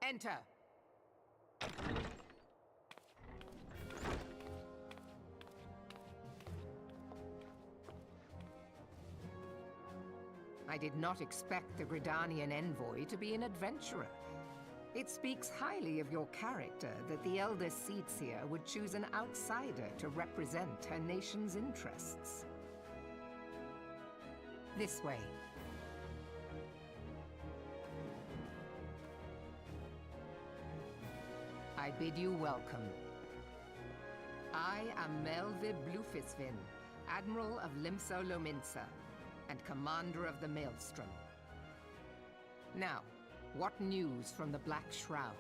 Enter. I did not expect the Gridanian envoy to be an adventurer. It speaks highly of your character that the Elder Seedseer would choose an outsider to represent her nation's interests. This way. I bid you welcome. I am Melvib Blufisvin, Admiral of Limso Lominsa, and Commander of the Maelstrom. Now, what news from the Black Shroud?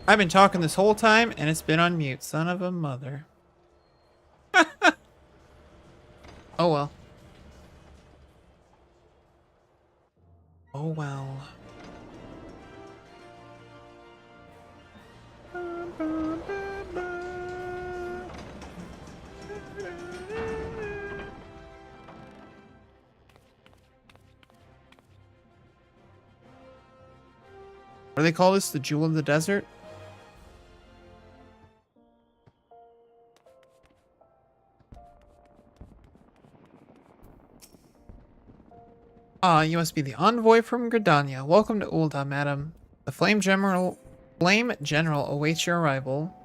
I've been talking this whole time and it's been on mute. Son of a mother. Oh well. Oh well. What do they call this? The jewel of the desert? Ah, you must be the envoy from Gridania. Welcome to Ul'dah, madam. The Flame General awaits your arrival.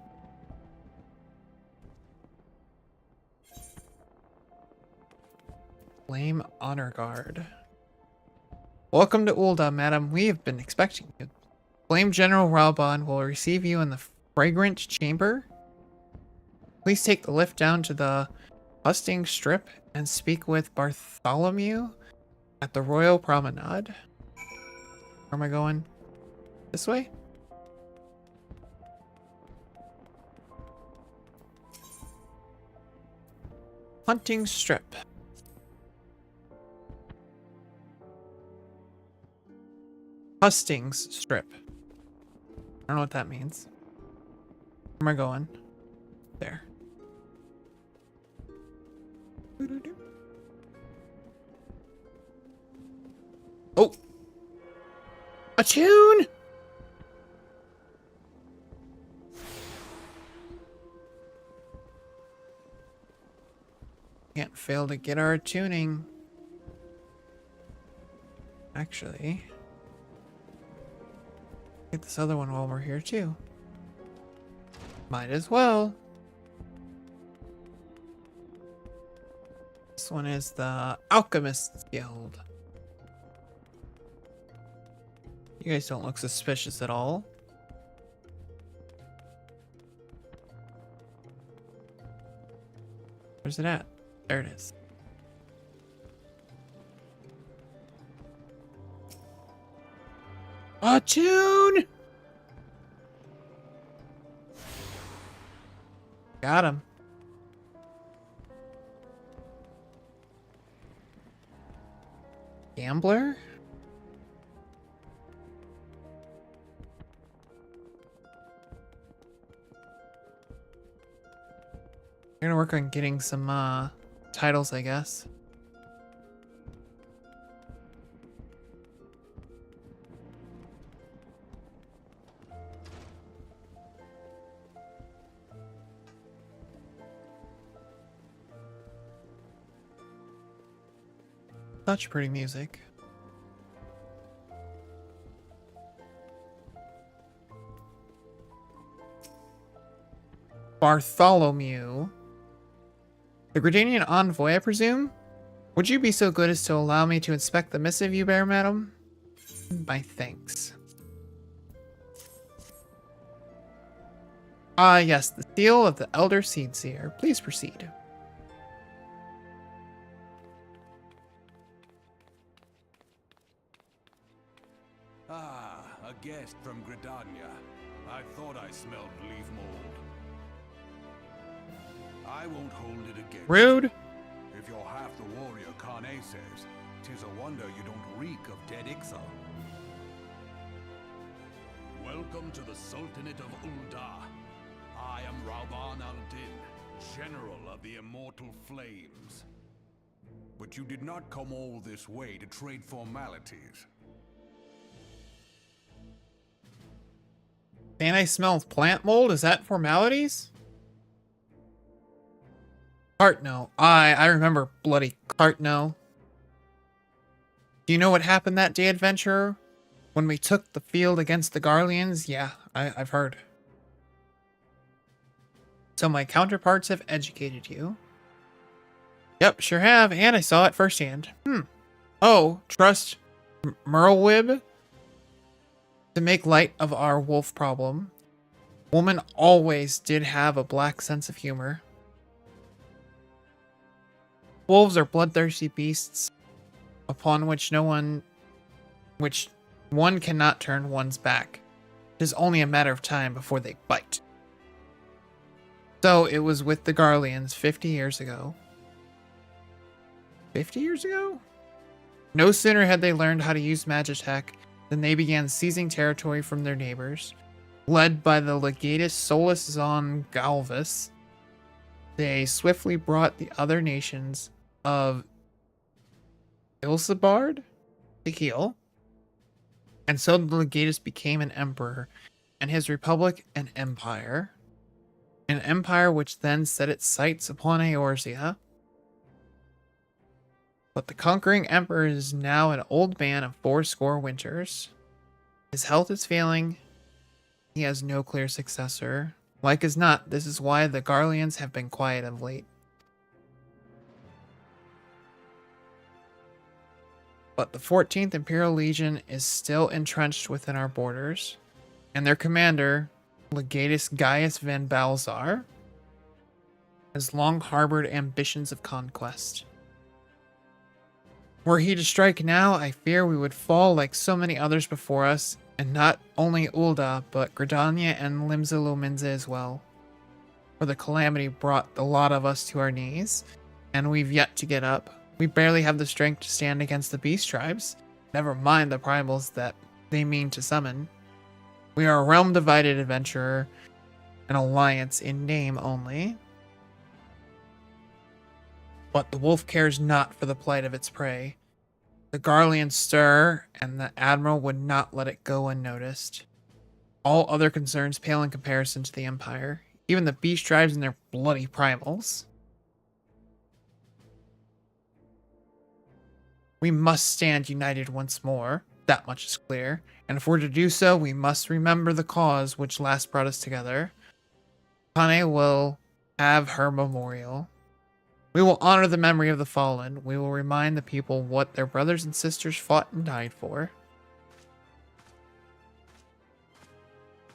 Flame Honor Guard. Welcome to Ul'dah, madam. We have been expecting you. Flame General Rauban will receive you in the fragrant chamber. Please take the lift down to the Hustings Strip and speak with Bartholomew at the Royal Promenade. Where am I going? This way? Hunting Strip. Hustings Strip. I don't know what that means. Where am I going? There. Oh! A tune! Can't fail to get our tuning. Actually, get this other one while we're here too. Might as well. This one is the Alchemist's Guild. You guys don't look suspicious at all. Where's it at? There it is. A tune! Got him. Gambler? We're gonna work on getting some titles, I guess. Such pretty music. Bartholomew. The Gridanian envoy, I presume? Would you be so good as to allow me to inspect the missive you bear, madam? My thanks. Ah, yes, the seal of the Elder Seedseer. Please proceed. Ah, a guest from Gridania. I thought I smelled leaf mold. I won't hold it against Rude. you. If you're half the warrior Kane says, 'tis a wonder you don't reek of dead Ixal. Welcome to the Sultanate of Ul'dah. I am Rauban al-Din, General of the Immortal Flames. But you did not come all this way to trade formalities. And I smell plant mold? Is that formalities? Cartno. I remember bloody Cartno. Do you know what happened that day, adventurer? When we took the field against the Garleans? Yeah, I've heard. So my counterparts have educated you. Yep, sure have, and I saw it firsthand. Oh, trust Merlwib to make light of our wolf problem. Woman always did have a black sense of humor. Wolves are bloodthirsty beasts upon which one cannot turn one's back. It is only a matter of time before they bite. So it was with the Garleans 50 years ago. 50 years ago? No sooner had they learned how to use Magitech than they began seizing territory from their neighbors. Led by the legatus Solus Zon Galvus, they swiftly brought the other nations of Ilsabard to heel. And so the legatus became an emperor, and his republic an empire. An empire which then set its sights upon Eorzea. But the conquering emperor is now an old man of 80 winters. His health is failing. He has no clear successor. Like as not, this is why the Garleans have been quiet of late. But the 14th Imperial Legion is still entrenched within our borders, and their commander, Legatus Gaius van Balzar, has long harbored ambitions of conquest. Were he to strike now, I fear we would fall like so many others before us, and not only Ulda, but Gridania and Limsa Lominsa as well. For the calamity brought the lot of us to our knees, and we've yet to get up. We barely have the strength to stand against the beast tribes, never mind the primals that they mean to summon. We are a realm-divided adventurer, an alliance in name only. But the wolf cares not for the plight of its prey. The Garleans stir, and the Admiral would not let it go unnoticed. All other concerns pale in comparison to the Empire, even the beast tribes and their bloody primals. We must stand united once more, that much is clear, and if we're to do so, we must remember the cause which last brought us together. Pane will have her memorial. We will honor the memory of the fallen. We will remind the people what their brothers and sisters fought and died for.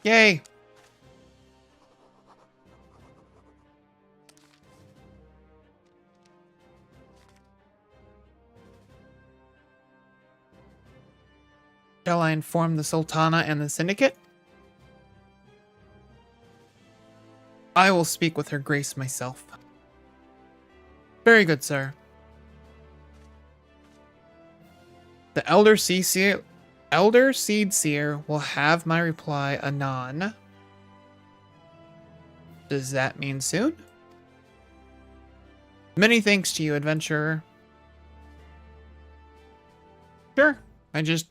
Yay! Shall I inform the Sultana and the Syndicate? I will speak with her grace myself. Very good, sir. The Elder Seed Seer will have my reply anon. Does that mean soon? Many thanks to you, adventurer. Sure, I just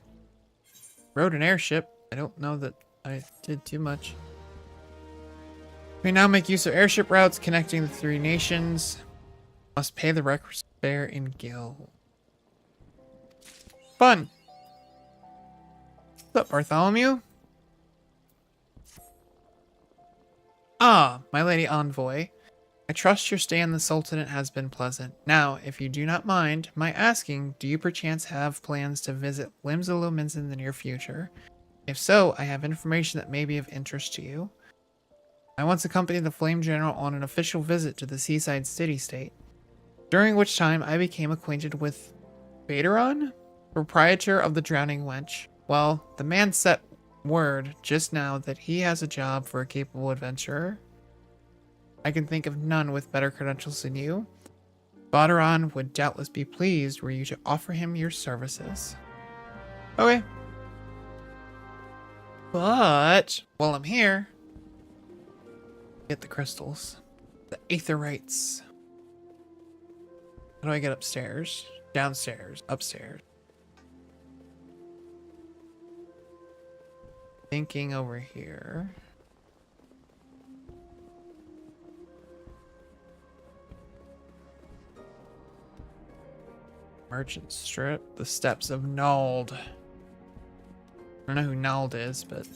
rode an airship. I don't know that I did too much. We now make use of airship routes connecting the three nations. Must pay the requisite fare in Gil. Fun. What's up, Bartholomew? Ah, my lady envoy. I trust your stay in the Sultanate has been pleasant. Now, if you do not mind my asking, do you perchance have plans to visit Limsa Lominsa in the near future? If so, I have information that may be of interest to you. I once accompanied the Flame General on an official visit to the seaside city-state, during which time I became acquainted with Baderon, proprietor of the Drowning Wench. Well, the man set word just now that he has a job for a capable adventurer. I can think of none with better credentials than you. Baderon would doubtless be pleased were you to offer him your services. Okay. But while I'm here, get the crystals. The aetherites. How do I get upstairs? Downstairs. Upstairs. Thinking over here. Merchant Strip. The Steps of Nald. I don't know who Nald is, but...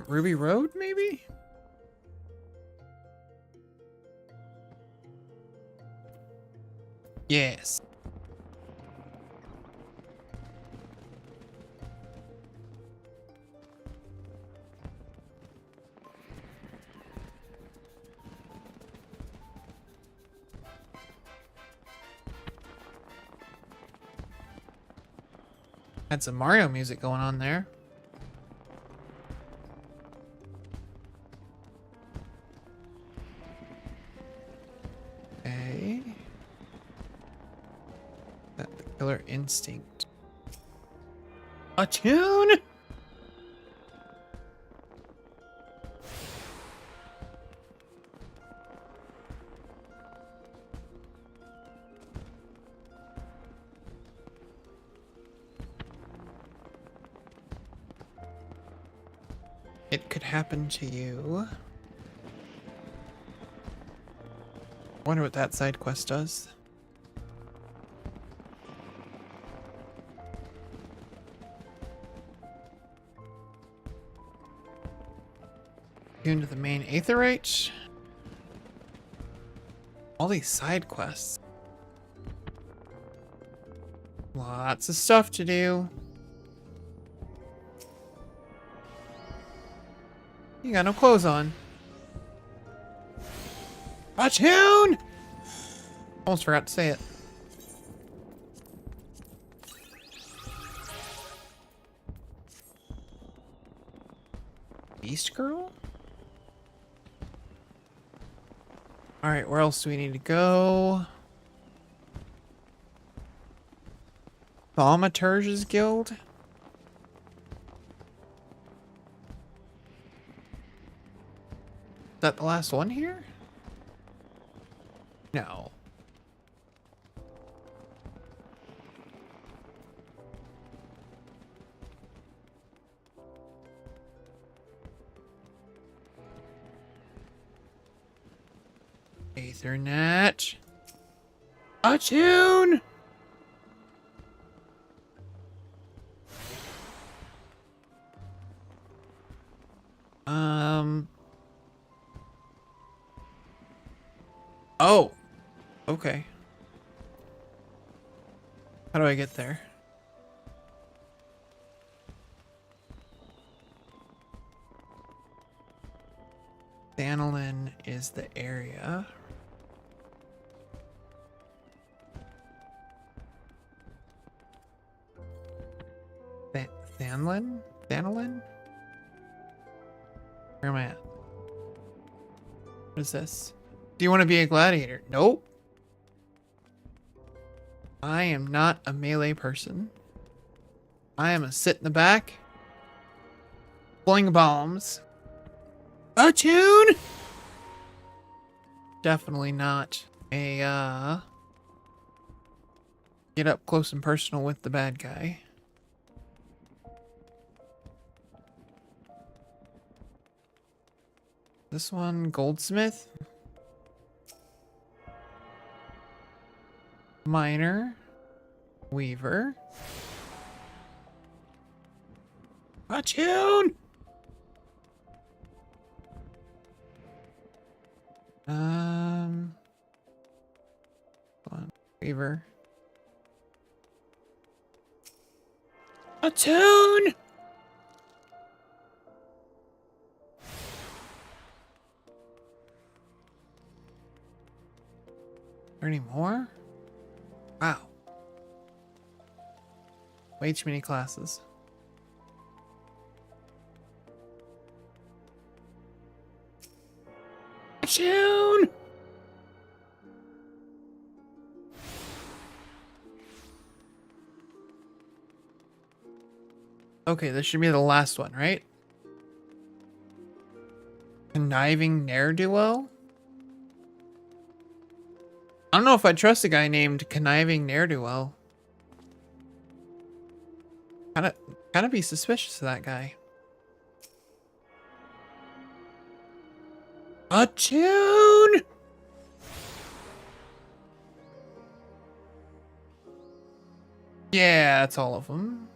Ruby Road, maybe? Yes. Had some Mario music going on there. Okay. That the killer instinct. Attune! It could happen to you. Wonder what that side quest does. Tune to the main aetherite. All these side quests. Lots of stuff to do. You got no clothes on. Attune! Almost forgot to say it. Beast Girl? Alright, where else do we need to go? Thaumaturge's Guild? Is that the last one here? No. Ethernet. Attune! Oh. Okay. How do I get there? Danilin is the area. Danilin? Danilin? Where am I at? What is this? Do you want to be a gladiator? Nope. I am not a melee person. I am a sit in the back. Fling bombs. Attune! Definitely not a, get up close and personal with the bad guy. This one, Goldsmith. Miner. Weaver. Attune! Weaver. Attune! Is there any more? Wow. Way too many classes. Attune! Okay, this should be the last one, right? Conniving ne'er-do-well? I don't know if I trust a guy named Conniving Ne'er-do-well. Kinda be suspicious of that guy. Attune! Yeah, that's all of them.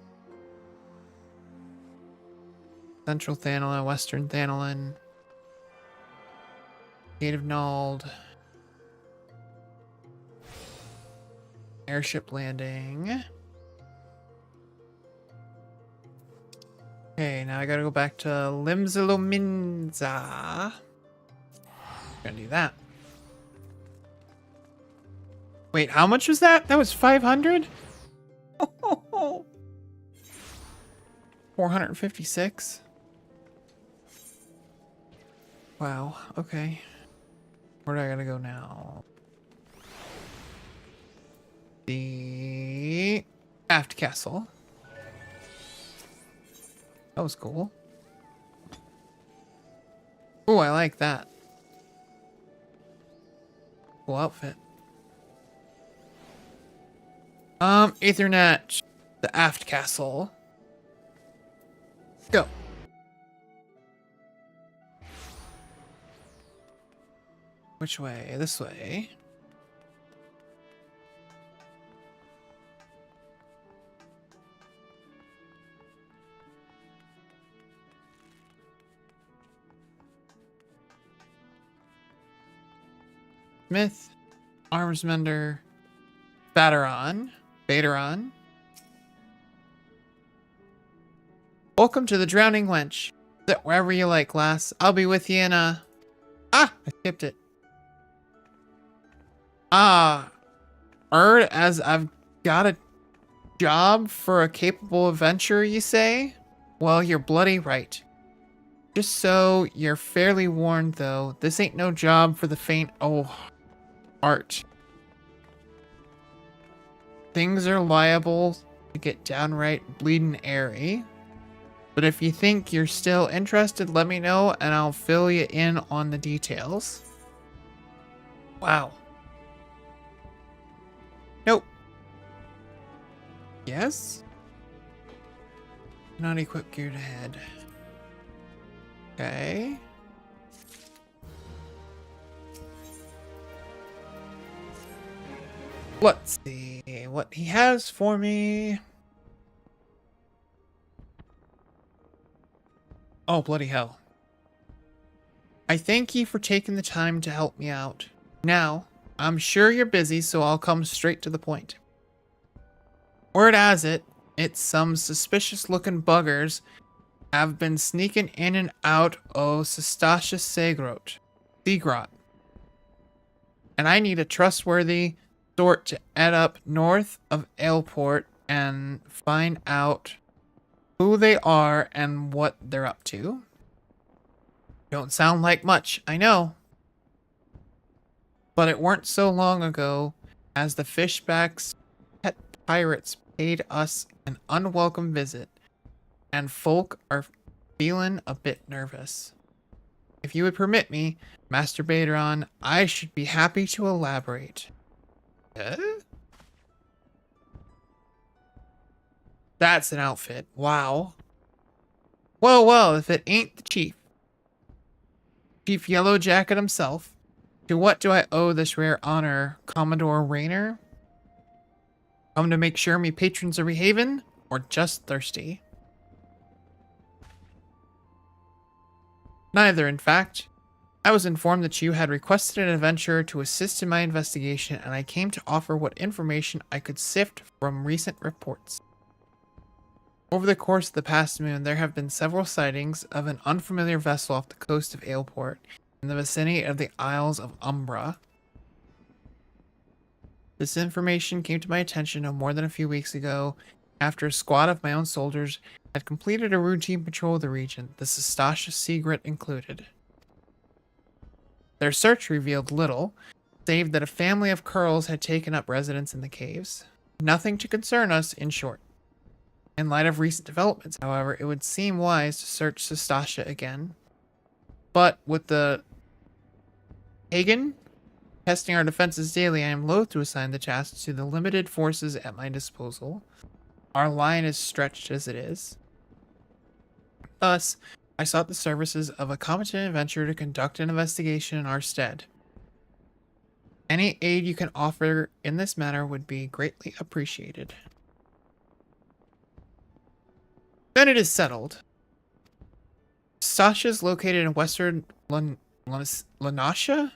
Central Thanalin, Western Thanalin. Gate of Nald. Airship landing. Okay, now I gotta go back to Limsa. Gonna do that. Wait, how much was that? That was 500? Oh, 456. Wow, okay. Where do I gotta go now? The aft castle. That was cool. Oh, I like that. Cool outfit. Ethernet. The aft castle. Go. Which way? This way. Smith, arms mender, Bateron. Welcome to the Drowning Wench. Sit wherever you like, lass. I'll be with you in a... Ah! I skipped it. Heard as I've got a job for a capable adventurer, you say? Well, you're bloody right. Just so you're fairly warned, though, this ain't no job for the faint of heart. Things are liable to get downright bleeding airy. But if you think you're still interested, let me know and I'll fill you in on the details. Wow. Nope. Yes? Not equipped, geared ahead. Okay. Let's see what he has for me. Oh, bloody hell. I thank you for taking the time to help me out. Now, I'm sure you're busy, so I'll come straight to the point. Word has it, it's some suspicious-looking buggers have been sneaking in and out of Sestasha Seagrot. And I need a trustworthy sort to head up north of Aleport and find out who they are and what they're up to. Don't sound like much, I know. But it weren't so long ago as the Fishback's pet pirates paid us an unwelcome visit, and folk are feeling a bit nervous. If you would permit me, Master Bateron, I should be happy to elaborate. That's an outfit. Wow. Well, if it ain't the Chief. Chief Yellow Jacket himself. To what do I owe this rare honor, Commodore Raynor? Come to make sure me patrons are behaving, or just thirsty? Neither, in fact. I was informed that you had requested an adventurer to assist in my investigation, and I came to offer what information I could sift from recent reports. Over the course of the past moon, there have been several sightings of an unfamiliar vessel off the coast of Aleport, in the vicinity of the Isles of Umbra. This information came to my attention no more than a few weeks ago, after a squad of my own soldiers had completed a routine patrol of the region, the Sestasha Seagrot included. Their search revealed little, save that a family of Curls had taken up residence in the caves. Nothing to concern us, in short. In light of recent developments, however, it would seem wise to search Sestasha again. But with the Hagen testing our defenses daily, I am loath to assign the task to the limited forces at my disposal. Our line is stretched as it is. Thus, I sought the services of a competent adventurer to conduct an investigation in our stead. Any aid you can offer in this matter would be greatly appreciated. Then it is settled. Sasha is located in western Lanasia?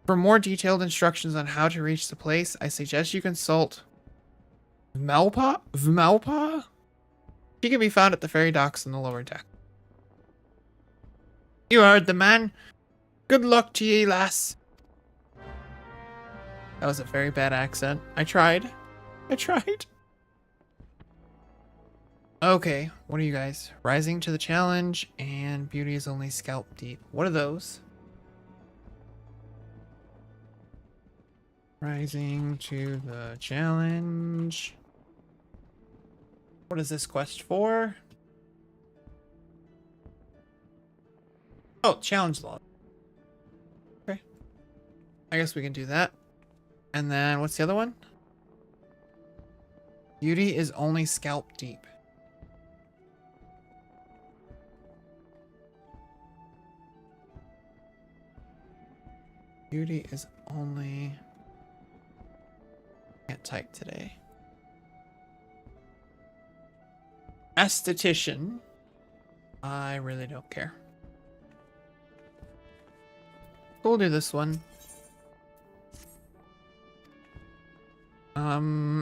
For more detailed instructions on how to reach the place, I suggest you consult Vmalpa? She can be found at the ferry docks on the lower deck. You heard the man. Good luck to ye, lass. That was a very bad accent. I tried. Okay, what are you guys? Rising to the challenge and beauty is only scalp deep. What are those? Rising to the challenge. What is this quest for? Oh, challenge log. Okay. I guess we can do that. And then what's the other one? Beauty is only scalp deep. Beauty is only... Can't type today. Esthetician. I really don't care. We'll do this one.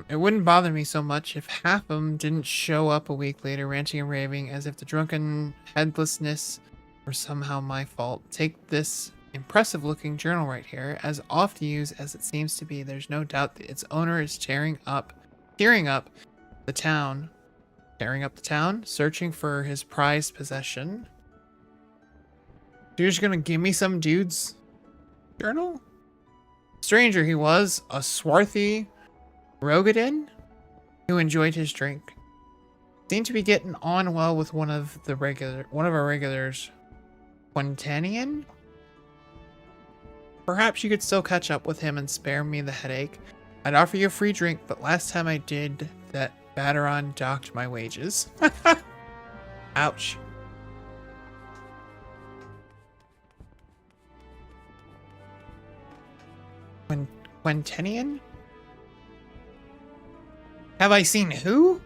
It wouldn't bother me so much if half of them didn't show up a week later ranting and raving as if the drunken headlessness were somehow my fault. Take this impressive looking journal right here. As oft used as it seems to be, there's no doubt that its owner is tearing up the town, searching for his prized possession. So you're just gonna give me some dude's journal? Stranger he was, a swarthy Rogadin who enjoyed his drink. Seemed to be getting on well with one of our regulars, Quintanian? Perhaps you could still catch up with him and spare me the headache. I'd offer you a free drink, but last time I did that, Baderon docked my wages. Ouch. Quintanian? Have I seen who?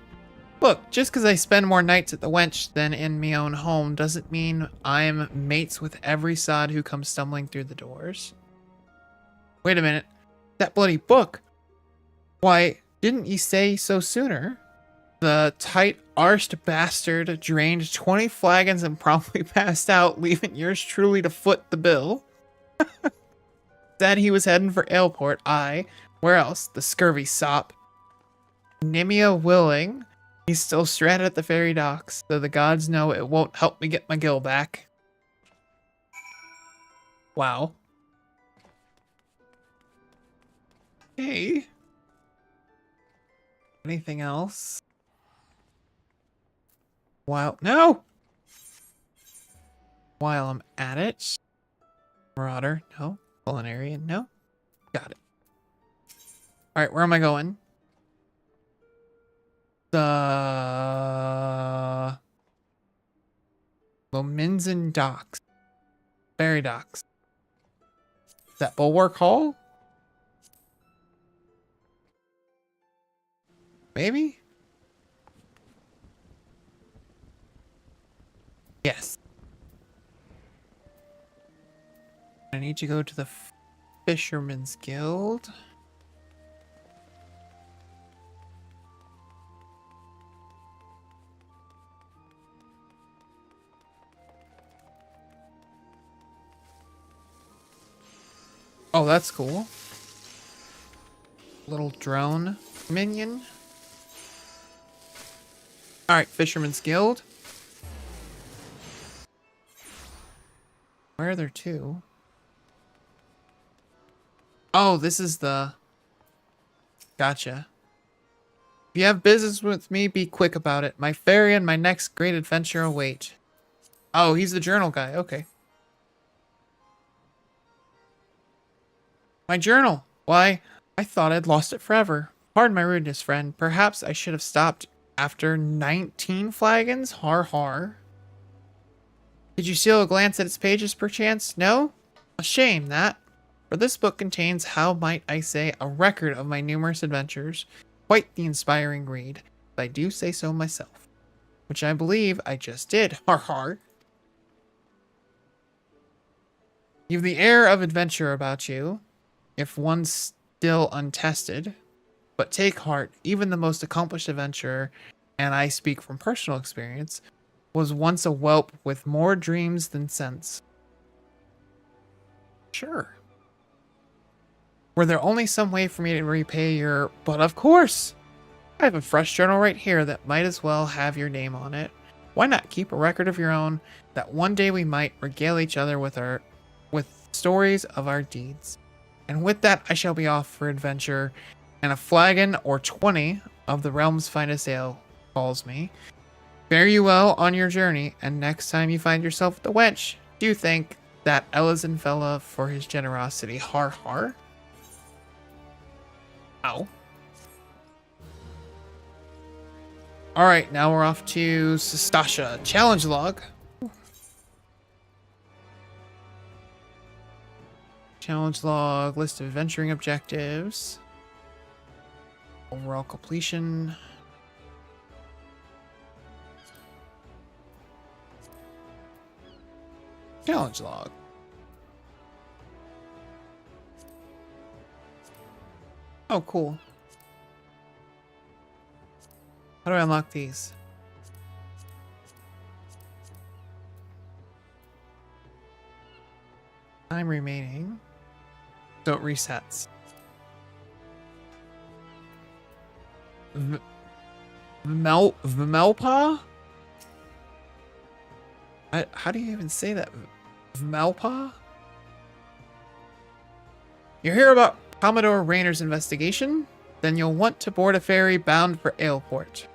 Look, just because I spend more nights at the wench than in me own home doesn't mean I'm mates with every sod who comes stumbling through the doors. Wait a minute. That bloody book. Why, didn't ye say so sooner? The tight-arsed bastard drained 20 flagons and promptly passed out, leaving yours truly to foot the bill. Said he was heading for Aleport. Aye. Where else? The scurvy sop. Nimia willing. He's still stranded at the ferry docks, though the gods know it won't help me get my gill back. Wow. Hey. Anything else? No! While I'm at it. Marauder, no. Culinarian, no. Got it. Alright, where am I going? The Lominzen Docks. Ferry Docks. Is that Bulwark Hall? Maybe? Yes. I need to go to the Fisherman's Guild. Oh, that's cool. Little drone minion. Alright, Fisherman's Guild. Where are there two? Oh, this is the... Gotcha. If you have business with me, be quick about it. My ferry and my next great adventure await. Oh, he's the journal guy. Okay. My journal. Why, I thought I'd lost it forever. Pardon my rudeness, friend. Perhaps I should have stopped after 19 flagons? Har har. Did you steal a glance at its pages, perchance? No? A shame, that. For this book contains, how might I say, a record of my numerous adventures. Quite the inspiring read, if I do say so myself. Which I believe I just did. Har har. You've the air of adventure about you, if one's still untested. But take heart, even the most accomplished adventurer, and I speak from personal experience, was once a whelp with more dreams than sense. Sure. Were there only some way for me to repay your... But of course! I have a fresh journal right here that might as well have your name on it. Why not keep a record of your own that one day we might regale each other with stories of our deeds. And with that, I shall be off for adventure, and a flagon or 20 of the realm's finest ale calls me. Fare you well on your journey, and next time you find yourself with the wench, do thank that Elizan fella for his generosity. Har har. Ow. Alright, now we're off to Sestasha. Challenge log. Challenge log, list of adventuring objectives. Overall completion. Challenge log. Oh, cool. How do I unlock these? Time remaining. So it resets. Vmelpa? How do you even say that? Vmelpa? You hear about Commodore Rayner's investigation? Then you'll want to board a ferry bound for Aleport.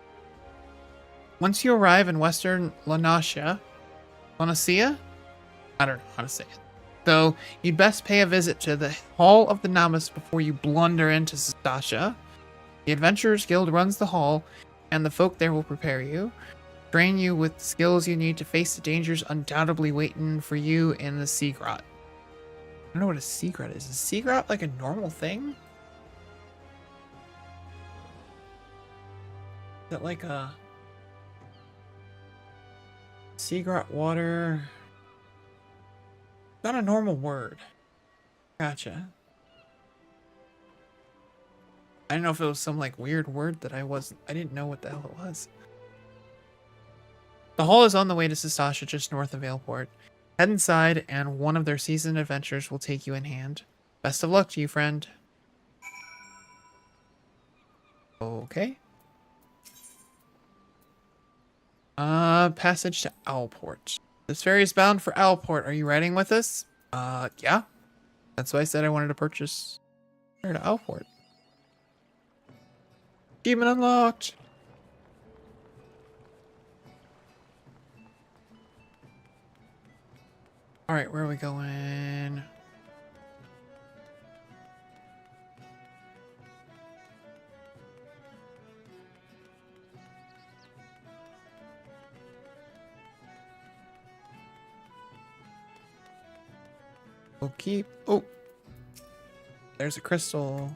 Once you arrive in western Lanasia, I don't know how to say it. Though you'd best pay a visit to the Hall of the Novice before you blunder into Sestasha. The Adventurers Guild runs the hall, and the folk there will prepare you, train you with the skills you need to face the dangers undoubtedly waiting for you in the Sea Grot. I don't know what a Sea Grot is. Is a Sea Grot like a normal thing? Is it like a Sea Grot water? Not a normal word. Gotcha. I didn't know if it was some like weird word that I didn't know what the hell it was. The hall is on the way to Sestasha, just north of Aleport. Head inside and one of their seasoned adventurers will take you in hand. Best of luck to you, friend. Okay. Passage to Owlport. This ferry is bound for Owlport. Are you riding with us? Yeah. That's why I said I wanted to purchase ferry to Owlport. Achievement unlocked. Alright, where are we going? We'll keep... Oh! There's a crystal.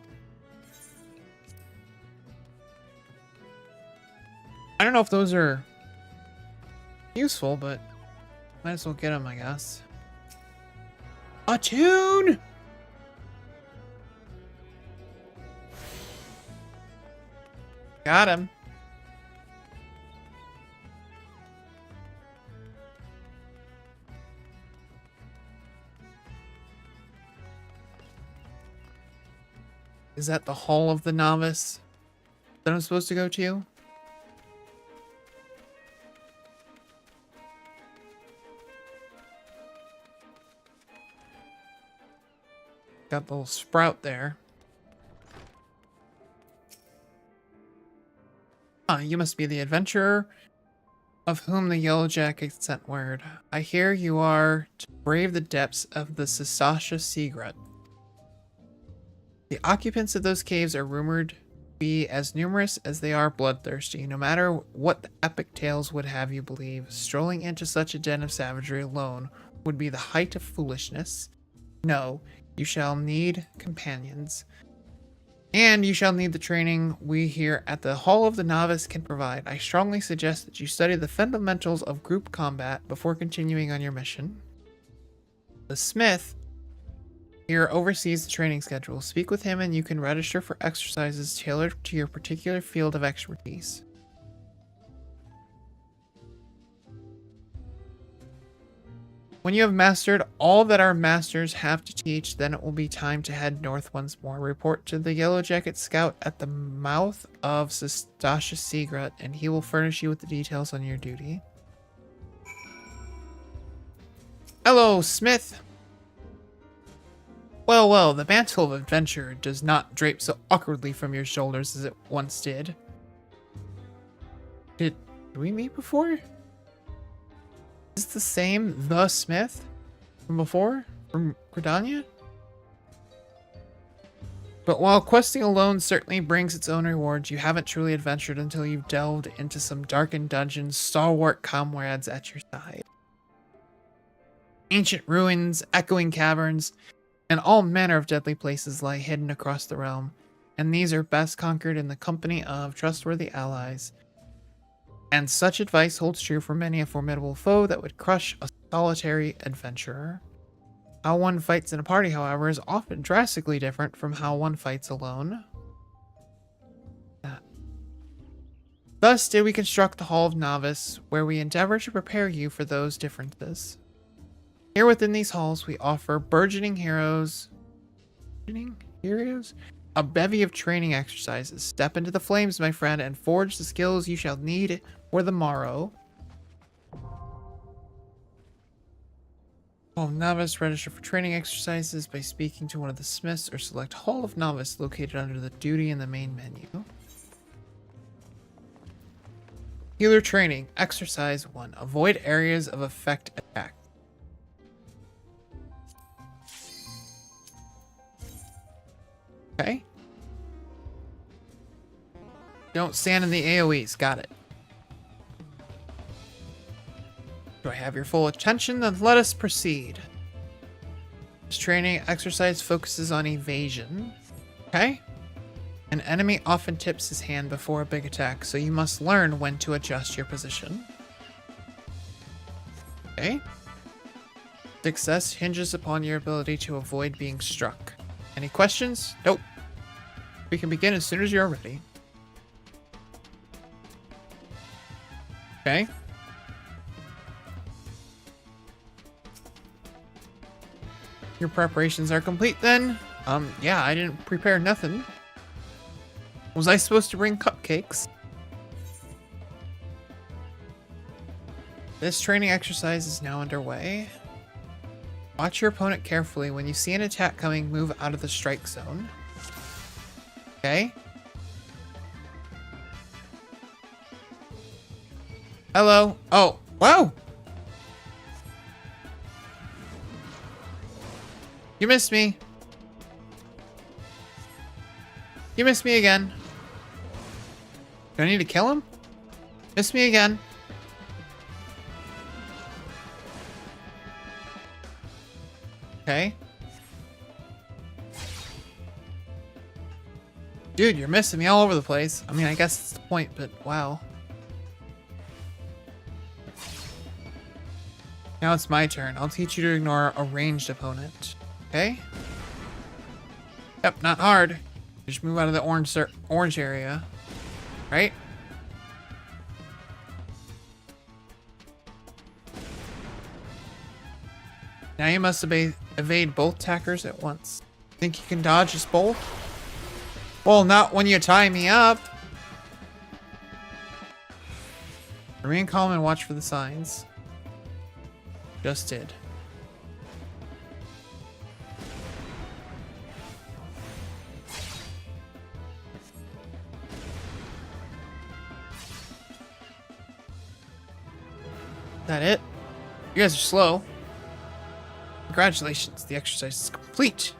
I don't know if those are useful, but might as well get them, I guess. A tune! Got him. Is that the Hall of the Novice that I'm supposed to go to? Got the little sprout there. Ah, you must be the adventurer of whom the Yellow Jackets sent word. I hear you are to brave the depths of the Sestasha Sea Grot. The occupants of those caves are rumored to be as numerous as they are bloodthirsty. No matter what the epic tales would have you believe, strolling into such a den of savagery alone would be the height of foolishness. No, you shall need companions. And you shall need the training we here at the Hall of the Novice can provide. I strongly suggest that you study the fundamentals of group combat before continuing on your mission. The smith here oversees the training schedule. Speak with him and you can register for exercises tailored to your particular field of expertise. When you have mastered all that our masters have to teach, then it will be time to head north once more. Report to the Yellow Jacket Scout at the mouth of Sestasha Seagrut, and he will furnish you with the details on your duty. Hello, Smith. Well, well, the mantle of adventure does not drape so awkwardly from your shoulders as it once did. Did we meet before? Is this the same The Smith from before? From Gridania? But while questing alone certainly brings its own rewards, you haven't truly adventured until you've delved into some darkened dungeons, stalwart comrades at your side. Ancient ruins, echoing caverns, and all manner of deadly places lie hidden across the realm, and these are best conquered in the company of trustworthy allies. And such advice holds true for many a formidable foe that would crush a solitary adventurer. How one fights in a party, however, is often drastically different from how one fights alone. Thus did we construct the Hall of Novice, where we endeavor to prepare you for those differences. Here within these halls, we offer burgeoning heroes, a bevy of training exercises. Step into the flames, my friend, and forge the skills you shall need for the morrow. Hall of Novice, register for training exercises by speaking to one of the smiths or select Hall of Novice located under the duty in the main menu. Healer training, exercise 1. Avoid areas of effect attack. Okay. Don't stand in the AoEs. Got it. Do I have your full attention? Then let us proceed. This training exercise focuses on evasion. Okay. An enemy often tips his hand before a big attack, so you must learn when to adjust your position. Okay. Success hinges upon your ability to avoid being struck. Any questions? Nope. We can begin as soon as you're ready. Okay. Your preparations are complete then? Yeah, I didn't prepare nothing. Was I supposed to bring cupcakes? This training exercise is now underway. Watch your opponent carefully. When you see an attack coming, move out of the strike zone. Okay. Hello. Oh, whoa! You missed me. You missed me again. Do I need to kill him? Missed me again. Okay. Dude, you're missing me all over the place. I mean, I guess that's the point, but wow. Now it's my turn. I'll teach you to ignore a ranged opponent. Okay? Yep, not hard. Just move out of the orange area. Right? Now you must evade both attackers at once. Think you can dodge us both? Well, not when you tie me up. Remain calm and watch for the signs. Just did. That it? You guys are slow. Congratulations, the exercise is complete.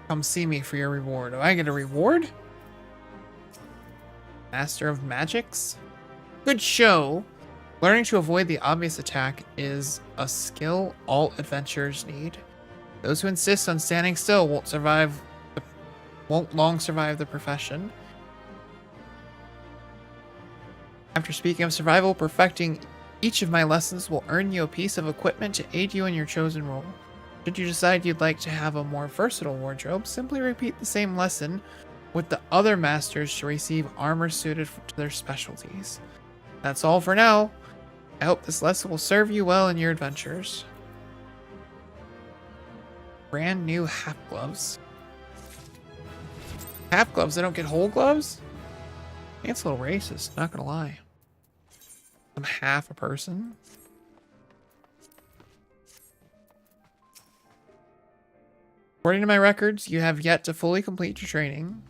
Come see me for your reward. Do I get a reward? Master of Magics? Good show. Learning to avoid the obvious attack is a skill all adventurers need. Those who insist on standing still won't long survive the profession. After speaking of survival, perfecting each of my lessons will earn you a piece of equipment to aid you in your chosen role. Should you decide you'd like to have a more versatile wardrobe, simply repeat the same lesson with the other masters to receive armor suited to their specialties. That's all for now. I hope this lesson will serve you well in your adventures. Brand new half gloves. Half gloves? I don't get whole gloves? It's a little racist, not gonna lie. I'm half a person. According to my records, you have yet to fully complete your training.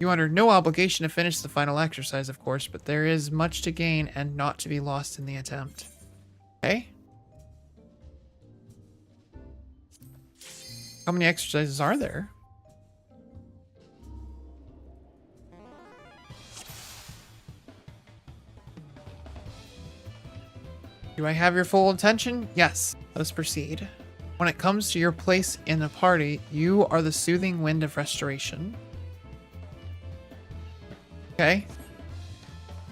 You are under no obligation to finish the final exercise, of course, but there is much to gain and not to be lost in the attempt. Okay? How many exercises are there? Do I have your full attention? Yes. Let us proceed. When it comes to your place in the party, you are the soothing wind of restoration. Okay.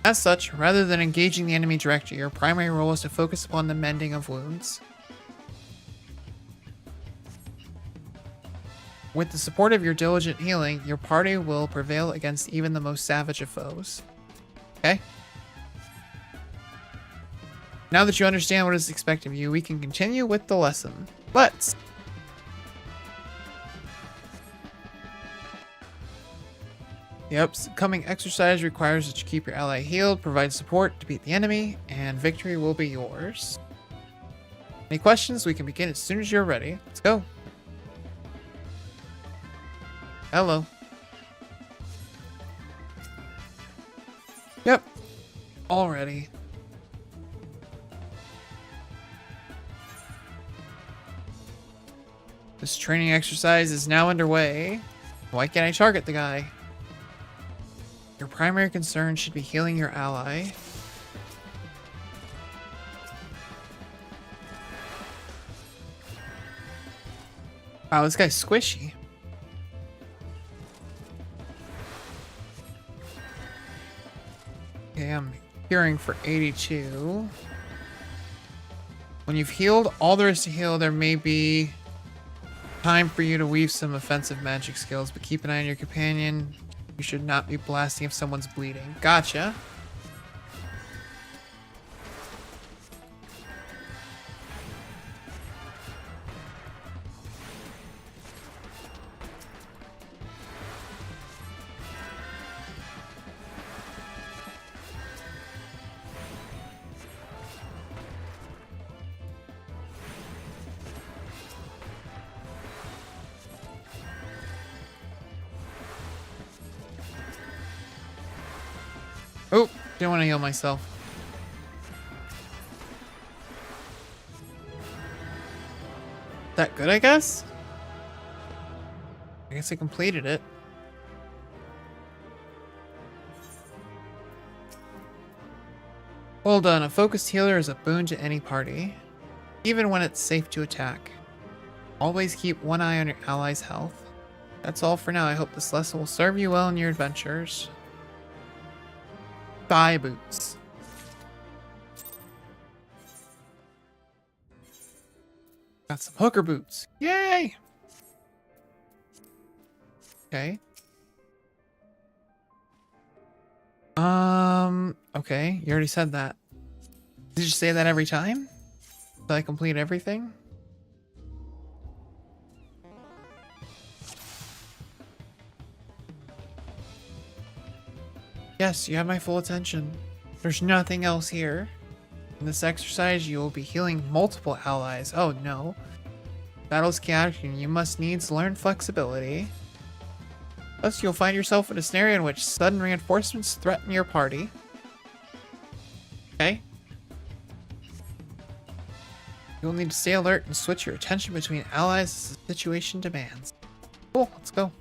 As such, rather than engaging the enemy directly, your primary role is to focus upon the mending of wounds. With the support of your diligent healing, your party will prevail against even the most savage of foes. Okay? Now that you understand what is expected of you, we can continue with the lesson. Let's! The upcoming exercise requires that you keep your ally healed, provide support to beat the enemy, and victory will be yours. Any questions? We can begin as soon as you're ready. Let's go. Hello. Yep. All ready. This training exercise is now underway. Why can't I target the guy? Your primary concern should be healing your ally. Wow, this guy's squishy. Okay, I'm hearing for 82. When you've healed all there is to heal, there may be time for you to weave some offensive magic skills, but keep an eye on your companion. You should not be blasting if someone's bleeding. Gotcha. Oh, didn't want to heal myself. That good, I guess? I guess I completed it. Well done. A focused healer is a boon to any party, even when it's safe to attack. Always keep one eye on your allies' health. That's all for now. I hope this lesson will serve you well in your adventures. Thigh boots. Got some hooker boots. Yay! Okay. Okay. You already said that. Did you say that every time? Did I complete everything? Yes, you have my full attention. There's nothing else here. In this exercise, you will be healing multiple allies. Oh no. Battle's chaotic and you must needs learn flexibility. Thus, you'll find yourself in a scenario in which sudden reinforcements threaten your party. Okay. You'll need to stay alert and switch your attention between allies as the situation demands. Cool, let's go.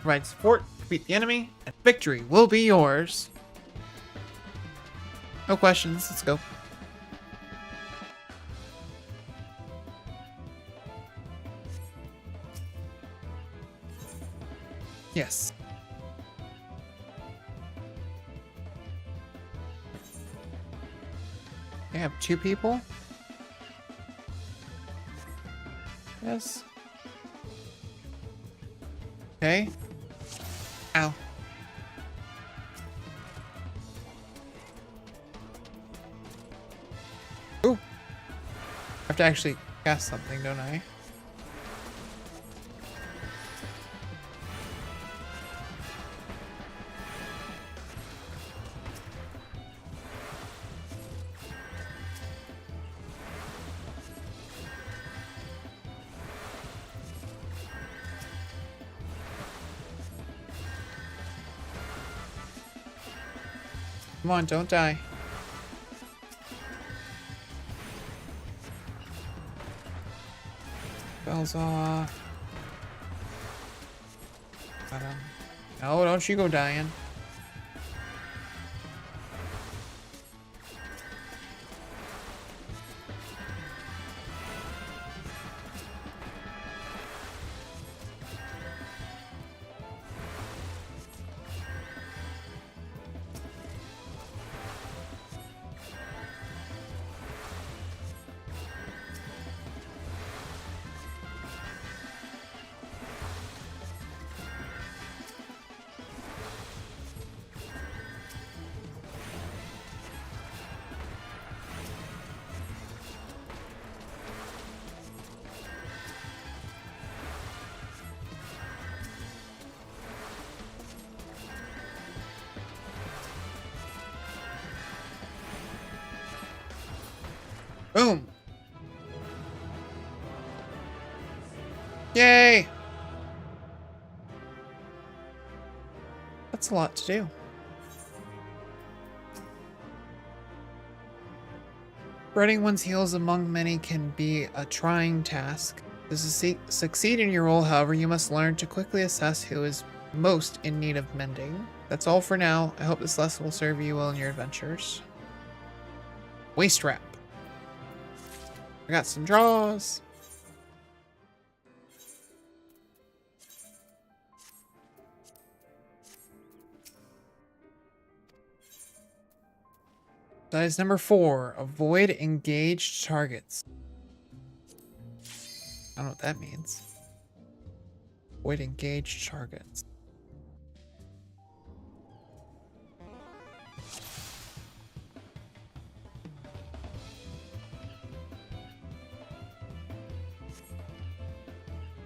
Provide support, defeat the enemy, and victory will be yours. No questions, let's go. Yes. I have 2 people? Yes. Okay. Ow. Ooh. I have to actually... cast something, don't I? Come on, don't die. Bells off. Got him. No, don't you go dying. Boom. Yay. That's a lot to do. Spreading one's heals among many can be a trying task. To succeed in your role, however, you must learn to quickly assess who is most in need of mending. That's all for now. I hope this lesson will serve you well in your adventures. Waist wrap. I got some draws. Size number 4. Avoid engaged targets. I don't know what that means. Avoid engaged targets.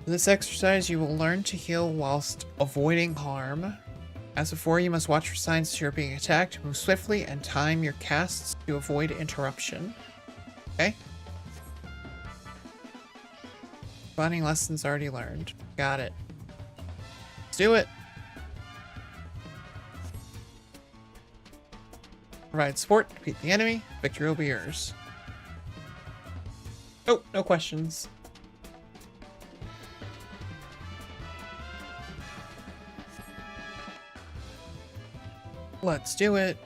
In this exercise, you will learn to heal whilst avoiding harm. As before, you must watch for signs that you're being attacked, move swiftly, and time your casts to avoid interruption. Okay? Bonding lessons already learned. Got it. Let's do it. Provide support, defeat the enemy, victory will be yours. Oh, no questions. Let's do it.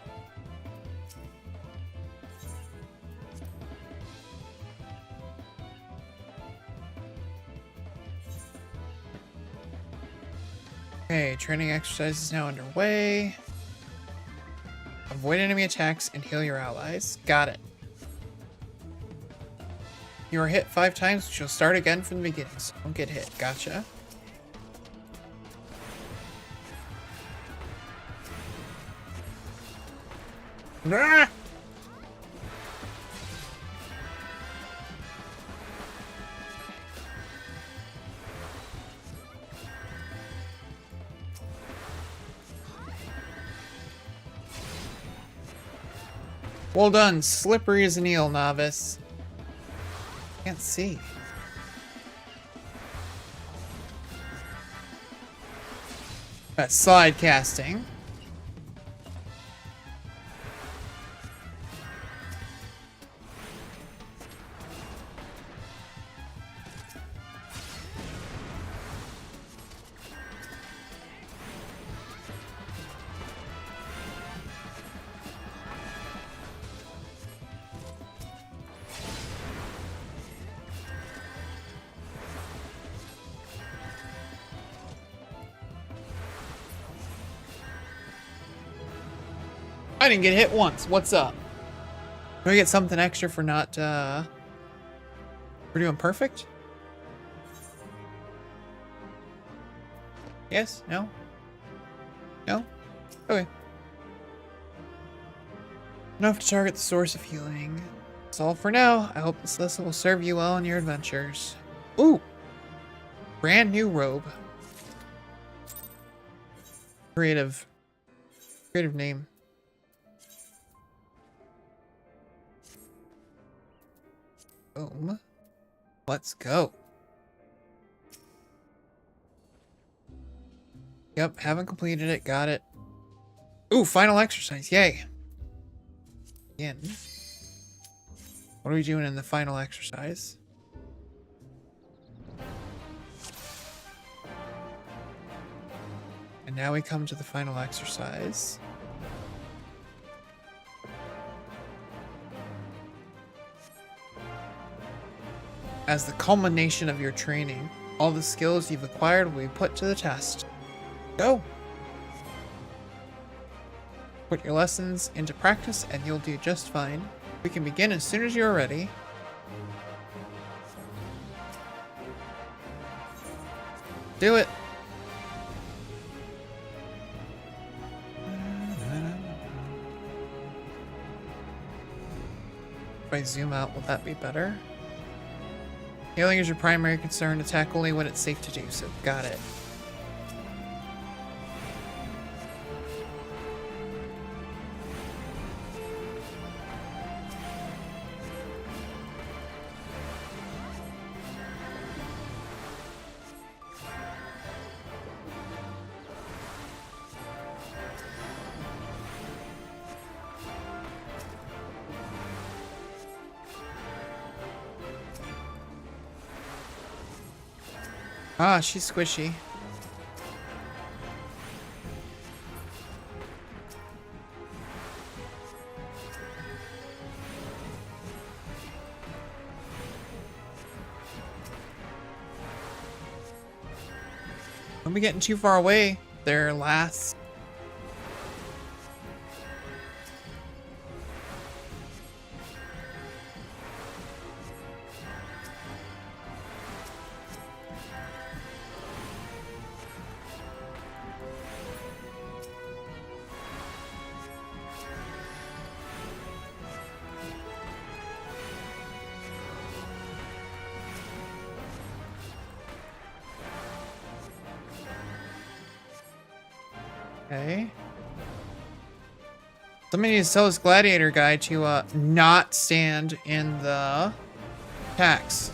Okay, training exercise is now underway. Avoid enemy attacks and heal your allies. Got it. You are hit 5 times, which will start again from the beginning, so don't get hit. Gotcha. Ah! Well done. Slippery as an eel, novice. Can't see. That's slide casting. I didn't get hit once. What's up? Do I get something extra for not, for doing perfect? Yes? No? No? Okay. Enough to target the source of healing. That's all for now. I hope this list will serve you well in your adventures. Ooh! Brand new robe. Creative name. Boom. Let's go. Yep, haven't completed it. Got it. Ooh, final exercise. Yay. Again. What are we doing in the final exercise? And now we come to the final exercise. As the culmination of your training, all the skills you've acquired will be put to the test. Go! Put your lessons into practice and you'll do just fine. We can begin as soon as you're ready. Do it! If I zoom out, will that be better? Healing is your primary concern. Attack only when it's safe to do so. Got it. Ah, she's squishy. Don't be getting too far away there, lass. Okay. Somebody needs to tell this gladiator guy to not stand in the attacks.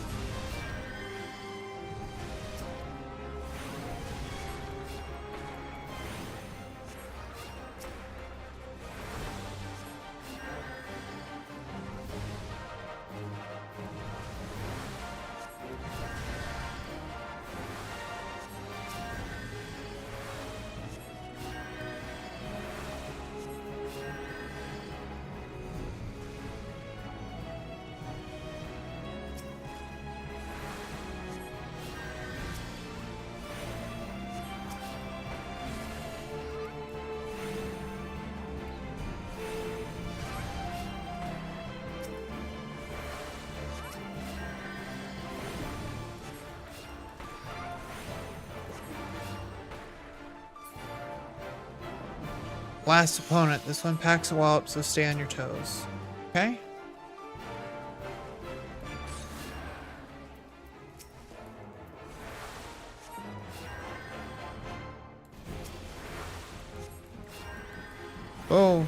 Last opponent. This one packs a wallop, so stay on your toes. Okay? Oh.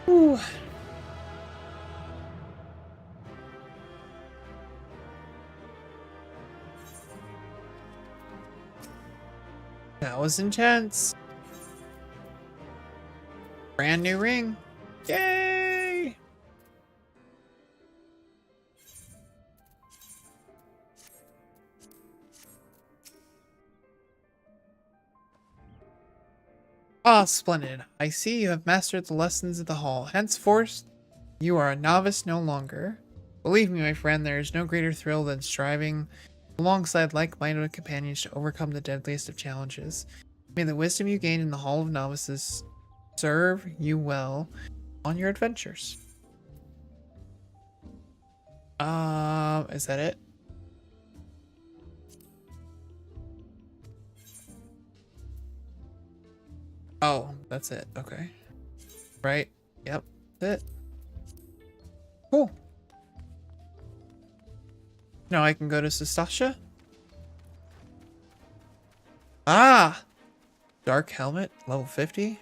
Ooh. was intense. Brand new ring. Yay! Ah, splendid. I see you have mastered the lessons of the hall. Henceforth, you are a novice no longer. Believe me, my friend, there is no greater thrill than striving alongside like-minded companions to overcome the deadliest of challenges. May the wisdom you gained in the Hall of Novices serve you well on your adventures. Is that it? Oh, that's it. Okay. Right. Yep. That's it. Cool. Now I can go to Sastasha. Ah! Dark Helmet, level 50.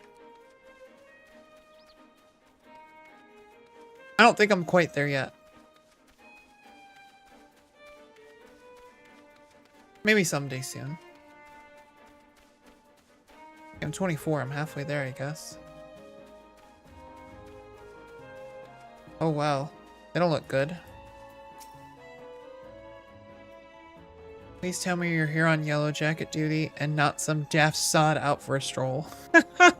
I don't think I'm quite there yet. Maybe someday soon. I'm 24, I'm halfway there, I guess. Oh wow, they don't look good. Please tell me you're here on Yellow Jacket duty and not some daft sod out for a stroll. I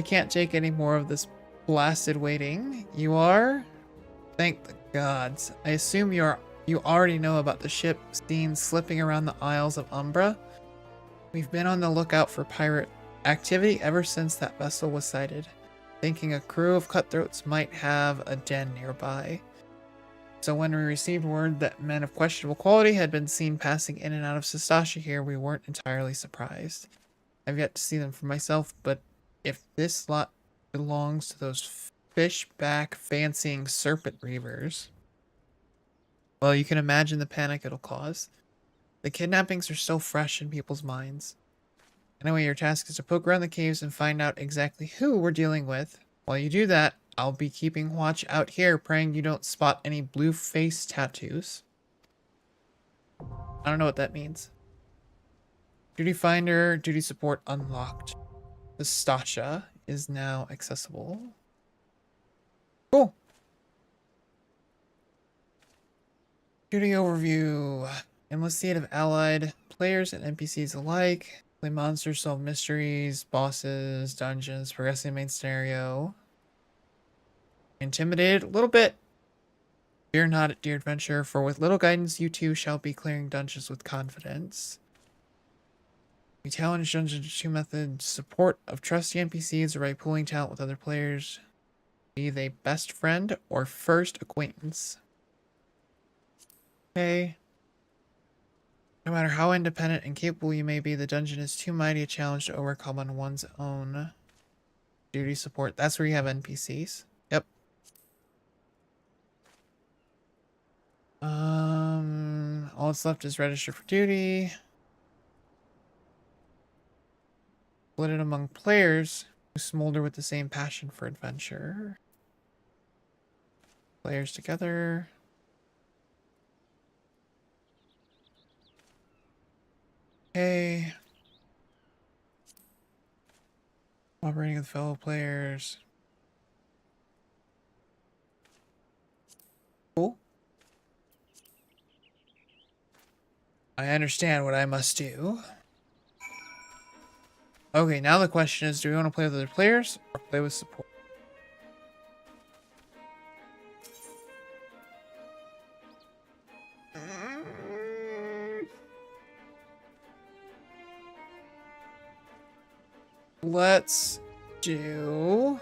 can't take any more of this blasted waiting. You are? Thank the gods. I assume you already know about the ship seen slipping around the Isles of Umbra. We've been on the lookout for pirate activity ever since that vessel was sighted, thinking a crew of cutthroats might have a den nearby. So when we received word that men of questionable quality had been seen passing in and out of Sastasha here, we weren't entirely surprised. I've yet to see them for myself, but if this lot belongs to those fishback fancying serpent reavers, well, you can imagine the panic it'll cause. The kidnappings are so fresh in people's minds. Anyway, your task is to poke around the caves and find out exactly who we're dealing with. While you do that, I'll be keeping watch out here, praying you don't spot any blue face tattoos. I don't know what that means. Duty Finder, Duty Support unlocked. The Stasha is now accessible. Cool. Duty Overview. Endless State of allied players and NPCs alike. Play monsters, solve mysteries, bosses, dungeons, progressing main scenario. Intimidated a little bit. Fear not, dear adventurer, for with little guidance you too shall be clearing dungeons with confidence. We challenge dungeons to 2 methods: support of trusty NPCs or by pooling talent with other players, be they best friend or first acquaintance. Okay. No matter how independent and capable you may be, the dungeon is too mighty a challenge to overcome on one's own. Duty support. That's where you have NPCs. Yep. All that's left is register for duty. Split it among players who smolder with the same passion for adventure. Players together. Okay. Cooperating with fellow players. Cool. I understand what I must do. Okay, now the question is, do we want to play with other players or play with support? Let's do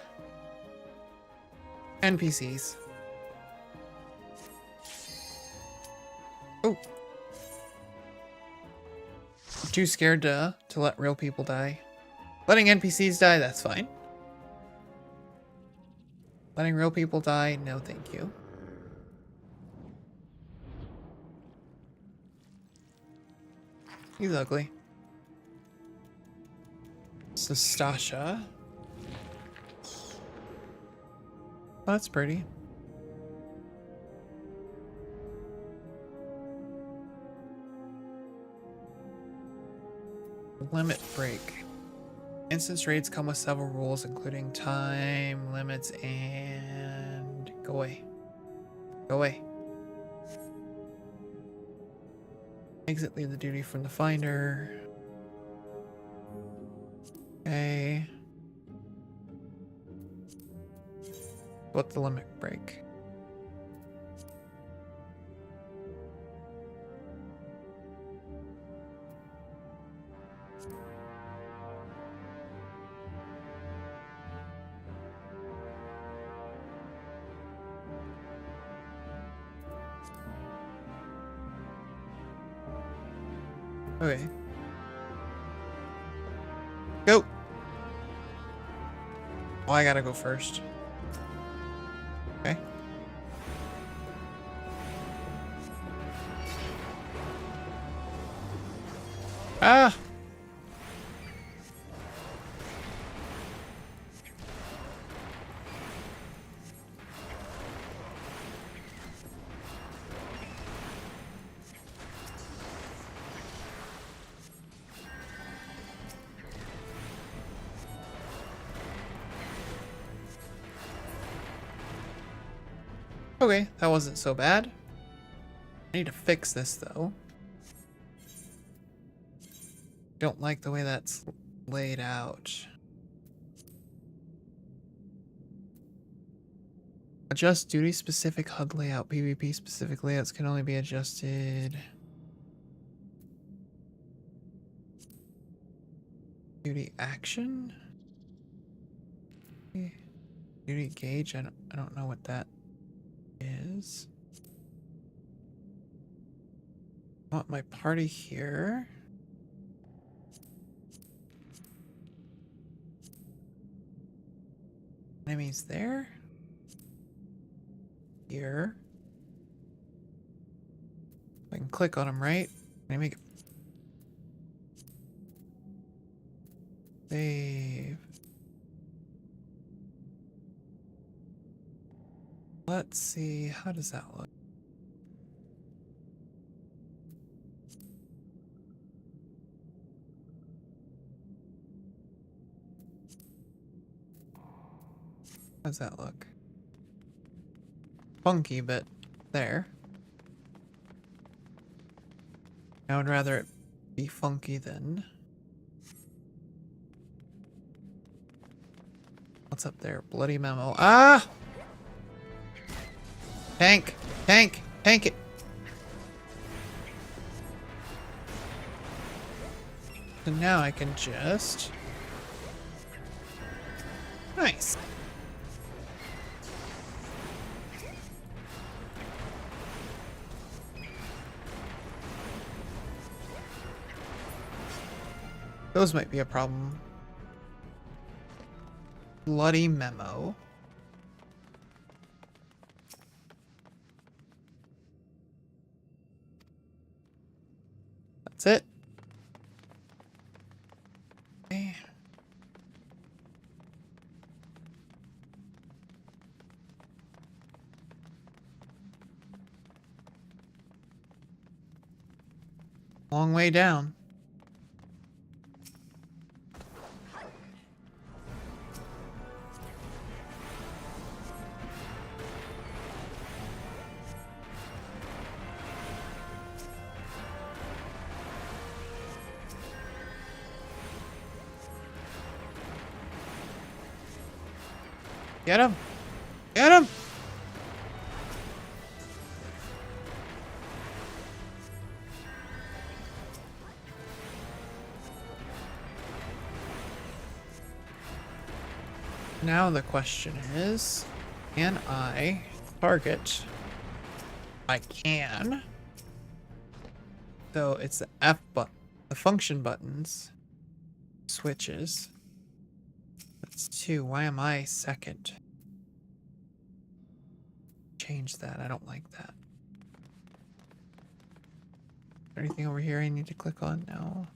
NPCs. Oh. I'm too scared to let real people die. Letting NPCs die, that's fine. Letting real people die, no thank you. He's ugly. Sastasha. Oh, that's pretty. Limit break. Instance raids come with several rules, including time limits and... Go away. Go away. Exit, leave the duty from the finder. Okay. What's the limit break? Okay. Go! Oh, I gotta go first. Okay. Ah! Okay, that wasn't so bad. I need to fix this though. Don't like the way that's laid out. Adjust duty specific HUD layout. PvP specific layouts can only be adjusted. Duty action? Duty gauge? I don't know what that is. I want my party here. Enemies there. Here. I can click on them, right? Can I make it? Save. Let's see, how does that look? How does that look? Funky, but there. I would rather it be funky than... What's up there? Bloody memo. Ah! Tank! Tank! Tank it! So now I can just... Nice! Those might be a problem. Bloody memo. That's it. Okay. Long way down. Get him! Get him! Now the question is, can I target? I can. So it's the F button, the function buttons, switches. That's 2. Why am I second? Change that. I don't like that. Is there anything over here I need to click on? No.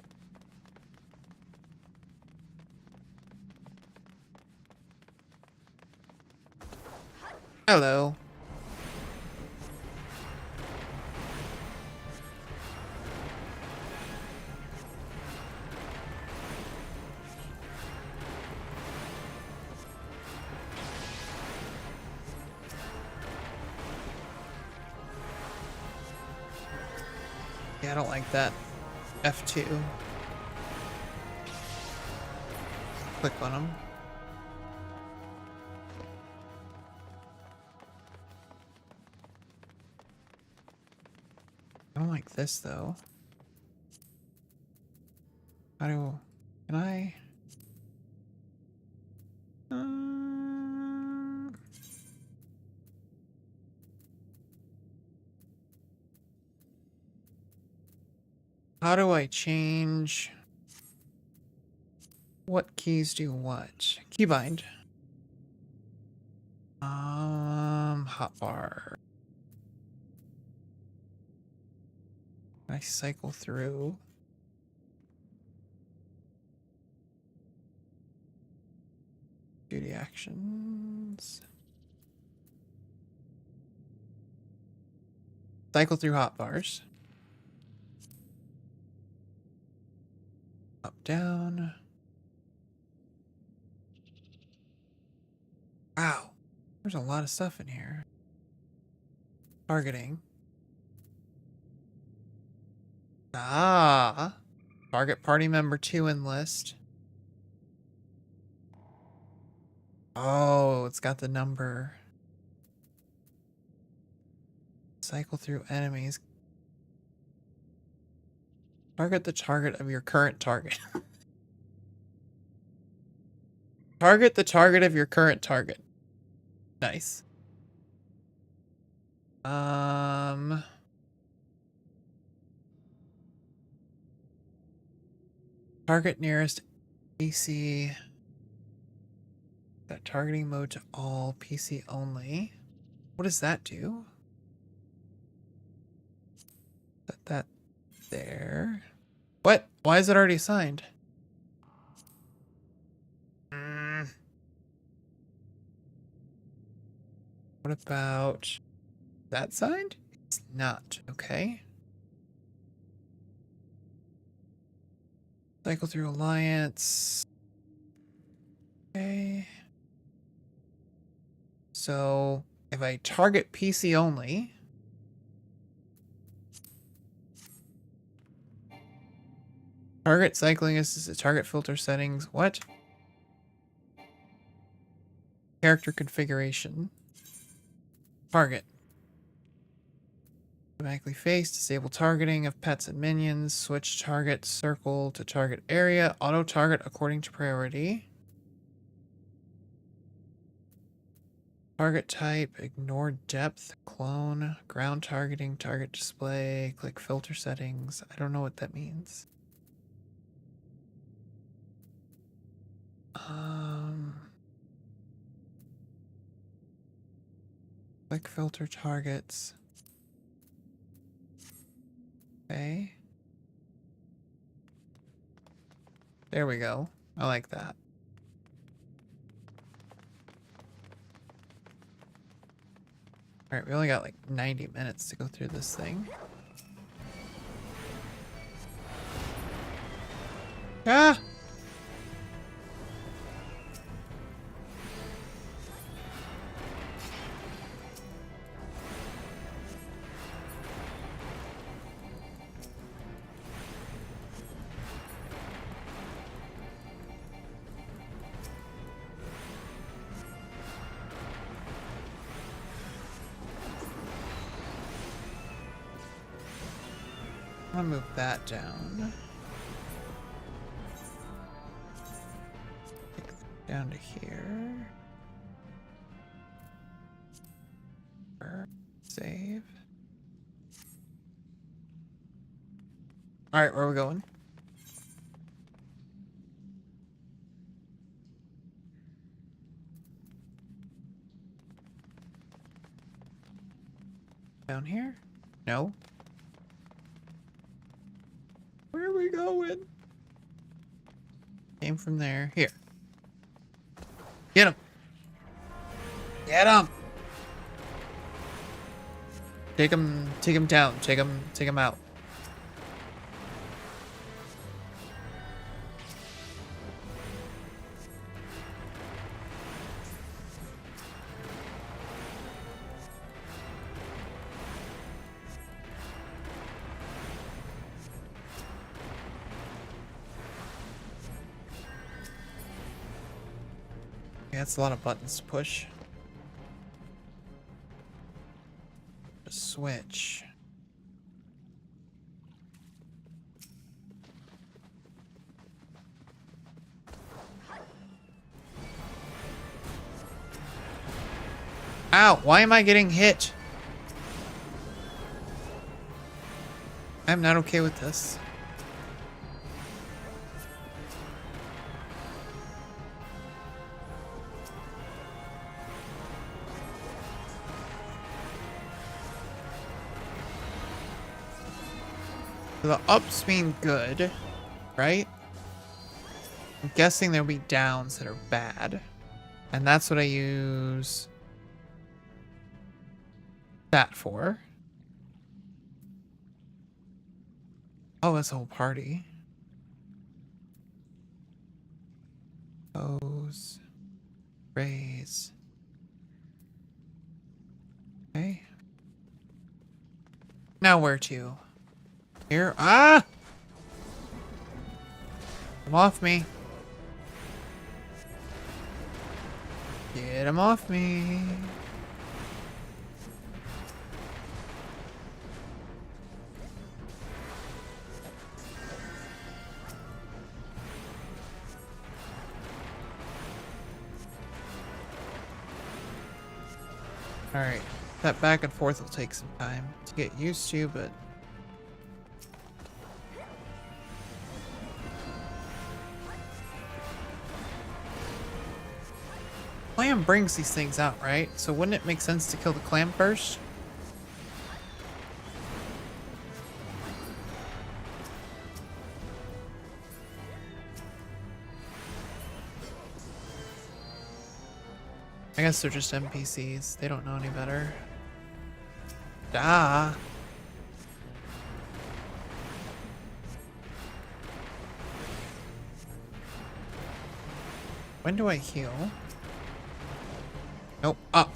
Hello. Yeah, I don't like that. F2. Click on them. I don't like this though. Can I? How do I change? What keys do what? Keybind. Hotbar. I cycle through. Duty actions. Cycle through hotbars. Up, down. Wow. There's a lot of stuff in here. Targeting. Ah. Target party member 2 in list. Oh, it's got the number. Cycle through enemies. Target the target of your current target. Target the target of your current target. Nice. Target nearest PC. That targeting mode to all PC only. What does that do? Set that there. What? Why is it already assigned? What about that signed? It's not. Okay. Cycle through alliance. Okay. So if I target PC only, target cycling is a target filter settings. What? Character configuration. Target. Automatically face, disable targeting of pets and minions, switch target circle to target area, auto target according to priority. Target type, ignore depth, clone, ground targeting, target display, click filter settings. I don't know what that means. Click filter targets. Okay. There we go. I like that. Alright, we only got like 90 minutes to go through this thing. Ah! I'm gonna move that down. Down to here. Save. Alright, where are we going? Down here? No. Where are we going? Came from there. Here. Get him. Get him. Take him down. Take him out. Yeah, that's a lot of buttons to push. Just switch. Ow, why am I getting hit? I'm not okay with this. So the ups mean good, right? I'm guessing there'll be downs that are bad. And that's what I use that for. Oh, that's a whole party. Pose. Raise. Okay. Now where to? Here. Ah! Come off me. Get him off me. Alright. That back and forth will take some time to get used to, but... Clam brings these things out, right? So wouldn't it make sense to kill the clam first? I guess they're just NPCs. They don't know any better. Duh. When do I heal? Nope. Up.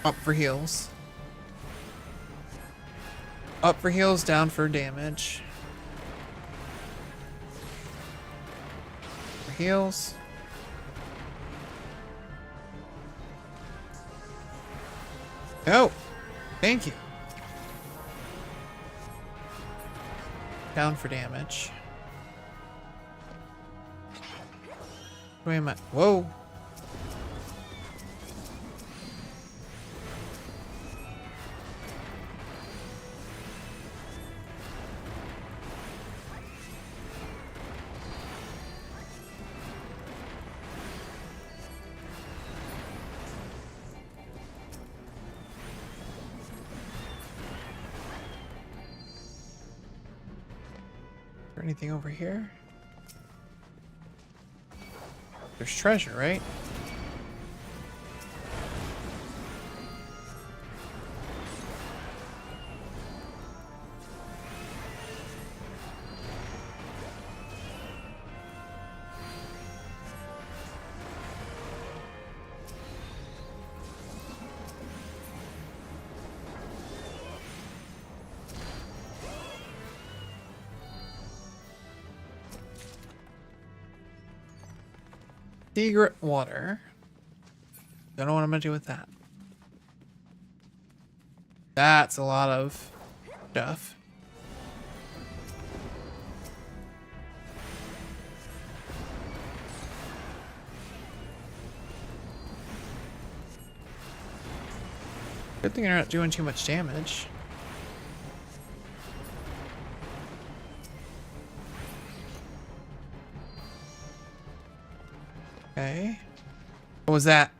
Up for heals. Up for heals, down for damage. For heals. Oh, thank you. Down for damage. Where am I? Whoa. Anything over here? There's treasure, right? Secret water. Don't know what I'm gonna do with that. That's a lot of stuff. Good thing they're not doing too much damage. Okay. What was that?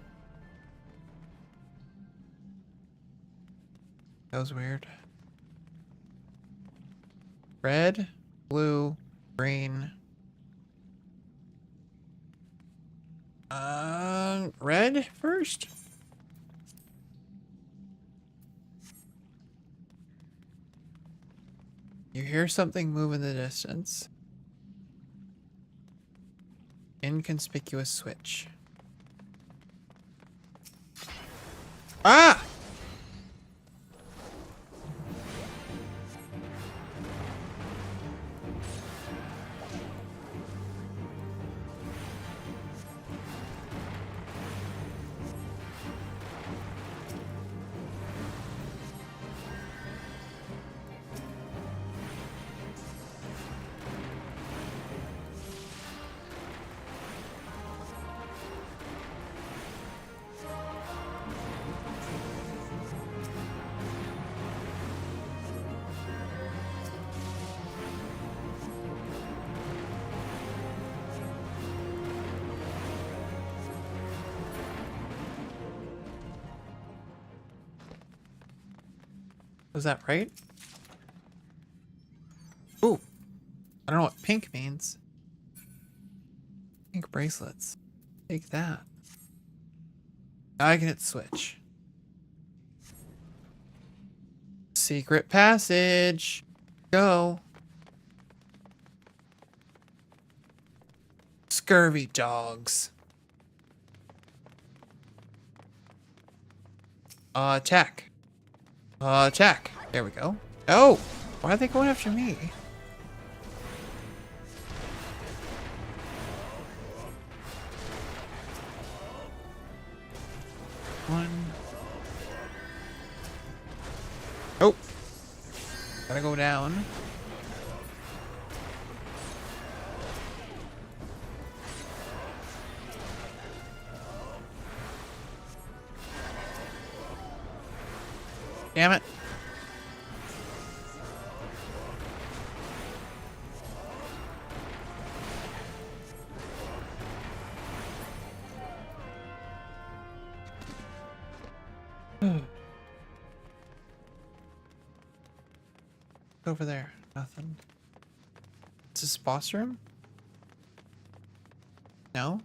That was weird. Red, blue, green. Red first? You hear something move in the distance. Inconspicuous switch. Ah! Was that right? Ooh. I don't know what pink means. Pink bracelets. Take that. Now I can hit switch. Secret passage. Go. Scurvy dogs. Attack. Attack. There we go. Oh! Why are they going after me? One. Oh! Gotta go down. Damn it. Over there. Nothing. Is this boss room? No?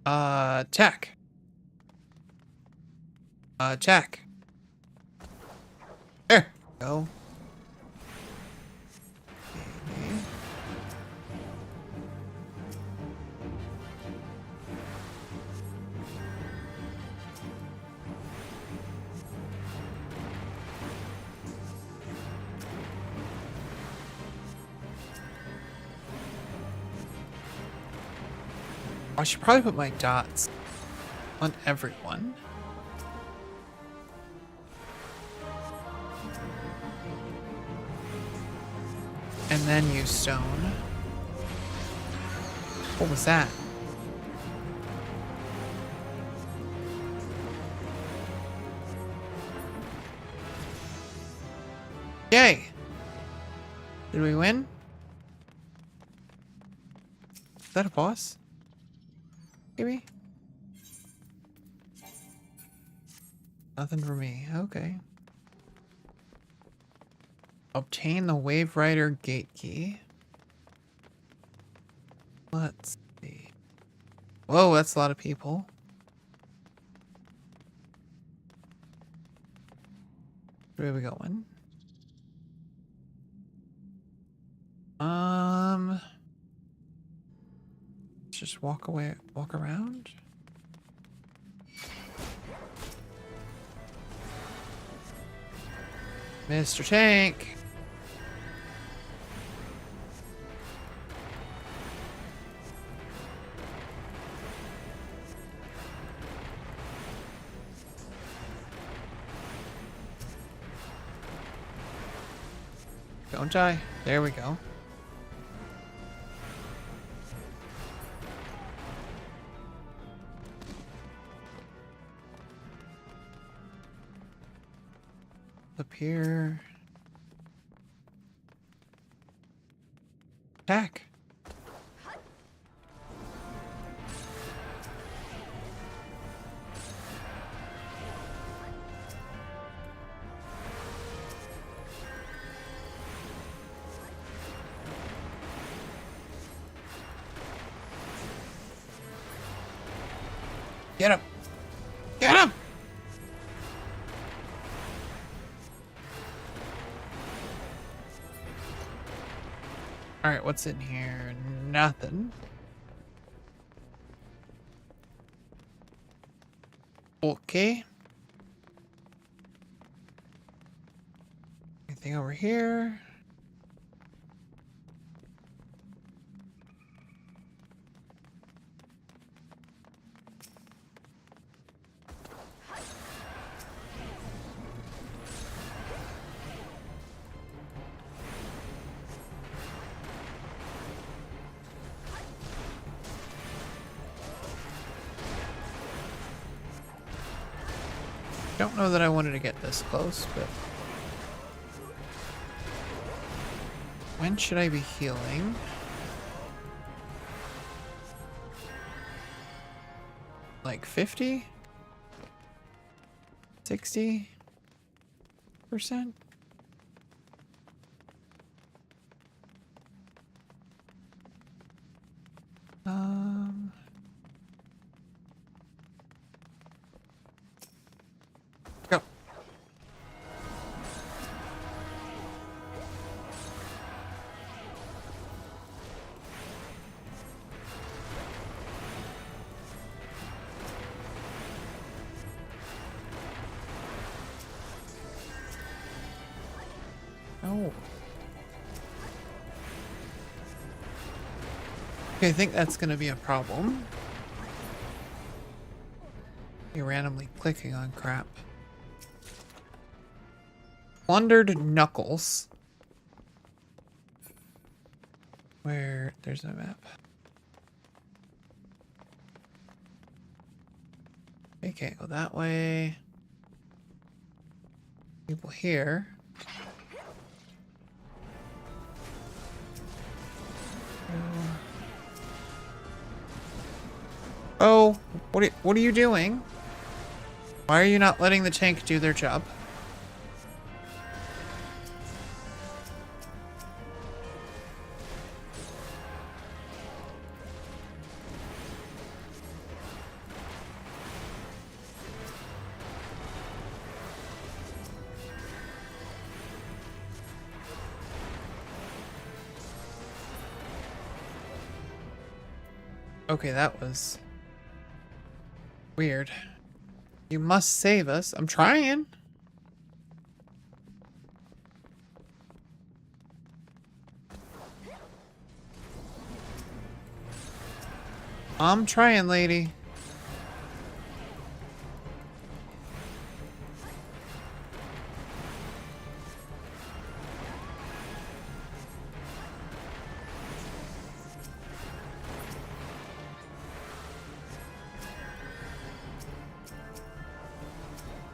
Attack. Attack. There. Go. Okay. I should probably put my dots on everyone. And then use stone. What was that? Yay! Did we win? Is that a boss? Maybe? Nothing for me. Okay. Obtain the Wave Rider gate key. Let's see. Whoa, that's a lot of people. Where are we going? Let's just walk away, walk around. Mr. Tank. Don't die. There we go. Up here. Attack. Get him! Get him! Alright, what's in here? Nothing. Okay. Anything over here? Don't know that I wanted to get this close, but when should I be healing? Like 50? 60%. Go. Oh. Okay, I think that's gonna be a problem. You're randomly clicking on crap. Plundered Knuckles. Where there's no map. Okay, can't go that way. People here. Oh, what are you doing? Why are you not letting the tank do their job? Okay, that was weird. You must save us. I'm trying. I'm trying, lady.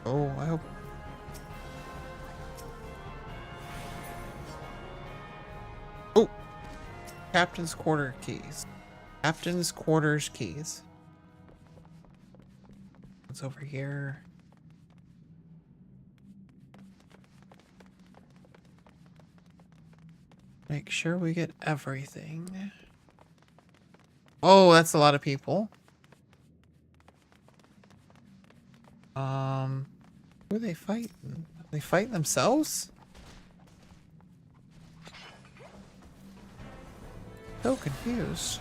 Oh, I hope. Oh! Captain's quarter keys. Captain's quarters keys. What's over here? Make sure we get everything. Oh, that's a lot of people. Who are they fighting? Are they fighting themselves? So confused.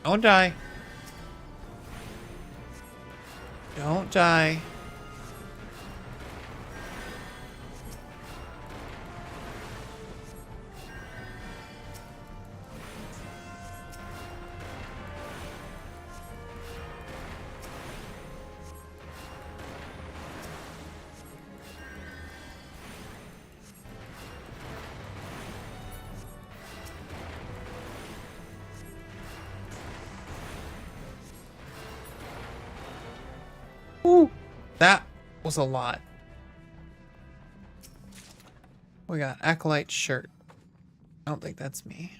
Don't die. Don't die. Ooh, that was a lot. We got Acolyte shirt. I don't think that's me.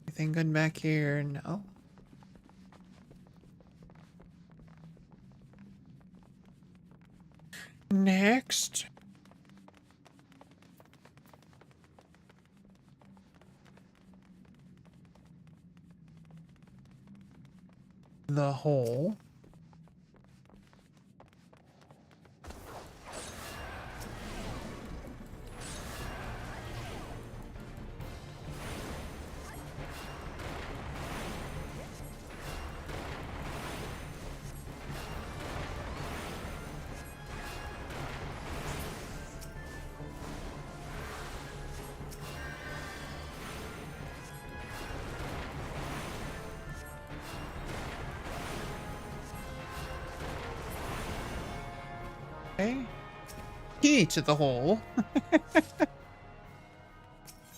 Anything good back here? No. Next. The hole. Okay. Key to the hole.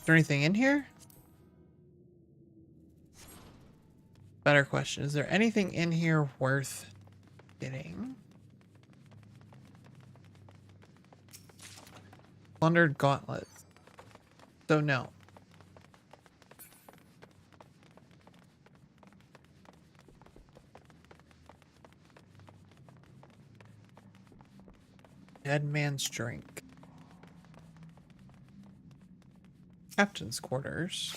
there anything in here? Better question. Is there anything in here worth getting? Plundered gauntlets. So no. Dead man's drink. Captain's quarters.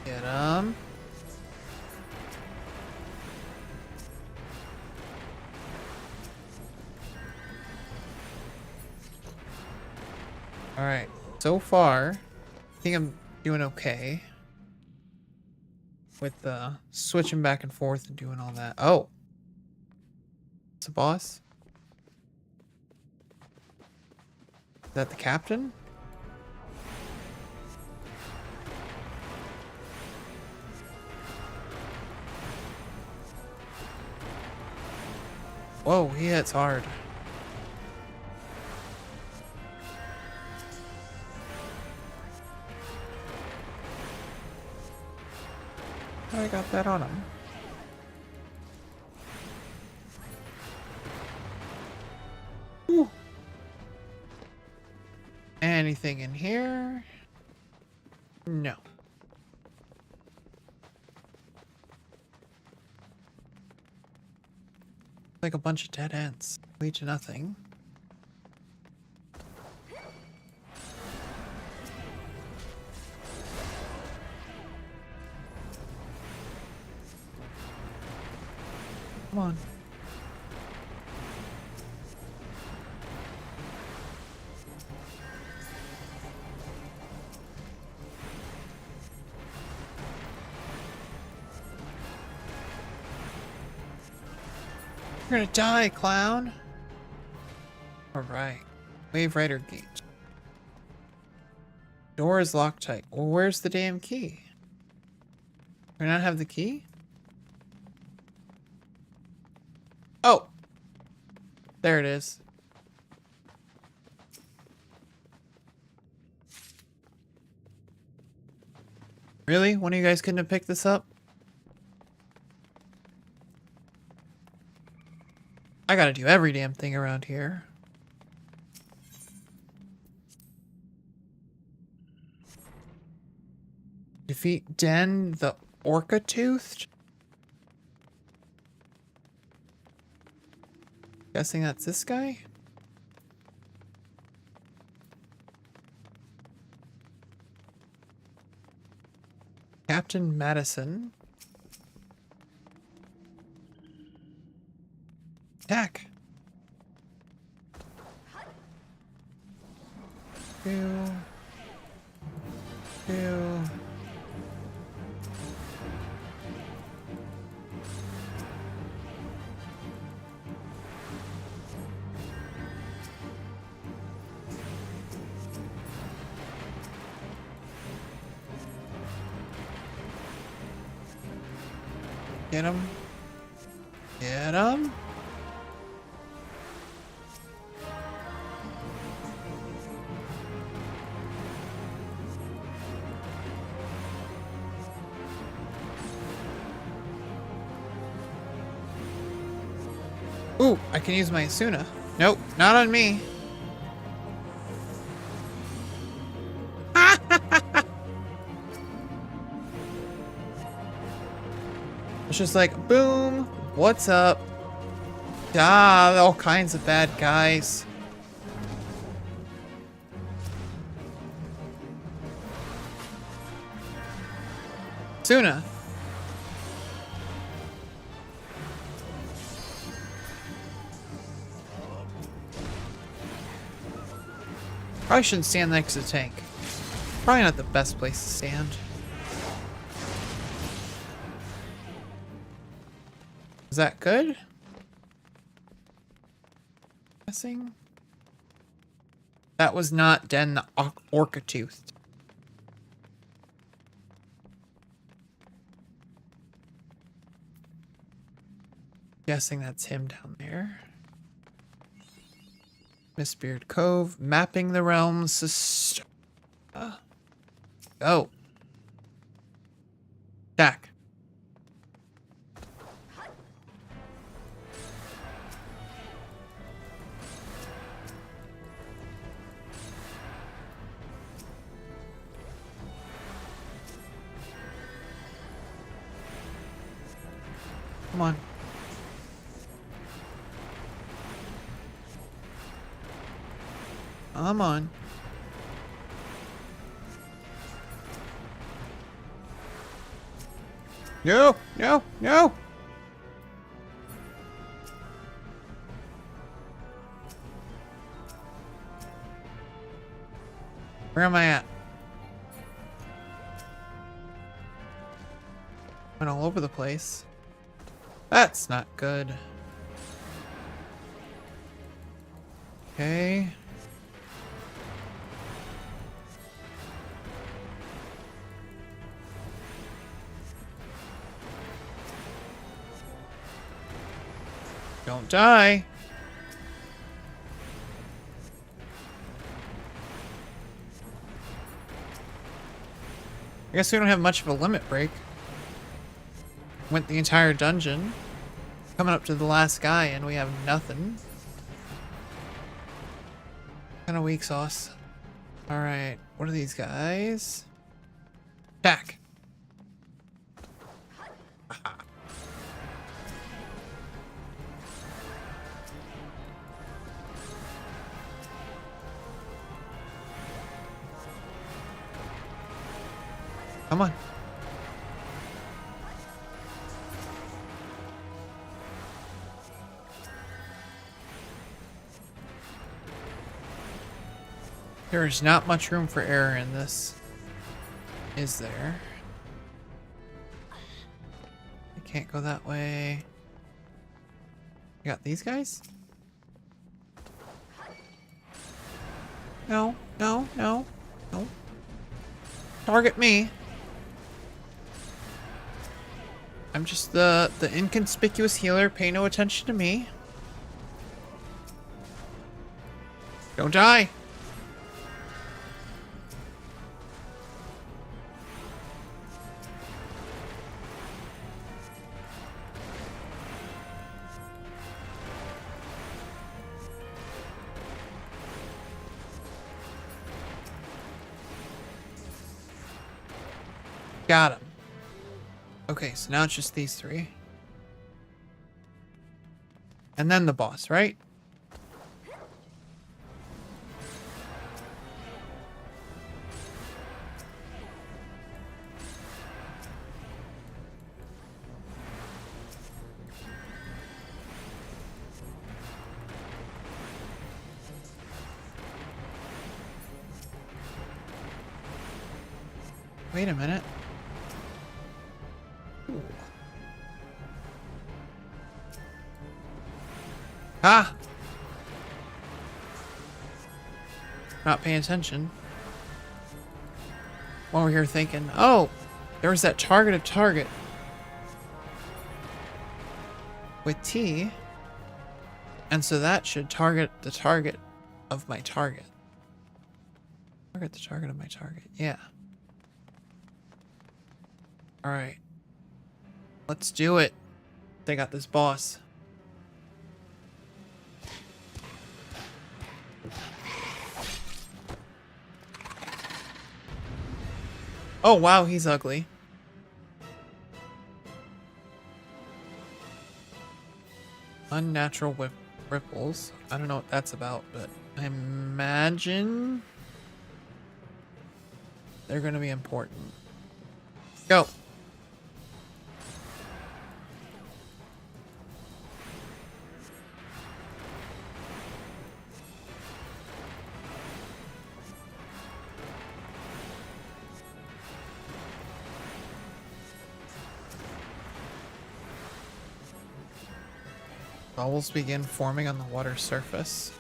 Get 'em. All right. So far, I think I'm doing okay with switching back and forth and doing all that. Oh, it's a boss. Is that the captain? Whoa, he hits hard. I got that on him. Ooh. Anything in here? No. Like a bunch of dead ends. Lead to nothing. Come on. You're gonna die, clown. Alright. Wave Rider Gate. Door is locked tight. Well, where's the damn key? Do I not have the key? Oh! There it is. Really? One of you guys couldn't have picked this up? I gotta do every damn thing around here. Defeat Den the Orca-Toothed? Guessing that's this guy? Captain Madison. Attack. Two. Get him. Get him. Ooh, I can use my Asuna. Nope, not on me. It's just like, boom, what's up? Ah, all kinds of bad guys. Asuna. Probably shouldn't stand next to the tank. Probably not the best place to stand. Is that good? Guessing. That was not Den the Orca-Toothed. Guessing that's him down there. Mistbeard Cove, mapping the realms. Go. Attack. Come on. Come on. No, no, no. Where am I at? Went all over the place. That's not good. Okay. Don't die. I guess we don't have much of a limit break. Went the entire dungeon. Coming up to the last guy and we have nothing. Kind of weak sauce. Alright, what are these guys? Attack. Come on. There is not much room for error in this, is there? I can't go that way. You got these guys? No, no, no, no. Target me. I'm just the inconspicuous healer. Pay no attention to me. Don't die. Got him. Okay, so now it's just these three. And then the boss, right? Wait a minute. Ooh. Ah! Not paying attention. While we're here thinking, oh, there was that targeted target with T, and so that should target the target of my target. Target the target of my target, yeah. Alright. Let's do it. They got this boss. Oh wow, he's ugly. Unnatural ripples. I don't know what that's about, but I imagine they're gonna be important. Go. Bubbles begin forming on the water surface.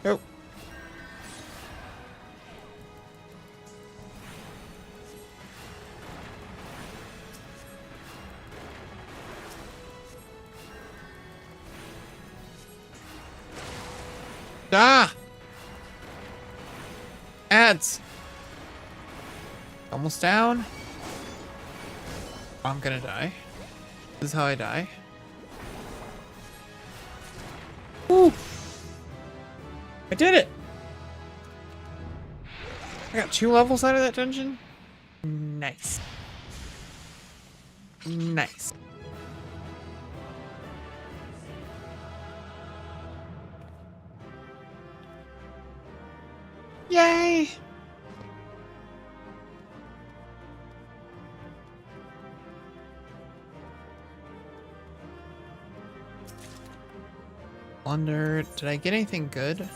Go. Ah! Ads! Almost down. I'm gonna die. This is how I die. Woo! I did it! I got 2 levels out of that dungeon. Nice. Nice. Yay! Plundered. Did I get anything good?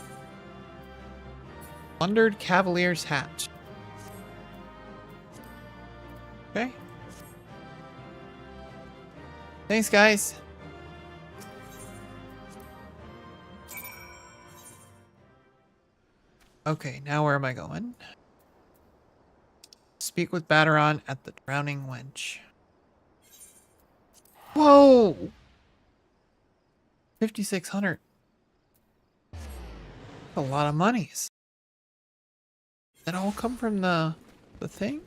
Plundered Cavalier's Hat. Okay. Thanks, guys. Okay, now where am I going? Speak with Bateron at the Drowning Wench. Whoa! 5,600. A lot of monies. That all come from the thing?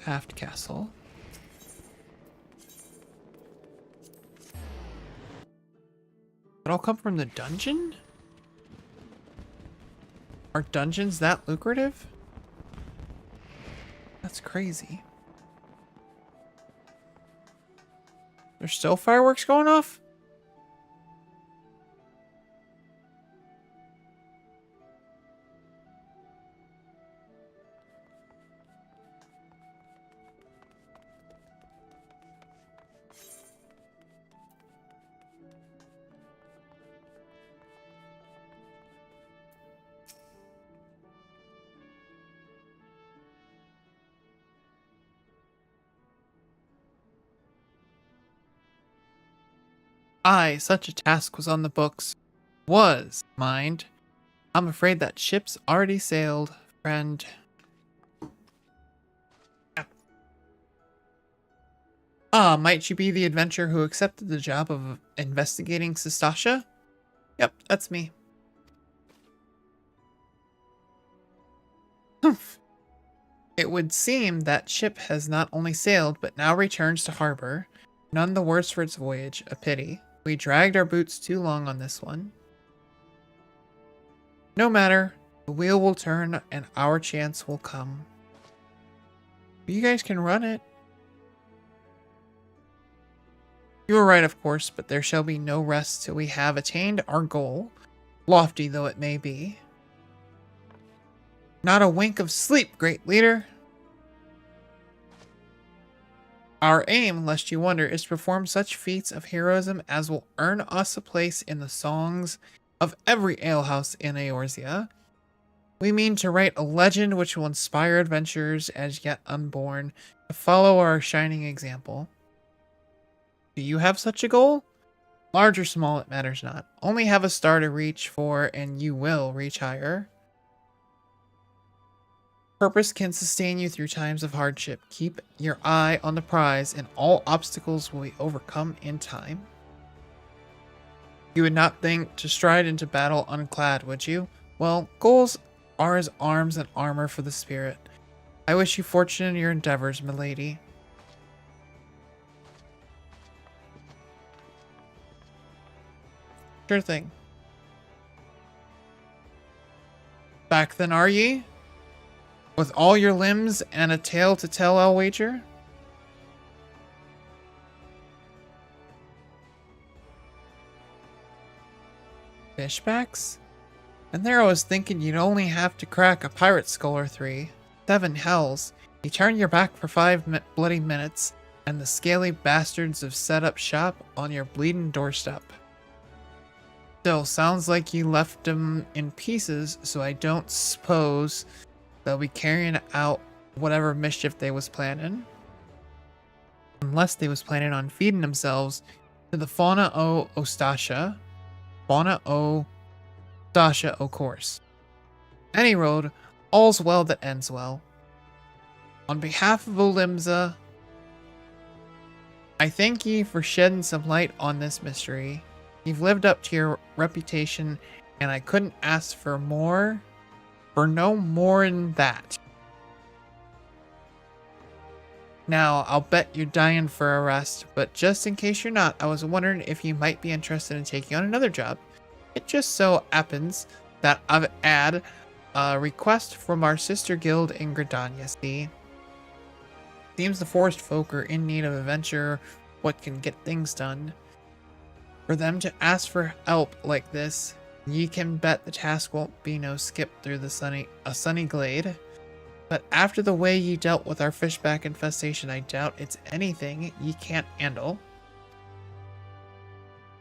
Aft Castle. That all come from the dungeon? Are dungeons that lucrative? That's crazy. There's still fireworks going off? Aye, such a task was on the books. Was, mind. I'm afraid that ship's already sailed, friend. Ah, might you be the adventurer who accepted the job of investigating Sistasha? Yep, that's me. Humph. It would seem that ship has not only sailed, but now returns to harbor. None the worse for its voyage, a pity. We dragged our boots too long on this one. No matter, the wheel will turn and our chance will come. You guys can run it. You are right, of course, but there shall be no rest till we have attained our goal, lofty though it may be. Not a wink of sleep, great leader. Our aim, lest you wonder, is to perform such feats of heroism as will earn us a place in the songs of every alehouse in Eorzea. We mean to write a legend which will inspire adventurers as yet unborn to follow our shining example. Do you have such a goal? Large or small, it matters not. Only have a star to reach for, and you will reach higher. Purpose can sustain you through times of hardship. Keep your eye on the prize, and all obstacles will be overcome in time. You would not think to stride into battle unclad, would you? Well, goals are as arms and armor for the spirit. I wish you fortune in your endeavors, milady. Sure thing. Back then, are ye? With all your limbs and a tale to tell, I'll wager? Fishbacks? And there I was thinking you'd only have to crack a pirate skull or 3. 7 hells. You turn your back for 5 bloody minutes, and the scaly bastards have set up shop on your bleeding doorstep. Still, sounds like you left them in pieces, so I don't suppose they'll be carrying out whatever mischief they was planning. Unless they was planning on feeding themselves to the fauna o' Ostasha. Spawna o Stasha o course. Any road, all's well that ends well. On behalf of Olimza, I thank ye for shedding some light on this mystery. You've lived up to your reputation, and I couldn't ask for no more than that. Now, I'll bet you're dying for a rest, but just in case you're not, I was wondering if you might be interested in taking on another job. It just so happens that I've had a request from our sister guild in Gridania, see? Seems the forest folk are in need of a venture what can get things done. For them to ask for help like this, ye can bet the task won't be no skip through a sunny glade. But after the way ye dealt with our fishback infestation, I doubt it's anything ye can't handle.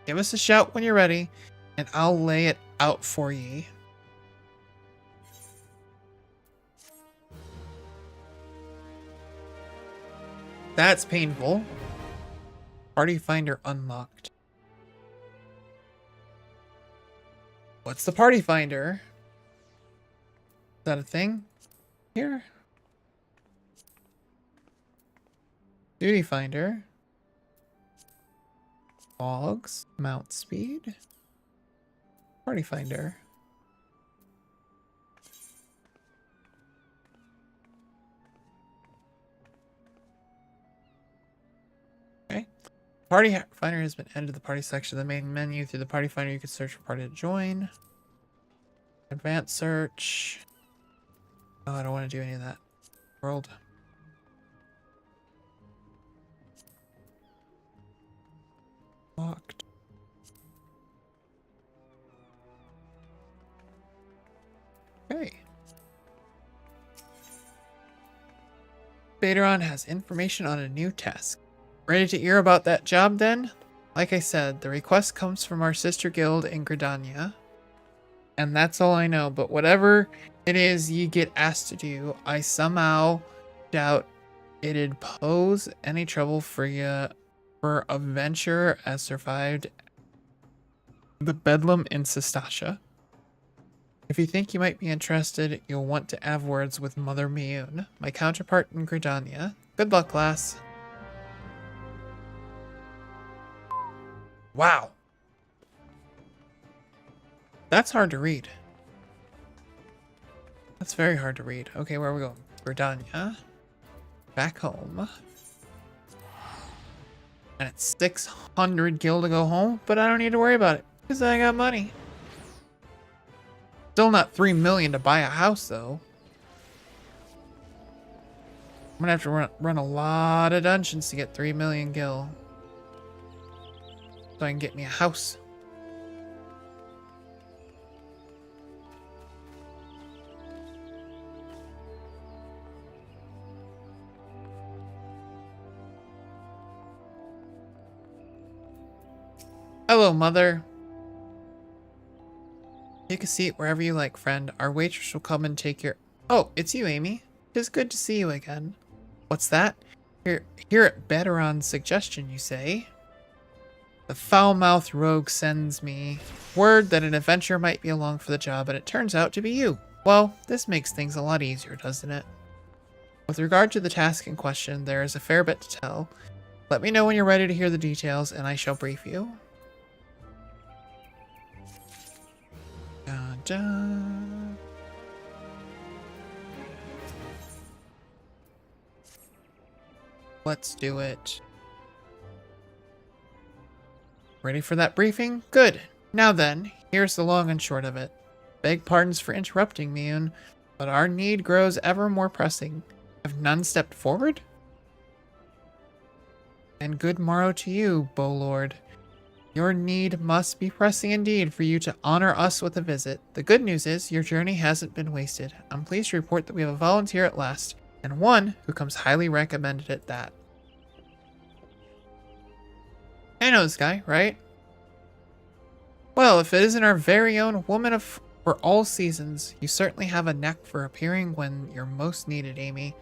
Give us a shout when you're ready, and I'll lay it out for ye. That's painful. Party finder unlocked. What's the party finder? Is that a thing? Here. Duty finder. Logs. Mount speed. Party finder. Okay. Party finder has been added to the party section of the main menu. Through the party finder, you can search for party to join. Advanced search. Oh, I don't want to do any of that. World. Locked. Okay. Baderon has information on a new task. Ready to hear about that job then? Like I said, the request comes from our sister guild in Gridania. And that's all I know, but whatever it is you get asked to do, I somehow doubt it'd pose any trouble for you for a venture as survived the Bedlam in Sestasha. If you think you might be interested, you'll want to have words with Mother Mioun, my counterpart in Gridania. Good luck, class. Wow. That's hard to read. That's very hard to read. Okay, where are we going? Gridania. Back home. And it's 600 gil to go home, but I don't need to worry about it because I got money. Still not 3 million to buy a house, though. I'm gonna have to run a lot of dungeons to get 3 million gil. So I can get me a house. Hello, Mother. Take a seat wherever you like, friend. Our waitress will come and take your... Oh, it's you, Amy. It is good to see you again. What's that? Here at Baderon's suggestion, you say? The foul-mouthed rogue sends me word that an adventurer might be along for the job, and it turns out to be you. Well, this makes things a lot easier, doesn't it? With regard to the task in question, there is a fair bit to tell. Let me know when you're ready to hear the details, and I shall brief you. Let's do it. Ready for that briefing? Good. Now then, here's the long and short of it. Beg pardons for interrupting, Mioun, but our need grows ever more pressing. Have none stepped forward? And good morrow to you, Bowlord. Your need must be pressing indeed for you to honor us with a visit. The good news is your journey hasn't been wasted. I'm pleased to report that we have a volunteer at last, and one who comes highly recommended at that. I know this guy, right? Well, if it isn't our very own woman for all seasons, you certainly have a knack for appearing when you're most needed, Amy.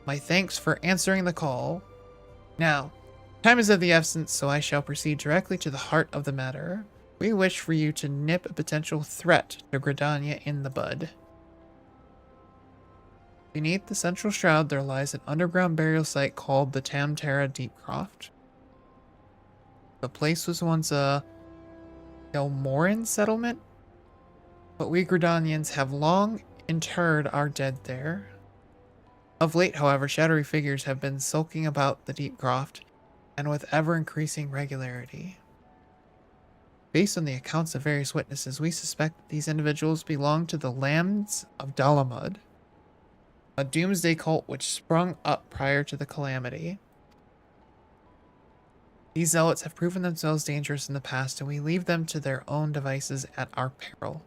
My thanks for answering the call. Now, time is of the essence, so I shall proceed directly to the heart of the matter. We wish for you to nip a potential threat to Gridania in the bud. Beneath the central shroud, there lies an underground burial site called the Tamtara Deepcroft. The place was once a Elmoran settlement, but we Gridanians have long interred our dead there. Of late, however, shadowy figures have been sulking about the Deepcroft, and with ever-increasing regularity. Based on the accounts of various witnesses, we suspect that these individuals belong to the Lambs of Dalamud, a doomsday cult which sprung up prior to the calamity. These zealots have proven themselves dangerous in the past, and we leave them to their own devices at our peril.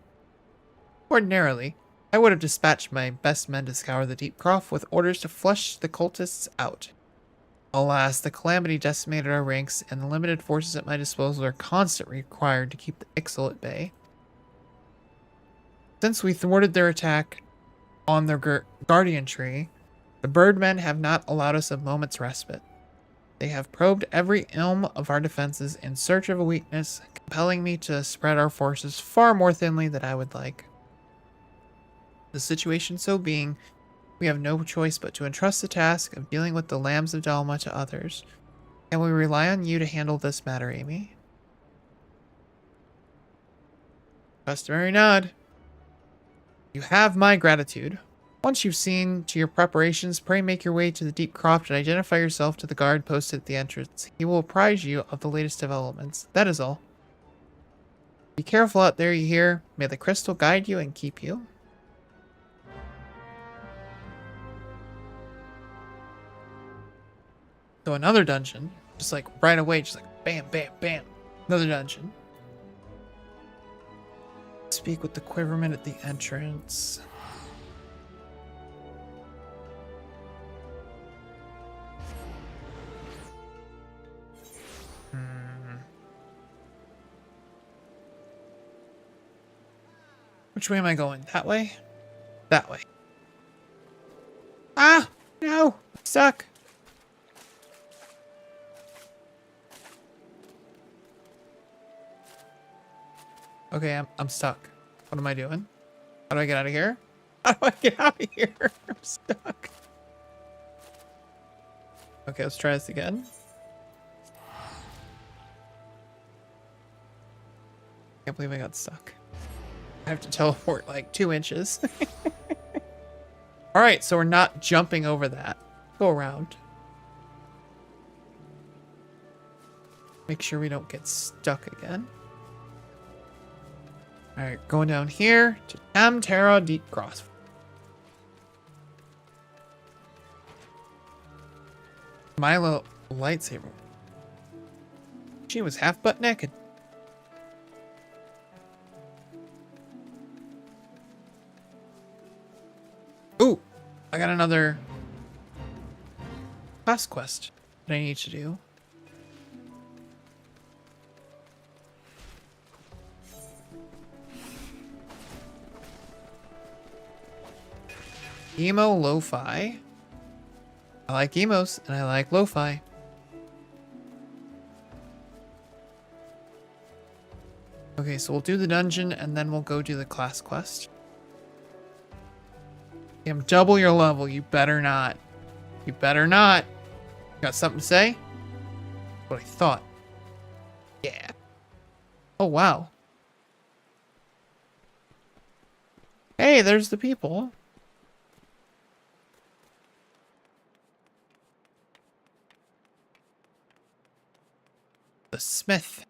Ordinarily, I would have dispatched my best men to scour the Deepcroft with orders to flush the cultists out. Alas, the calamity decimated our ranks, and the limited forces at my disposal are constantly required to keep the Ixal at bay. Since we thwarted their attack on their guardian tree, the birdmen have not allowed us a moment's respite. They have probed every ilm of our defenses in search of a weakness, compelling me to spread our forces far more thinly than I would like. The situation so being, we have no choice but to entrust the task of dealing with the Lambs of Dalma to others. Can we rely on you to handle this matter, Amy? Customary nod. You have my gratitude. Once you've seen to your preparations, pray make your way to the Deepcroft and identify yourself to the guard posted at the entrance. He will apprise you of the latest developments. That is all. Be careful out there, you hear? May the crystal guide you and keep you. So another dungeon, just like right away, just like bam, bam, bam. Another dungeon. Speak with the Quiverman at the entrance. Which way am I going? That way? That way. Ah! No! I'm stuck! Okay, I'm stuck. What am I doing? How do I get out of here? How do I get out of here? I'm stuck. Okay, let's try this again. Can't believe I got stuck. I have to teleport like 2 inches. Alright, so we're not jumping over that. Go around. Make sure we don't get stuck again. Alright, going down here to Tamtara Deepcroft. My little lightsaber. She was half butt naked. Ooh, I got another class quest that I need to do. Emo lo-fi. I like emos and I like lo-fi. Okay, so we'll do the dungeon and then we'll go do the class quest. I'm double your level. You better not. You better not. Got something to say? What I thought. Yeah. Oh, wow. Hey, there's the people. The smith.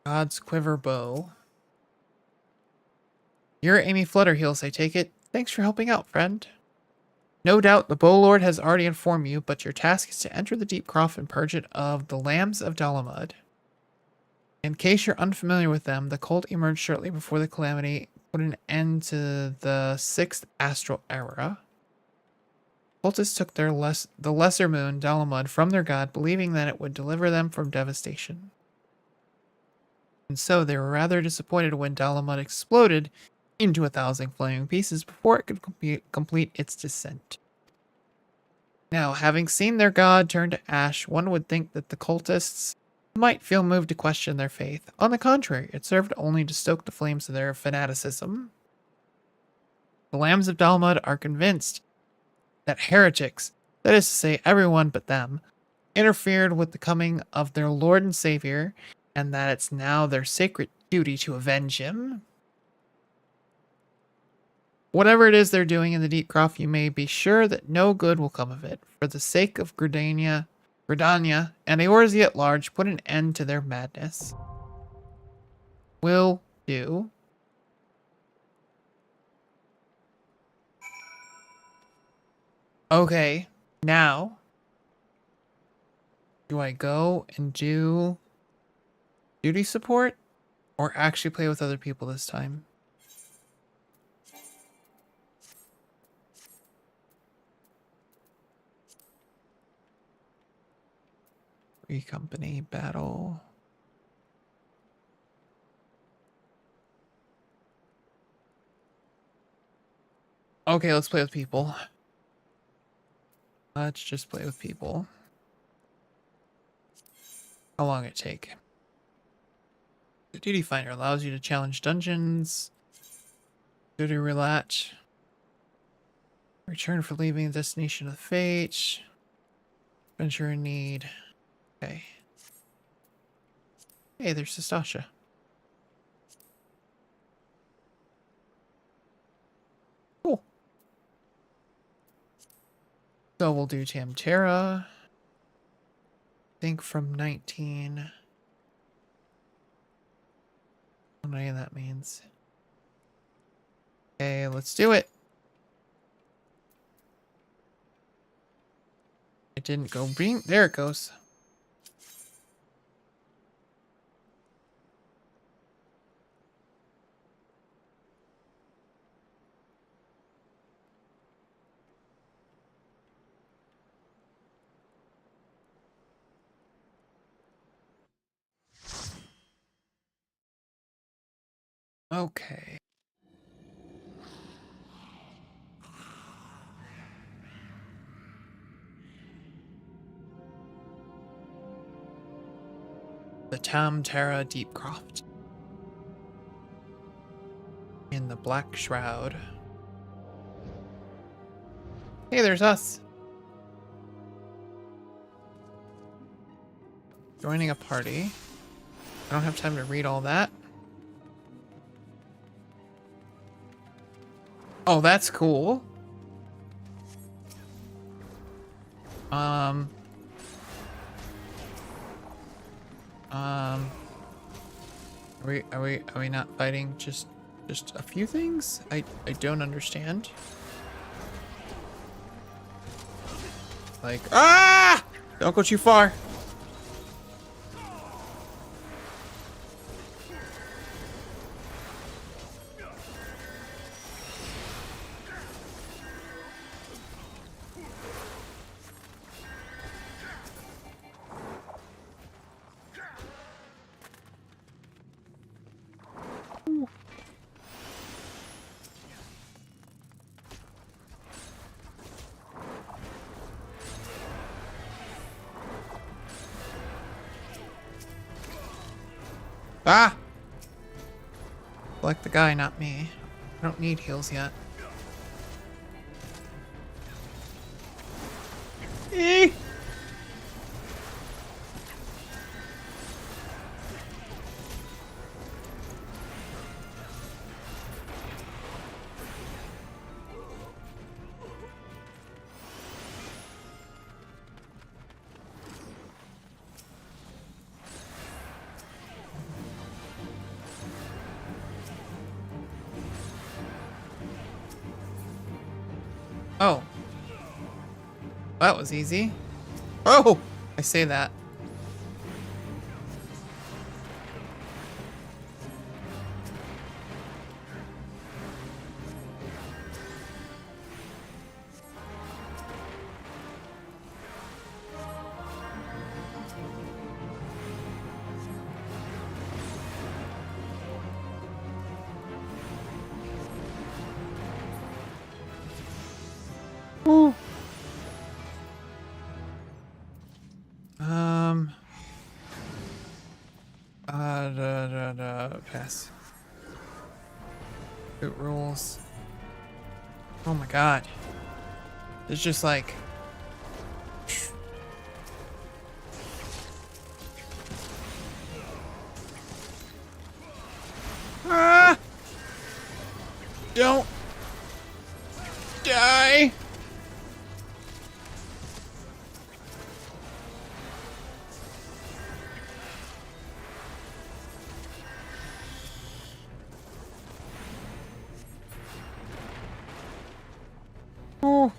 God's quiver bow. You're Amy Flutterheels, I take it. Thanks for helping out, friend. No doubt the Bow Lord has already informed you, but your task is to enter the Deepcroft and purge it of the Lambs of Dalamud. In case you're unfamiliar with them, the cult emerged shortly before the calamity put an end to the 6th astral era. Cultists took the lesser moon, Dalamud, from their god, believing that it would deliver them from devastation. And so they were rather disappointed when Dalamud exploded into 1,000 flaming pieces before it could complete its descent. Now, having seen their god turn to ash, one would think that the cultists might feel moved to question their faith. On the contrary, it served only to stoke the flames of their fanaticism. The Lambs of Dalmud are convinced that heretics, that is to say everyone but them, interfered with the coming of their Lord and Savior, and that it's now their sacred duty to avenge him. Whatever it is they're doing in the Deep Croft, you may be sure that no good will come of it. For the sake of Gridania, and Eorzea at large, put an end to their madness. Will do. Okay, now, do I go and do duty support or actually play with other people this time? Free company battle. Okay, let's play with people. Let's just play with people. How long it take? The Duty Finder allows you to challenge dungeons. Duty Relat. Return for leaving the destination of fate. Adventure in need. Okay. Hey, there's Sastasha. Cool. So we'll do Tamtera. I think from 19. I don't know what any of that means. Okay, let's do it. It didn't go bing. There it goes. Okay. The Tamtera Deepcroft. In the Black Shroud. Hey, there's us. Joining a party. I don't have time to read all that. Oh, that's cool. Are we not fighting just a few things? I don't understand. Like, ah! Don't go too far. Ah! Like the guy, not me. I don't need heals yet. Eee! Oh. That was easy. Oh! I say that. Ooh. pass. It rules. Oh my god. It's just like... Ah! Don't die! Oh.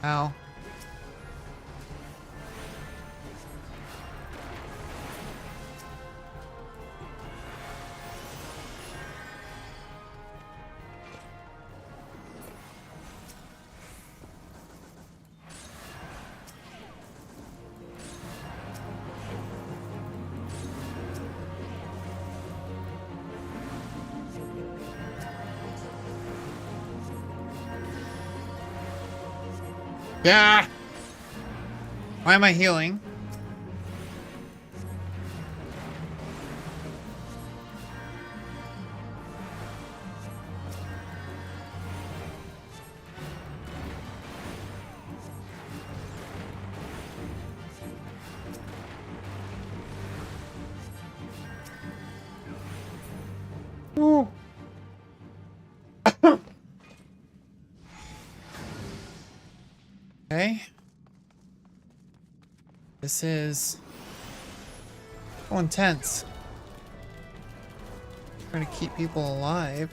Ow. Yeah. Why am I healing? Ooh. Okay. This is so intense. Trying to keep people alive.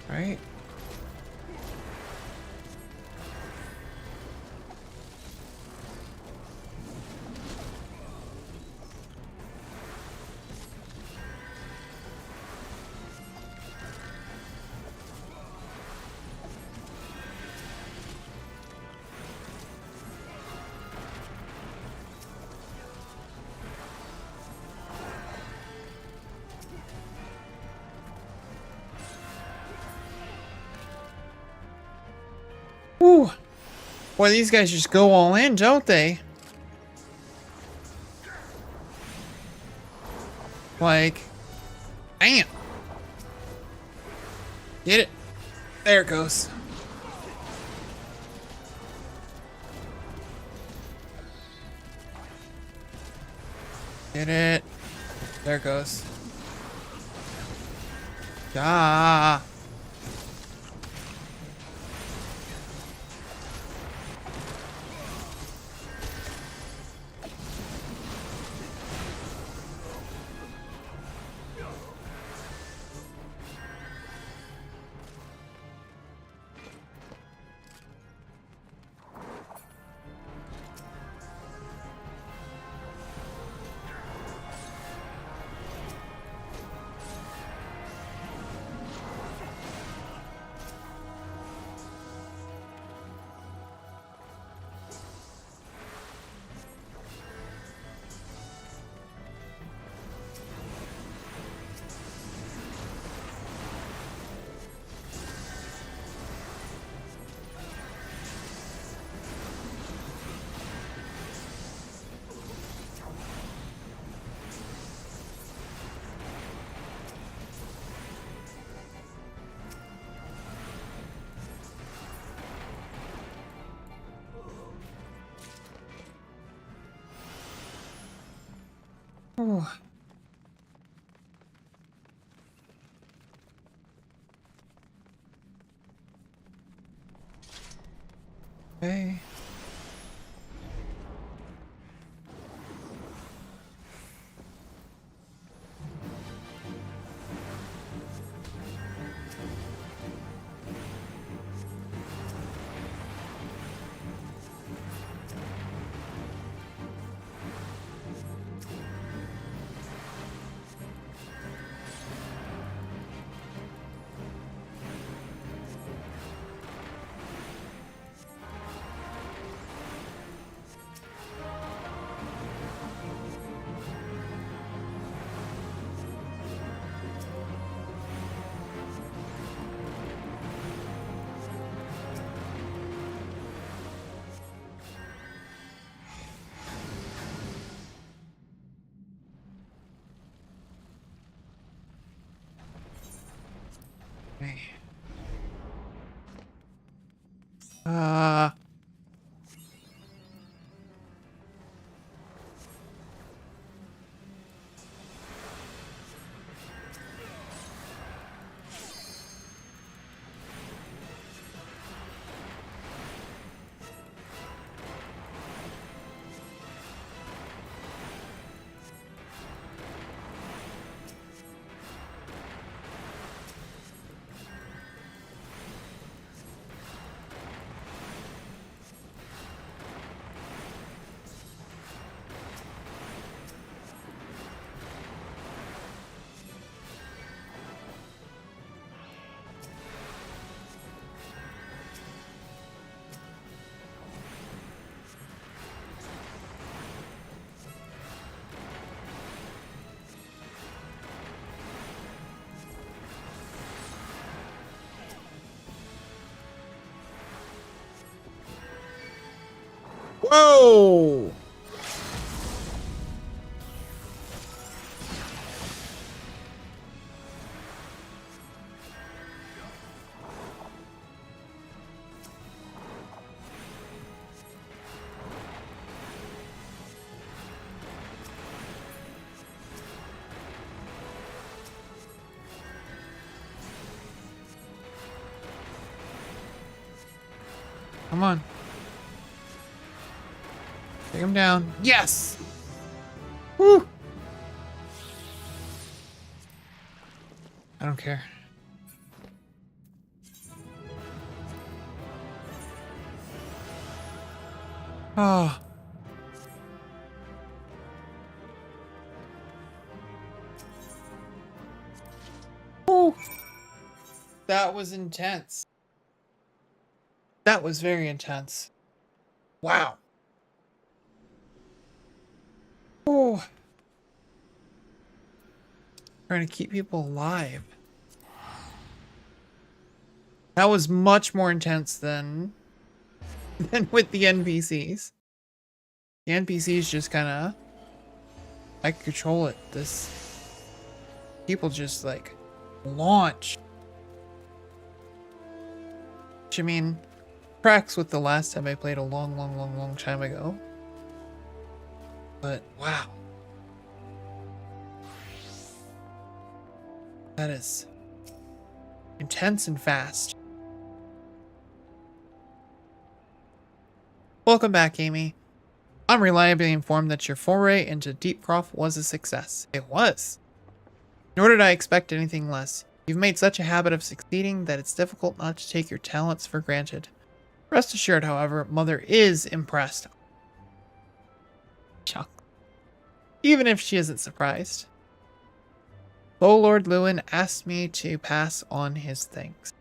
Right? Woo! Boy, these guys just go all in, don't they? Like, bam! Get it. There it goes. Get it. There it goes. Ah. Ooh. Okay. Okay. Uh... Whoa! Come on. Take him down. Yes! Woo! I don't care. Oh. Woo! That was intense. That was very intense. Wow. Oh. Trying to keep people alive. That was much more intense than with the NPCs. The NPCs just kind of, I can control it. This people just like launch. Which, I mean, tracks with the last time I played a long time ago. But wow. That is intense and fast. Welcome back, Amy. I'm reliably informed that your foray into Deepcroft was a success. It was. Nor did I expect anything less. You've made such a habit of succeeding that it's difficult not to take your talents for granted. Rest assured, however, Mother is impressed. Chuck. Even if she isn't surprised. Lord Lewin asked me to pass on his thanks.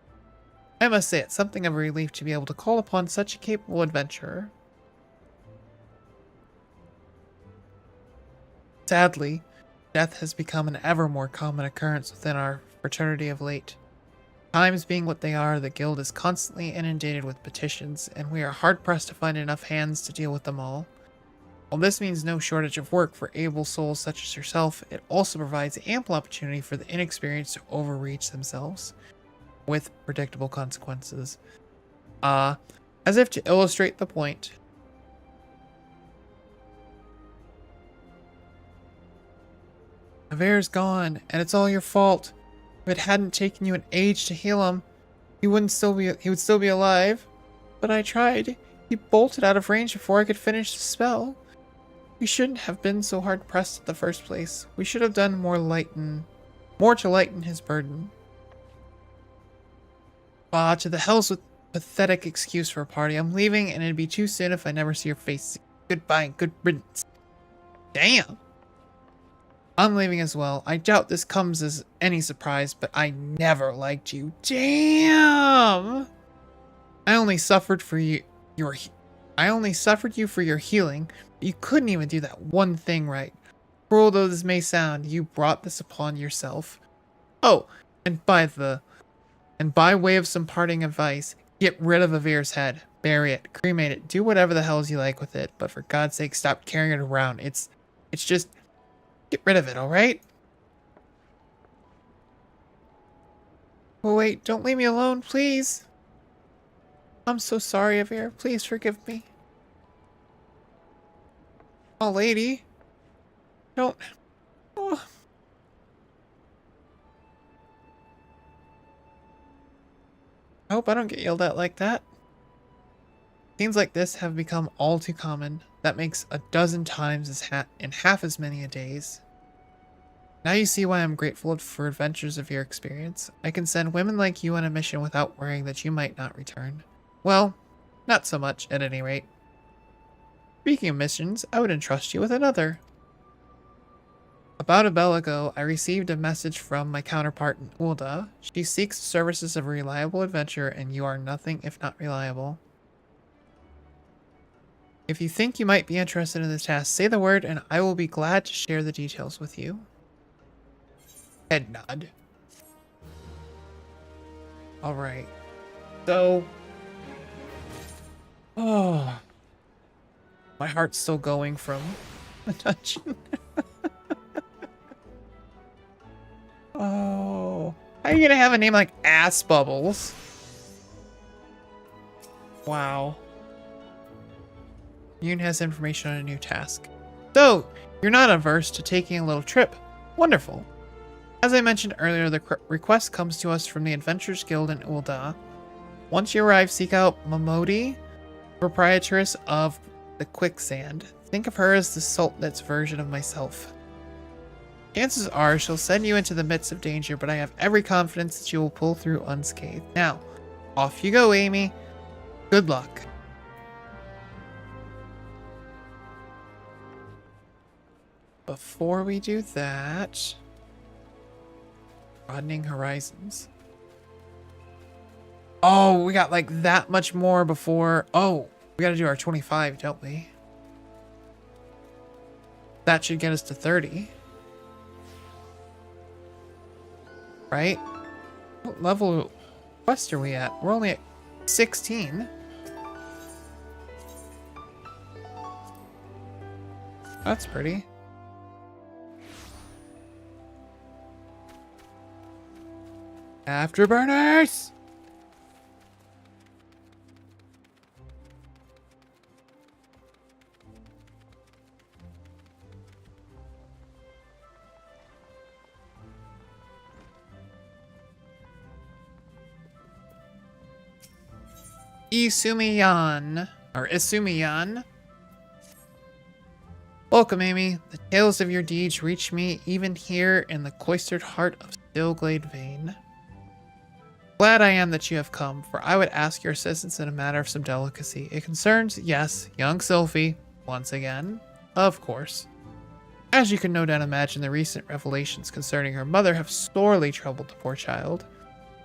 I must say it's something of a relief to be able to call upon such a capable adventurer. Sadly, death has become an ever more common occurrence within our fraternity of late. Times being what they are, the guild is constantly inundated with petitions, and we are hard-pressed to find enough hands to deal with them all. While this means no shortage of work for able souls such as yourself, it also provides ample opportunity for the inexperienced to overreach themselves, with predictable consequences. As if to illustrate the point, Avere's gone, and it's all your fault. If it hadn't taken you an age to heal him, he would still be alive. But I tried. He bolted out of range before I could finish the spell. We shouldn't have been so hard pressed in the first place. We should have done more to lighten his burden. To the hells with pathetic excuse for a party. I'm leaving, and it'd be too soon if I never see your face. Goodbye and good riddance. Damn. I'm leaving as well. I doubt this comes as any surprise, but I never liked you. Damn! I only suffered you for your healing, but you couldn't even do that one thing right. Cruel though this may sound, you brought this upon yourself. Oh, and by way of some parting advice, get rid of Avere's head. Bury it, cremate it, do whatever the hells you like with it, but for God's sake, stop carrying it around. It's just, get rid of it, alright? Oh, wait, don't leave me alone, please. I'm so sorry, Avir. Please forgive me. Oh, lady. Don't. Oh. I hope I don't get yelled at like that. Scenes like this have become all too common. That makes a dozen times in half as many a days. Now you see why I'm grateful for adventures of your experience. I can send women like you on a mission without worrying that you might not return. Well, not so much, at any rate. Speaking of missions, I would entrust you with another. About a bell ago, I received a message from my counterpart in Ulda. She seeks the services of a reliable adventurer, and you are nothing if not reliable. If you think you might be interested in this task, say the word, and I will be glad to share the details with you. Head nod. Alright. So... Oh... My heart's still going from the dungeon. Oh... How are you gonna have a name like Ass Bubbles? Wow. Yoon has information on a new task. So, you're not averse to taking a little trip. Wonderful. As I mentioned earlier, the request comes to us from the Adventurers Guild in Ulda. Once you arrive, seek out Momodi, proprietress of the Quicksand. Think of her as the Sultan's version of myself. Chances are she'll send you into the midst of danger, but I have every confidence that you will pull through unscathed. Now, off you go, Amy. Good luck. Before we do that, broadening horizons. Oh, we got like that much more before. Oh, we got to do our 25, don't we? That should get us to 30. Right? What level quest are we at? We're only at 16. That's pretty. Afterburners! Isumiyan, or Isumiyan. Welcome, Amy. The tales of your deeds reach me even here in the cloistered heart of Stillglade Vane. Glad I am that you have come, for I would ask your assistance in a matter of some delicacy. It concerns, yes, young Sophie, once again, of course. As you can no doubt imagine, the recent revelations concerning her mother have sorely troubled the poor child.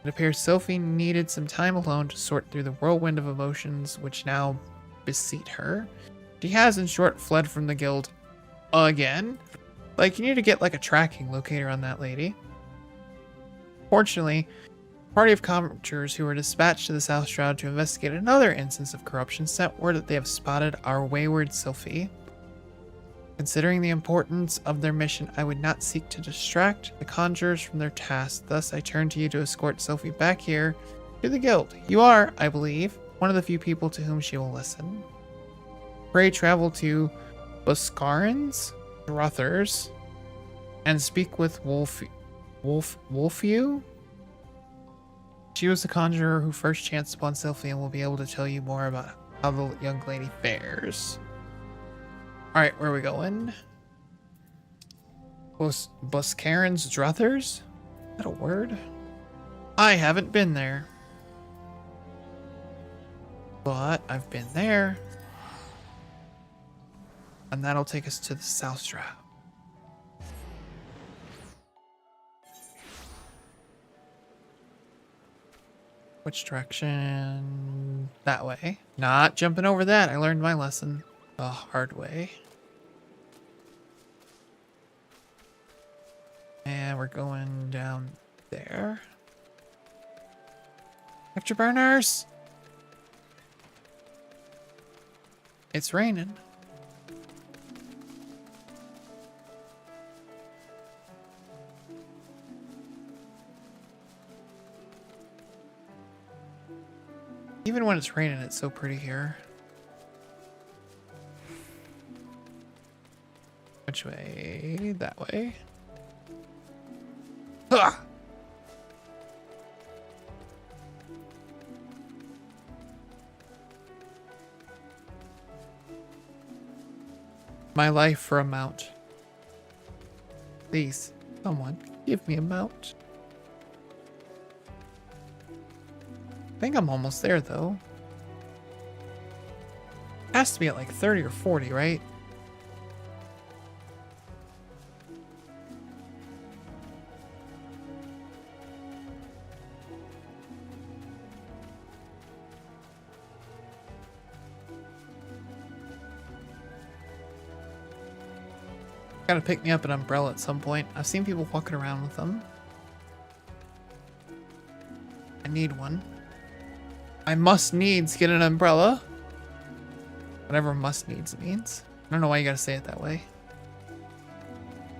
It appears Sophie needed some time alone to sort through the whirlwind of emotions which now beset her. She has, in short, fled from the guild. Again? Like, you need to get, like, a tracking locator on that lady. Fortunately, a party of commenters who were dispatched to the South Shroud to investigate another instance of corruption sent word that they have spotted our wayward Sophie. Considering the importance of their mission, I would not seek to distract the conjurers from their task. Thus, I turn to you to escort Sophie back here to the guild. You are, I believe, one of the few people to whom she will listen. Pray travel to Buscarin's Druthers and speak with Wolfew? She was the conjurer who first chanced upon Sophie and will be able to tell you more about how the young lady fares. Alright, where are we going? Buscarin's Druthers? Is that a word? I haven't been there. But I've been there. And that'll take us to the South Shroud. Which direction? That way. Not jumping over that. I learned my lesson the hard way. And we're going down there. Afterburners! It's raining. Even when it's raining, it's so pretty here. Which way? That way. Ah! My life for a mount. Please, someone, give me a mount. I think I'm almost there, though. Has to be at like 30 or 40, right? Gotta pick me up an umbrella at some point. I've seen people walking around with them. I need one. I must needs get an umbrella. Whatever must needs means. I don't know why you gotta say it that way.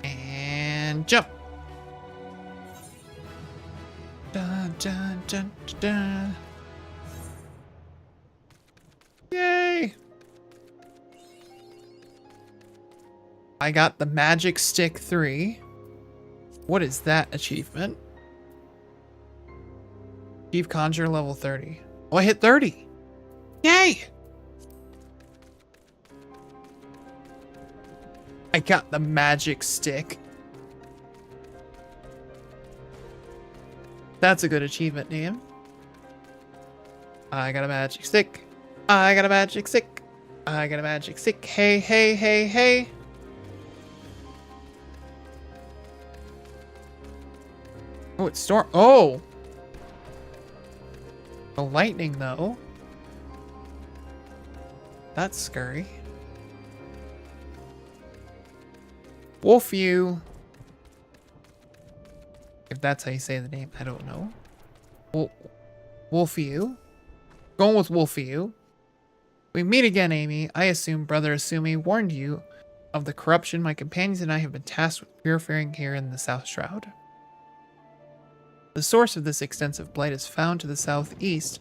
And jump. Dun, dun, dun, dun, dun. Yay! I got the Magic Stick 3. What is that achievement? Chief Conjurer level 30. Oh, I hit 30. Yay! I got the Magic Stick. That's a good achievement name. I got a Magic Stick. I got a Magic Stick. I got a Magic Stick. Hey, hey, hey, hey. Oh, it's storm. Oh! The lightning, though. That's scary. Wolfew. If that's how you say the name, I don't know. Wolfew. Going with Wolfew. We meet again, Amy. I assume Brother Asumi warned you of the corruption my companions and I have been tasked with purifying here in the South Shroud. The source of this extensive blight is found to the southeast.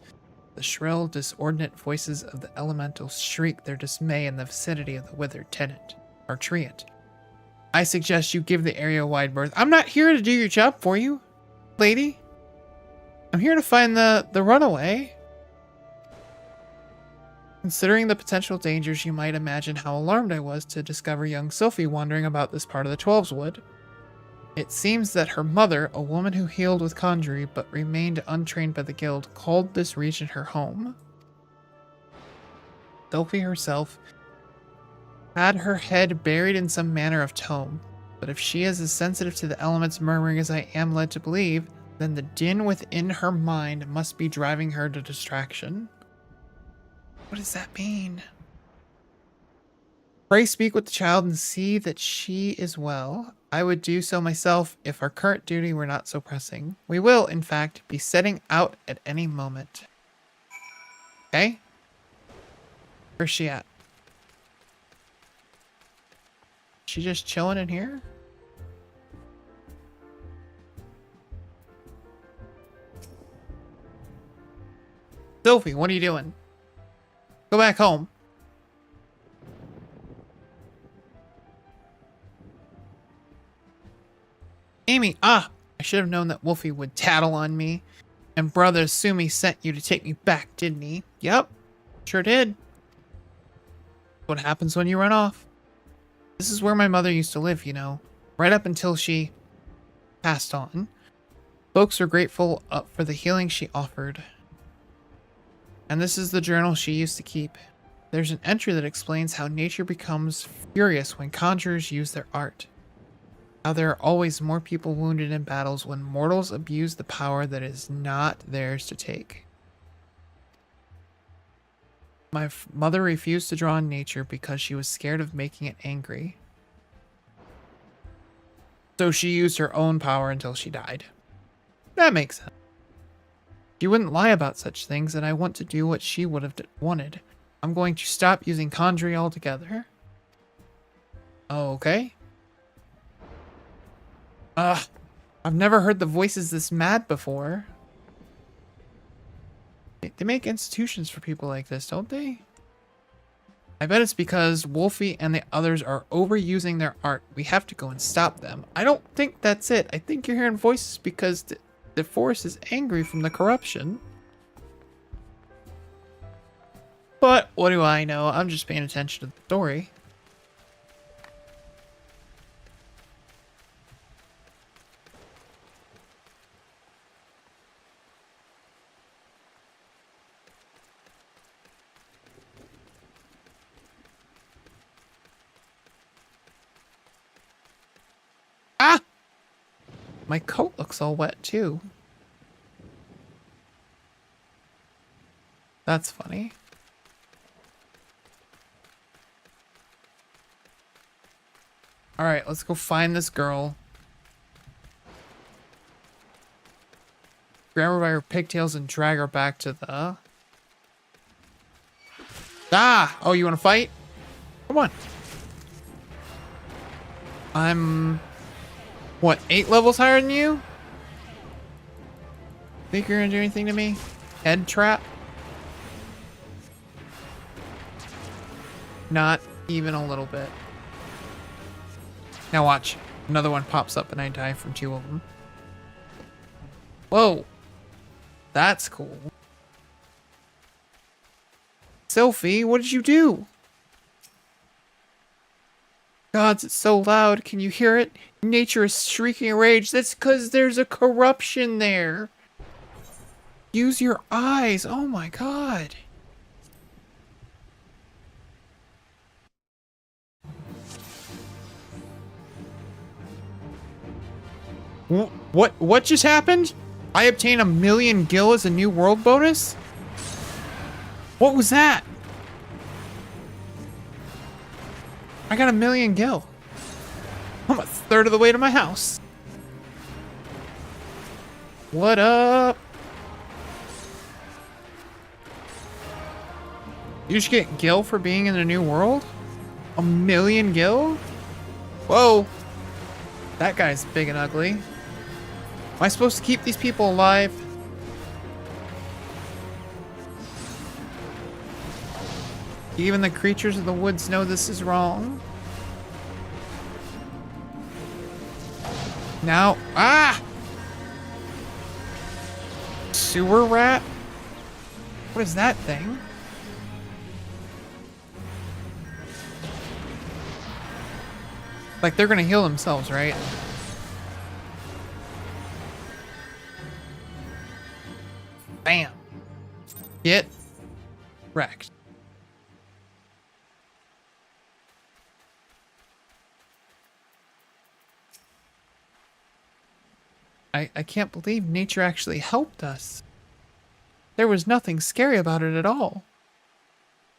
The shrill, disordinate voices of the elementals shriek their dismay in the vicinity of the withered tenant, or treant. I suggest you give the area a wide berth. I'm not here to do your job for you, lady. I'm here to find the runaway. Considering the potential dangers, you might imagine how alarmed I was to discover young Sophie wandering about this part of the Twelves Wood. It seems that her mother, a woman who healed with conjury but remained untrained by the guild, called this region her home. Sophie herself had her head buried in some manner of tome, but if she is as sensitive to the elements murmuring as I am led to believe, then the din within her mind must be driving her to distraction. What does that mean? Pray speak with the child and see that she is well. I would do so myself if our current duty were not so pressing. We will, in fact, be setting out at any moment. Okay? Where's she at? She just chilling in here? Sophie, what are you doing? Go back home. Amy, I should have known that Wolfie would tattle on me. And Brother Sumi sent you to take me back, didn't he? Yep, sure did. What happens when you run off? This is where my mother used to live, you know. Right up until she passed on. Folks were grateful for the healing she offered. And this is the journal she used to keep. There's an entry that explains how nature becomes furious when conjurers use their art. How there are always more people wounded in battles when mortals abuse the power that is not theirs to take. My mother refused to draw on nature because she was scared of making it angry. So she used her own power until she died. That makes sense. She wouldn't lie about such things, and I want to do what she would have wanted. I'm going to stop using conjury altogether. Okay. I've never heard the voices this mad before. They make institutions for people like this, don't they? I bet it's because Wolfie and the others are overusing their art. We have to go and stop them. I don't think that's it. I think you're hearing voices because the force is angry from the corruption. But what do I know? I'm just paying attention to the story. Ah! My coat looks all wet too. That's funny. Alright, let's go find this girl. Grab her by her pigtails and drag her back to the... Ah! Oh, you want to fight? Come on. I'm... What, 8 levels higher than you? Think you're gonna do anything to me? Head trap? Not even a little bit. Now watch. Another one pops up and I die from 2 of them. Whoa. That's cool. Sophie, what did you do? Gods, it's so loud. Can you hear it? Nature is shrieking in rage. That's because there's a corruption there. Use your eyes. Oh my god. What just happened? I obtained 1,000,000 gil as a new world bonus? What was that? I got 1,000,000 gil. I'm a third of the way to my house. What up? You just get gil for being in a new world? 1,000,000 gil? Whoa. That guy's big and ugly. Am I supposed to keep these people alive? Even the creatures of the woods know this is wrong. Now, ah! Sewer rat? What is that thing? Like they're gonna heal themselves, right? Bam. Get wrecked. I can't believe nature actually helped us. There was nothing scary about it at all.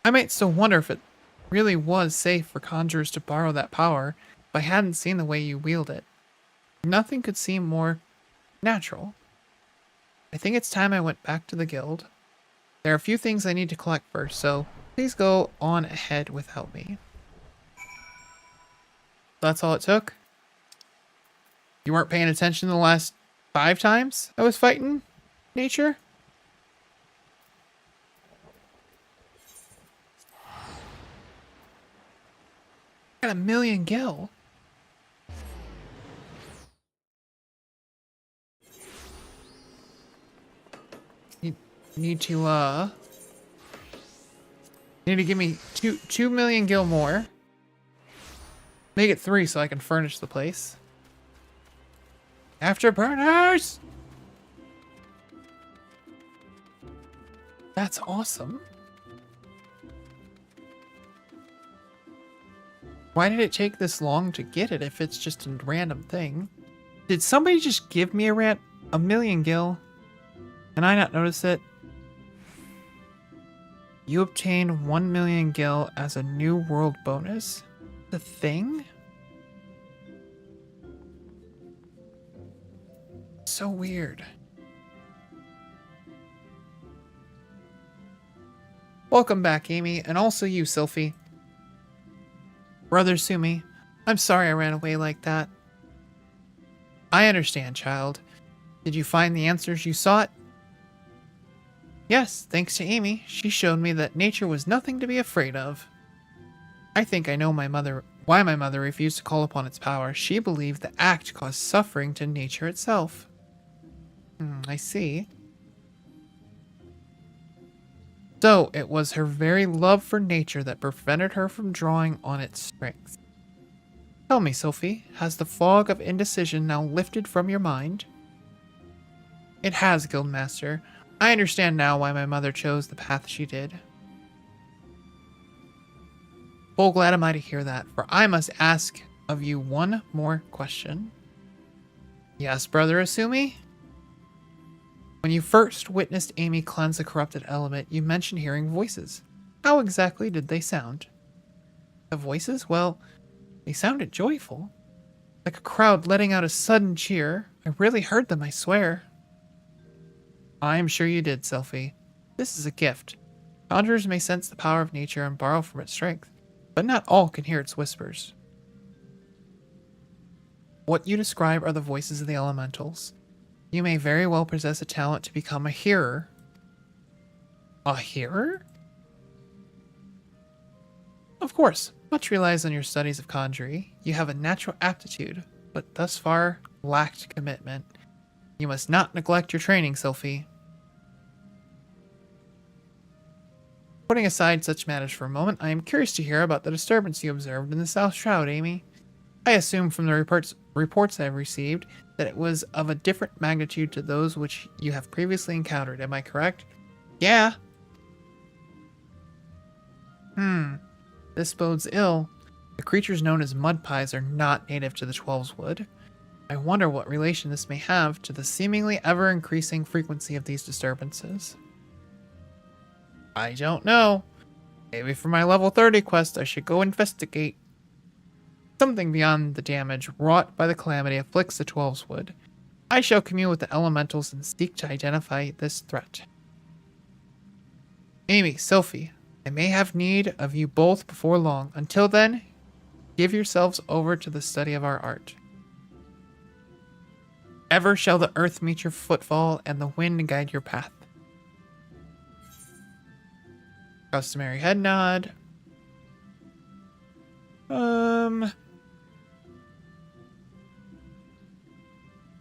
I might still wonder if it really was safe for conjurers to borrow that power if I hadn't seen the way you wield it. Nothing could seem more natural. I think it's time I went back to the guild. There are a few things I need to collect first, so please go on ahead without me. That's all it took? You weren't paying attention the last 5 times I was fighting nature? I got 1,000,000 gil. You need to give me 2 million gil more. Make it 3 so I can furnish the place. Afterburners! That's awesome. Why did it take this long to get it if it's just a random thing? Did somebody just give me a 1,000,000 gil? And I not notice it? You obtain 1,000,000 gil as a new world bonus? The thing? So weird. Welcome back, Amy, and also you, Sylphie. Brother Sumi, I'm sorry I ran away like that. I understand, child. Did you find the answers you sought? Yes, thanks to Amy, she showed me that nature was nothing to be afraid of. I think I know why my mother refused to call upon its power. She believed the act caused suffering to nature itself. I see. So, it was her very love for nature that prevented her from drawing on its strength. Tell me, Sophie, has the fog of indecision now lifted from your mind? It has, Guildmaster. I understand now why my mother chose the path she did. Full glad am I to hear that, for I must ask of you one more question. Yes, brother Asumi? When you first witnessed Amy cleanse the corrupted element, you mentioned hearing voices. How exactly did they sound? The voices? Well, they sounded joyful. Like a crowd letting out a sudden cheer. I really heard them, I swear. I am sure you did, Selphie. This is a gift. Conjurers may sense the power of nature and borrow from its strength, but not all can hear its whispers. What you describe are the voices of the elementals. You may very well possess a talent to become a hearer. A hearer? Of course, much relies on your studies of conjury. You have a natural aptitude, but thus far lacked commitment. You must not neglect your training, Selphie. Putting aside such matters for a moment, I am curious to hear about the disturbance you observed in the South Shroud, Amy. I assume from the reports I have received that it was of a different magnitude to those which you have previously encountered. Am I correct? Yeah. This bodes ill. The creatures known as mud pies are not native to the Twelveswood. I wonder what relation this may have to the seemingly ever-increasing frequency of these disturbances. I don't know. Maybe for my level 30 quest I should go investigate. Something beyond the damage wrought by the calamity afflicts the Twelveswood. I shall commune with the elementals and seek to identify this threat. Amy, Sophie, I may have need of you both before long. Until then, give yourselves over to the study of our art. Ever shall the earth meet your footfall and the wind guide your path. Customary head nod.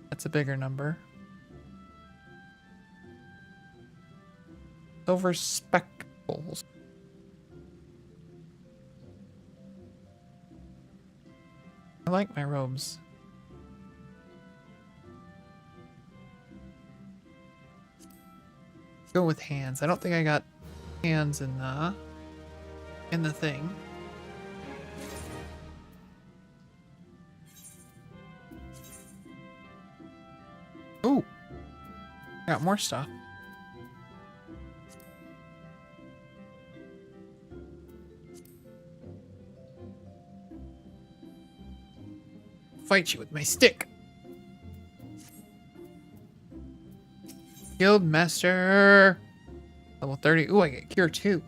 That's a bigger number. Silver spectacles. I like my robes. Go with hands. I don't think I got hands in the thing. Ooh. Got more stuff. Fight you with my stick. Guildmaster. Level 30. Ooh, I get Cure 2.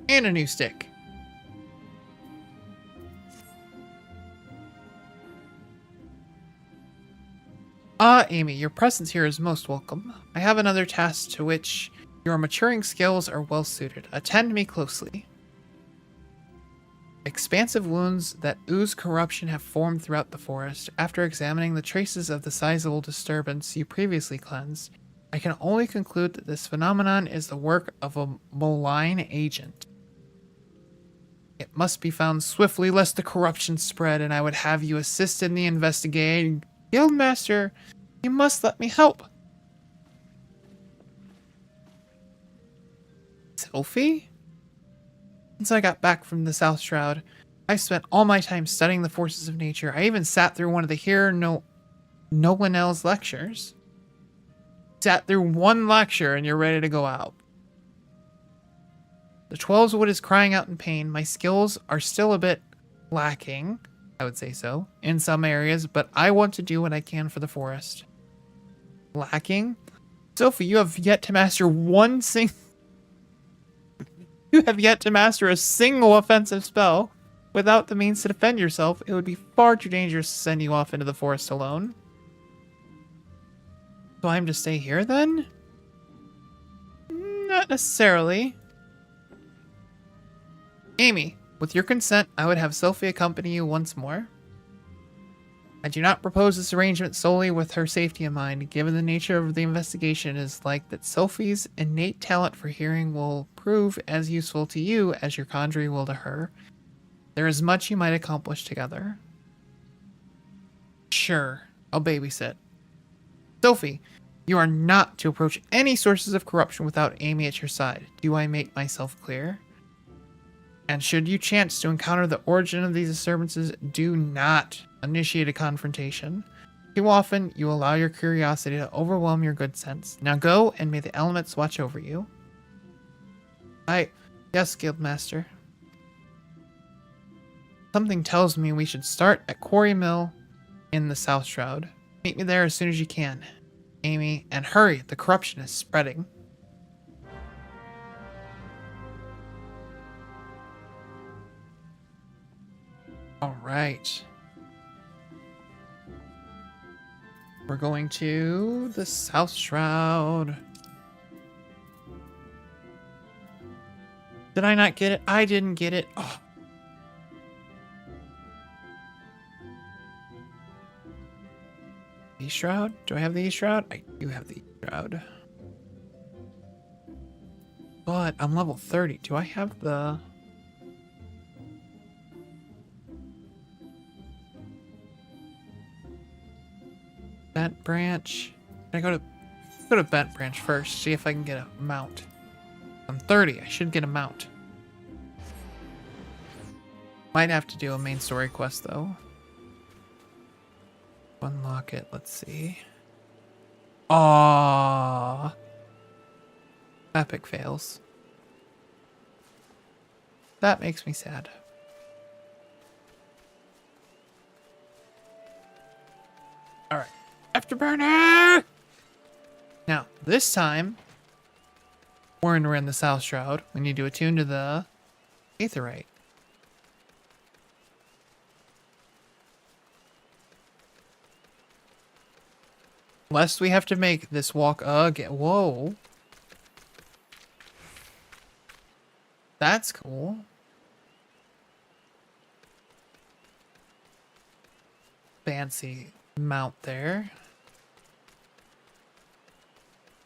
And a new stick. Amy, your presence here is most welcome. I have another task to which your maturing skills are well suited. Attend me closely. Expansive wounds that ooze corruption have formed throughout the forest. After examining the traces of the sizable disturbance you previously cleansed, I can only conclude that this phenomenon is the work of a malign agent. It must be found swiftly lest the corruption spread, and I would have you assist in the investigation. Guildmaster, you must let me help. Sophie? Since I got back from the South Shroud, I spent all my time studying the forces of nature. I even sat through one of the Nolanel's lectures. Sat through one lecture and you're ready to go out. The Twelveswood is crying out in pain. My skills are still a bit lacking, I would say so, in some areas, but I want to do what I can for the forest. Lacking? Sophie, you have yet to master You have yet to master a single offensive spell. Without the means to defend yourself, it would be far too dangerous to send you off into the forest alone. So I'm to stay here then? Not necessarily. Amy, with your consent, I would have Sophie accompany you once more. I do not propose this arrangement solely with her safety in mind. Given the nature of the investigation, it is like that Sophie's innate talent for hearing will prove as useful to you as your conjuring will to her. There is much you might accomplish together. Sure, I'll babysit. Sophie, you are not to approach any sources of corruption without Amy at your side. Do I make myself clear? And should you chance to encounter the origin of these disturbances, do not initiate a confrontation. Too often, you allow your curiosity to overwhelm your good sense. Now go, and may the elements watch over you. Yes, Guildmaster. Something tells me we should start at Quarry Mill in the South Shroud. Meet me there as soon as you can, Amy, and hurry, the corruption is spreading. All right. We're going to the South Shroud. Did I not get it? I didn't get it. Oh. East Shroud? Do I have the East Shroud? I do have the East Shroud. But I'm level 30. Do I have the... Bent Branch? Can I go to Bent Branch first, see if I can get a mount. I'm 30. I should get a mount. Might have to do a main story quest, though. Unlock it. Let's see. Aww. Epic fails. That makes me sad. Alright. Afterburner! Now, this time, we're in the South Shroud. We need to attune to the Aetherite. Lest we have to make this walk again. Whoa. That's cool. Fancy mount there.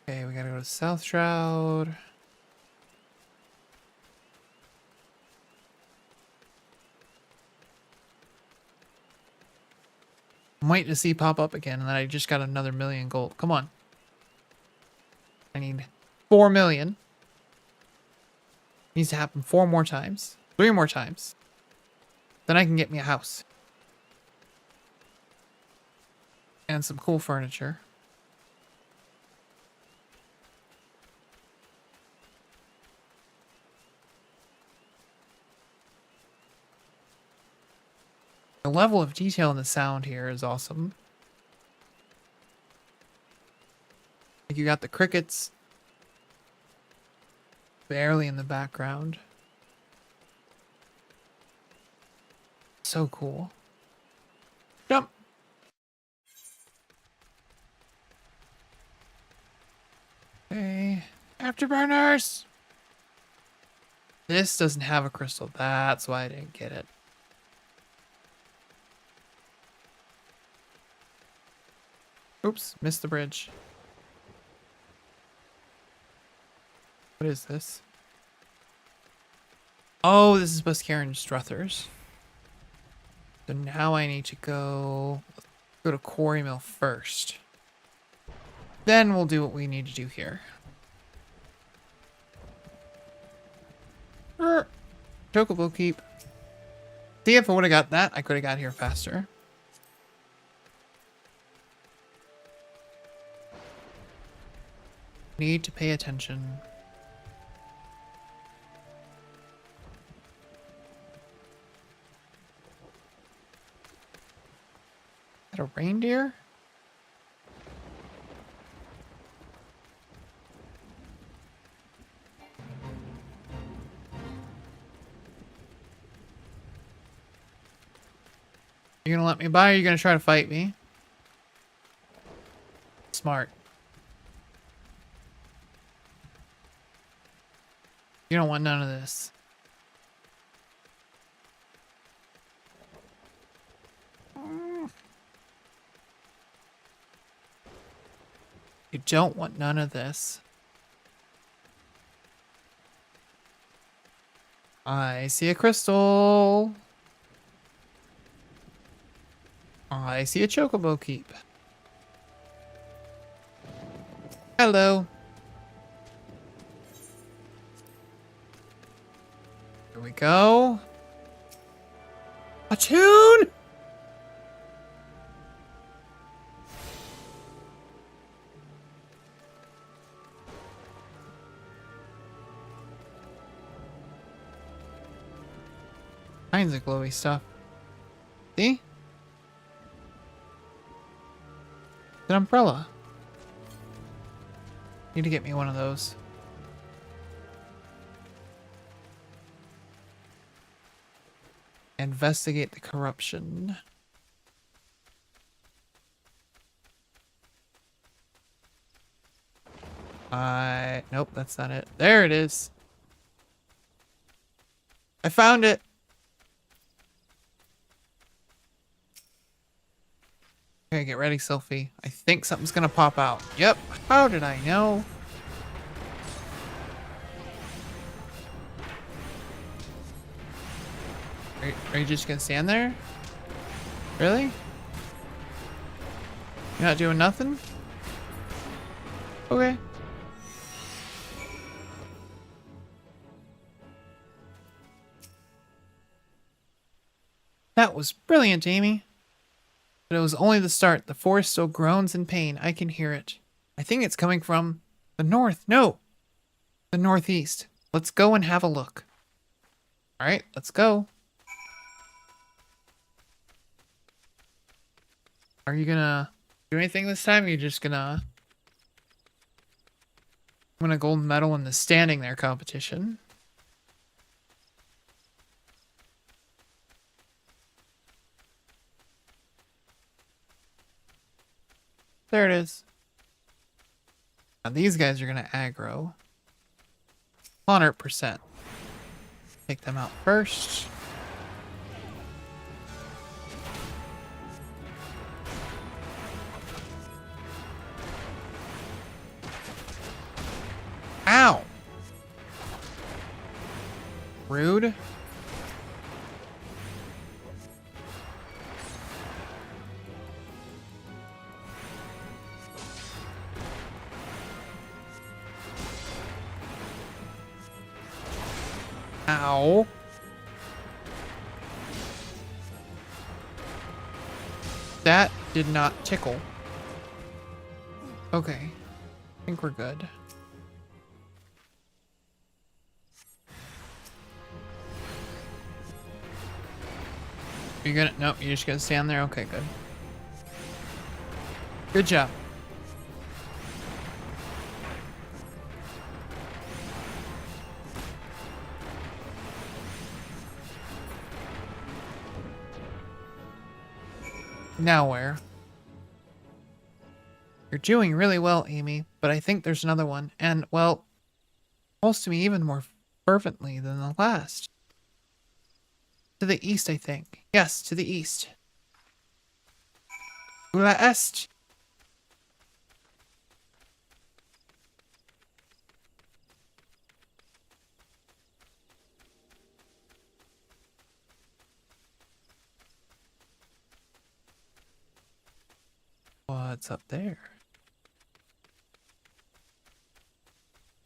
Okay, we gotta go to South Shroud. I'm waiting to see pop up again, and then I just got another 1,000,000 gold. Come on. I need 4 million. Needs to happen 4 more times. 3 more times. Then I can get me a house. And some cool furniture. The level of detail in the sound here is awesome. Like you got the crickets barely in the background. So cool. Jump! Okay. Afterburners! This doesn't have a crystal. That's why I didn't get it. Oops, missed the bridge. What is this? Oh, this is Buscaron Struthers. So now I need to go to Quarry Mill first. Then we'll do what we need to do here. Chocobo Keep. See, if I would have got that, I could have got here faster. Need to pay attention. Is that a reindeer? You gonna let me by, or are you gonna try to fight me? Smart. You don't want none of this. You don't want none of this. I see a crystal. I see a chocobo keep. Hello. Here we go. A tune! Kinds of glowy stuff. See? An umbrella. Need to get me one of those. Investigate the corruption. Nope, that's not it. There it is. I found it. Okay, get ready, Sylphie. I think something's gonna pop out. Yep. How did I know? Are you just gonna stand there? Really? You're not doing nothing? Okay. That was brilliant, Amy. But it was only the start. The forest still groans in pain. I can hear it. I think it's coming from the north. No, the northeast. Let's go and have a look. All right, let's go. Are you gonna do anything this time? Or are you just gonna win a gold medal in the standing there competition? There it is. Now these guys are gonna aggro. 100%. Take them out first. Ow! Rude. Ow. That did not tickle. Okay. I think we're good. You're gonna, nope, you're just gonna stand there? Okay, good. Good job. Now where? You're doing really well, Amy, but I think there's another one, and, well, calls to me even more fervently than the last. To the east, I think. Yes, to the east. Ula est. What's up there?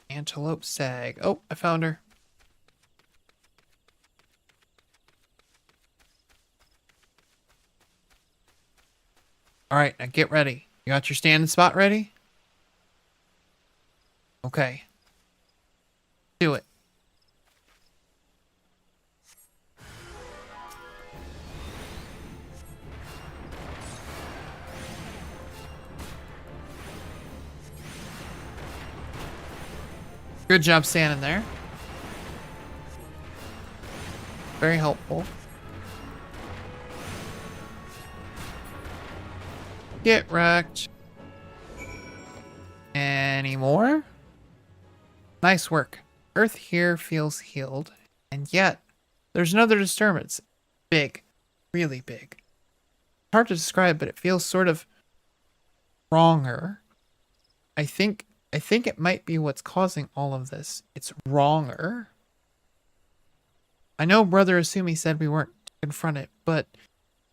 Antelope stag. Oh, I found her. All right, now get ready. You got your standing spot ready? Okay. Do it. Good job standing there. Very helpful. Get wrecked. Any more? Nice work. Earth here feels healed, and yet there's another disturbance. Big. Really big. It's hard to describe, but it feels sort of wronger. I think it might be what's causing all of this. It's wronger. I know Brother Asumi said we weren't to confront it, but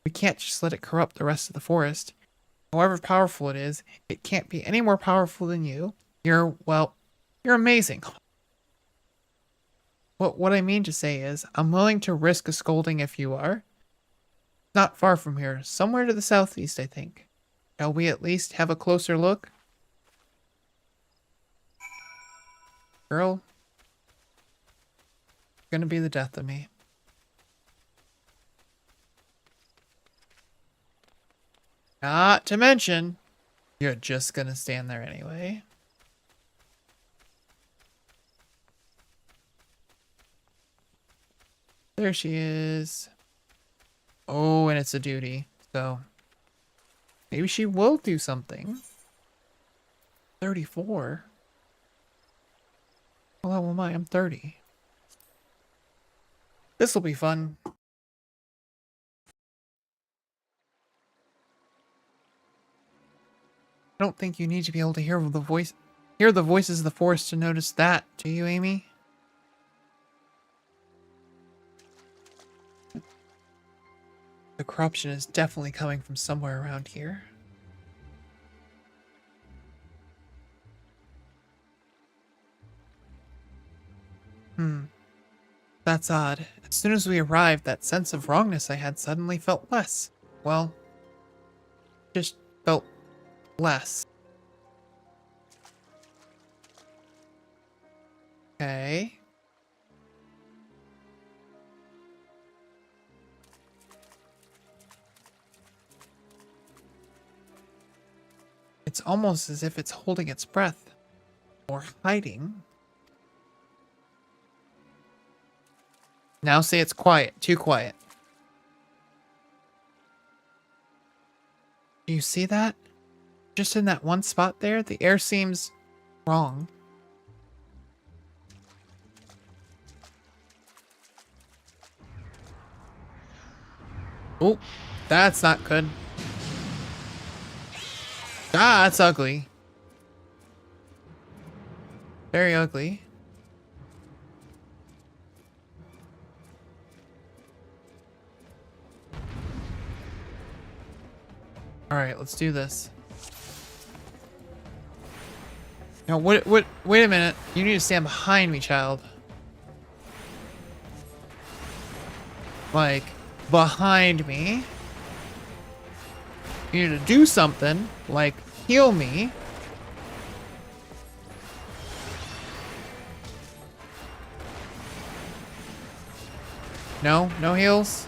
we can't just let it corrupt the rest of the forest. However powerful it is, it can't be any more powerful than you. You're amazing. What I mean to say is, I'm willing to risk a scolding if you are. Not far from here, somewhere to the southeast, I think. Shall we at least have a closer look? Girl, you're gonna be the death of me. Not to mention, you're just gonna stand there anyway. There she is. Oh, and it's a duty, so maybe she will do something. 34. Well, how am I? I'm 30. This will be fun. I don't think you need to be able to hear the voices of the forest to notice that, do you, Amy? The corruption is definitely coming from somewhere around here. That's odd. As soon as we arrived, that sense of wrongness I had suddenly felt less. Well, just felt less. Okay. It's almost as if it's holding its breath. Or hiding. Now say it's quiet. Too quiet. Do you see that? Just in that one spot there, the air seems wrong. Oh, that's not good. Ah, that's ugly. Very ugly. Alright, let's do this. No, wait a minute. You need to stand behind me, child. Like, behind me. You need to do something, like heal me. No? No heals?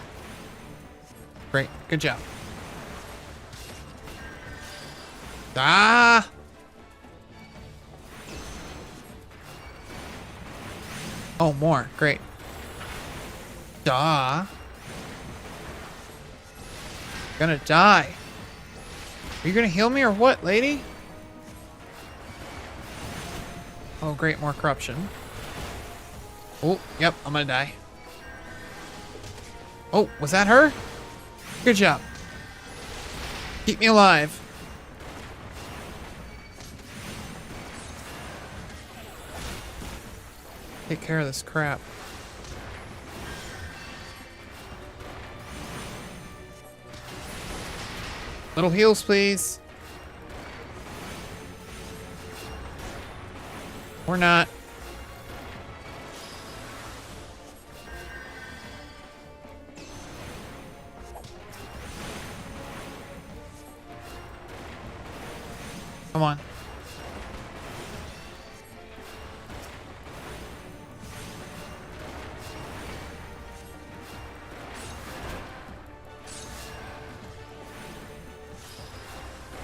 Great. Good job. Ah! Oh, more. Great. Duh. Gonna die. Are you gonna heal me or what, lady? Oh, great. More corruption. Oh, yep. I'm gonna die. Oh, was that her? Good job. Keep me alive. Take care of this crap. Little heals, please. Or not. Come on.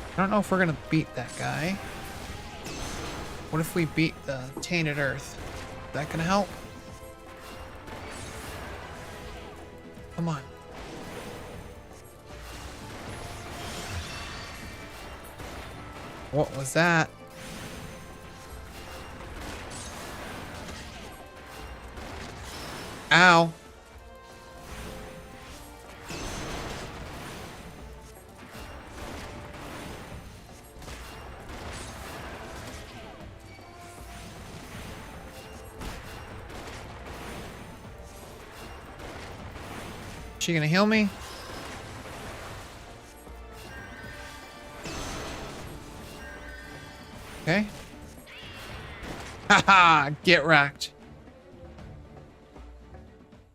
I don't know if we're gonna beat that guy. What if we beat the tainted earth? Is that gonna help? Come on. What was that? Ow. She gonna heal me? Okay. Haha, get wrecked.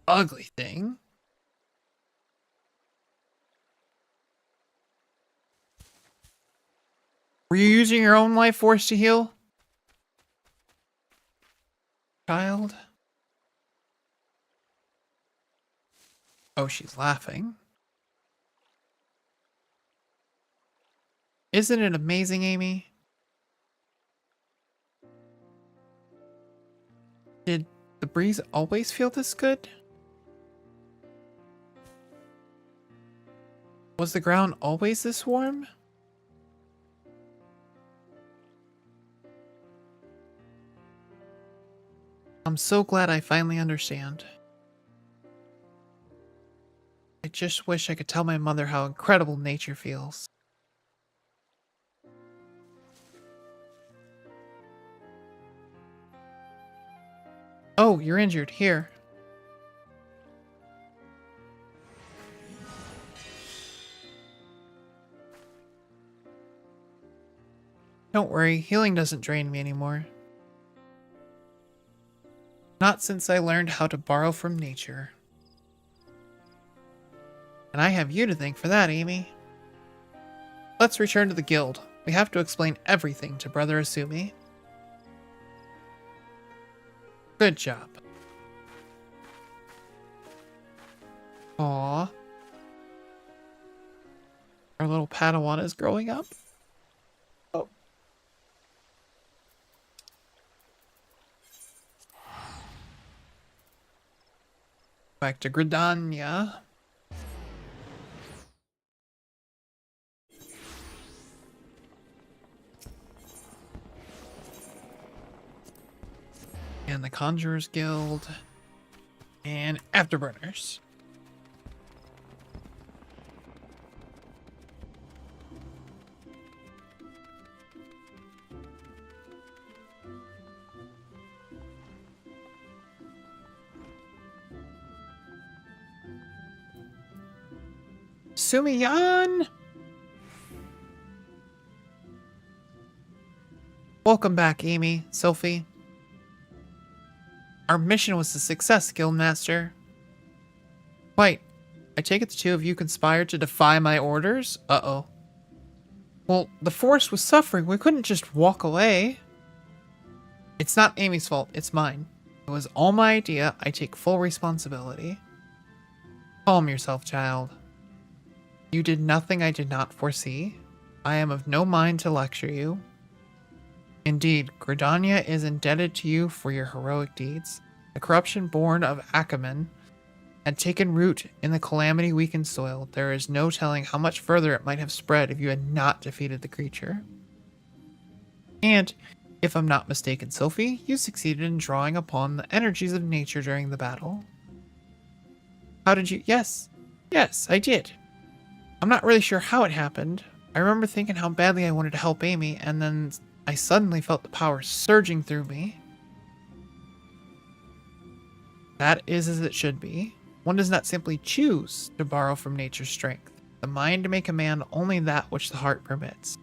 Ugly thing. Were you using your own life force to heal? Child? Oh, she's laughing. Isn't it amazing, Amy? Did the breeze always feel this good? Was the ground always this warm? I'm so glad I finally understand. I just wish I could tell my mother how incredible nature feels. Oh, you're injured. Here. Don't worry, healing doesn't drain me anymore. Not since I learned how to borrow from nature. And I have you to thank for that, Amy. Let's return to the guild. We have to explain everything to Brother Asumi. Good job. Aww. Our little Padawan is growing up. Oh. Back to Gridania. And the Conjurers Guild. And Afterburners. Sumiyan! Welcome back, Amy, Sophie. Our mission was a success, Guildmaster. Wait, I take it the two of you conspired to defy my orders? Uh-oh. Well, the forest was suffering. We couldn't just walk away. It's not Amy's fault. It's mine. It was all my idea. I take full responsibility. Calm yourself, child. You did nothing I did not foresee. I am of no mind to lecture you. Indeed, Gridania is indebted to you for your heroic deeds. The corruption born of Ackerman had taken root in the calamity-weakened soil. There is no telling how much further it might have spread if you had not defeated the creature. And, if I'm not mistaken, Sophie, you succeeded in drawing upon the energies of nature during the battle. How did you? Yes, I did. I'm not really sure how it happened. I remember thinking how badly I wanted to help Amy, and then I suddenly felt the power surging through me. That is as it should be. One does not simply choose to borrow from nature's strength. The mind may command only that which the heart permits.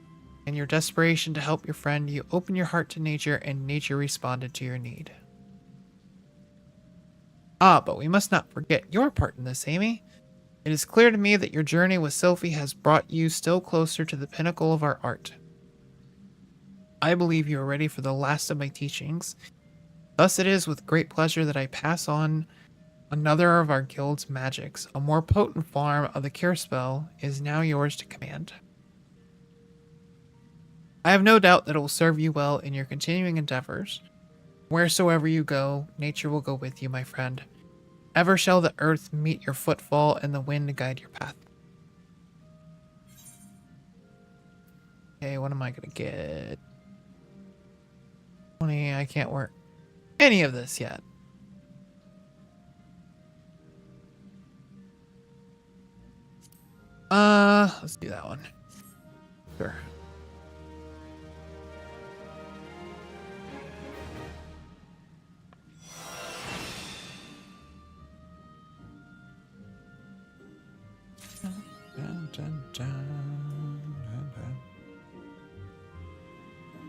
In your desperation to help your friend, you opened your heart to nature, and nature responded to your need. Ah, but we must not forget your part in this, Amy. It is clear to me that your journey with Sophie has brought you still closer to the pinnacle of our art. I believe you are ready for the last of my teachings. Thus it is with great pleasure that I pass on another of our guild's magics. A more potent form of the cure spell is now yours to command. I have no doubt that it will serve you well in your continuing endeavors. Wheresoever you go, nature will go with you, my friend. Ever shall the earth meet your footfall and the wind guide your path. Okay, what am I gonna get? 20, I can't work any of this yet. Let's do that one. Sure.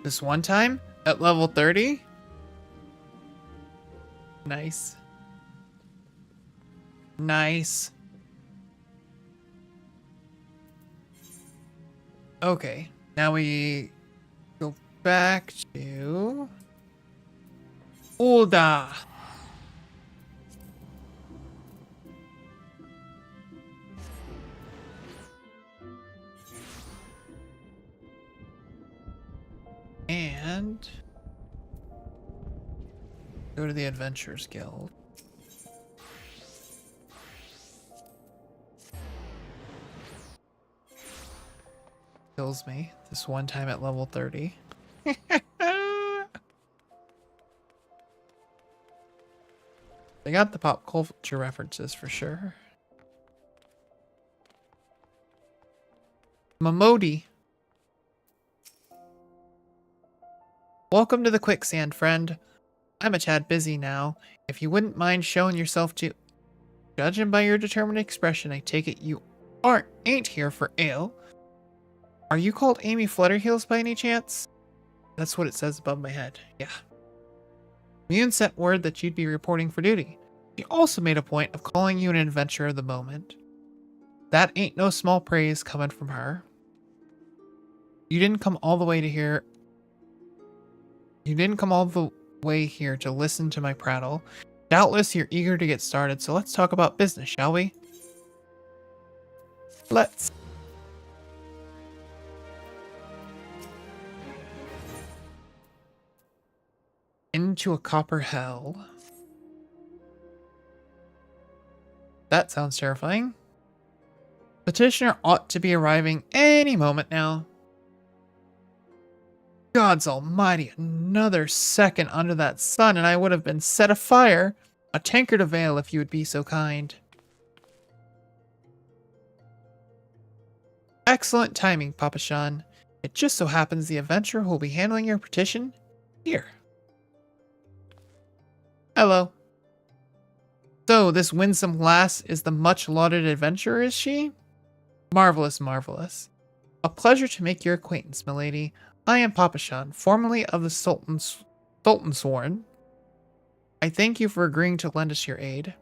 This one time at level 30? Nice. Nice. Okay, now we go back to Ulda. And go to the Adventurers Guild. Kills me this one time at level 30. They got the pop culture references for sure. Momodi. Welcome to the quicksand, friend. I'm a tad busy now. If you wouldn't mind showing yourself to... Judging by your determined expression, I take it you ain't here for ale. Are you called Amy Flutterheels by any chance? That's what it says above my head. Yeah. Mune sent word that you'd be reporting for duty. She also made a point of calling you an adventurer of the moment. That ain't no small praise coming from her. You didn't come all the way here to listen to my prattle. Doubtless you're eager to get started, so let's talk about business, shall we? Let's. Into a copper hell. That sounds terrifying. Petitioner ought to be arriving any moment now. Gods almighty, another second under that sun and I would have been set afire. A tankard of ale if you would be so kind. Excellent timing, Papa Shan. It just so happens the adventurer who will be handling your petition here. Hello. So, this winsome lass is the much-lauded adventurer, is she? Marvelous, marvelous. A pleasure to make your acquaintance, milady. I am Papa Shan, formerly of the Sultansworn. I thank you for agreeing to lend us your aid.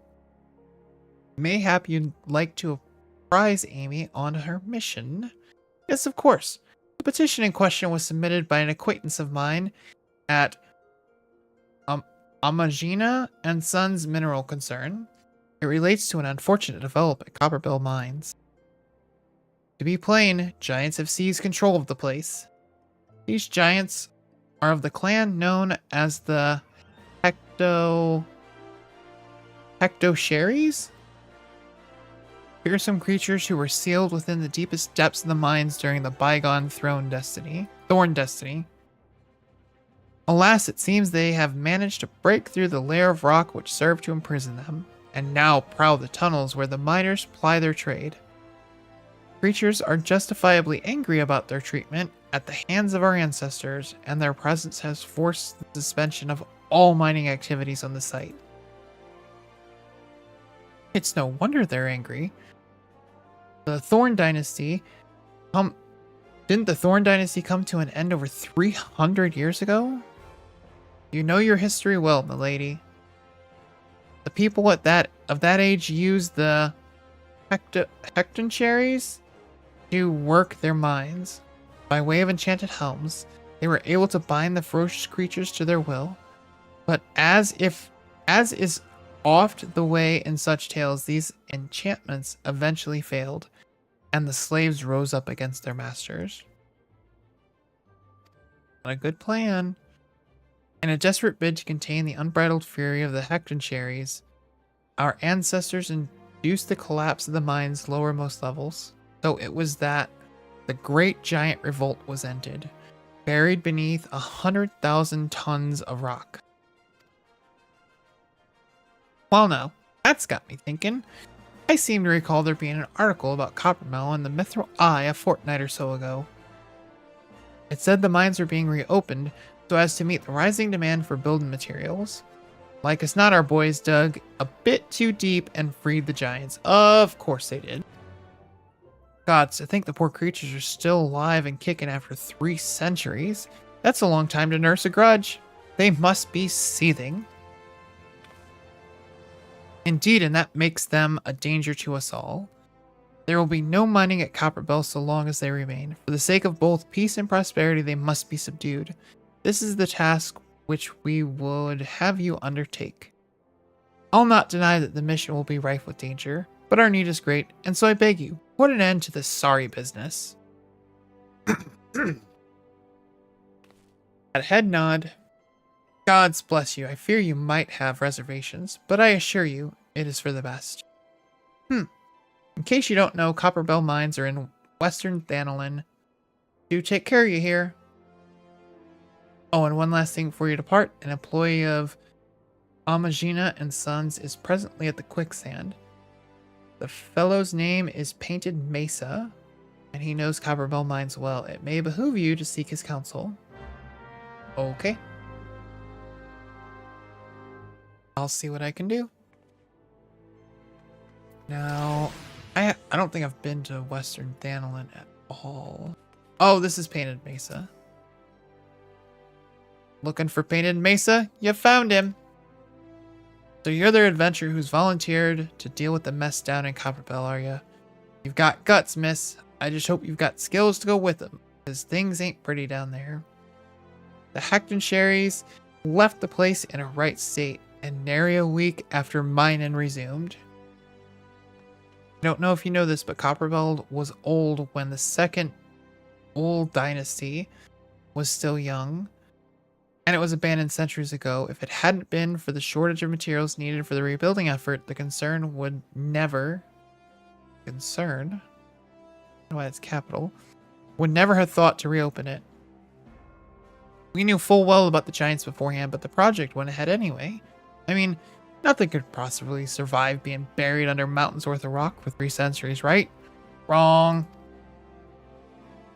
Mayhap you'd like to apprise Amy on her mission? Yes, of course. The petition in question was submitted by an acquaintance of mine at Amagina and Sons Mineral Concern. It relates to an unfortunate development at Copperbill Mines. To be plain, giants have seized control of the place. These giants are of the clan known as the Hectosheries? Fearsome creatures who were sealed within the deepest depths of the mines during the bygone Thorn Destiny. Alas, it seems they have managed to break through the layer of rock which served to imprison them, and now prowl the tunnels where the miners ply their trade. Creatures are justifiably angry about their treatment at the hands of our ancestors, and their presence has forced the suspension of all mining activities on the site. It's no wonder they're angry. The Thorn Dynasty... Didn't the Thorn Dynasty come to an end over 300 years ago? You know your history well, milady. The people of that age used the Hectosheries to work their mines. By way of enchanted helms, they were able to bind the ferocious creatures to their will. But as is oft the way in such tales, these enchantments eventually failed, and the slaves rose up against their masters. Not a good plan. In a desperate bid to contain the unbridled fury of the Hectosheries, our ancestors induced the collapse of the mine's lowermost levels. So it was that the great giant revolt was ended, buried beneath 100,000 tons of rock. Well now, that's got me thinking. I seem to recall there being an article about Coppermill in the Mithril Eye a fortnight or so ago. It said the mines were being reopened so as to meet the rising demand for building materials. Like as not, our boys dug a bit too deep and freed the giants. Of course they did. Gods, to think the poor creatures are still alive and kicking after 3 centuries. That's a long time to nurse a grudge. They must be seething. Indeed, and that makes them a danger to us all. There will be no mining at Copperbell so long as they remain. For the sake of both peace and prosperity, they must be subdued. This is the task which we would have you undertake. I'll not deny that the mission will be rife with danger, but our need is great, and so I beg you, put an end to this sorry business. A head nod. Gods bless you. I fear you might have reservations, but I assure you it is for the best. In case you don't know, Copperbell mines are in western Thanolin. Do take care of you here. Oh, and one last thing before you depart. An employee of Amagina and Sons is presently at the quicksand. The fellow's name is Painted Mesa, and he knows Copperbell mines well. It may behoove you to seek his counsel. Okay. I'll see what I can do. Now, I don't think I've been to Western Thanolin at all. Oh, this is Painted Mesa. Looking for Painted Mesa? You found him. So you're their adventurer who's volunteered to deal with the mess down in Copperbell, are you? You've got guts, miss. I just hope you've got skills to go with them, because things ain't pretty down there. The Hackton Sherries left the place in a right state, and nary a week after mining resumed. I don't know if you know this, but Copperbell was old when the second old dynasty was still young, and it was abandoned centuries ago. If it hadn't been for the shortage of materials needed for the rebuilding effort, the concern would never... Concern? I don't know why it's capital. Would never have thought to reopen it. We knew full well about the giants beforehand, but the project went ahead anyway. I mean, nothing could possibly survive being buried under mountains worth of rock for 3 centuries, right? Wrong.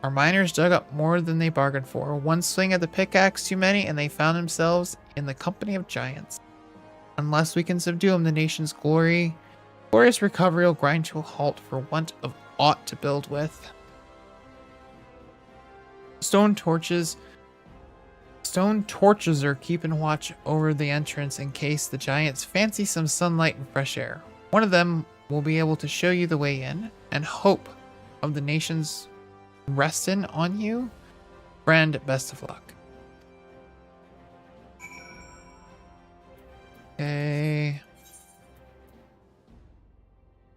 Our miners dug up more than they bargained for. One swing of the pickaxe too many, and they found themselves in the company of giants. Unless we can subdue them, the nation's glorious recovery will grind to a halt for want of aught to build with. Stone torches are keeping watch over the entrance in case the giants fancy some sunlight and fresh air. One of them will be able to show you the way in, and hope of the nation's resting on you. Friend, best of luck. Okay.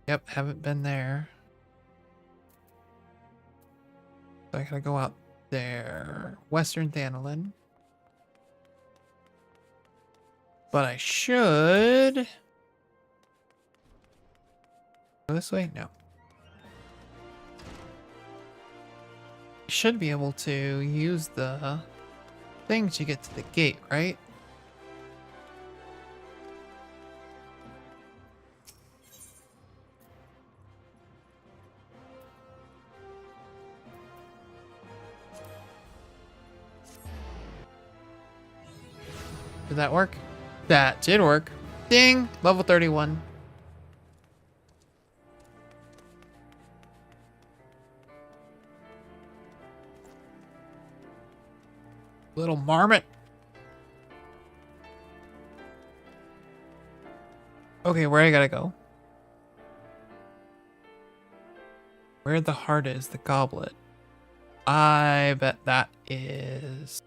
Yep, haven't been there. So I gotta go out there. Western Thanolin. But I should go this way? No. I should be able to use the thing to get to the gate, right? Did that work? That did work. Ding! Level 31. Little marmot. Okay, where I gotta go? Where the heart is, the goblet. I bet that is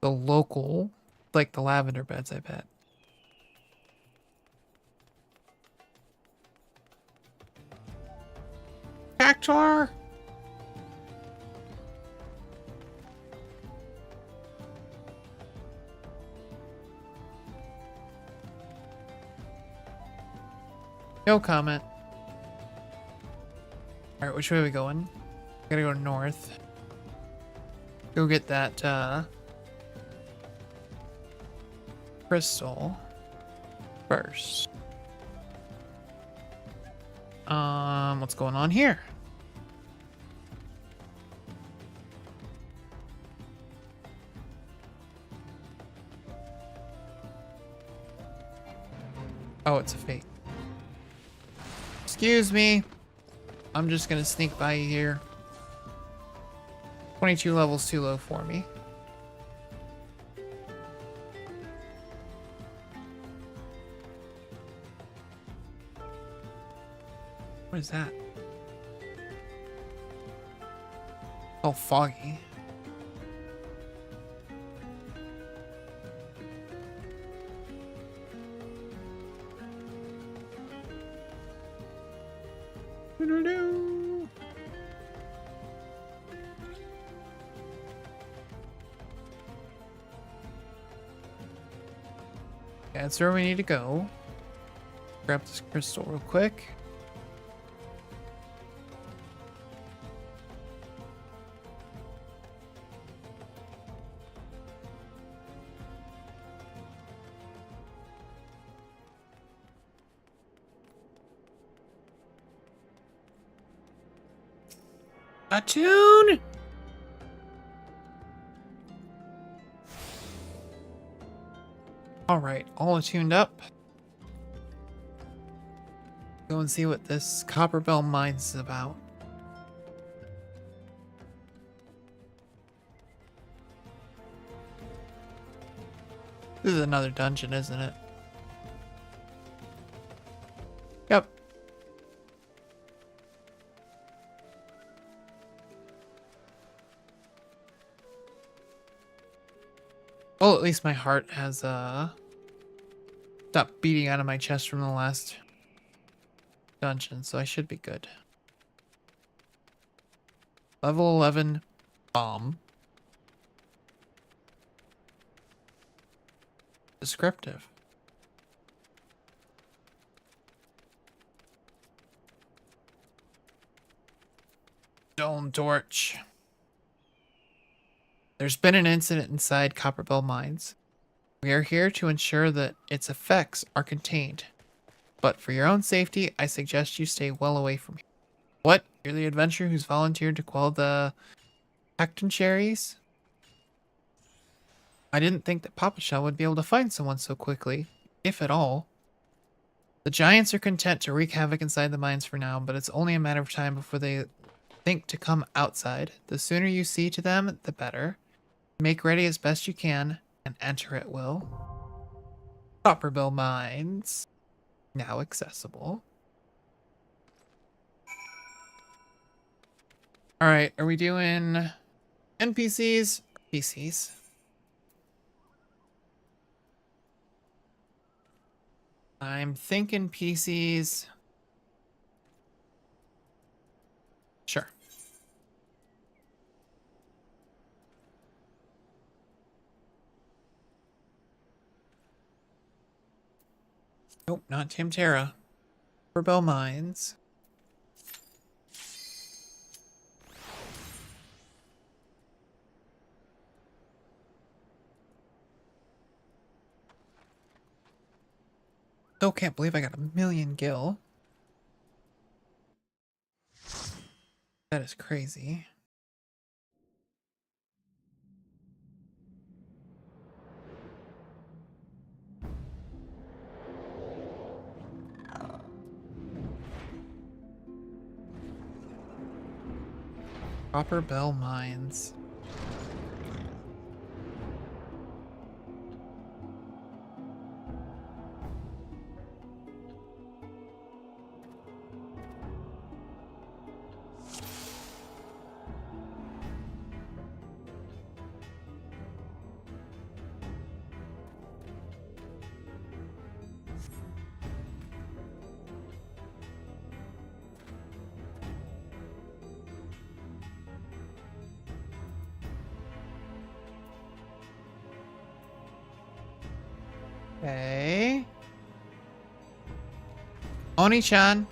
the local, like the lavender beds, I bet. Cactuar! No comment. Alright, which way are we going? Gotta go north. Go get that, crystal. first. What's going on here? Oh, it's a fate. Excuse me. I'm just gonna sneak by you here. 22 levels too low for me. What is that? Oh, foggy. Doo-doo-doo. Yeah, that's where we need to go. Grab this crystal real quick. Attune! Alright, all attuned up. Go and see what this Copperbell Mines is about. This is another dungeon, isn't it? Yep. Well, at least my heart has stopped beating out of my chest from the last dungeon, so I should be good. Level 11 bomb. Descriptive. Stone torch. There's been an incident inside Copperbell Mines. We are here to ensure that its effects are contained. But for your own safety, I suggest you stay well away from here. What? You're the adventurer who's volunteered to quell the pectin cherries? I didn't think that Papa Shell would be able to find someone so quickly, if at all. The giants are content to wreak havoc inside the mines for now, but it's only a matter of time before they think to come outside. The sooner you see to them, the better. Make ready as best you can, and enter at will. Copperbell Mines. Now accessible. Alright, are we doing NPCs or PCs? I'm thinking PCs. Sure. Nope, not Tamterra. Copperbell Mines. Still can't believe I got 1,000,000 gil. That is crazy. Copperbell Mines. Okay. Oni-chan.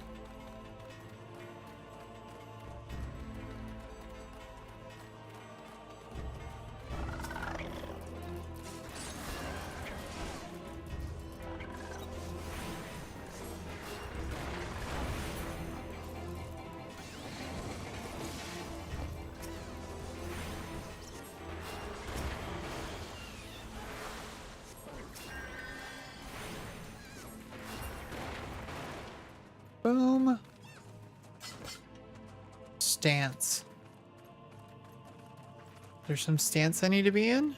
stance. There's some stance I need to be in?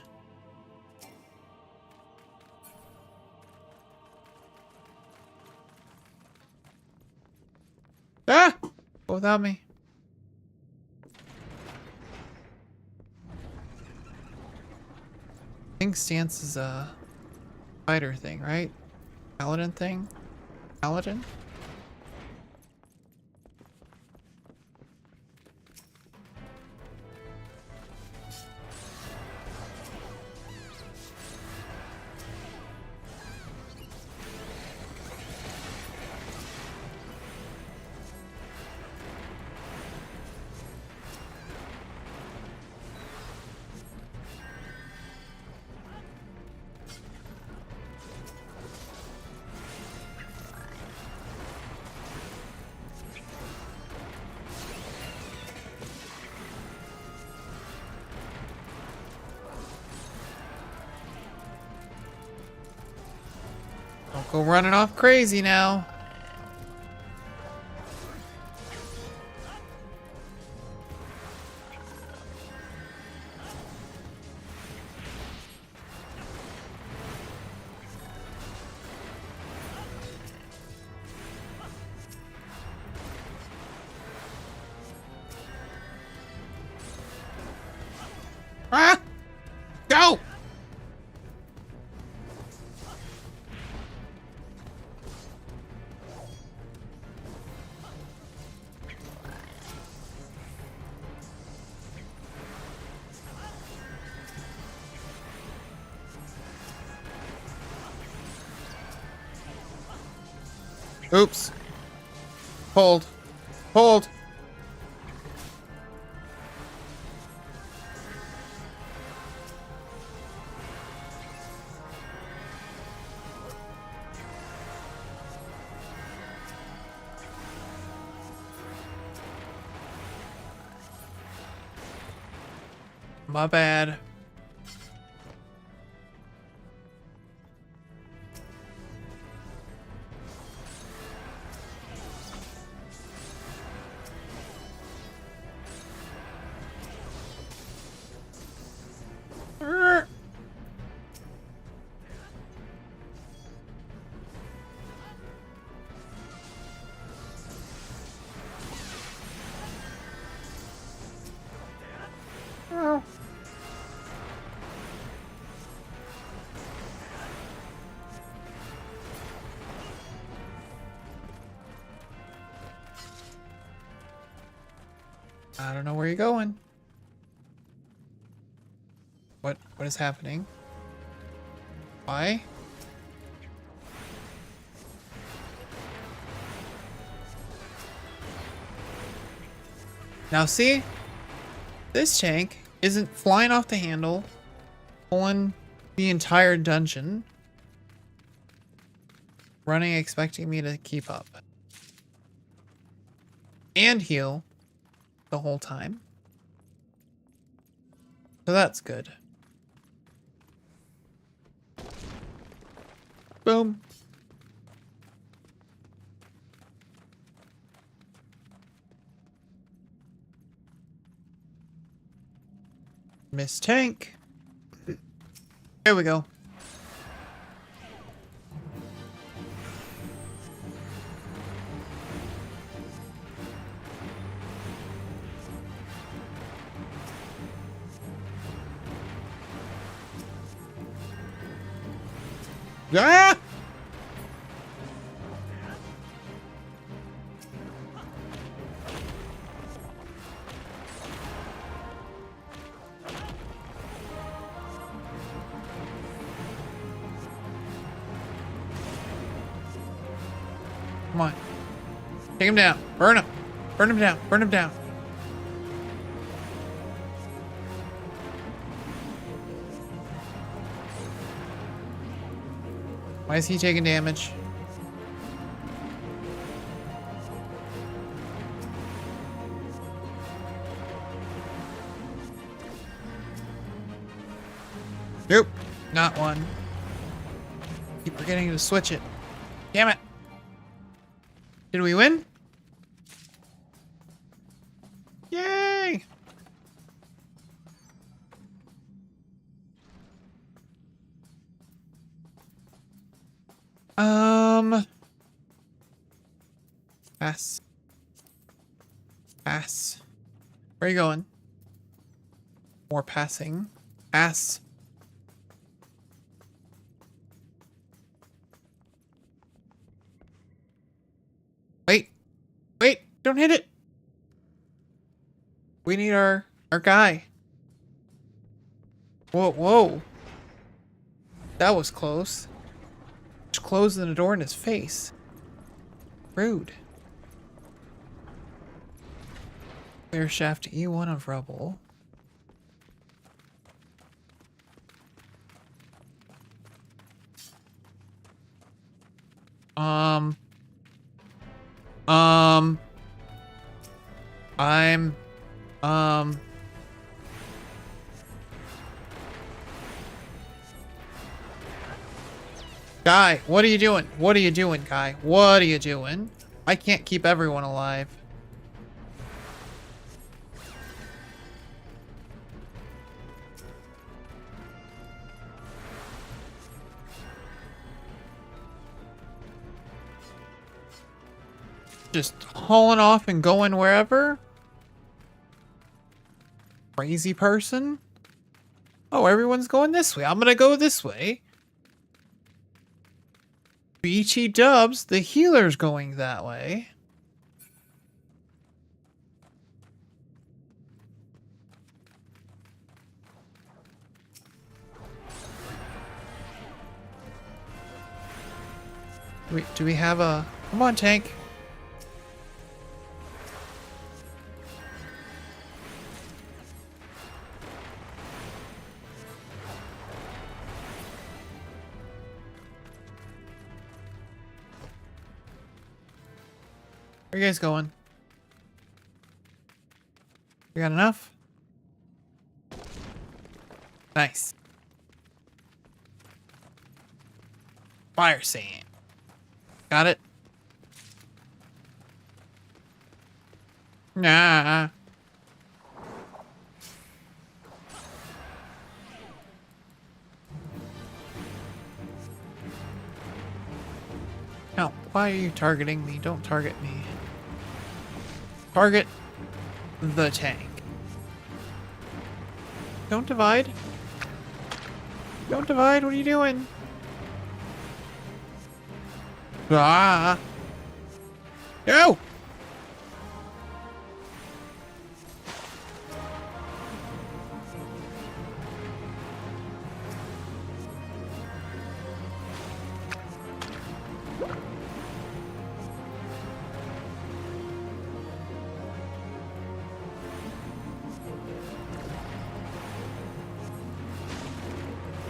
Ah! Go without me. I think stance is a fighter thing, right? Paladin thing? Paladin? Don't go running off crazy now. Ah! Go! Oops. Hold. Hold. My bad. I don't know where you're going. What is happening? Why? Now see? This tank isn't flying off the handle, pulling the entire dungeon, running expecting me to keep up. And heal the whole time. So that's good. Boom. Miss Tank. There we go. Ah! Come on. Take him down. Burn him. Burn him down. Burn him down. Why is he taking damage? Nope. Not one. Keep forgetting to switch it. Damn it. Did we win? Yeah. Pass. Pass. Where are you going? More passing. Pass. Wait. Wait. Don't hit it. We need our guy. Whoa, whoa. That was close. Just closing the door in his face. Rude. Clear shaft E1 of rubble. Guy, what are you doing? What are you doing, guy? What are you doing? I can't keep everyone alive. Just hauling off and going wherever? Crazy person? Oh, everyone's going this way. I'm gonna go this way. BT dubs, the healer's going that way. Do we have a... Come on, tank. Where are you guys going? You got enough? Nice. Fire sand. Got it? Nah. No, why are you targeting me? Don't target me. Target the tank. Don't divide. Don't divide. What are you doing? Ah! No!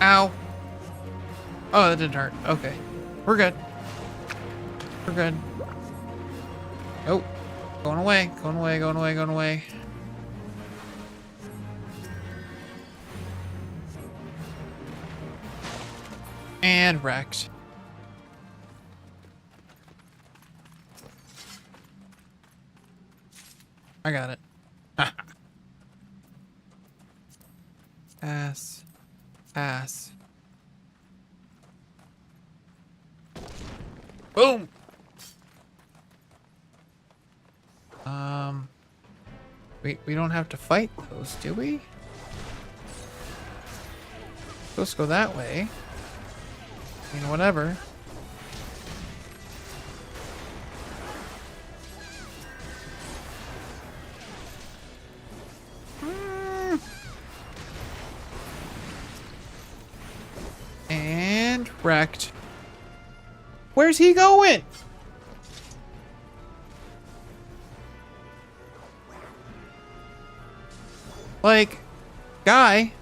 Ow. Oh, that didn't hurt. Okay. We're good. We're good. Oh. Going away. Going away. Going away. Going away. And wrecked. I got it. Ass. Ass. Boom. We don't have to fight those, do we? Let's go that way. I mean, whatever. And wrecked. Where's he going? Like, guy.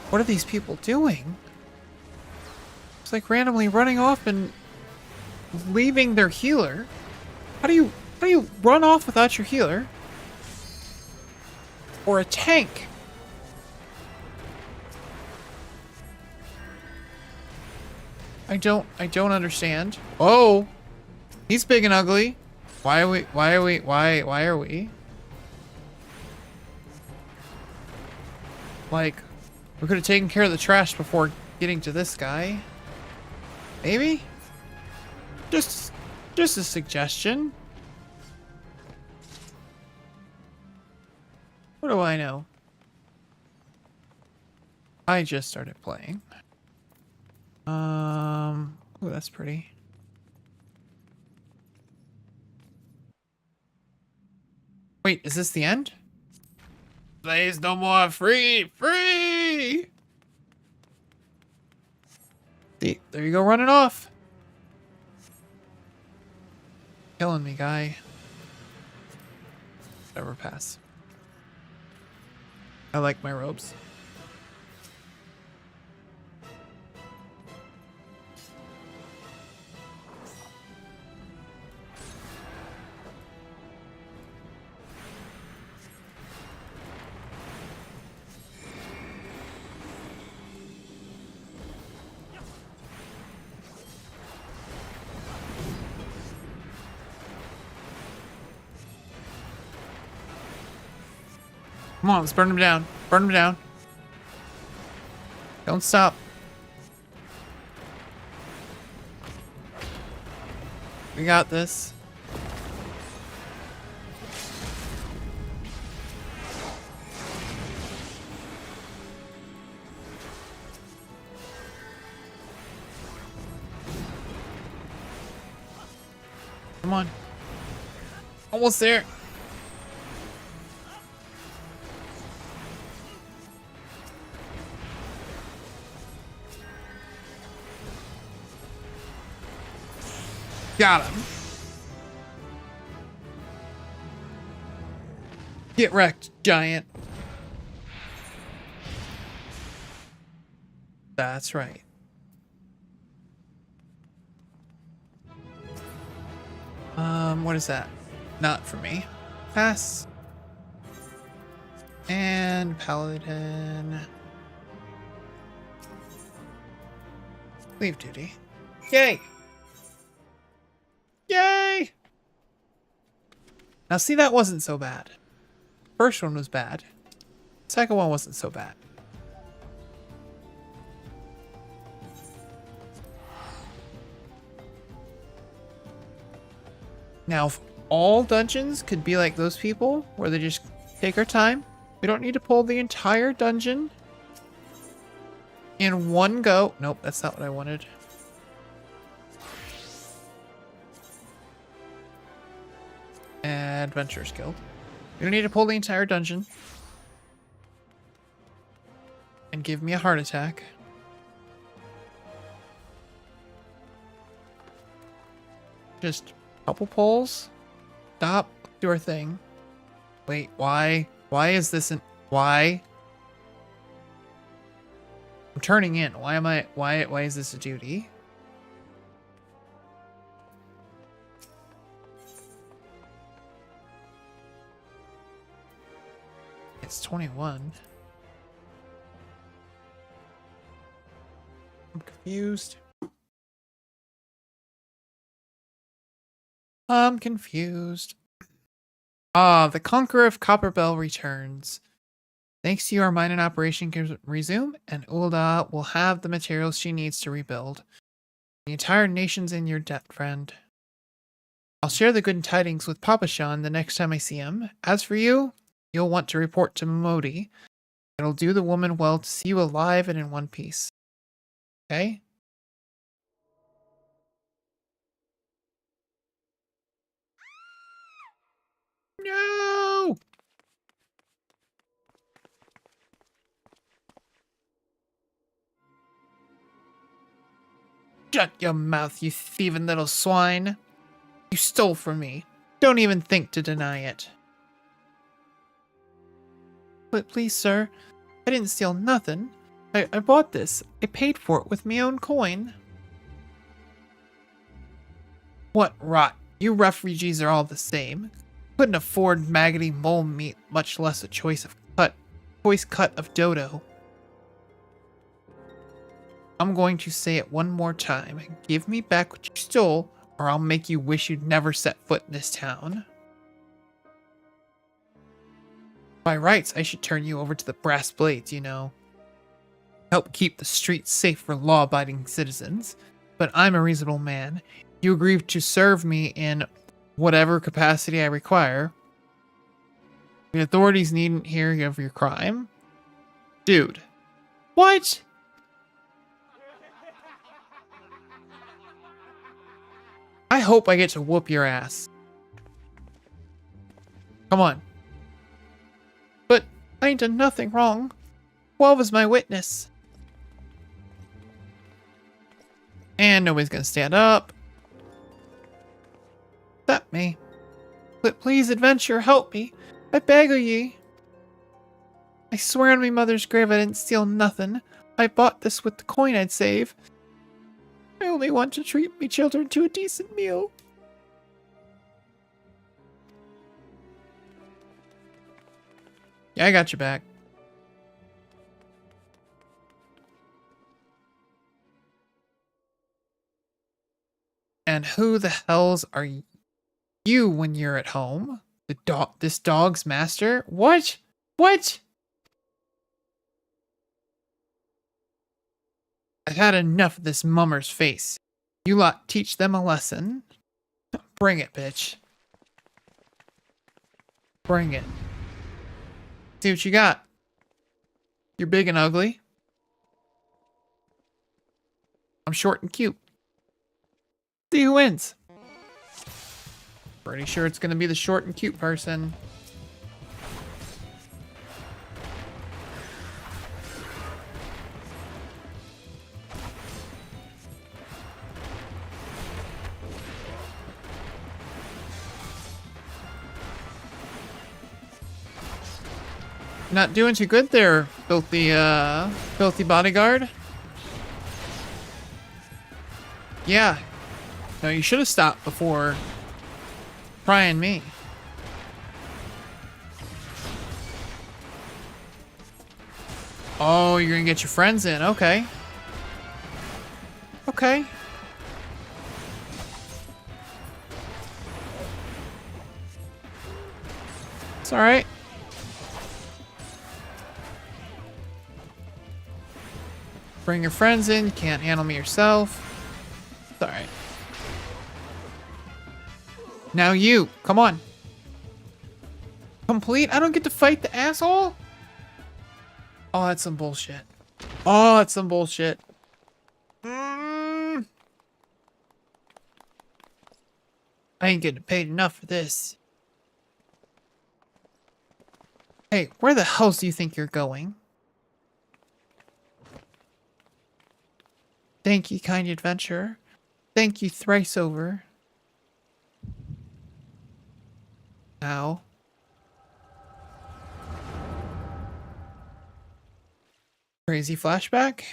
What are these people doing? It's like randomly running off and leaving their healer. How do you run off without your healer? Or a tank? I don't understand. Oh, he's big and ugly. Why are we? Like, we could have taken care of the trash before getting to this guy. Maybe? Just a suggestion. What do I know? I just started playing. Oh, that's pretty. Wait, is this the end? Please, no more. Free! See, there you go, running off. Killing me, guy. Never pass. I like my robes. Come on, let's burn him down. Burn him down. Don't stop. We got this. Come on. Almost there. Got him. Get wrecked, giant. That's right. What is that? Not for me. Pass. And paladin. Leave duty. Yay! Yay! Now see, that wasn't so bad. First one was bad. Second one wasn't so bad. Now, if all dungeons could be like those people, where they just take our time, we don't need to pull the entire dungeon in one go. Nope, that's not what I wanted. Adventurers Guild. You don't need to pull the entire dungeon and give me a heart attack. Just a couple pulls. Stop. Do our thing. Wait, why? Why is this an... Why? I'm turning in. Why am I... Why is this a duty? It's 21. I'm confused. I'm confused. Ah, the Conqueror of Copperbell returns. Thanks to you, our mining operation can resume, and Ulda will have the materials she needs to rebuild. The entire nation's in your debt, friend. I'll share the good tidings with Papa Sean the next time I see him. As for you, you'll want to report to Modi. It'll do the woman well to see you alive and in one piece. Okay? No! Shut your mouth, you thieving little swine. You stole from me. Don't even think to deny it. But please, sir, I didn't steal nothing. I bought this. I paid for it with me own coin. What rot. You refugees are all the same. Couldn't afford maggoty mole meat, much less a choice cut of dodo. I'm going to say it one more time. Give me back what you stole, or I'll make you wish you'd never set foot in this town. By rights, I should turn you over to the brass blades, you know. Help keep the streets safe for law-abiding citizens. But I'm a reasonable man. You agree to serve me in whatever capacity I require. The authorities needn't hear of your crime. Dude. What? I hope I get to whoop your ass. Come on. But I ain't done nothing wrong. 12 is my witness. And nobody's gonna stand up. Except me. But please, adventure, help me. I beg of ye. I swear on me mother's grave I didn't steal nothing. I bought this with the coin I'd save. I only want to treat me children to a decent meal. Yeah, I got your back. And who the hells are you when you're at home? This dog's master? What? What? I've had enough of this mummer's face. You lot teach them a lesson. Bring it, bitch. Bring it. See what you got. You're big and ugly. I'm short and cute. See who wins. Pretty sure it's gonna be the short and cute person. Not doing too good there, filthy bodyguard. Yeah. No, you should have stopped before trying me. Oh, you're gonna get your friends in. Okay. Okay. It's alright. Bring your friends in. You can't handle me yourself. It's alright. Now you. Come on. Complete? I don't get to fight the asshole? Oh, that's some bullshit. Oh, that's some bullshit. I ain't getting paid enough for this. Hey, where the hell do you think you're going? Thank you, kind adventurer. Thank you thrice over. Ow. Crazy flashback?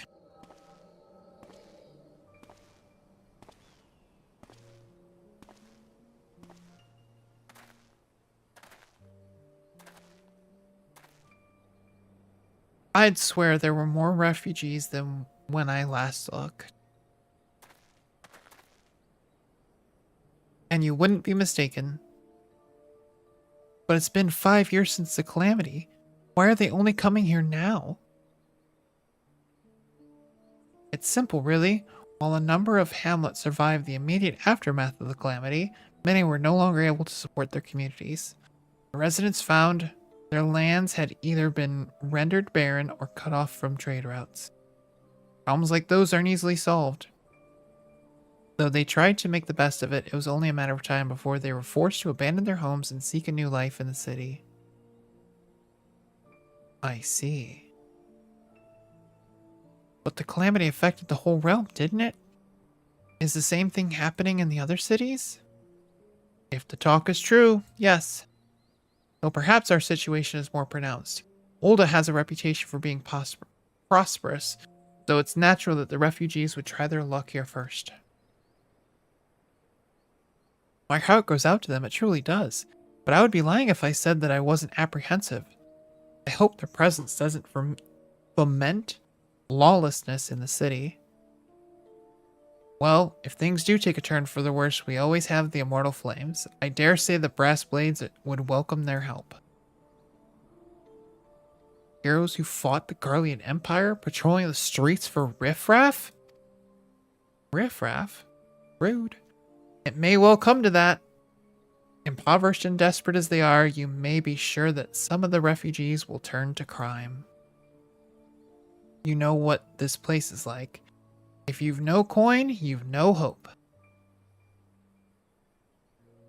I'd swear there were more refugees than when I last looked. And you wouldn't be mistaken. But it's been 5 years since the calamity. Why are they only coming here now? It's simple, really. While a number of hamlets survived the immediate aftermath of the calamity, many were no longer able to support their communities. The residents found their lands had either been rendered barren or cut off from trade routes. Problems like those aren't easily solved. Though they tried to make the best of it, it was only a matter of time before they were forced to abandon their homes and seek a new life in the city. I see. But the calamity affected the whole realm, didn't it? Is the same thing happening in the other cities? If the talk is true, yes. Though perhaps our situation is more pronounced. Ul'dah has a reputation for being prosperous, so it's natural that the refugees would try their luck here first. My heart goes out to them, it truly does. But I would be lying if I said that I wasn't apprehensive. I hope their presence doesn't foment lawlessness in the city. Well, if things do take a turn for the worse, we always have the immortal flames. I dare say the brass blades would welcome their help. Heroes who fought the Garlean Empire, patrolling the streets for riffraff? Riffraff? Rude. It may well come to that. Impoverished and desperate as they are, you may be sure that some of the refugees will turn to crime. You know what this place is like. If you've no coin, you've no hope.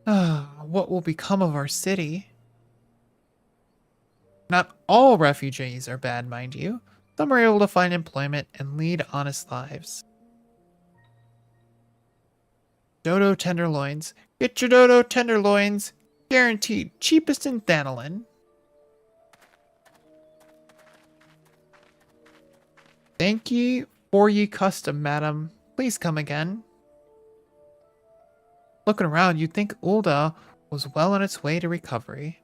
What will become of our city? Not all refugees are bad, mind you. Some are able to find employment and lead honest lives. Dodo tenderloins. Get your dodo tenderloins. Guaranteed cheapest in Thanalin. Thank ye for ye custom, madam. Please come again. Looking around, you'd think Ulda was well on its way to recovery.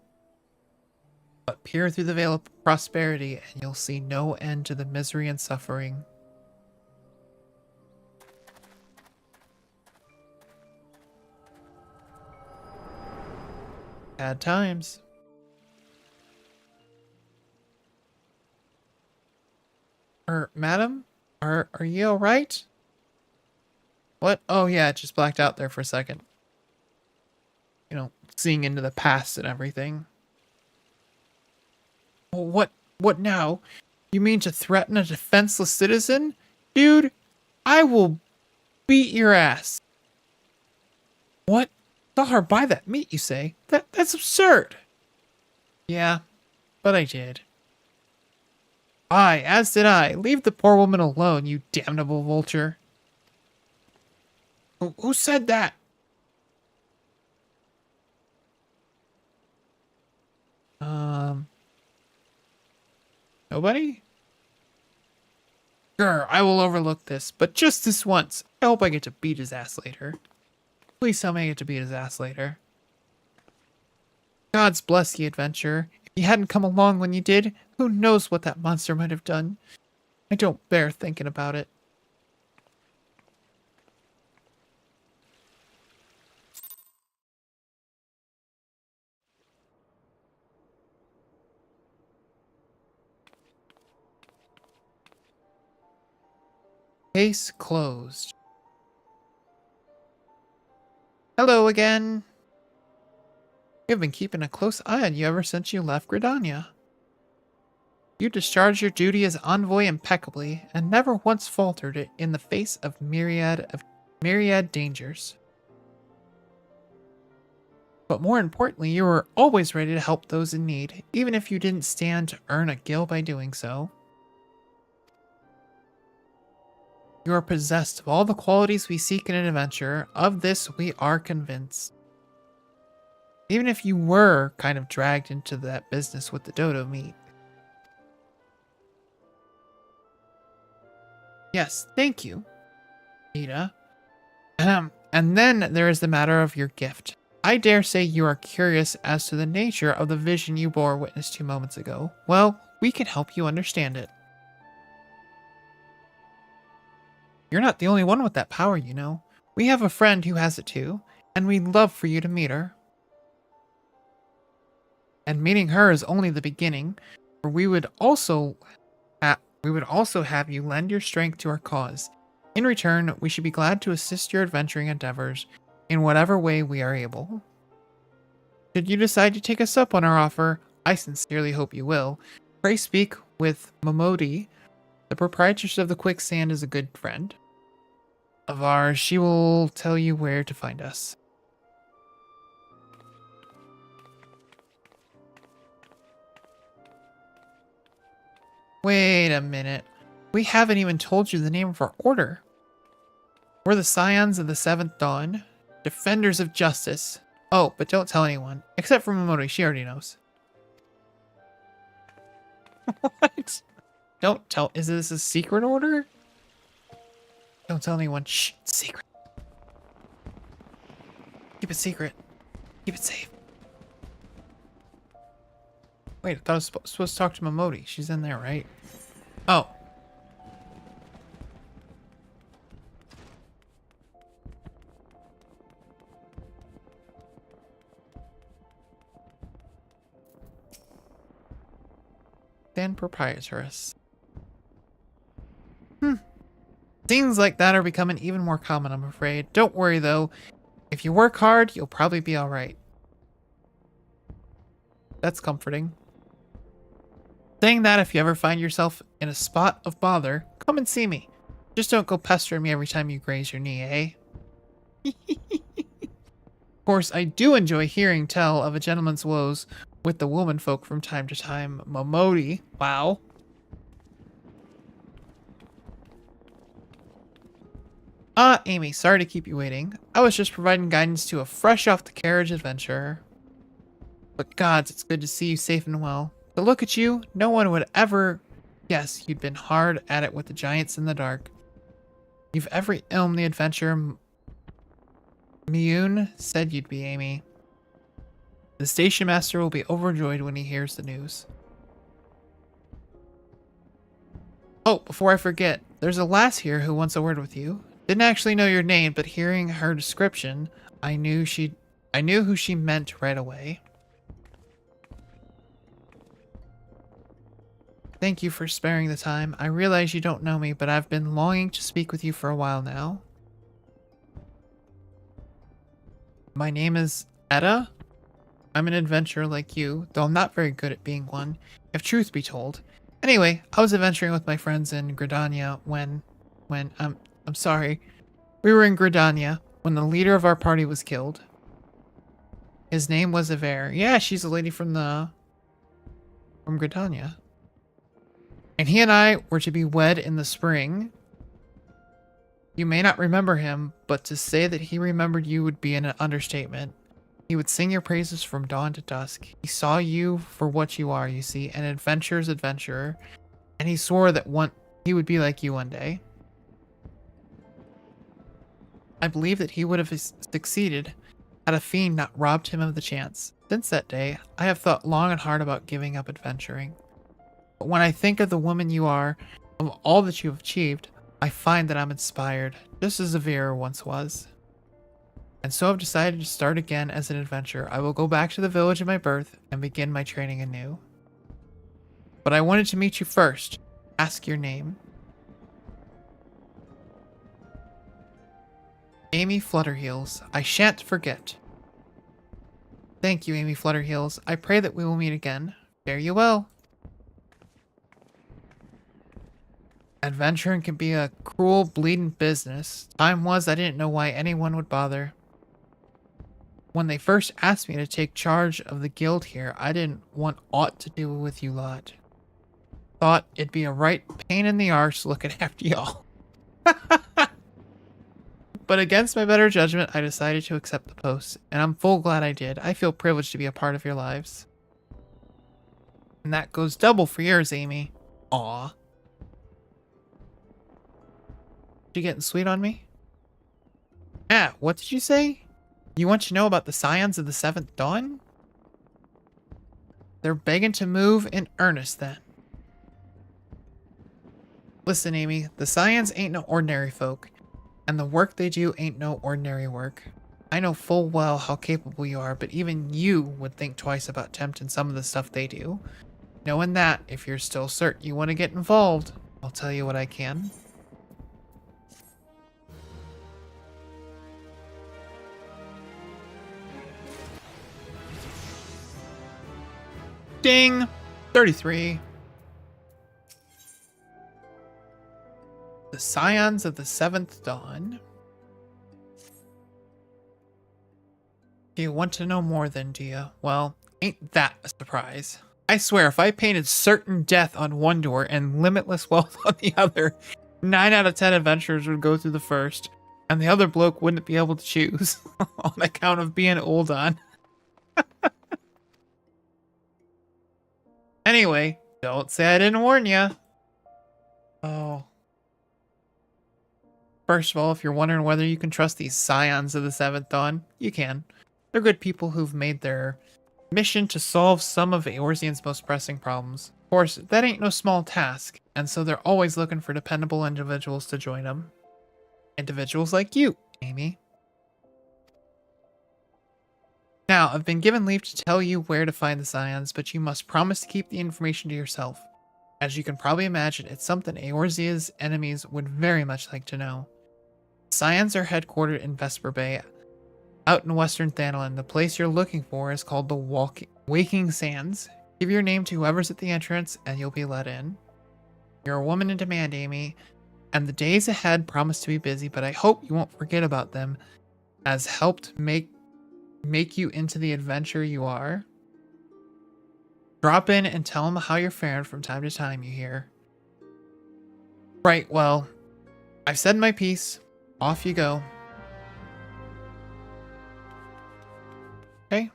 But peer through the veil of prosperity and you'll see no end to the misery and suffering. Bad times. Madam? Are you alright? What? Oh yeah, it just blacked out there for a second. You know, seeing into the past and everything. What now? You mean to threaten a defenseless citizen? Dude, I will beat your ass. What? Saw buy that meat, you say? That's absurd. Yeah, but I did. Aye, as did I. Leave the poor woman alone, you damnable vulture. Who said that? Nobody? Sure, I will overlook this, but just this once. I hope I get to beat his ass later. Please tell me I get to beat his ass later. Gods bless ye, adventurer. If you hadn't come along when you did, who knows what that monster might have done. I don't bear thinking about it. Case closed. Hello again. We've been keeping a close eye on you ever since you left Gridania. You discharged your duty as envoy impeccably and never once faltered it in the face of myriad dangers. But more importantly, you were always ready to help those in need, even if you didn't stand to earn a gil by doing so. You are possessed of all the qualities we seek in an adventurer. Of this, we are convinced. Even if you were kind of dragged into that business with the dodo meat. Yes, thank you, Ada. And then there is the matter of your gift. I dare say you are curious as to the nature of the vision you bore witness 2 moments ago. Well, we can help you understand it. You're not the only one with that power, you know. We have a friend who has it too, and we'd love for you to meet her. And meeting her is only the beginning, for we would also have you lend your strength to our cause. In return, we should be glad to assist your adventuring endeavors in whatever way we are able. Should you decide to take us up on our offer, I sincerely hope you will. Pray speak with Momodi. The proprietress of the Quicksand is a good friend of ours. She will tell you where to find us. Wait a minute. We haven't even told you the name of our order. We're the Scions of the Seventh Dawn, Defenders of Justice. Oh, but don't tell anyone. Except for Momodi, she already knows. What? Don't tell. Is this a secret order? Don't tell anyone. Shh. It's secret. Keep it secret. Keep it safe. Wait, I thought I was supposed to talk to Momodi. She's in there, right? Oh. and proprietress. Things like that are becoming even more common, I'm afraid. Don't worry, though. If you work hard, you'll probably be alright. That's comforting. Saying that, if you ever find yourself in a spot of bother, come and see me. Just don't go pestering me every time you graze your knee, eh? Of course, I do enjoy hearing tell of a gentleman's woes with the womanfolk from time to time. Momodi. Wow. Amy, sorry to keep you waiting. I was just providing guidance to a fresh off the carriage adventurer. But gods, it's good to see you safe and well. But look at you, no one would ever guess you'd been hard at it with the giants in the dark. You've every ilm the adventurer Miyun said you'd be, Amy. The station master will be overjoyed when he hears the news. Oh, before I forget, there's a lass here who wants a word with you. Didn't actually know your name, but hearing her description, I knew who she meant right away. Thank you for sparing the time. I realize you don't know me, but I've been longing to speak with you for a while now. My name is Etta. I'm an adventurer like you, though I'm not very good at being one, if truth be told. Anyway, I was adventuring with my friends in Gridania when I'm sorry. We were in Gridania when the leader of our party was killed. His name was Aver. Yeah, she's a lady from Gridania. And he and I were to be wed in the spring. You may not remember him, but to say that he remembered you would be an understatement. He would sing your praises from dawn to dusk. He saw you for what you are, you see, an adventurer's adventurer. And he swore that he would be like you one day. I believe that he would have succeeded had a fiend not robbed him of the chance. Since that day, I have thought long and hard about giving up adventuring. But when I think of the woman you are, of all that you have achieved, I find that I'm inspired, just as Avira once was. And so I've decided to start again as an adventurer. I will go back to the village of my birth and begin my training anew. But I wanted to meet you first. Ask your name. Amy Flutterheels. I shan't forget. Thank you, Amy Flutterheels. I pray that we will meet again. Fare you well. Adventuring can be a cruel, bleeding business. Time was I didn't know why anyone would bother. When they first asked me to take charge of the guild here, I didn't want aught to do with you lot. Thought it'd be a right pain in the arse looking after y'all. But against my better judgment, I decided to accept the post, and I'm full glad I did. I feel privileged to be a part of your lives. And that goes double for yours, Amy. Aw. You getting sweet on me? Yeah, what did you say? You want to know about the Scions of the Seventh Dawn? They're begging to move in earnest then. Listen, Amy, the Scions ain't no ordinary folk, and the work they do ain't no ordinary work. I know full well how capable you are, but even you would think twice about attempting some of the stuff they do. Knowing that, if you're still certain you want to get involved, I'll tell you what I can. Ding! 33. The Scions of the Seventh Dawn. You want to know more then, do you? Well, ain't that a surprise? I swear, if I painted certain death on one door and limitless wealth on the other, 9 out of 10 adventurers would go through the first, and the other bloke wouldn't be able to choose on account of being old on. Anyway, don't say I didn't warn ya. Oh. First of all, if you're wondering whether you can trust these Scions of the Seventh Dawn, you can. They're good people who've made their mission to solve some of Eorzean's most pressing problems. Of course, that ain't no small task, and so they're always looking for dependable individuals to join them. Individuals like you, Amy. Now, I've been given leave to tell you where to find the Scions, but you must promise to keep the information to yourself. As you can probably imagine, it's something Eorzea's enemies would very much like to know. Scions are headquartered in Vesper Bay, out in western Thanalan. The place you're looking for is called the Waking Sands. Give your name to whoever's at the entrance, and you'll be let in. You're a woman in demand, Amy, and the days ahead promise to be busy, but I hope you won't forget about them, as helped make you into the adventurer you are. Drop in and tell them how you're faring from time to time, you hear? Right, well, I've said my piece. Off you go. Okay,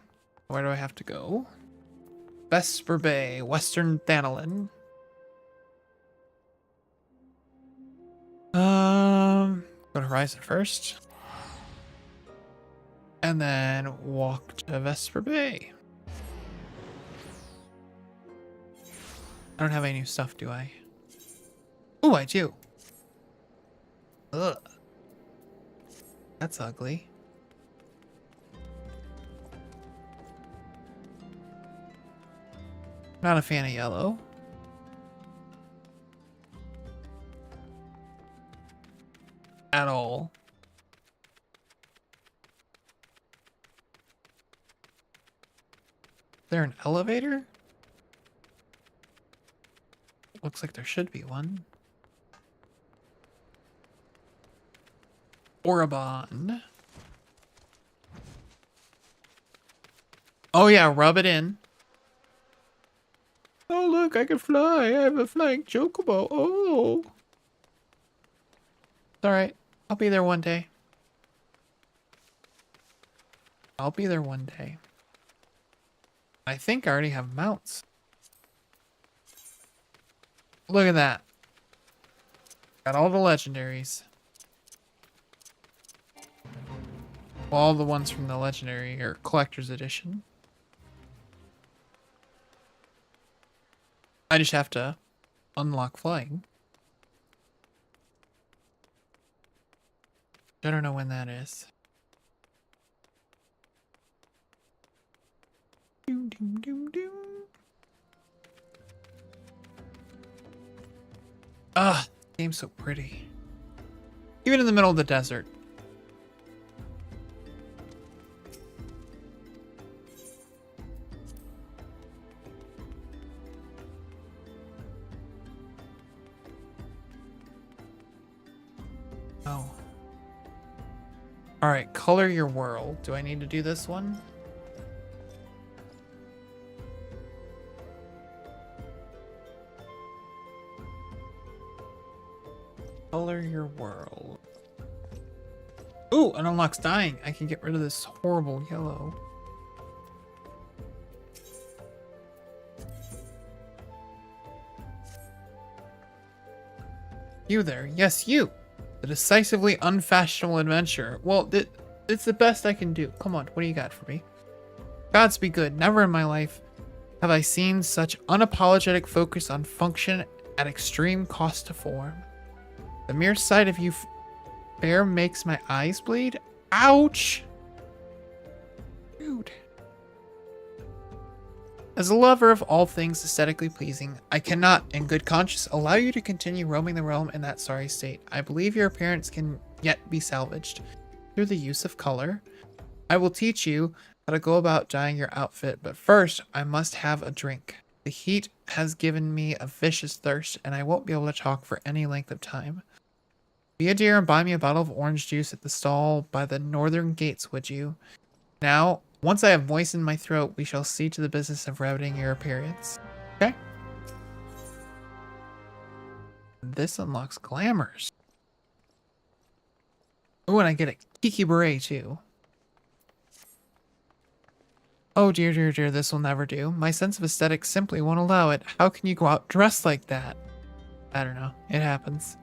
where do I have to go? Vesper Bay, Western Thanalan. Go to Horizon first. And then walk to Vesper Bay. I don't have any new stuff, do I? Oh, I do. Ugh. That's ugly. Not a fan of yellow. At all. Is there an elevator? Looks like there should be one. Orabon. Oh yeah, rub it in. Oh look, I can fly. I have a flying chocobo. Oh. It's alright. I'll be there one day. I'll be there one day. I think I already have mounts. Look at that. Got all the legendaries. Well, all the ones from the legendary or collector's edition. I just have to unlock flying. I don't know when that is. Doom, doom, doom, doom. Ah, game's so pretty. Even in the middle of the desert. Oh. Alright, color your world. Do I need to do this one? Color your world. Ooh, it unlocks dying. I can get rid of this horrible yellow. You there. Yes, you. The decisively unfashionable adventurer. Well, it's the best I can do. Come on, what do you got for me? Gods be good. Never in my life have I seen such unapologetic focus on function at extreme cost to form. The mere sight of you fair makes my eyes bleed. Ouch! Dude. As a lover of all things aesthetically pleasing, I cannot, in good conscience, allow you to continue roaming the realm in that sorry state. I believe your appearance can yet be salvaged through the use of color. I will teach you how to go about dyeing your outfit, but first, I must have a drink. The heat has given me a vicious thirst, and I won't be able to talk for any length of time. Be a dear and buy me a bottle of orange juice at the stall by the northern gates, would you? Now, once I have moistened my throat, we shall see to the business of remedying your appearance. Okay? This unlocks glamours. Oh, and I get a Kiki Beret, too. Oh, dear, dear, dear, this will never do. My sense of aesthetics simply won't allow it. How can you go out dressed like that? I don't know. It happens.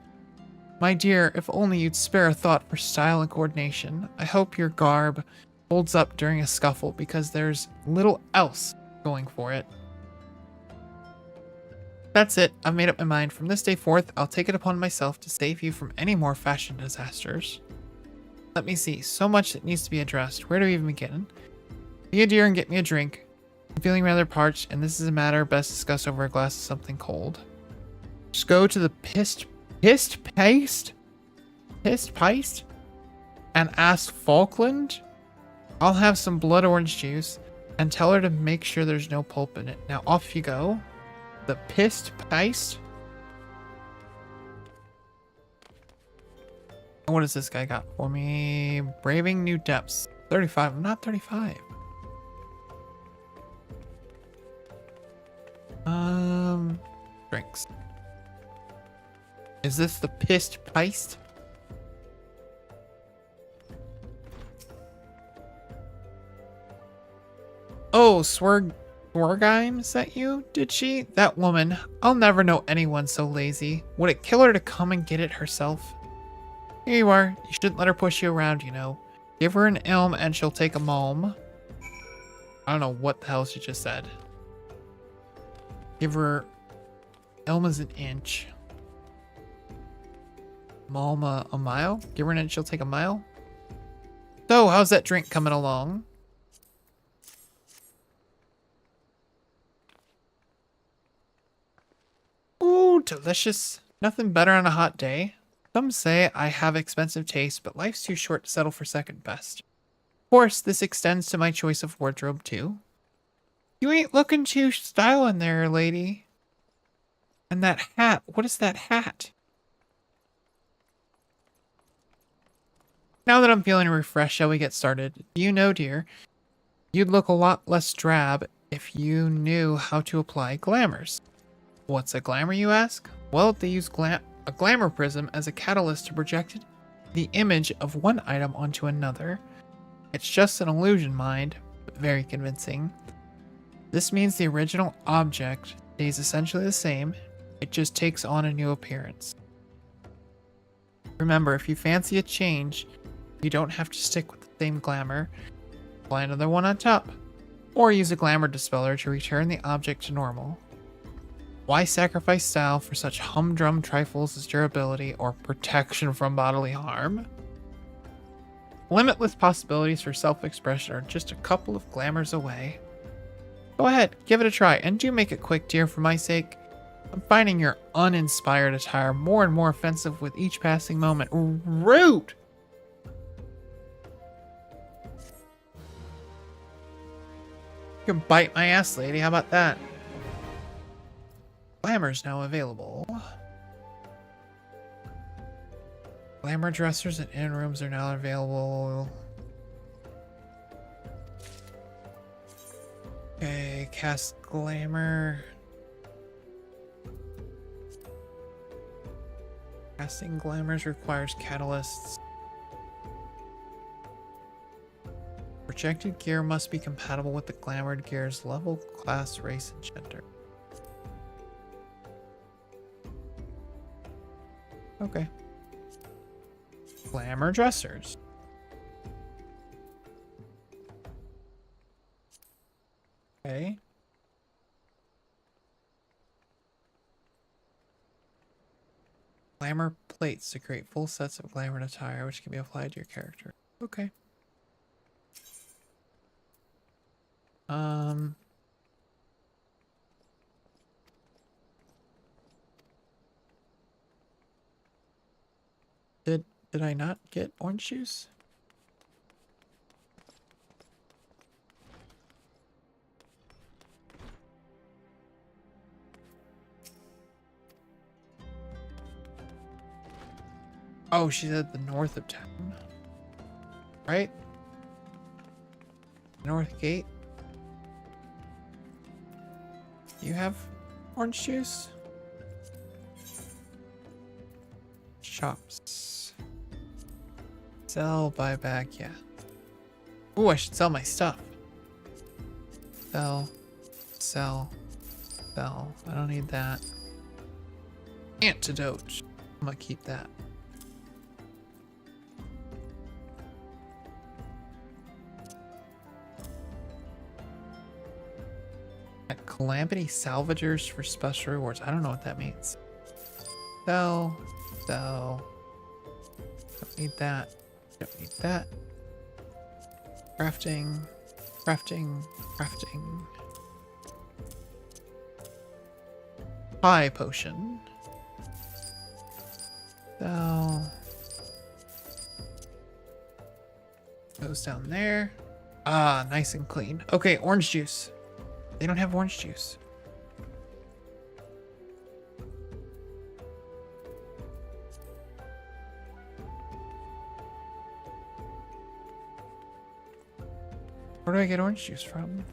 My dear, if only you'd spare a thought for style and coordination. I hope your garb holds up during a scuffle, because there's little else going for it. That's it. I've made up my mind. From this day forth, I'll take it upon myself to save you from any more fashion disasters. Let me see. So much that needs to be addressed. Where do we even begin? Be a dear and get me a drink. I'm feeling rather parched, and this is a matter best discussed over a glass of something cold. Just go to the pissed paste and ask Falkland. I'll have some blood orange juice and tell her to make sure there's no pulp in it. Now off you go. The pissed paste. What does this guy got for me? Braving new depths. 35. I'm not 35. Drinks. Is this the pissed paste? Oh, Swergheim, is that you? Did she? That woman. I'll never know anyone so lazy. Would it kill her to come and get it herself? Here you are. You shouldn't let her push you around, you know. Give her an elm and she'll take a malm. I don't know what the hell she just said. Give her... Elm is an inch. Malm a mile? Give her an inch, she'll take a mile? So, how's that drink coming along? Ooh, delicious. Nothing better on a hot day. Some say I have expensive taste, but life's too short to settle for second best. Of course, this extends to my choice of wardrobe, too. You ain't looking too styling there, lady. And that hat, what is that hat? Now that I'm feeling refreshed, shall we get started? You know, dear, you'd look a lot less drab if you knew how to apply glamours. What's a glamour, you ask? Well, they use a glamour prism as a catalyst to project the image of one item onto another. It's just an illusion, mind, but very convincing. This means the original object stays essentially the same, it just takes on a new appearance. Remember, if you fancy a change, you don't have to stick with the same glamour. Apply another one on top, or use a glamour dispeller to return the object to normal. Why sacrifice style for such humdrum trifles as durability or protection from bodily harm? Limitless possibilities for self-expression are just a couple of glamours away. Go ahead, give it a try, and do make it quick, dear, for my sake. I'm finding your uninspired attire more and more offensive with each passing moment. Rude! You can bite my ass, lady. How about that? Glamour's now available. Glamour dressers and in rooms are now available. Okay, cast glamour. Casting glamours requires catalysts. Projected gear must be compatible with the glamored gear's level, class, race, and gender. Okay. Glamour dressers. Okay. Glamour plates to create full sets of glamour attire, which can be applied to your character. Okay. Did I not get orange juice? Oh, she's at the north of town. Right? North gate. You have orange juice? Shops. Sell, buy back, yeah. Ooh, I should sell my stuff. Sell. Sell. Sell. I don't need that. Antidote. I'm gonna keep that. Calamity salvagers for special rewards. I don't know what that means. Sell. Sell. Don't need that. Don't need that. Crafting. Crafting. Crafting. Pie potion. So goes down there. Ah, nice and clean. Okay, orange juice. They don't have orange juice. Where do I get orange juice from?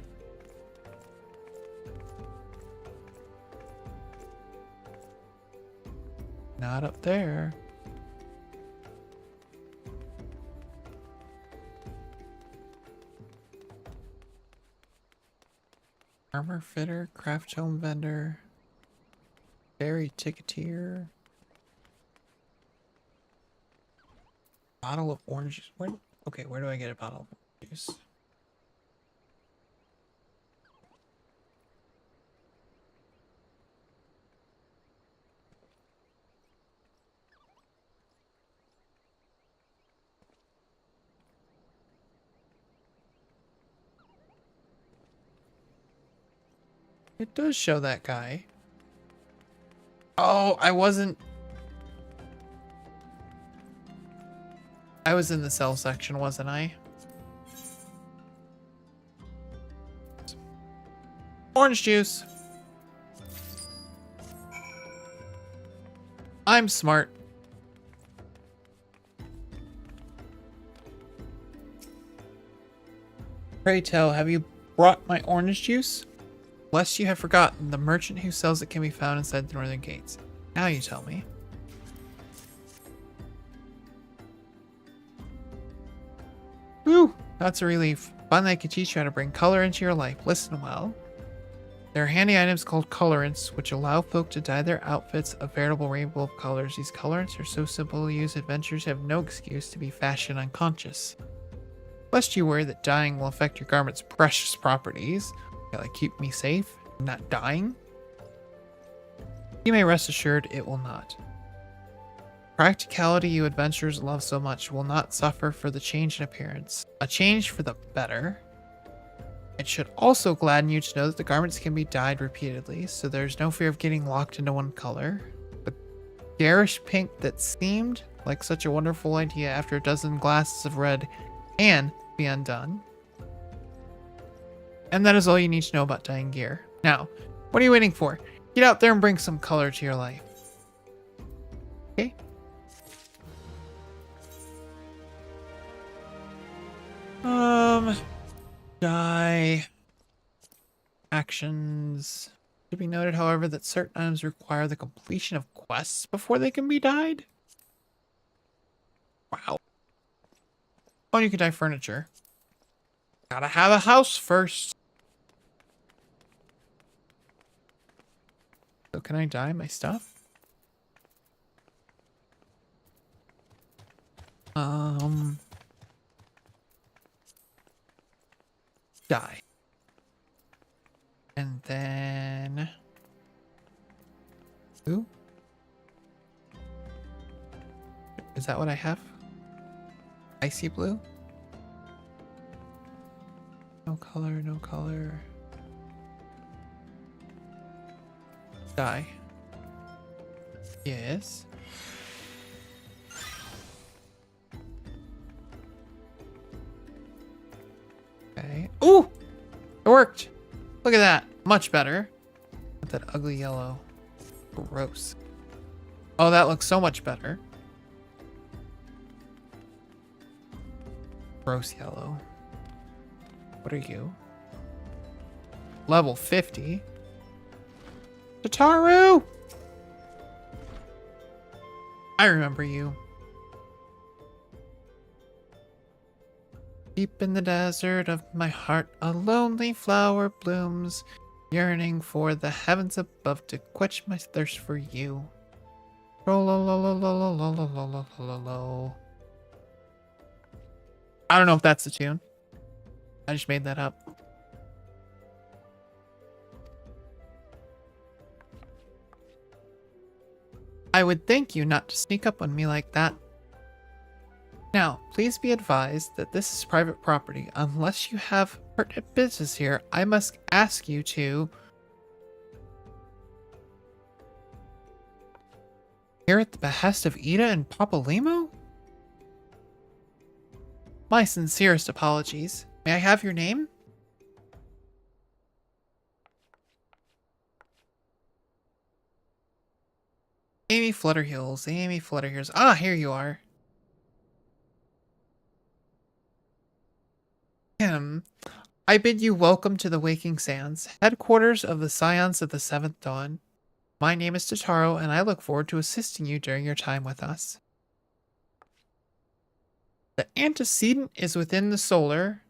Not up there. Armor fitter, craft home vendor, dairy ticketeer, bottle of orange juice. Where do I get a bottle of orange juice? It does show that guy. Oh, I was in the sell section, wasn't I? Orange juice. I'm smart. Pray tell, have you brought my orange juice? Lest you have forgotten, the merchant who sells it can be found inside the northern gates. Now you tell me. Whew, that's a relief. Finally, I can teach you how to bring color into your life. Listen well. There are handy items called colorants, which allow folk to dye their outfits a veritable rainbow of colors. These colorants are so simple to use, adventurers have no excuse to be fashion unconscious. Lest you worry that dyeing will affect your garment's precious properties, like keep me safe, not dying, you may rest assured it will not. Practicality you adventurers love so much will not suffer for the change in appearance. A change for the better. It should also gladden you to know that the garments can be dyed repeatedly, so there's no fear of getting locked into one color. The garish pink that seemed like such a wonderful idea after a dozen glasses of red can be undone. And that is all you need to know about dyeing gear. Now, what are you waiting for? Get out there and bring some color to your life. Okay? Dye. Actions. Should be noted, however, that certain items require the completion of quests before they can be dyed. Wow. Oh, you can dye furniture. Gotta have a house first. So can I dye my stuff? Dye. And then... Ooh. Is that what I have? Icy blue? No color, no color. Dye. Yes. Okay. Ooh! It worked! Look at that. Much better. With that ugly yellow. Gross. Oh, that looks so much better. Gross yellow. What are you? Level 50. Tataru! I remember you. Deep in the desert of my heart, a lonely flower blooms, yearning for the heavens above to quench my thirst for you. I don't know if that's the tune. I just made that up. I would thank you not to sneak up on me like that. Now, please be advised that this is private property. Unless you have pertinent business here, I must ask you to... Here at the behest of Ida and Papalimo? My sincerest apologies. May I have your name? Amy Flutterheels, Amy Flutterheels. Ah, here you are. I bid you welcome to the Waking Sands, headquarters of the Scions of the Seventh Dawn. My name is Totaro, and I look forward to assisting you during your time with us. The antecedent is within the solar.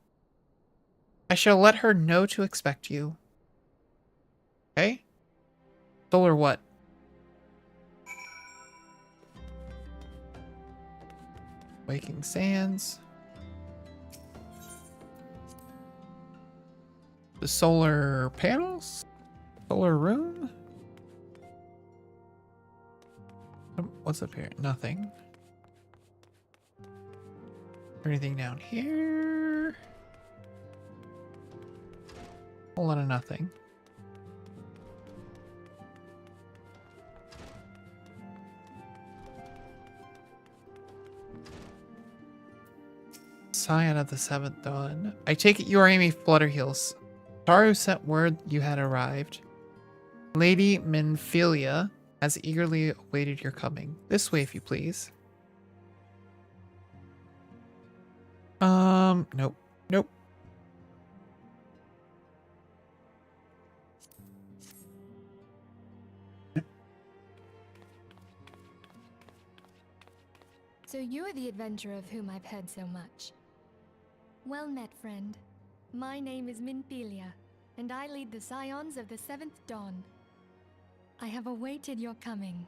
I shall let her know to expect you. Okay? Solar what? Waking Sands. The solar panels? Solar room? What's up here? Nothing. Anything down here? Whole lot of nothing. Scion of the Seventh Dawn. I take it you are Amy Flutterheels. Taru sent word you had arrived. Lady Minfilia has eagerly awaited your coming. This way, if you please. Nope. Nope. So you're the adventurer of whom I've heard so much. Well met, friend. My name is Minfilia, and I lead the Scions of the Seventh Dawn. I have awaited your coming.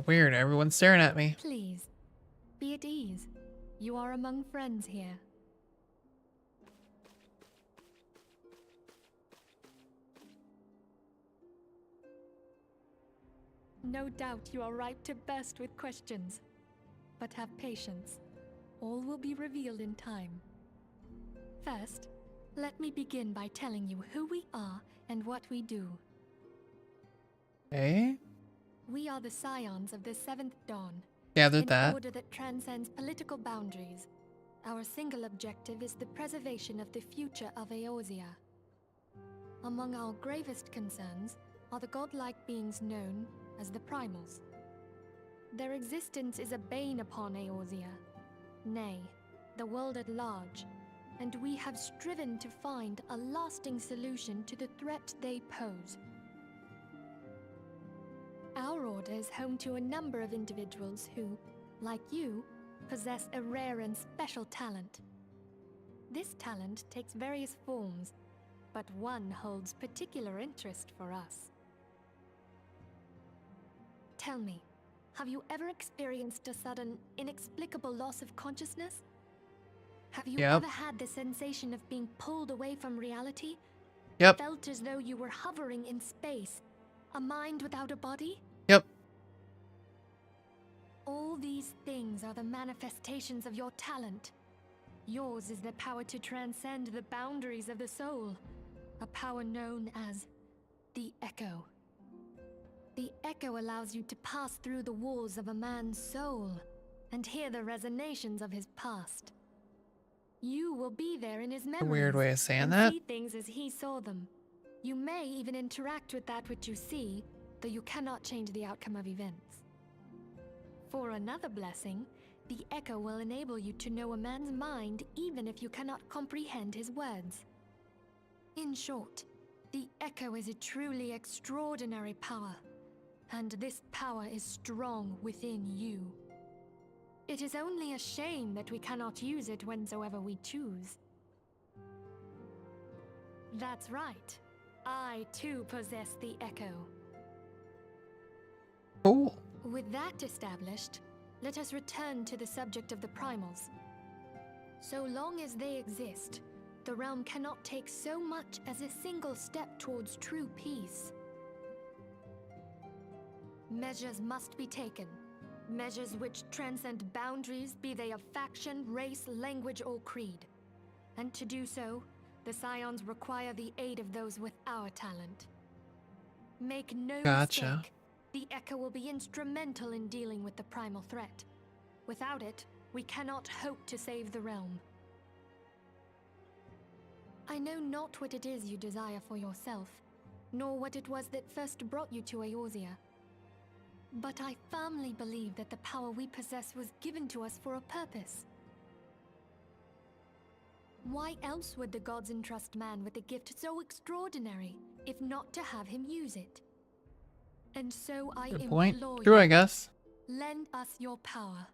Weird, everyone's staring at me. Please, be at ease. You are among friends here. No doubt you are ripe to burst with questions. But have patience. All will be revealed in time. First, let me begin by telling you who we are and what we do. Okay. We are the Scions of the Seventh Dawn. Gathered that. An order that transcends political boundaries. Our single objective is the preservation of the future of Eorzea. Among our gravest concerns are the godlike beings known as the Primals. Their existence is a bane upon Eorzea, nay, the world at large, and we have striven to find a lasting solution to the threat they pose. Our order is home to a number of individuals who, like you, possess a rare and special talent. This talent takes various forms, but one holds particular interest for us. Tell me, have you ever experienced a sudden, inexplicable loss of consciousness? Have you ever had the sensation of being pulled away from reality? Yep. Felt as though you were hovering in space, a mind without a body? Yep. All these things are the manifestations of your talent. Yours is the power to transcend the boundaries of the soul, a power known as the Echo. The Echo allows you to pass through the walls of a man's soul and hear the resonations of his past. You will be there in his memories. A weird way of saying and that. see things as he saw them. You may even interact with that which you see, though you cannot change the outcome of events. For another blessing, the Echo will enable you to know a man's mind even if you cannot comprehend his words. In short, the Echo is a truly extraordinary power, and this power is strong within you. It is only a shame that we cannot use it whensoever we choose. That's right. I too possess the Echo. Cool. With that established, let us return to the subject of the Primals. So long as they exist, the realm cannot take so much as a single step towards true peace. Measures must be taken. Measures which transcend boundaries, be they of faction, race, language, or creed. And to do so, the Scions require the aid of those with our talent. Make no Gotcha. mistake, the Echo will be instrumental in dealing with the primal threat. Without it, we cannot hope to save the realm. I know not what it is you desire for yourself, nor what it was that first brought you to Eorzea. But I firmly believe that the power we possess was given to us for a purpose. Why else would the gods entrust man with a gift so extraordinary, if not to have him use it? And so I Good point. implore True, you, I guess. lend us your power.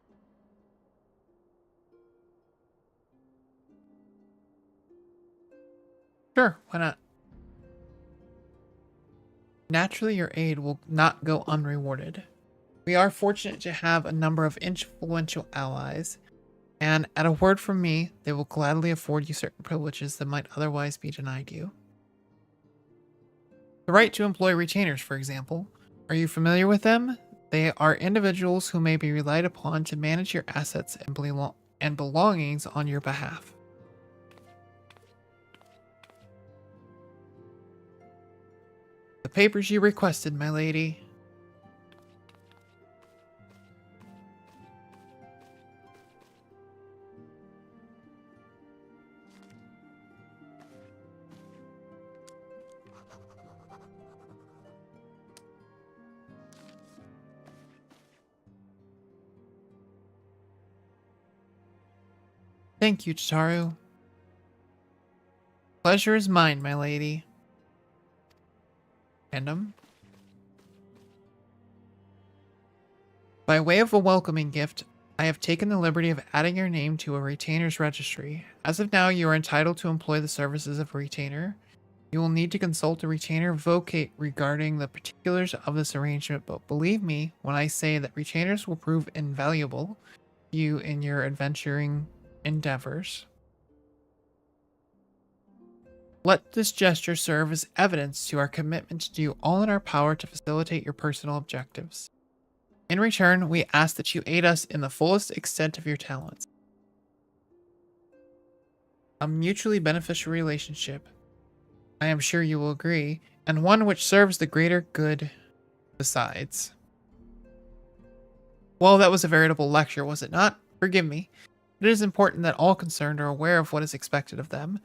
Sure, why not? Naturally, your aid will not go unrewarded. We are fortunate to have a number of influential allies, and at a word from me, they will gladly afford you certain privileges that might otherwise be denied you. The right to employ retainers, for example. Are you familiar with them? They are individuals who may be relied upon to manage your assets and belongings on your behalf. The papers you requested, my lady. Thank you, Chitaru. Pleasure is mine, my lady. Random. By way of a welcoming gift, I have taken the liberty of adding your name to a retainer's registry. As of now, you are entitled to employ the services of a retainer. You will need to consult a retainer vocate regarding the particulars of this arrangement, but believe me when I say that retainers will prove invaluable to you in your adventuring endeavors. Let this gesture serve as evidence to our commitment to do all in our power to facilitate your personal objectives. In return, we ask that you aid us in the fullest extent of your talents. A mutually beneficial relationship, I am sure you will agree, and one which serves the greater good besides. Well, that was a veritable lecture, was it not? Forgive me. It is important that all concerned are aware of what is expected of them.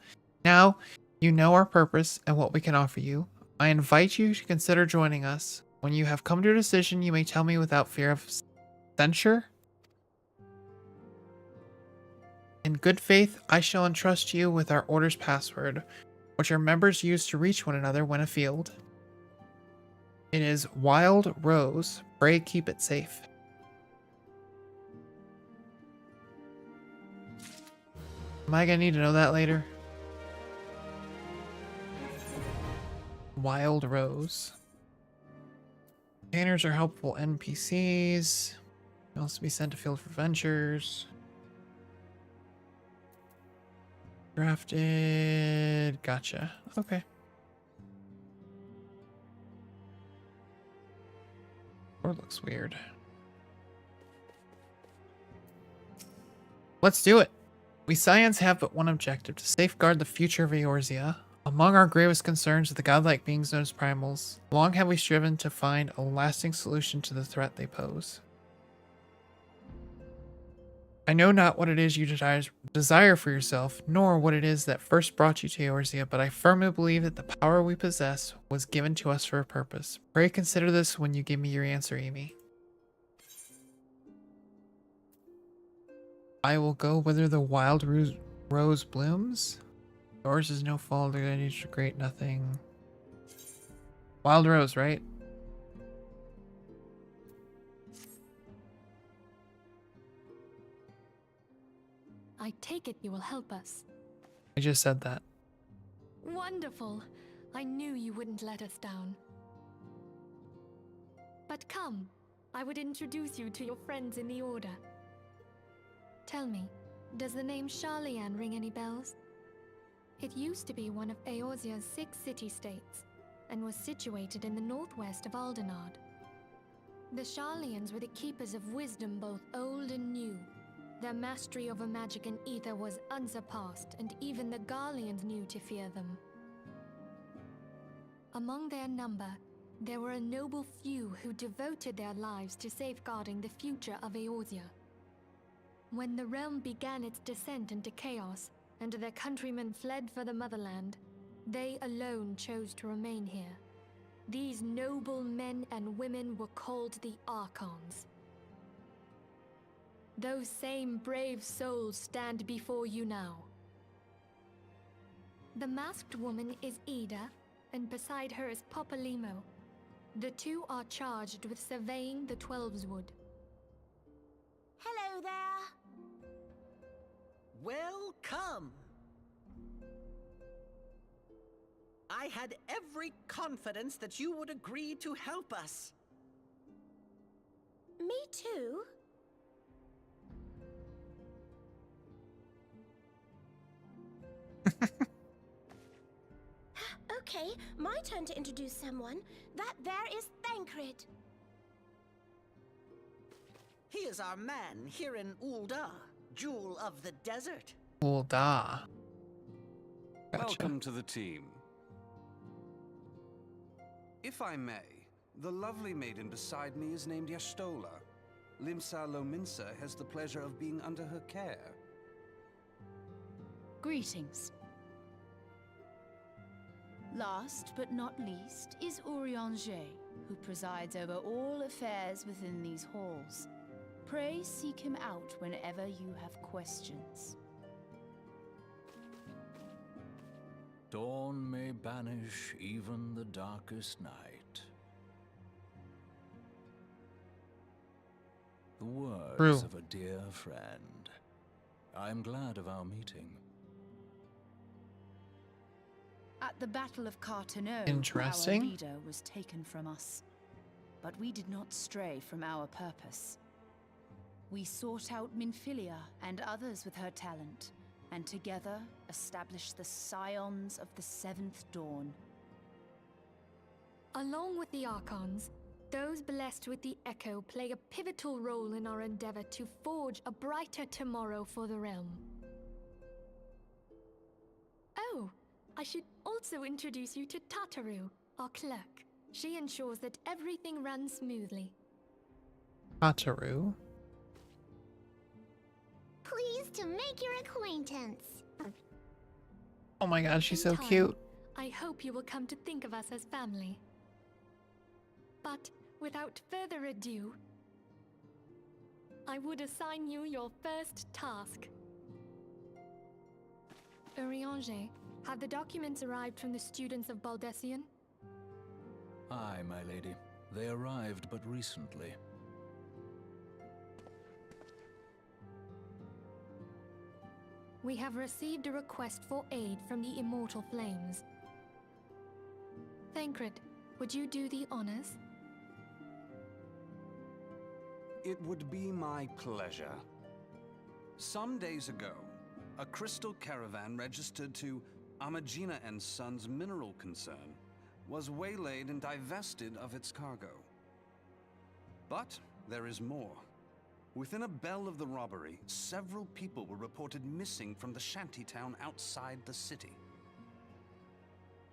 Now, you know our purpose and what we can offer you. I invite you to consider joining us. When you have come to a decision, you may tell me without fear of censure. In good faith, I shall entrust you with our order's password, which our members use to reach one another when afield. It is Wild Rose. Pray keep it safe. Am I gonna need to know that later? Wild Rose. Retainers are helpful NPCs. Can also be sent to field for ventures. Drafted. Gotcha. Okay. Board looks weird. Let's do it. We Scions have but one objective, to safeguard the future of Eorzea. Among our gravest concerns are the godlike beings known as primals. Long have we striven to find a lasting solution to the threat they pose. I know not what it is you desire for yourself, nor what it is that first brought you to Eorzea, but I firmly believe that the power we possess was given to us for a purpose. Pray consider this when you give me your answer, Amy. I will go whither the wild rose blooms. Yours is no fault, that is great nothing. Wild rose, right? I take it you will help us. I just said that. Wonderful! I knew you wouldn't let us down. But come, I would introduce you to your friends in the Order. Tell me, does the name Sharlayan ring any bells? It used to be one of Eorzea's 6 city-states, and was situated in the northwest of Aldenard. The Sharlayans were the keepers of wisdom both old and new, Their mastery over magic and ether was unsurpassed, and even the Garleans knew to fear them. Among their number, there were a noble few who devoted their lives to safeguarding the future of Eorzea. When the realm began its descent into chaos, and their countrymen fled for the motherland, they alone chose to remain here. These noble men and women were called the Archons. Those same brave souls stand before you now. The masked woman is Ida, and beside her is Popolimo. The two are charged with surveying the Twelveswood. Hello there. Welcome. I had every confidence that you would agree to help us. Me too. Okay, my turn to introduce someone. That there is Thancred. He is our man here in Ul'dah, Jewel of the Desert. Ul'dah. Gotcha. Welcome to the team. If I may, the lovely maiden beside me is named Y'shtola. Limsa Lominsa has the pleasure of being under her care. Greetings. Last but not least is Urianger, who presides over all affairs within these halls. Pray seek him out whenever you have questions. Dawn may banish even the darkest night. The words True. of a dear friend. I am glad of our meeting. At the Battle of Carteneau, Interesting. our leader was taken from us. But we did not stray from our purpose. We sought out Minfilia and others with her talent, and together established the Scions of the Seventh Dawn. Along with the Archons, those blessed with the Echo play a pivotal role in our endeavor to forge a brighter tomorrow for the realm. Oh, I should also introduce you to Tataru, our clerk. She ensures that everything runs smoothly. Tataru. Pleased to make your acquaintance. Oh my god, she's so In time, cute. I hope you will come to think of us as family. But without further ado, I would assign you your first task. Urianger, have the documents arrived from the students of Baldessian? Aye, my lady. They arrived but recently. We have received a request for aid from the Immortal Flames. Thancred, would you do the honors? It would be my pleasure. Some days ago, a crystal caravan registered to Amagina and Sons mineral concern was waylaid and divested of its cargo. But there is more. Within a bell of the robbery, several people were reported missing from the shantytown outside the city.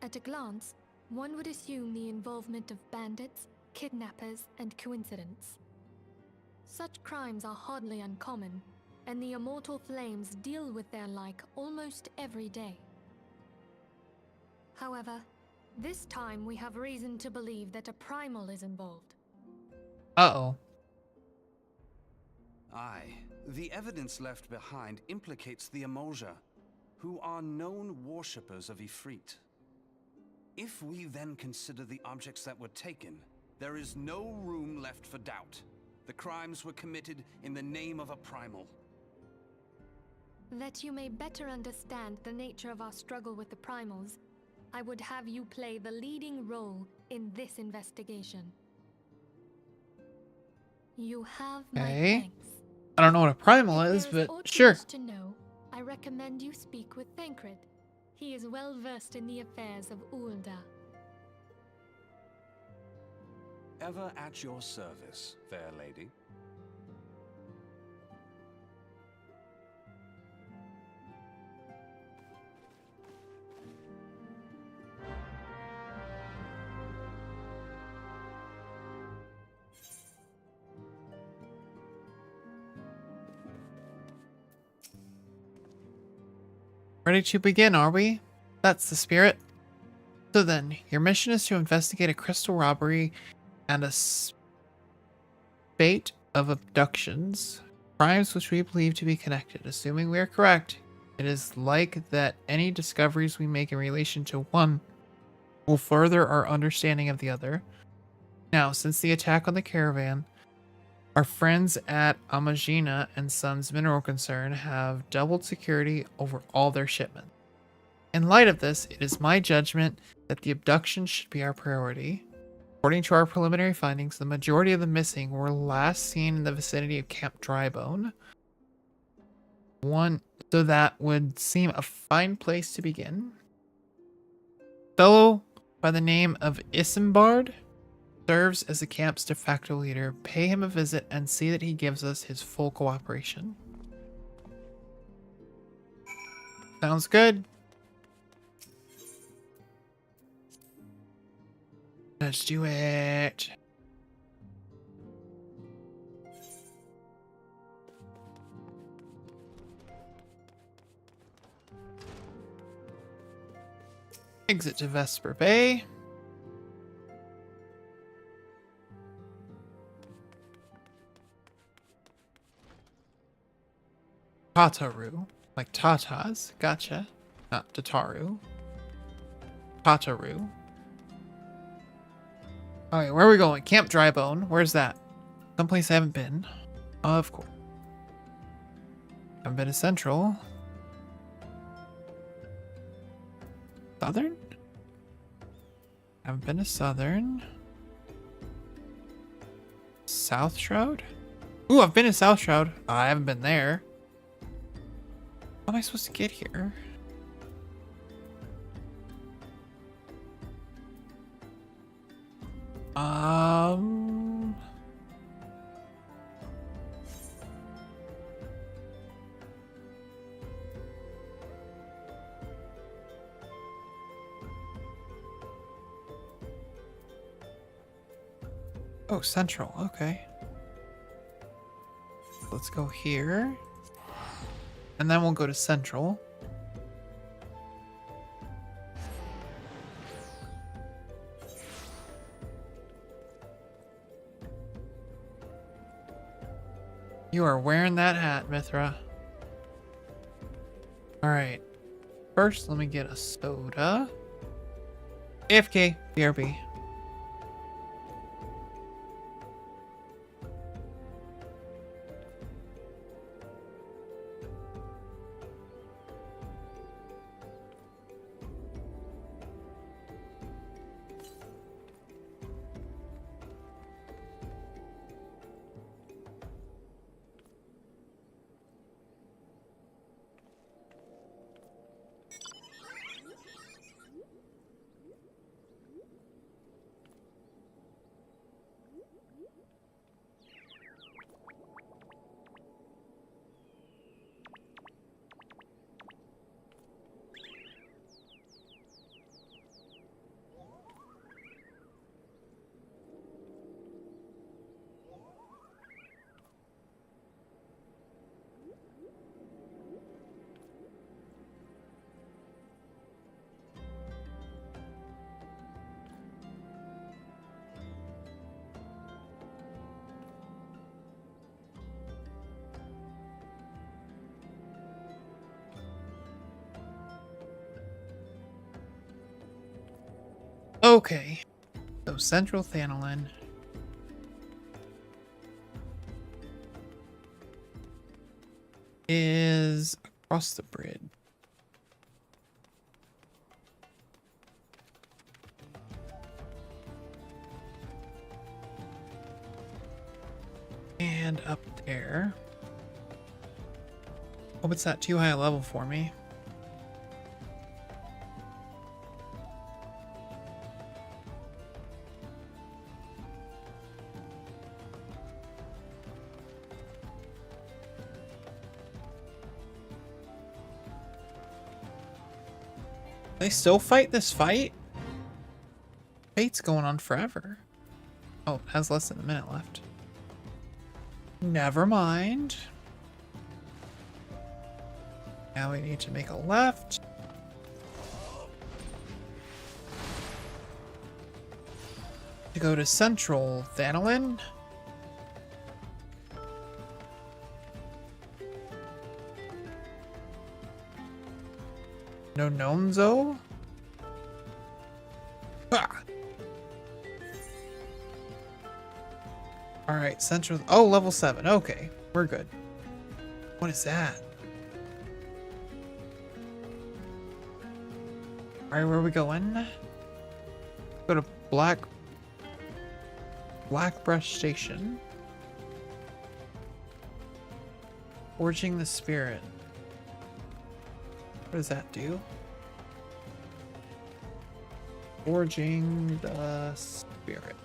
At a glance, one would assume the involvement of bandits, kidnappers, and coincidence. Such crimes are hardly uncommon, and the Immortal Flames deal with their like almost every day. However, this time we have reason to believe that a primal is involved. Uh-oh. Aye, the evidence left behind implicates the Emoja, who are known worshippers of Ifrit. If we then consider the objects that were taken, there is no room left for doubt. The crimes were committed in the name of a primal. That you may better understand the nature of our struggle with the primals, I would have you play the leading role in this investigation. You have my Okay. thanks. I don't know what a primal If is, there but aught you sure. wish to know, I recommend you speak with Thancred. He is well versed in the affairs of Ul'dah. Ever at your service, fair lady. Ready to begin, are we? That's the spirit. So then, your mission is to investigate a crystal robbery and a spate of abductions. Crimes which we believe to be connected. Assuming we are correct, it is like that any discoveries we make in relation to one will further our understanding of the other. Now, since the attack on the caravan, our friends at Amagina and Sons Mineral Concern have doubled security over all their shipments. In light of this, it is my judgment that the abduction should be our priority. According to our preliminary findings, the majority of the missing were last seen in the vicinity of Camp Drybone. So that would seem a fine place to begin. Fellow by the name of Isambard serves as the camp's de facto leader. Pay him a visit and see that he gives us his full cooperation. Sounds good. Let's do it. Exit to Vesper Bay. Tataru. Like Tatas. Gotcha. Not Tataru. Tataru. Alright, where are we going? Camp Drybone. Where's that? Someplace I haven't been. Of course. Haven't been to Central. Southern? Haven't been to Southern. South Shroud? Ooh, I've been to South Shroud. I haven't been there. How am I supposed to get here? Oh, Central. Okay. Let's go here. And then we'll go to Central. You are wearing that hat, Mithra. Alright. First, let me get a soda. AFK, BRB. Okay, so Central Thanolin. Is across the bridge. And up there. Oh, it's not too high a level for me. They still fight this fight? Fate's going on forever. Oh, it has less than a minute left. Never mind. Now we need to make a left. to go to Central Thanolin. No Nonzo? Ah. Alright, Central. Oh, level 7. Okay, we're good. What is that? Alright, where are we going? Go to Blackbrush Station. Forging the Spirit. What does that do? Forging the Spirit.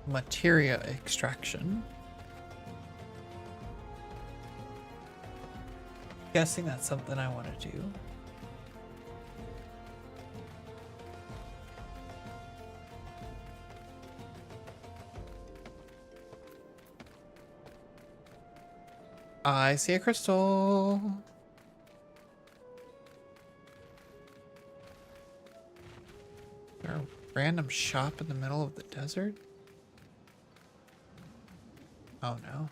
Materia extraction. Guessing that's something I want to do. I see a crystal. Is there a random shop in the middle of the desert? Oh no.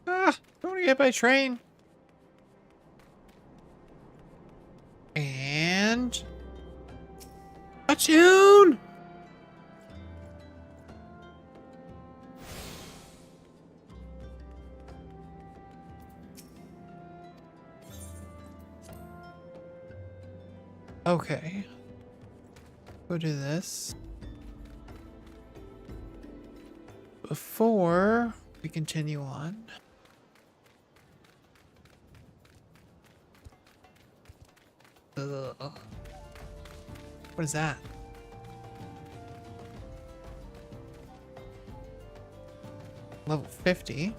Ah, don't want to get by train. And a tune. Okay. Go do this. Before we continue on. Ugh. What is that? Level 50.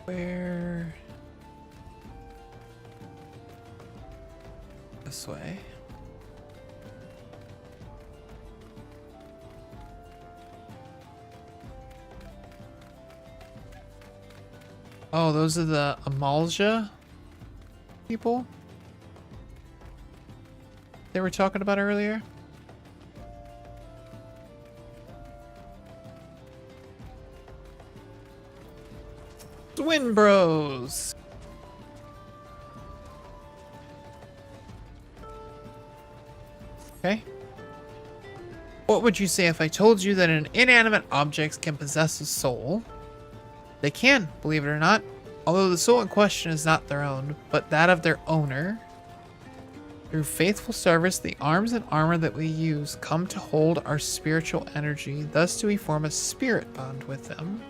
Where? This way. Oh, those are the Amalja people they were talking about earlier. Twin Bros. Okay. What would you say if I told you that an inanimate object can possess a soul? They can, believe it or not, although the soul in question is not their own, but that of their owner. Through faithful service, the arms and armor that we use come to hold our spiritual energy, thus do we form a spirit bond with them.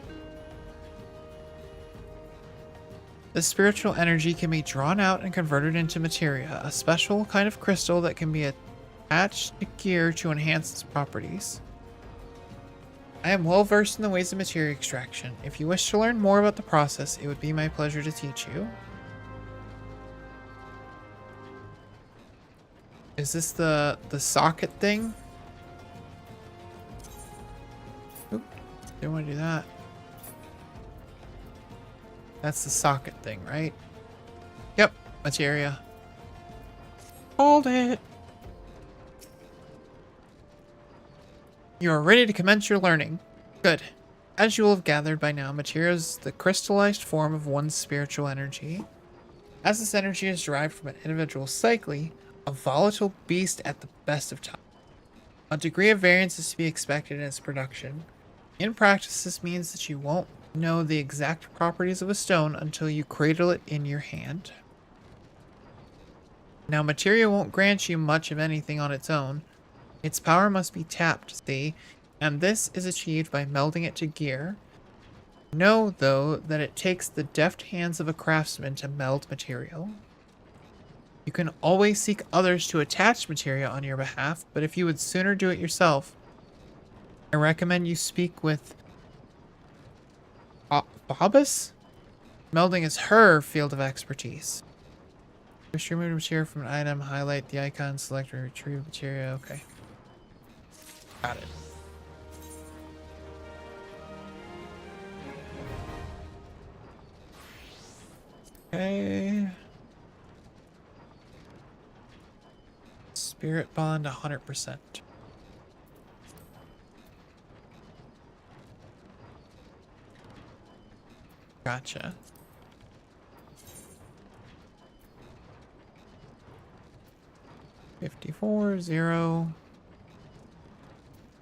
The spiritual energy can be drawn out and converted into materia, a special kind of crystal that can be attached to gear to enhance its properties. I am well versed in the ways of materia extraction. If you wish to learn more about the process, it would be my pleasure to teach you. Is this the socket thing? Oop, didn't want to do that. That's the socket thing, right? Yep, materia. Hold it. You are ready to commence your learning. Good. As you will have gathered by now, materia is the crystallized form of one's spiritual energy. As this energy is derived from an individual psyche, a volatile beast at the best of times. A degree of variance is to be expected in its production. In practice, this means that you won't know the exact properties of a stone until you cradle it in your hand. Now, materia won't grant you much of anything on its own. Its power must be tapped, see, and this is achieved by melding it to gear. Know, though, that it takes the deft hands of a craftsman to meld material. You can always seek others to attach materia on your behalf, but if you would sooner do it yourself, I recommend you speak with Babas? Melding is her field of expertise. Wish to remove material from an item, highlight the icon, select and retrieve material. Okay. Got it. Okay. Spirit bond 100%. Gotcha. $54, 0,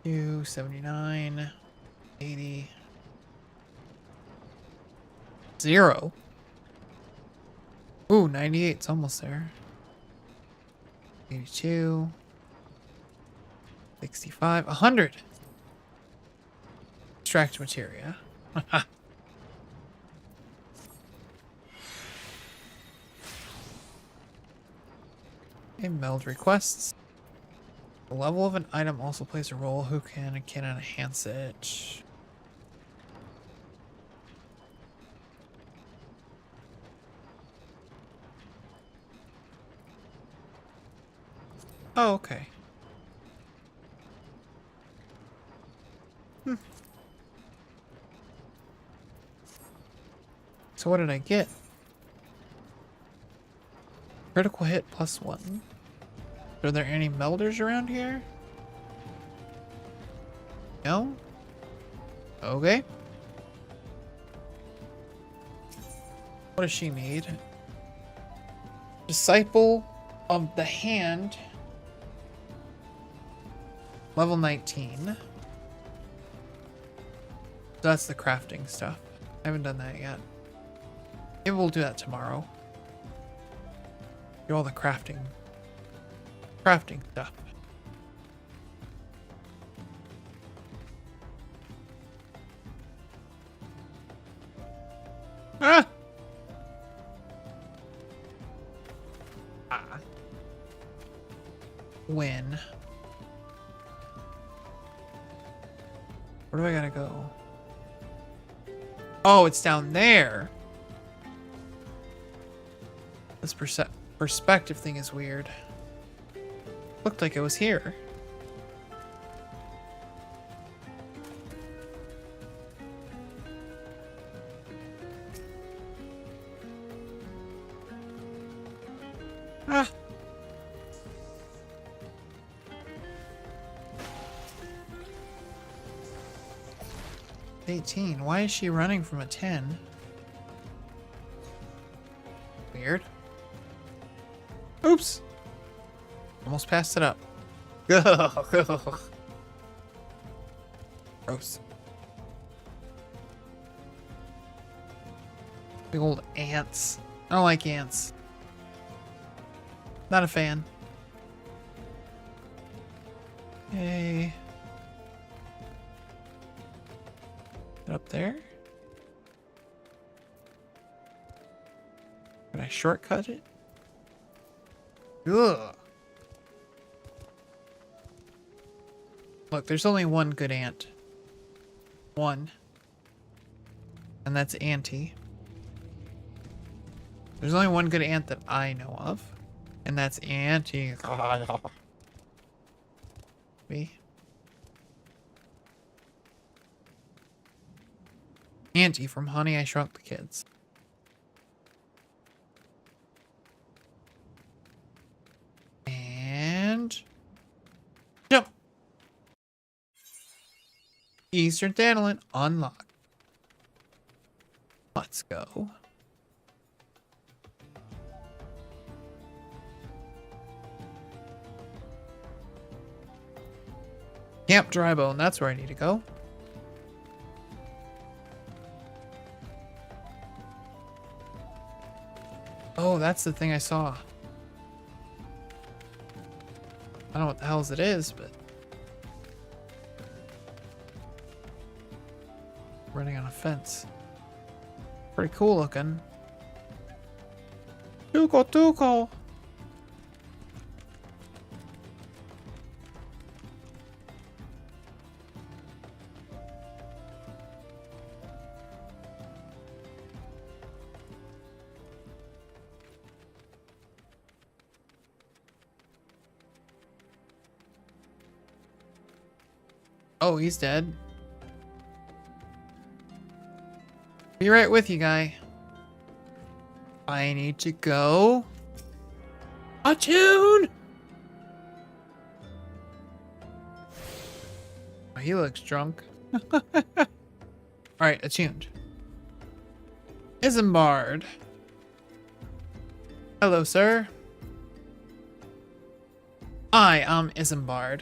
2, 79, 80, 0. Ooh, 98, it's almost there. 82, 65, 100. Extract materia. Okay, meld requests. The level of an item also plays a role. Who can and cannot enhance it? Oh, okay. So what did I get? Critical hit +1. Are there any melders around here? No? Okay. What does she need? Disciple of the Hand. Level 19. That's the crafting stuff. I haven't done that yet. Maybe we'll do that tomorrow. Do all the crafting stuff. Ah! When? Where do I gotta go? Oh, it's down there. This perspective thing is weird. Looked like it was here. Ah. $18. Why is she running from a 10? Weird. Oops. Almost passed it up. Gross. Big old ants. I don't like ants. Not a fan. Okay. Is it up there? Can I shortcut it? Ugh. Look, there's only one good ant. One. And that's Auntie. There's only one good ant that I know of. And that's Auntie. Me. Auntie from Honey, I Shrunk the Kids. And jump. Eastern Dandelion unlocked. Let's go. Camp Drybone, that's where I need to go. Oh, that's the thing I saw. I don't know what the hell it is, but running on a fence. Pretty cool looking. Tuco. Oh, he's dead. Be right with you, guy. I need to go. Attune! Oh, he looks drunk. Alright, attuned. Isambard. Hello, sir. I am Isambard.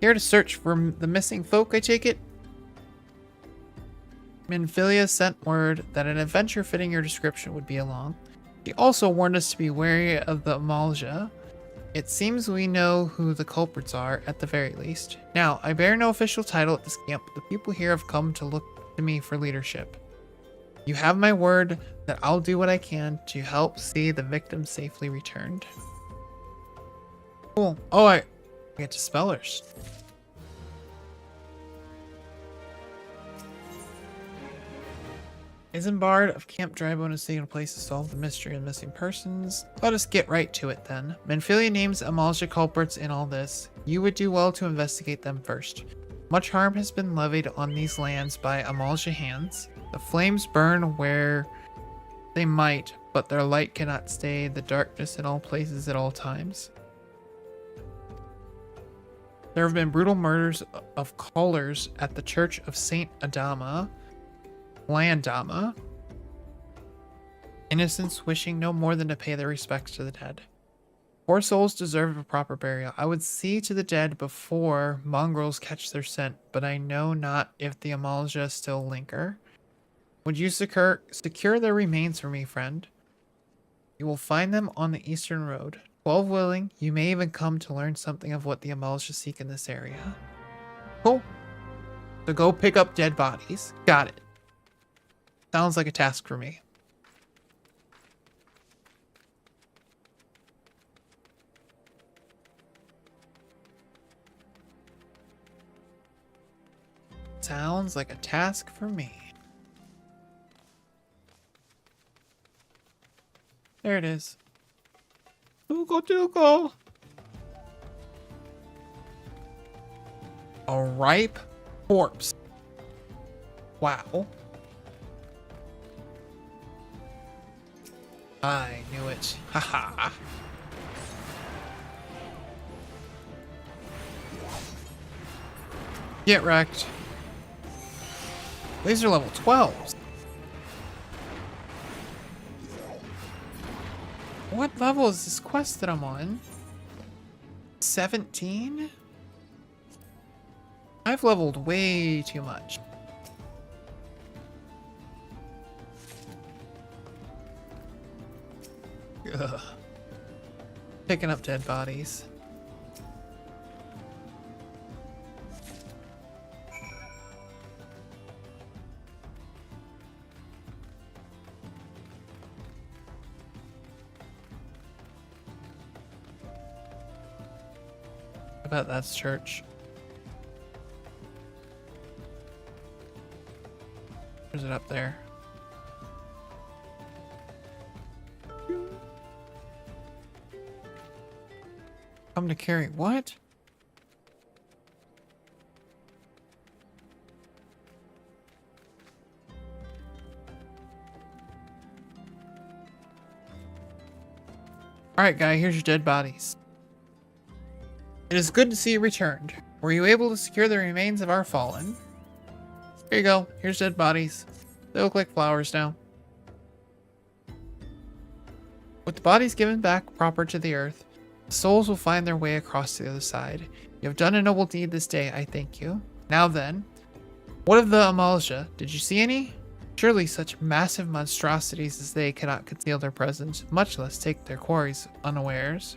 Here to search for the missing folk, I take it? Minfilia sent word that an adventure fitting your description would be along. He also warned us to be wary of the Amalja. It seems we know who the culprits are, at the very least. Now, I bear no official title at this camp, but the people here have come to look to me for leadership. You have my word that I'll do what I can to help see the victim safely returned. Cool. Oh, I get to spellers. Isambard of Camp Drybone is seeking a place to solve the mystery of missing persons. Let us get right to it then. Minfilia names Amalja culprits in all this. You would do well to investigate them first. Much harm has been levied on these lands by Amalja hands. The flames burn where they might, but their light cannot stay the darkness in all places at all times. There have been brutal murders of callers at the Church of Saint Adama, Landama, innocents wishing no more than to pay their respects to the dead. Poor souls deserve a proper burial. I would see to the dead before mongrels catch their scent, but I know not if the Amalja still linger. Would you secure their remains for me, friend? You will find them on the eastern road. 12 willing, you may even come to learn something of what the Amalja seek in this area. Cool. So go pick up dead bodies. Got it. Sounds like a task for me. Sounds like a task for me. There it is. Tuko. A ripe corpse. Wow. I knew it. Haha. Get wrecked. These are level 12s. What level is this quest that I'm on? 17? I've leveled way too much. Ugh. Picking up dead bodies. I bet that's church. Or is it up there? Come to carry what? Alright, guy, here's your dead bodies. It is good to see you returned. Were you able to secure the remains of our fallen? Here you go. Here's dead bodies. They look like flowers now. With the bodies given back proper to the earth, the souls will find their way across to the other side. You have done a noble deed this day, I thank you. Now then, what of the Amalja? Did you see any? Surely such massive monstrosities as they cannot conceal their presence, much less take their quarries unawares.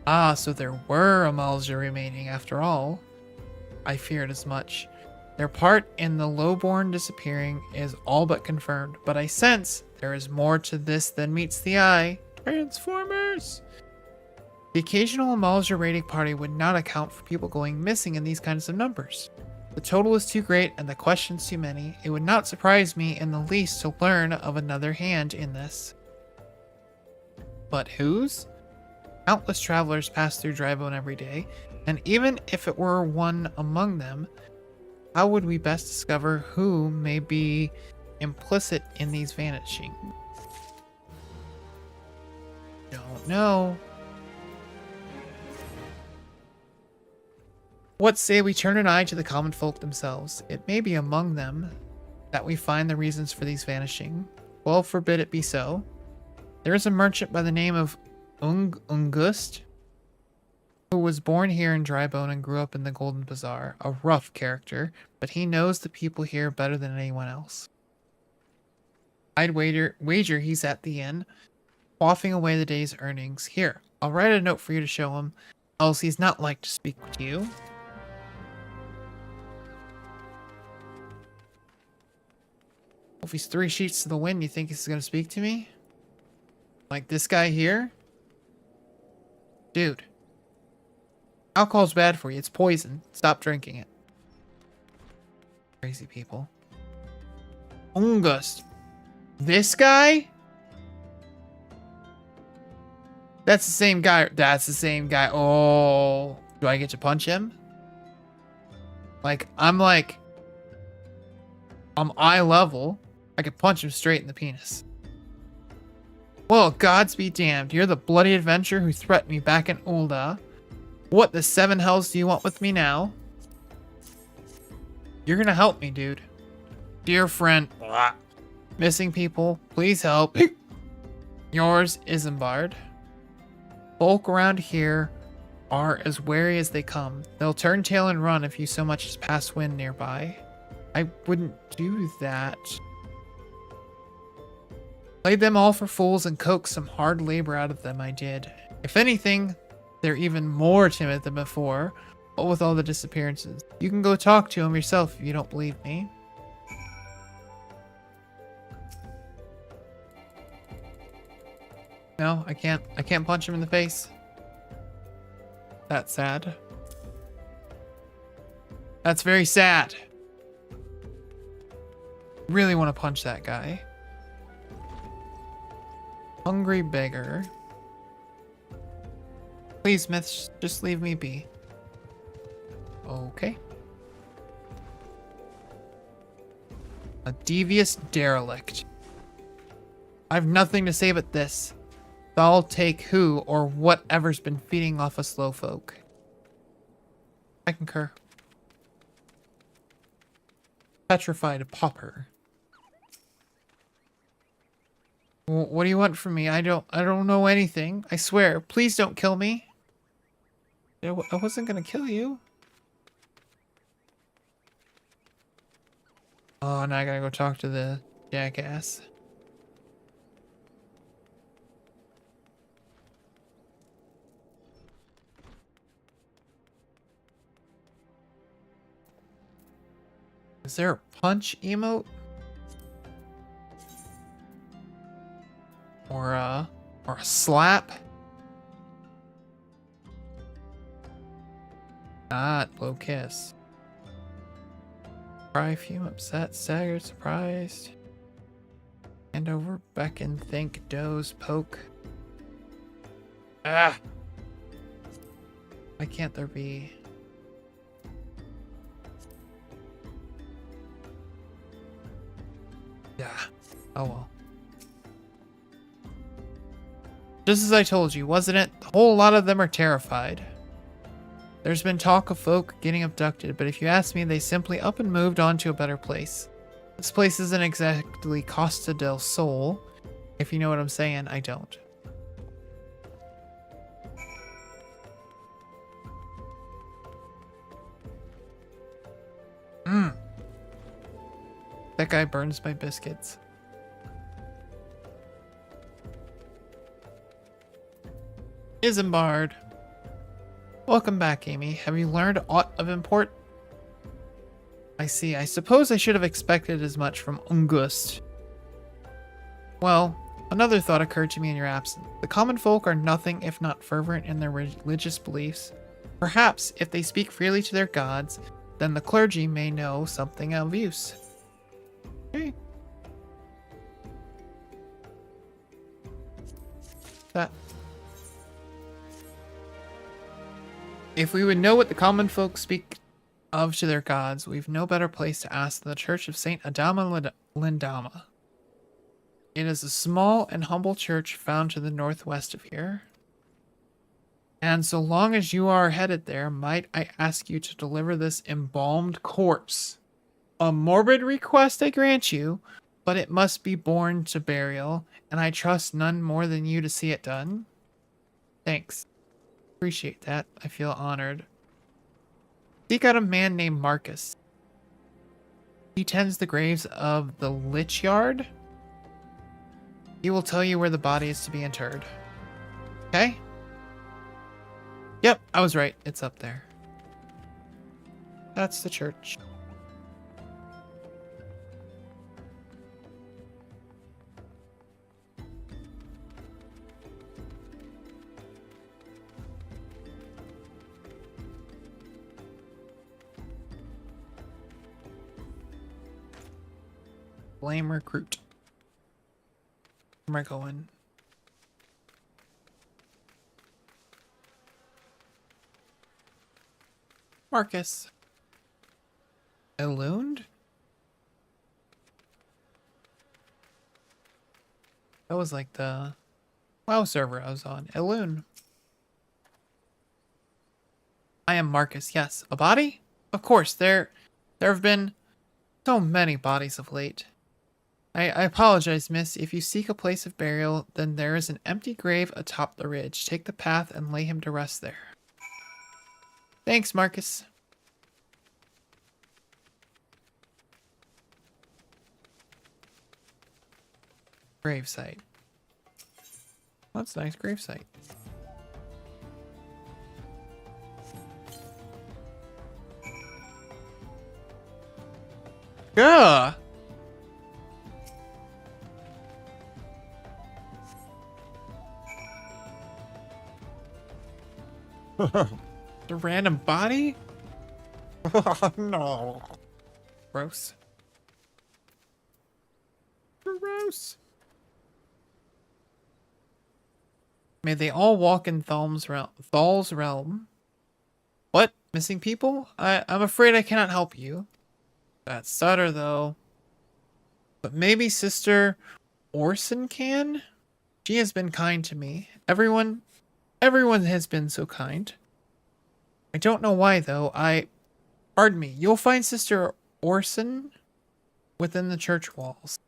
Ah, so there were Amalja remaining after all. I feared as much. Their part in the lowborn disappearing is all but confirmed, but I sense there is more to this than meets the eye. Transformers! The occasional Amalja raiding party would not account for people going missing in these kinds of numbers. The total is too great and the questions too many. It would not surprise me in the least to learn of another hand in this. But whose? Countless travelers pass through Drybone every day. And even if it were one among them, how would we best discover who may be implicit in these vanishing? Don't know. What say we turn an eye to the common folk themselves? It may be among them that we find the reasons for these vanishing. Well, forbid it be so. There is a merchant by the name of Ungust, who was born here in Drybone and grew up in the Golden Bazaar. A rough character, but he knows the people here better than anyone else. I'd wager he's at the inn, quaffing away the day's earnings. Here, I'll write a note for you to show him, else he's not like to speak to you. If he's 3 sheets to the wind, you think he's gonna speak to me? Like this guy here? Dude. Alcohol's bad for you. It's poison. Stop drinking it. Crazy people. Ungust. This guy? That's the same guy. That's the same guy. Oh. Do I get to punch him? I'm eye level. I could punch him straight in the penis. Well, gods be damned. You're the bloody adventurer who threatened me back in Ulda. What the 7 hells do you want with me now? You're gonna help me, dude. Dear friend. Missing people, please help. Yours, Isambard. Folk around here are as wary as they come. They'll turn tail and run if you so much as pass wind nearby. I wouldn't do that. Played them all for fools and coaxed some hard labor out of them, I did. If anything, they're even more timid than before, what with all the disappearances. You can go talk to them yourself if you don't believe me. No, I can't punch him in the face. That's sad. That's very sad. Really want to punch that guy. Hungry beggar. Please, Myths, just leave me be. Okay. A devious derelict. I've nothing to say but this. I'll take who or whatever's been feeding off us slow folk. I concur. Petrified pauper. What do you want from me? I don't know anything. I swear. Please don't kill me. I wasn't gonna kill you. Oh, now I gotta go talk to the jackass. Is there a punch emote? Or a slap? Not blow kiss. Cry, fume, upset, staggered, surprised. Hand over, beckon, think, doze, poke. Ah! Why can't there be? Yeah. Oh well. Just as I told you, wasn't it? A whole lot of them are terrified. There's been talk of folk getting abducted, but if you ask me, they simply up and moved on to a better place. This place isn't exactly Costa del Sol. If you know what I'm saying, I don't. That guy burns my biscuits. Isambard. Welcome back, Amy. Have you learned aught of import? I see. I suppose I should have expected as much from Ungust. Well, another thought occurred to me in your absence. The common folk are nothing if not fervent in their religious beliefs. Perhaps, if they speak freely to their gods, then the clergy may know something of use. Okay. If we would know what the common folk speak of to their gods, we've no better place to ask than the Church of Saint Adama Lindama. It is a small and humble church found to the northwest of here. And so long as you are headed there, might I ask you to deliver this embalmed corpse? A morbid request I grant you, but it must be borne to burial, and I trust none more than you to see it done. Thanks. Appreciate that. I feel honored. Seek out a man named Marcus. He tends the graves of the Lich Yard. He will tell you where the body is to be interred. Okay? Yep, I was right. It's up there. That's the church. Blame recruit. Where am I going? Marcus. Elund? That was like the WoW server I was on. Elune. I am Marcus, yes. A body? Of course, there have been so many bodies of late. I apologize, miss. If you seek a place of burial, then there is an empty grave atop the ridge. Take the path and lay him to rest there. Thanks, Marcus. Gravesite. That's a nice gravesite. Yeah. The random body? No. Gross. Gross. May they all walk in Thal's realm. What? Missing people? I'm afraid I cannot help you. That's Sutter, though. But maybe Sister Orson can? She has been kind to me. Everyone has been so kind. I don't know why, though. Pardon me. You'll find Sister Orson within the church walls.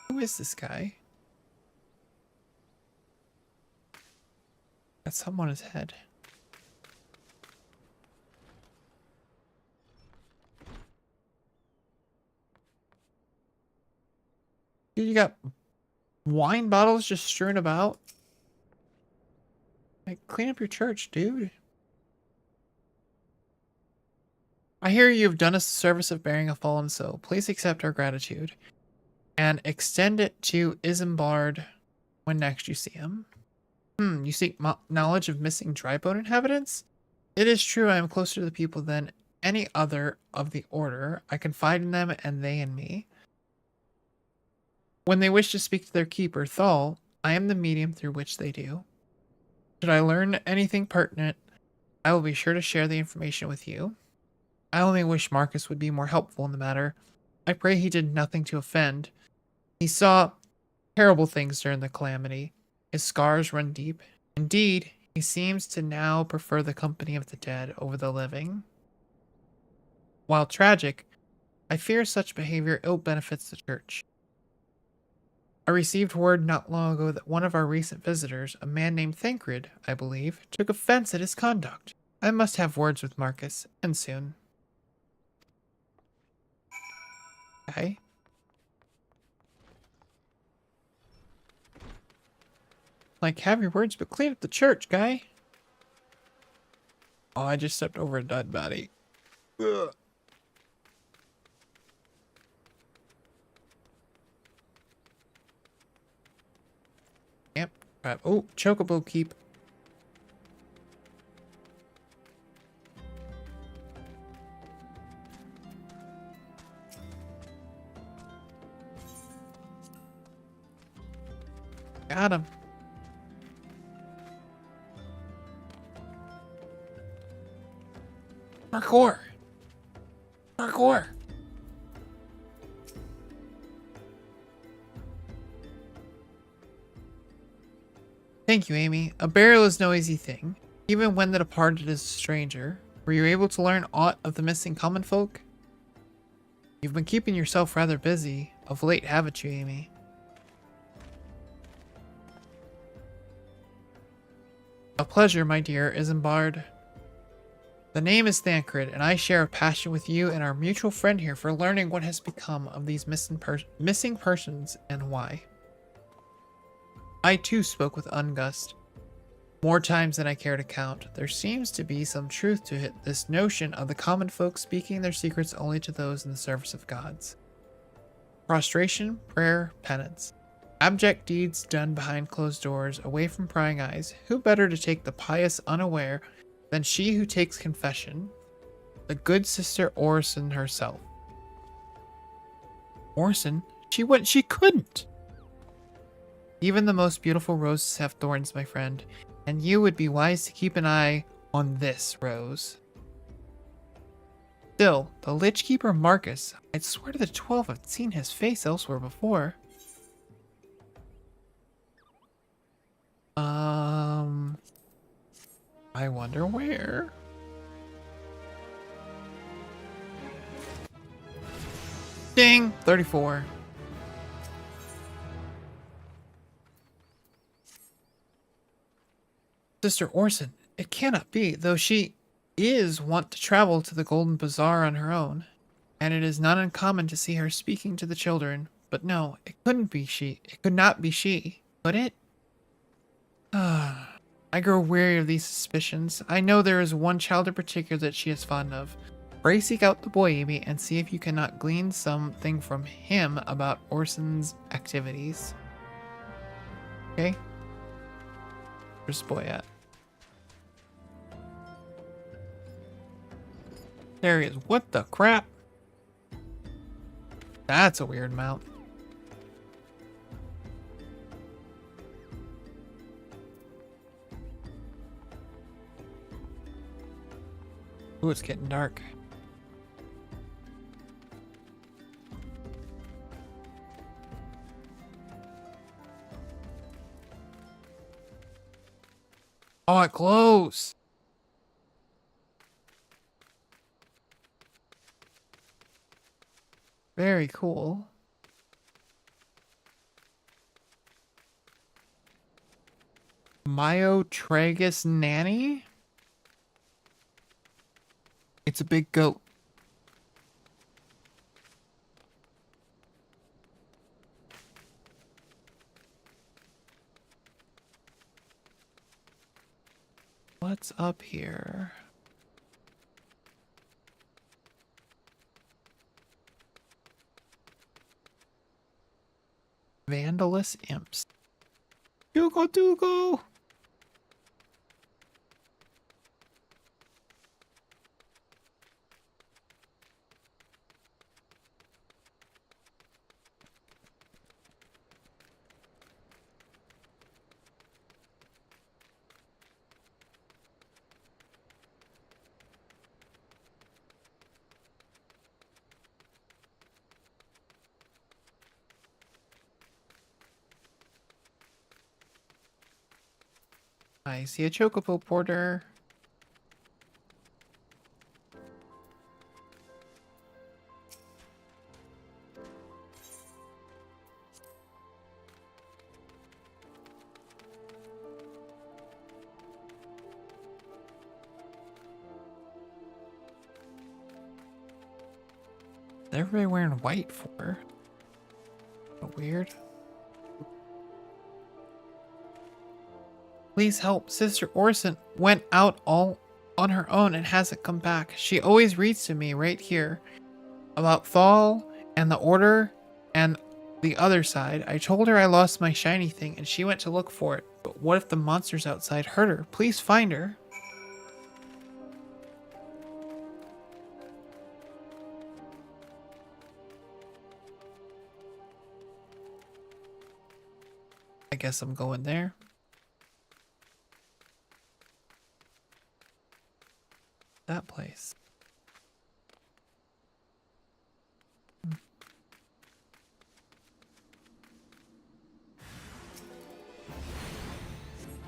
Who is this guy? Got something on his head. Dude, you got wine bottles just strewn about? Like, clean up your church, dude. I hear you've done us the service of bearing a fallen soul. Please accept our gratitude and extend it to Isambard when next you see him. You seek knowledge of missing dry bone inhabitants? It is true I am closer to the people than any other of the order. I confide in them and they in me. When they wish to speak to their keeper, Thal, I am the medium through which they do. Should I learn anything pertinent, I will be sure to share the information with you. I only wish Marcus would be more helpful in the matter. I pray he did nothing to offend. He saw terrible things during the calamity. His scars run deep. Indeed, he seems to now prefer the company of the dead over the living. While tragic, I fear such behavior ill benefits the church. I received word not long ago that one of our recent visitors, a man named Thancred, I believe, took offense at his conduct. I must have words with Marcus, and soon. Okay. Like, have your words, but clean up the church, guy. Oh, I just stepped over a dead body. Ugh. Yep. Oh, chocobo keep. Got him. Parkour! Parkour! Thank you, Amy. A burial is no easy thing, even when the departed is a stranger. Were you able to learn aught of the missing common folk? You've been keeping yourself rather busy of late, haven't you, Amy? A pleasure, my dear Isambard. The name is Thancred, and I share a passion with you and our mutual friend here for learning what has become of these missing persons and why. I too spoke with Ungust. More times than I care to count. There seems to be some truth to it, this notion of the common folk speaking their secrets only to those in the service of gods. Prostration, prayer, penance. Abject deeds done behind closed doors, away from prying eyes. Who better to take the pious unaware than she who takes confession? The good sister Orson herself. Orson? She couldn't! Even the most beautiful roses have thorns, my friend, and you would be wise to keep an eye on this rose. Still, the Lich Keeper Marcus, I'd swear to the 12 I've seen his face elsewhere before. I wonder where. Ding! 34. Sister Orson, it cannot be, though she is wont to travel to the Golden Bazaar on her own, and it is not uncommon to see her speaking to the children. But no, it couldn't be she. It could not be she, could it? I grow weary of these suspicions. I know there is one child in particular that she is fond of. Pray seek out the boy, Amy, and see if you cannot glean something from him about Orson's activities. Okay? Where's the boy at? There he is. What the crap? That's a weird mount. Ooh, it's getting dark. Oh, it glows. Very cool. Myotragus nanny? It's a big goat. What's up here? Vandalous imps. Dugo! I see a chocobo porter. Everybody wearing white for? So weird. Please help. Sister Orson went out all on her own and hasn't come back. She always reads to me right here about Thal and the Order and the other side. I told her I lost my shiny thing and she went to look for it. But what if the monsters outside hurt her? Please find her. I guess I'm going there. That place.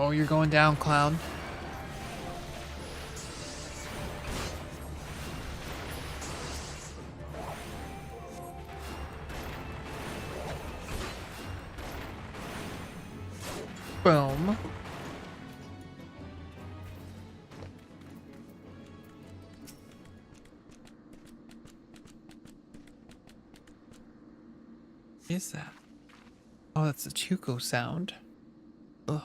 Oh, you're going down, clown. Boom. What is that? Oh, that's a Tuco sound. Ugh.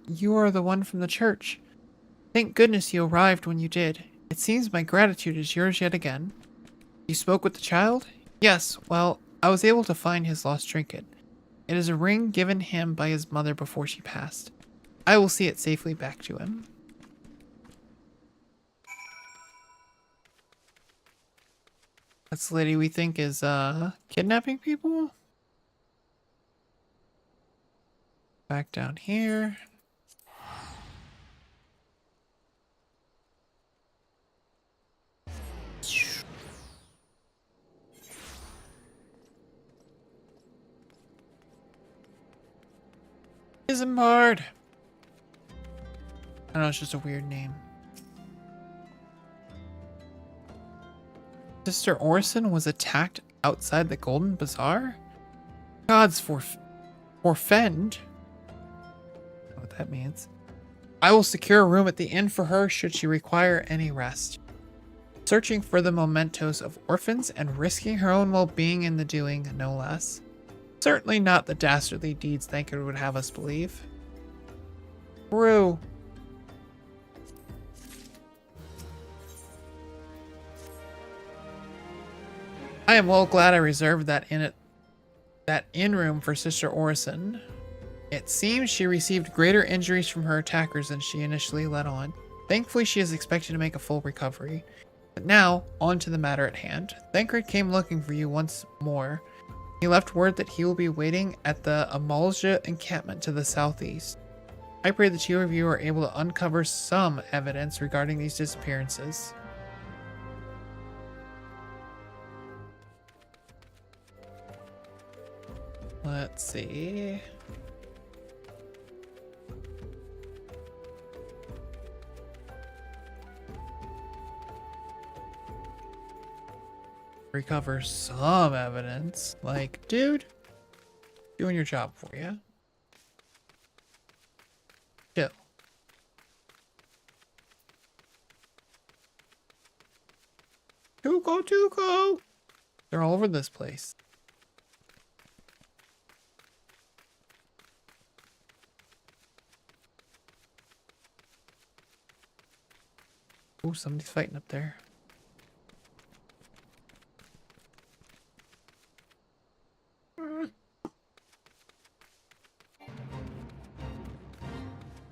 You are the one from the church. Thank goodness you arrived when you did. It seems my gratitude is yours yet again. You spoke with the child? Yes, well, I was able to find his lost trinket. It is a ring given him by his mother before she passed. I will see it safely back to him. That's the lady we think is, kidnapping people? Back down here. Isambard. I know it's just a weird name. Sister Orson was attacked outside the Golden Bazaar? Gods forfend. I don't know what that means. I will secure a room at the inn for her should she require any rest. Searching for the mementos of orphans and risking her own well-being in the doing, no less. Certainly not the dastardly deeds Thancred would have us believe. Rue. I am well glad I reserved that inn room for Sister Orson. It seems she received greater injuries from her attackers than she initially let on. Thankfully, she is expected to make a full recovery. But now, on to the matter at hand. Thancred came looking for you once more. He left word that he will be waiting at the Amalja encampment to the southeast. I pray the two of you are able to uncover some evidence regarding these disappearances. Let's see. Recover some evidence. Like, dude, doing your job for you. Chill. Tuco! They're all over this place. Oh, somebody's fighting up there.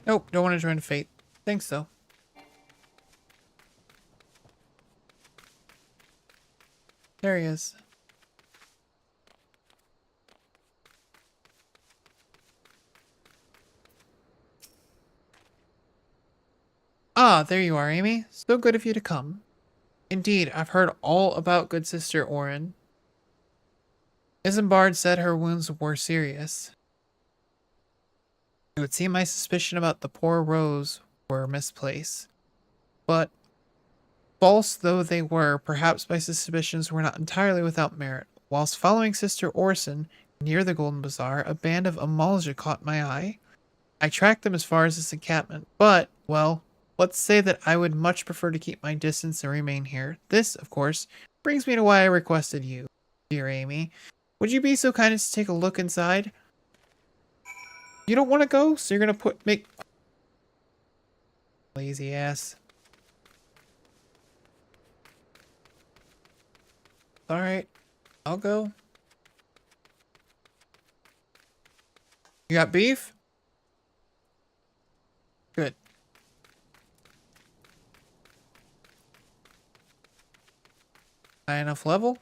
Nope, don't want to join Fate. Thanks, though. There he is. Ah, there you are, Amy. So good of you to come. Indeed, I've heard all about good Sister Orin. Isambard said her wounds were serious. It would seem my suspicion about the poor Rose were misplaced. But, false though they were, perhaps my suspicions were not entirely without merit. Whilst following Sister Orson near the Golden Bazaar, a band of Amalja caught my eye. I tracked them as far as this encampment, but, well, let's say that I would much prefer to keep my distance and remain here. This, of course, brings me to why I requested you, dear Amy. Would you be so kind as to take a look inside? You don't want to go, so you're gonna make lazy ass. Alright, I'll go. You got beef? Good. High enough level?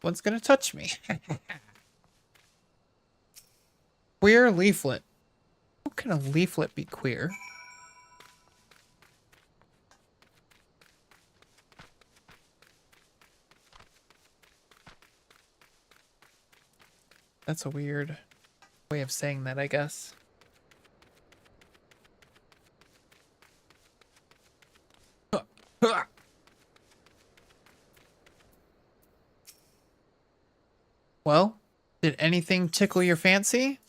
One's gonna touch me. Queer leaflet. How can a leaflet be queer? That's a weird way of saying that, I guess. Well, did anything tickle your fancy?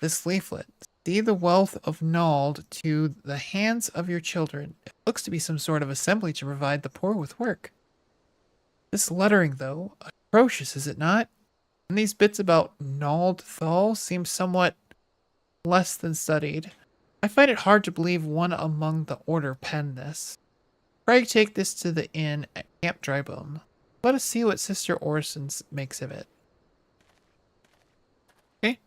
This leaflet. See the wealth of Nald to the hands of your children. It looks to be some sort of assembly to provide the poor with work. This lettering, though, atrocious, is it not? And these bits about Nald Thal seem somewhat less than studied. I find it hard to believe one among the order penned this. Pray take this to the inn at Camp Drybone. Let us see what Sister Orson makes of it. Okay.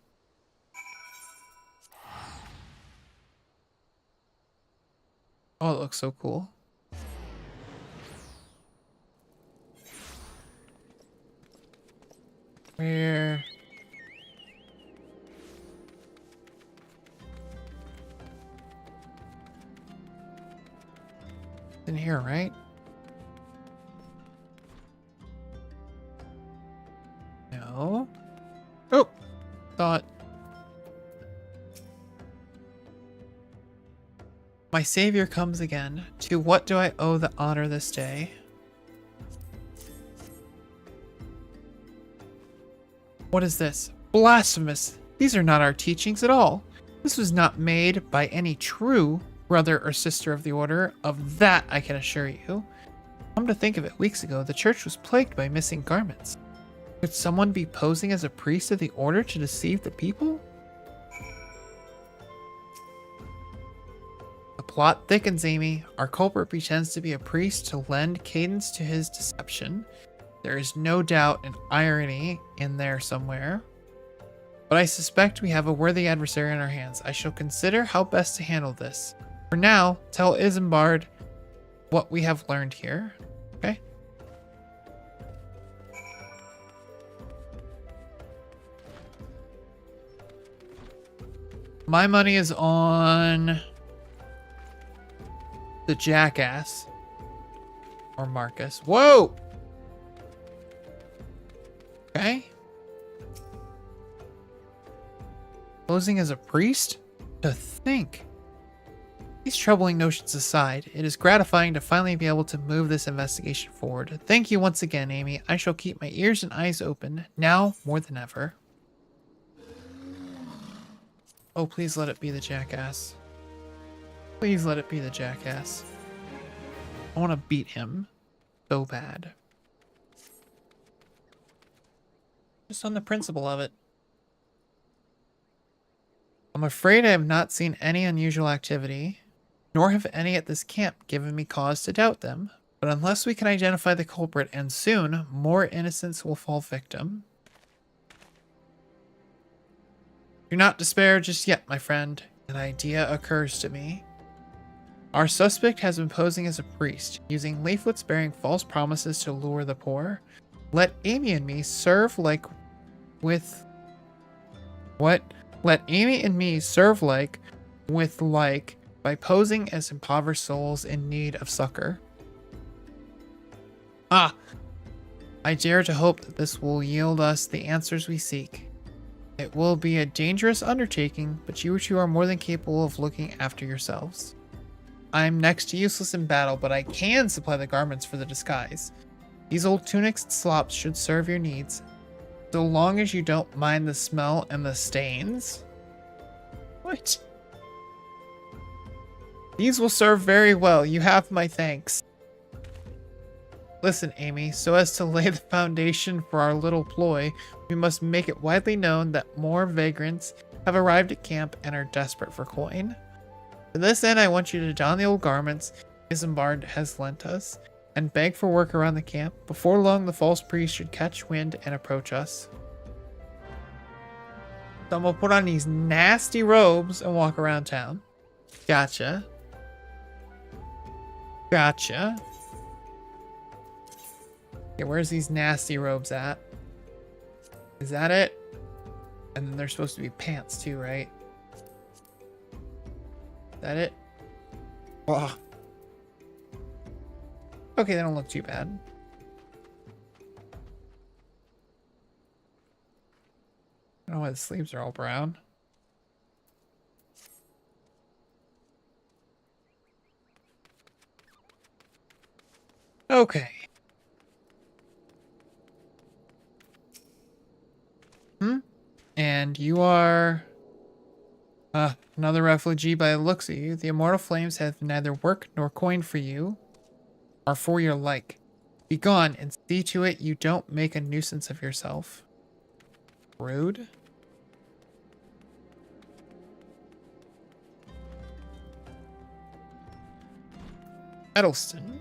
Oh, it looks so cool. Where? In here, right? No. Oh! Thought. My savior comes again. To what do I owe the honor this day? What is this? Blasphemous! These are not our teachings at all. This was not made by any true brother or sister of the order. Of that I can assure you. Come to think of it, weeks ago, the church was plagued by missing garments. Could someone be posing as a priest of the order to deceive the people? The plot thickens, Amy. Our culprit pretends to be a priest to lend cadence to his deception. There is no doubt an irony in there somewhere. But I suspect we have a worthy adversary in our hands. I shall consider how best to handle this. For now, tell Isambard what we have learned here. Okay? My money is on the jackass. Or Marcus. Whoa! Okay. Posing as a priest? To think. These troubling notions aside, it is gratifying to finally be able to move this investigation forward. Thank you once again, Amy. I shall keep my ears and eyes open, now more than ever. Oh, please let it be the jackass. Please let it be the jackass. I want to beat him so bad. Just on the principle of it. I'm afraid I have not seen any unusual activity, nor have any at this camp given me cause to doubt them. But unless we can identify the culprit, and soon, more innocents will fall victim. Do not despair just yet, my friend. An idea occurs to me. Our suspect has been posing as a priest, using leaflets bearing false promises to lure the poor. Let Amy and me serve like with... What? Let Amy and me serve like with like by posing as impoverished souls in need of succor. Ah! I dare to hope that this will yield us the answers we seek. It will be a dangerous undertaking, but you two are more than capable of looking after yourselves. I'm next to useless in battle, but I can supply the garments for the disguise. These old tunics and slops should serve your needs, so long as you don't mind the smell and the stains. What? These will serve very well. You have my thanks. Listen, Amy, so as to lay the foundation for our little ploy, we must make it widely known that more vagrants have arrived at camp and are desperate for coin. To this end, I want you to don the old garments Isambard has lent us, and beg for work around the camp. Before long, the false priest should catch wind and approach us. So I'm gonna put on these nasty robes and walk around town. Gotcha. Gotcha. Okay, where's these nasty robes at? Is that it? And then there's supposed to be pants too, right? Is that it? Oh. Okay, they don't look too bad. I don't know why the sleeves are all brown. Okay. And you are... another refugee by the looks of you. The immortal flames have neither work nor coin for you, or for your like. Be gone and see to it you don't make a nuisance of yourself. Rude. Edelston.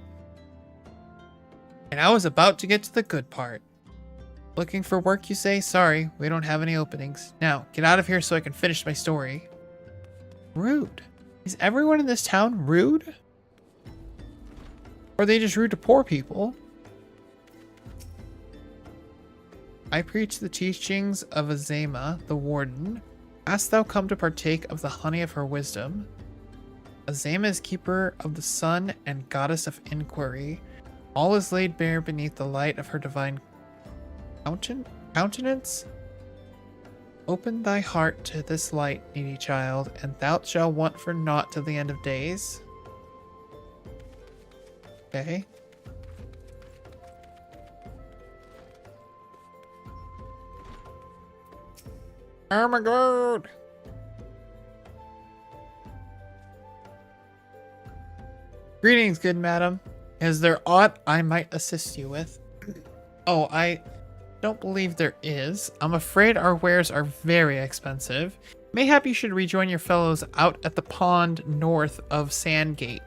And I was about to get to the good part. Looking for work, you say? Sorry, we don't have any openings. Now, get out of here so I can finish my story. Rude. Is everyone in this town rude? Or are they just rude to poor people? I preach the teachings of Azema, the warden. Hast thou come to partake of the honey of her wisdom? Azema is keeper of the sun and goddess of inquiry. All is laid bare beneath the light of her divine countenance. Open thy heart to this light, needy child, and thou shalt want for naught till the end of days. Okay. Oh my god! Greetings, good madam. Is there aught I might assist you with? Oh, I don't believe there is. I'm afraid our wares are very expensive. Mayhap you should rejoin your fellows out at the pond north of Sandgate.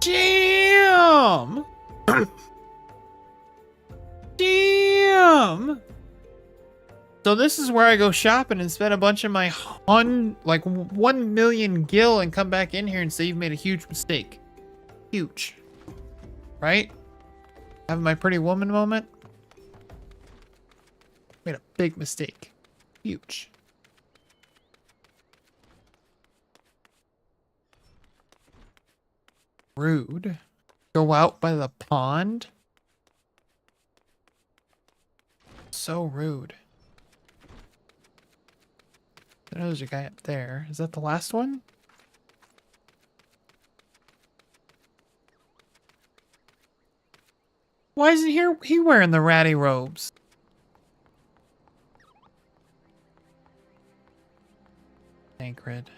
Damn! Damn! So this is where I go shopping and spend a bunch of my 1 million gil and come back in here and say you've made a huge mistake. Huge. Right? Have my pretty woman moment. Made a big mistake. Huge. Rude. Go out by the pond? So rude. There's a guy up there. Is that the last one? Why isn't he wearing the ratty robes? Tancred.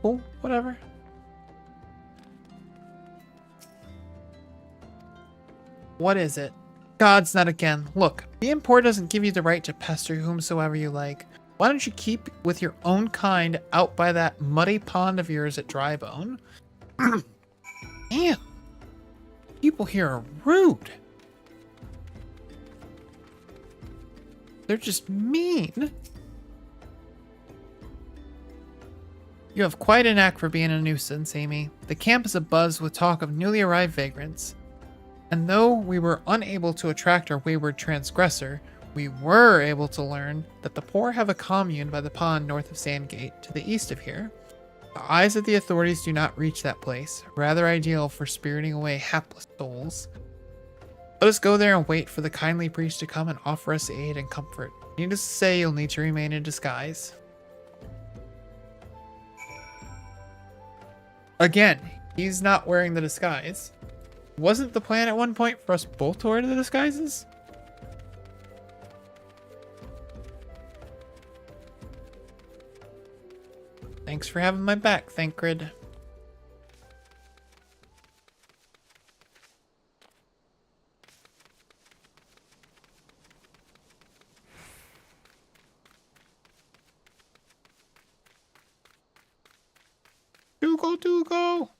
Cool, whatever. What is it? Gods, not again. Look, being poor doesn't give you the right to pester whomsoever you like. Why don't you keep with your own kind out by that muddy pond of yours at Drybone? Damn. People here are rude. They're just mean. You have quite a knack for being a nuisance, Amy. The camp is abuzz with talk of newly arrived vagrants. And though we were unable to attract our wayward transgressor, we were able to learn that the poor have a commune by the pond north of Sandgate, to the east of here. The eyes of the authorities do not reach that place, rather ideal for spiriting away hapless souls. Let us go there and wait for the kindly priest to come and offer us aid and comfort. Needless to say, you'll need to remain in disguise. Again, he's not wearing the disguise. Wasn't the plan at one point for us both to wear the disguises? Thanks for having my back, Thancred. Dougal!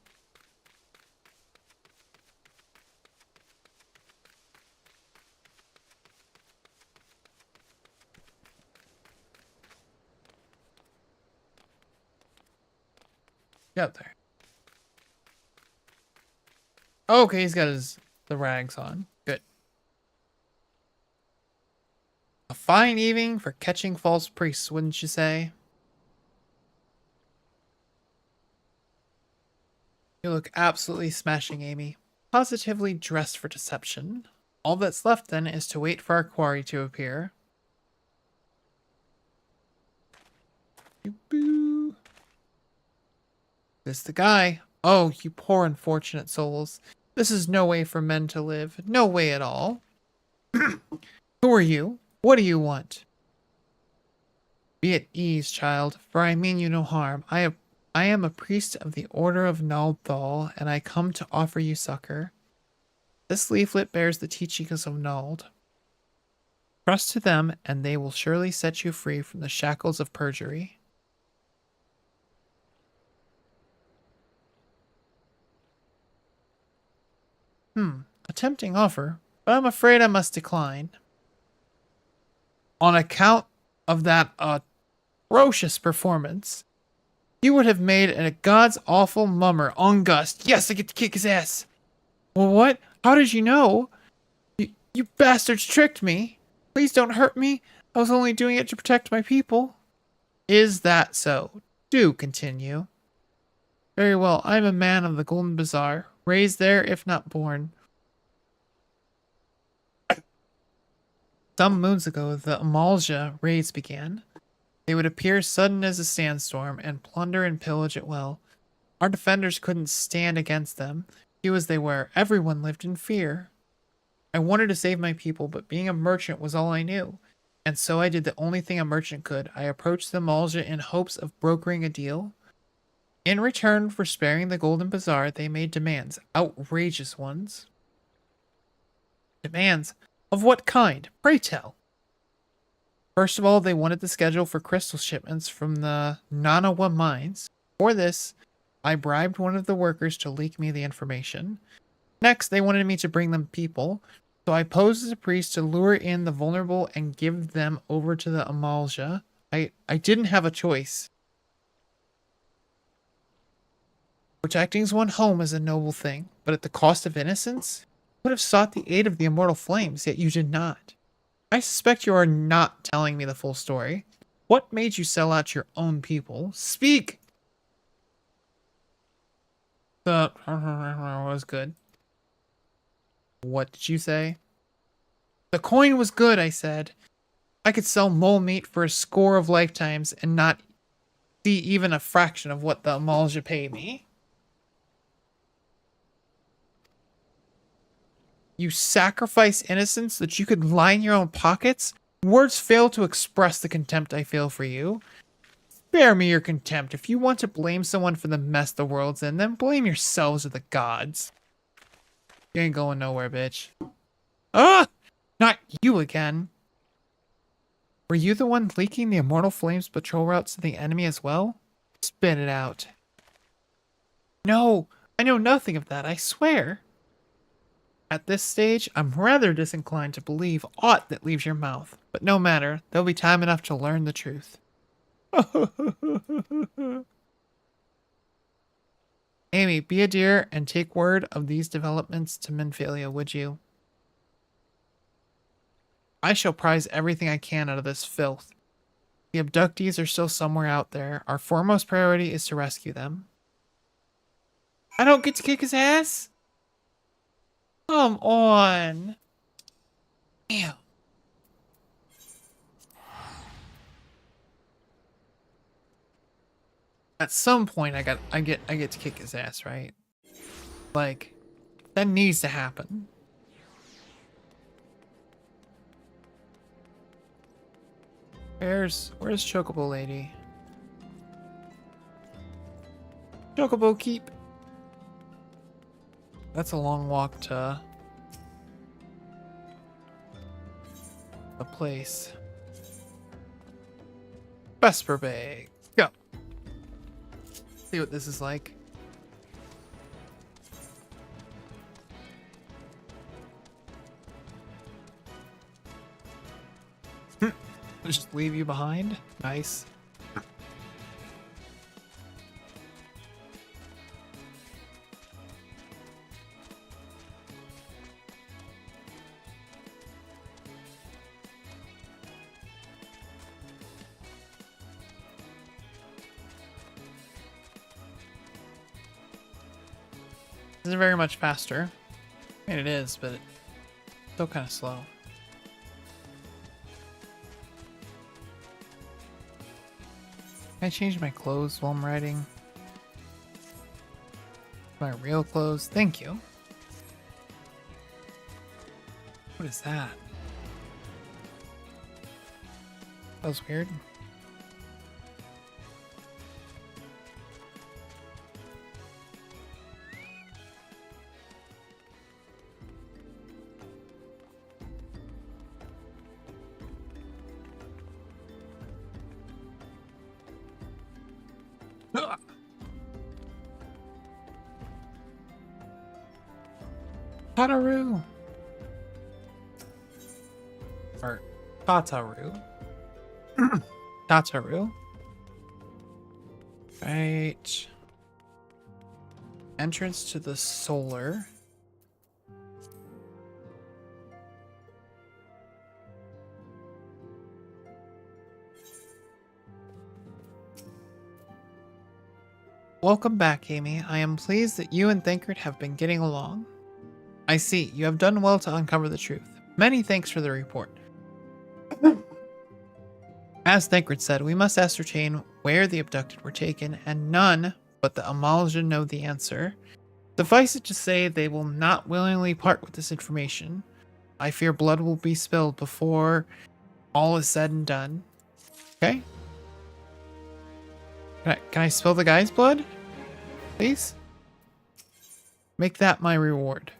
Get up there. Okay, he's got the rags on. Good. A fine evening for catching false priests, wouldn't you say? You look absolutely smashing, Amy. Positively dressed for deception. All that's left then is to wait for our quarry to appear. Boo. This the guy. Oh, you poor unfortunate souls. This is no way for men to live. No way at all. Who are you? What do you want? Be at ease, child, for I mean you no harm. I am a priest of the Order of Naldthal, and I come to offer you succor. This leaflet bears the teachings of Nald. Trust to them, and they will surely set you free from the shackles of perjury. A tempting offer, but I'm afraid I must decline. On account of that atrocious performance, you would have made a god's awful mummer, August. Yes, I get to kick his ass. Well, what? How did you know? You bastards tricked me. Please don't hurt me. I was only doing it to protect my people. Is that so? Do continue. Very well. I am a man of the Golden Bazaar, raised there if not born. Some moons ago, the Amalja raids began. They would appear sudden as a sandstorm and plunder and pillage at will. Our defenders couldn't stand against them. Few as they were, everyone lived in fear. I wanted to save my people, but being a merchant was all I knew. And so I did the only thing a merchant could. I approached the Amalja in hopes of brokering a deal. In return for sparing the Golden Bazaar, they made demands, outrageous ones. Demands? Of what kind? Pray tell. First of all, they wanted the schedule for crystal shipments from the Nanawa mines. For this, I bribed one of the workers to leak me the information. Next, they wanted me to bring them people, so I posed as a priest to lure in the vulnerable and give them over to the Amalja. I didn't have a choice. Protecting one's home is a noble thing, but at the cost of innocence? You would have sought the aid of the immortal flames, yet you did not. I suspect you are not telling me the full story. What made you sell out your own people? Speak! The was good. What did you say? The coin was good, I said. I could sell mole meat for a score of lifetimes and not see even a fraction of what the Amalja pay me. You sacrifice innocence that you could line your own pockets? Words fail to express the contempt I feel for you. Spare me your contempt. If you want to blame someone for the mess the world's in, then blame yourselves or the gods. You ain't going nowhere, bitch. Ah! Not you again. Were you the one leaking the Immortal Flames patrol routes to the enemy as well? Spit it out. No, I know nothing of that, I swear. At this stage, I'm rather disinclined to believe aught that leaves your mouth. But no matter, there'll be time enough to learn the truth. Amy, be a dear and take word of these developments to Minfilia, would you? I shall prize everything I can out of this filth. The abductees are still somewhere out there. Our foremost priority is to rescue them. I don't get to kick his ass? Come on. Damn. At some point I get to kick his ass, right? Like, that needs to happen. Where's Chocobo lady? Chocobo keep. That's a long walk to a place. Vesper Bay. Go. See what this is like. Just leave you behind? Nice. This is very much faster. I mean, it is, but it's still kind of slow. Can I change my clothes while I'm riding? My real clothes? Thank you. What is that? That was weird. Tataru. Or Tataru. Tataru. Right. Entrance to the solar. Welcome back, Amy. I am pleased that you and Thancred have been getting along. I see. You have done well to uncover the truth. Many thanks for the report. As Thancred said, we must ascertain where the abducted were taken, and none but the Amalja know the answer. Suffice it to say, they will not willingly part with this information. I fear blood will be spilled before all is said and done. Okay? Can I spill the guy's blood? Please? Make that my reward.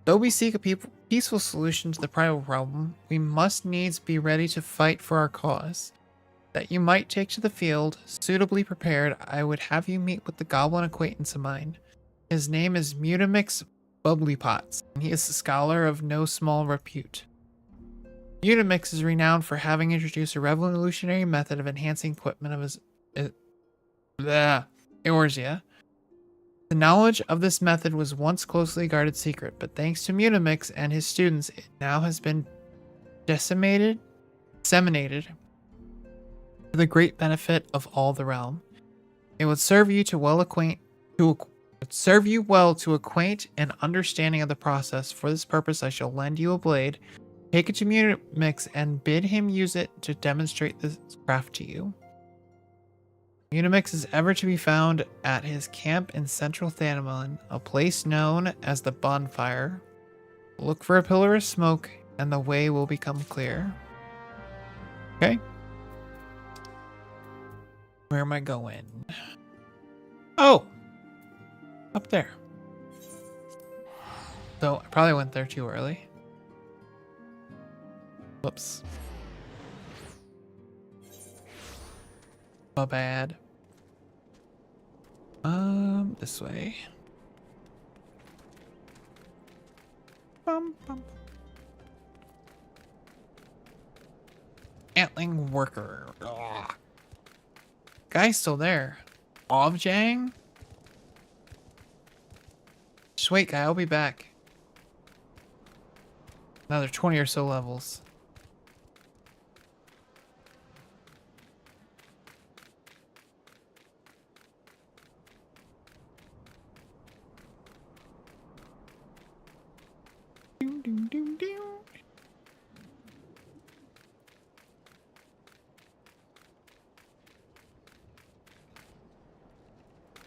Though we seek a peaceful solution to the primal problem, we must needs be ready to fight for our cause. That you might take to the field, suitably prepared, I would have you meet with the goblin acquaintance of mine. His name is Mutamix Bubblypots, and he is a scholar of no small repute. Mutamix is renowned for having introduced a revolutionary method of enhancing equipment of his Eorzea. The knowledge of this method was once closely guarded secret, but thanks to Mutamix and his students, it now has been disseminated for the great benefit of all the realm. It would serve you well to acquaint an understanding of the process. For this purpose, I shall lend you a blade. Take it to Mutamix and bid him use it to demonstrate this craft to you. Mutamix is ever to be found at his camp in central Thanamelin, a place known as the Bonfire. Look for a pillar of smoke, and the way will become clear. Okay. Where am I going? Oh! Up there. So, I probably went there too early. Whoops. My bad. This way. Bum, bum. Antling worker. Ugh. Guy's still there. Objang? Just wait, guy. I'll be back. Another 20 or so levels.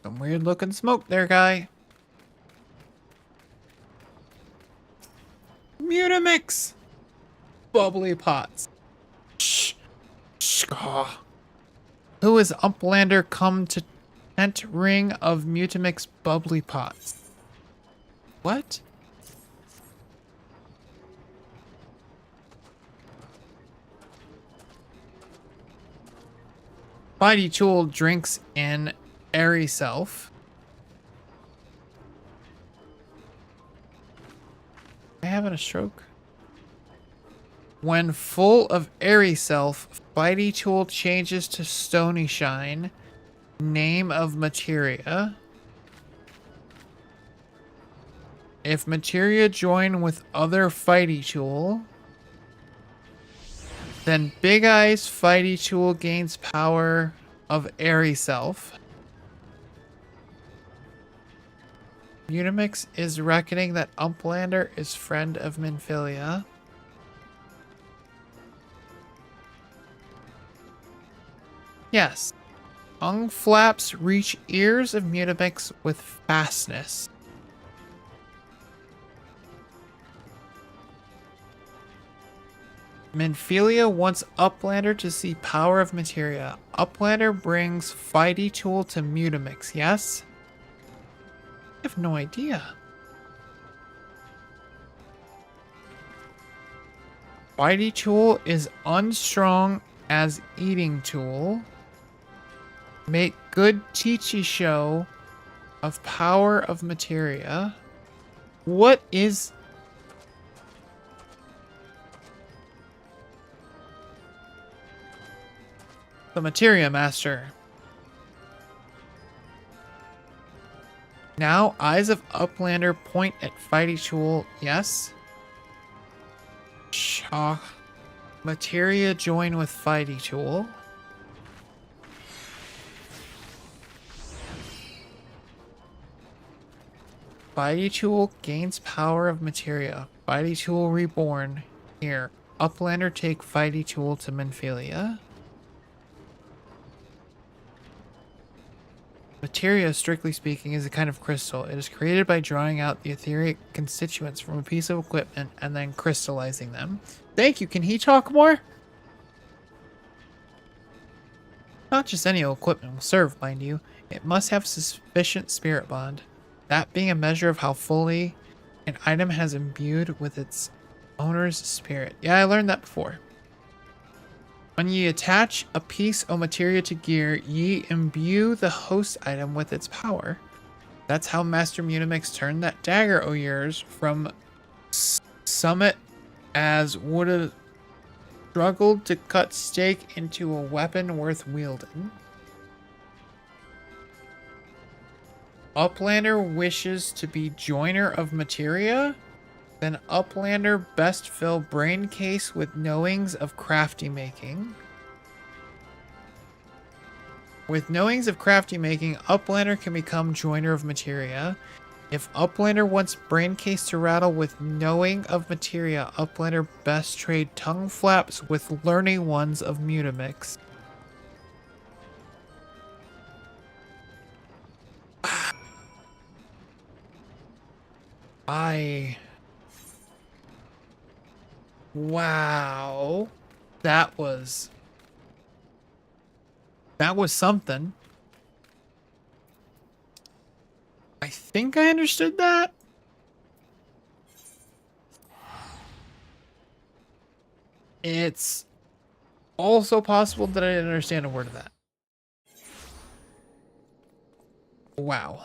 Some weird looking smoke there, guy. Mutamix! Bubbly pots. Shh. Shh. Oh. Who is Umplander come to tent ring of Mutamix bubbly pots? What? Spidey Tool drinks in airy self. Am I having a stroke? When full of airy self, Spidey Tool changes to Stony Shine. Name of materia. If materia join with other Fighty Tool, then Big Eye's Fighty Tool gains power of airy self. Mutamix is reckoning that Umplander is friend of Minfilia. Yes. Tongue flaps reach ears of Mutamix with fastness. Minfilia wants Uplander to see power of materia. Uplander brings Fighty Tool to Mutamix, yes? I have no idea. Fighty Tool is unstrong as eating tool. Make good Teachy show of power of materia. What is... the materia master? Now, eyes of Uplander point at Fighty Tool. Yes. Shock. Materia join with Fighty Tool. Fighty Tool gains power of materia. Fighty Tool reborn. Here. Uplander take Fighty Tool to Minfilia. Materia, strictly speaking, is a kind of crystal. It is created by drawing out the etheric constituents from a piece of equipment and then crystallizing them. Thank you. Can he talk more? Not just any old equipment will serve, mind you. It must have sufficient spirit bond. That being a measure of how fully an item has imbued with its owner's spirit. Yeah, I learned that before. When ye attach a piece of materia to gear, ye imbue the host item with its power. That's how Master Munimix turned that dagger o' yours from summit as would have struggled to cut steak into a weapon worth wielding. Uplander wishes to be joiner of materia? Then Uplander best fill brain case with knowings of crafty making. With knowings of crafty making, Uplander can become joiner of materia. If Uplander wants brain case to rattle with knowing of materia, Uplander best trade tongue flaps with learning ones of Mutamix. Wow. That was something. I think I understood that. It's also possible that I didn't understand a word of that. Wow.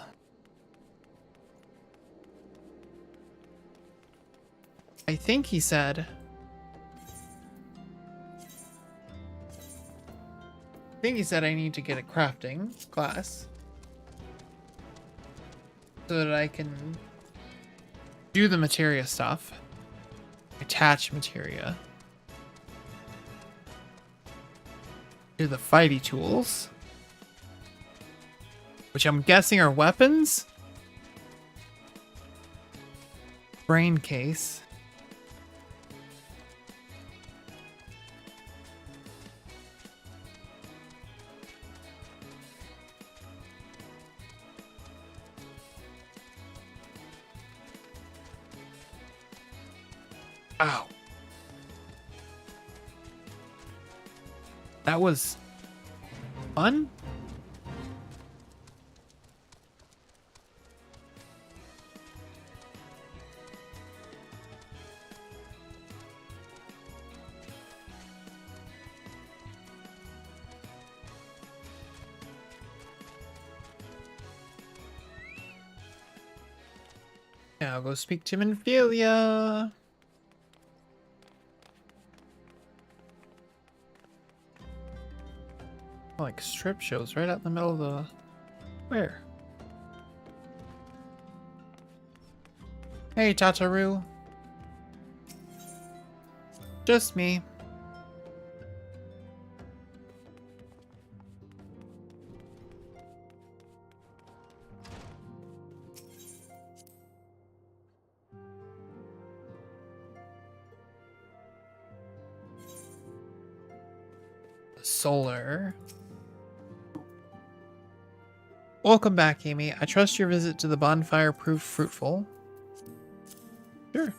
I think he said... I need to get a crafting class so that I can do the materia stuff, attach materia to the fighty tools, which I'm guessing are weapons, brain case. Ow. That was fun? Yeah, I'll go speak to Minfilia. Like strip shows right out in the middle of the square. Hey, Tataru. Just me. Solar. Welcome back, Amy. I trust your visit to the bonfire proved fruitful. Sure.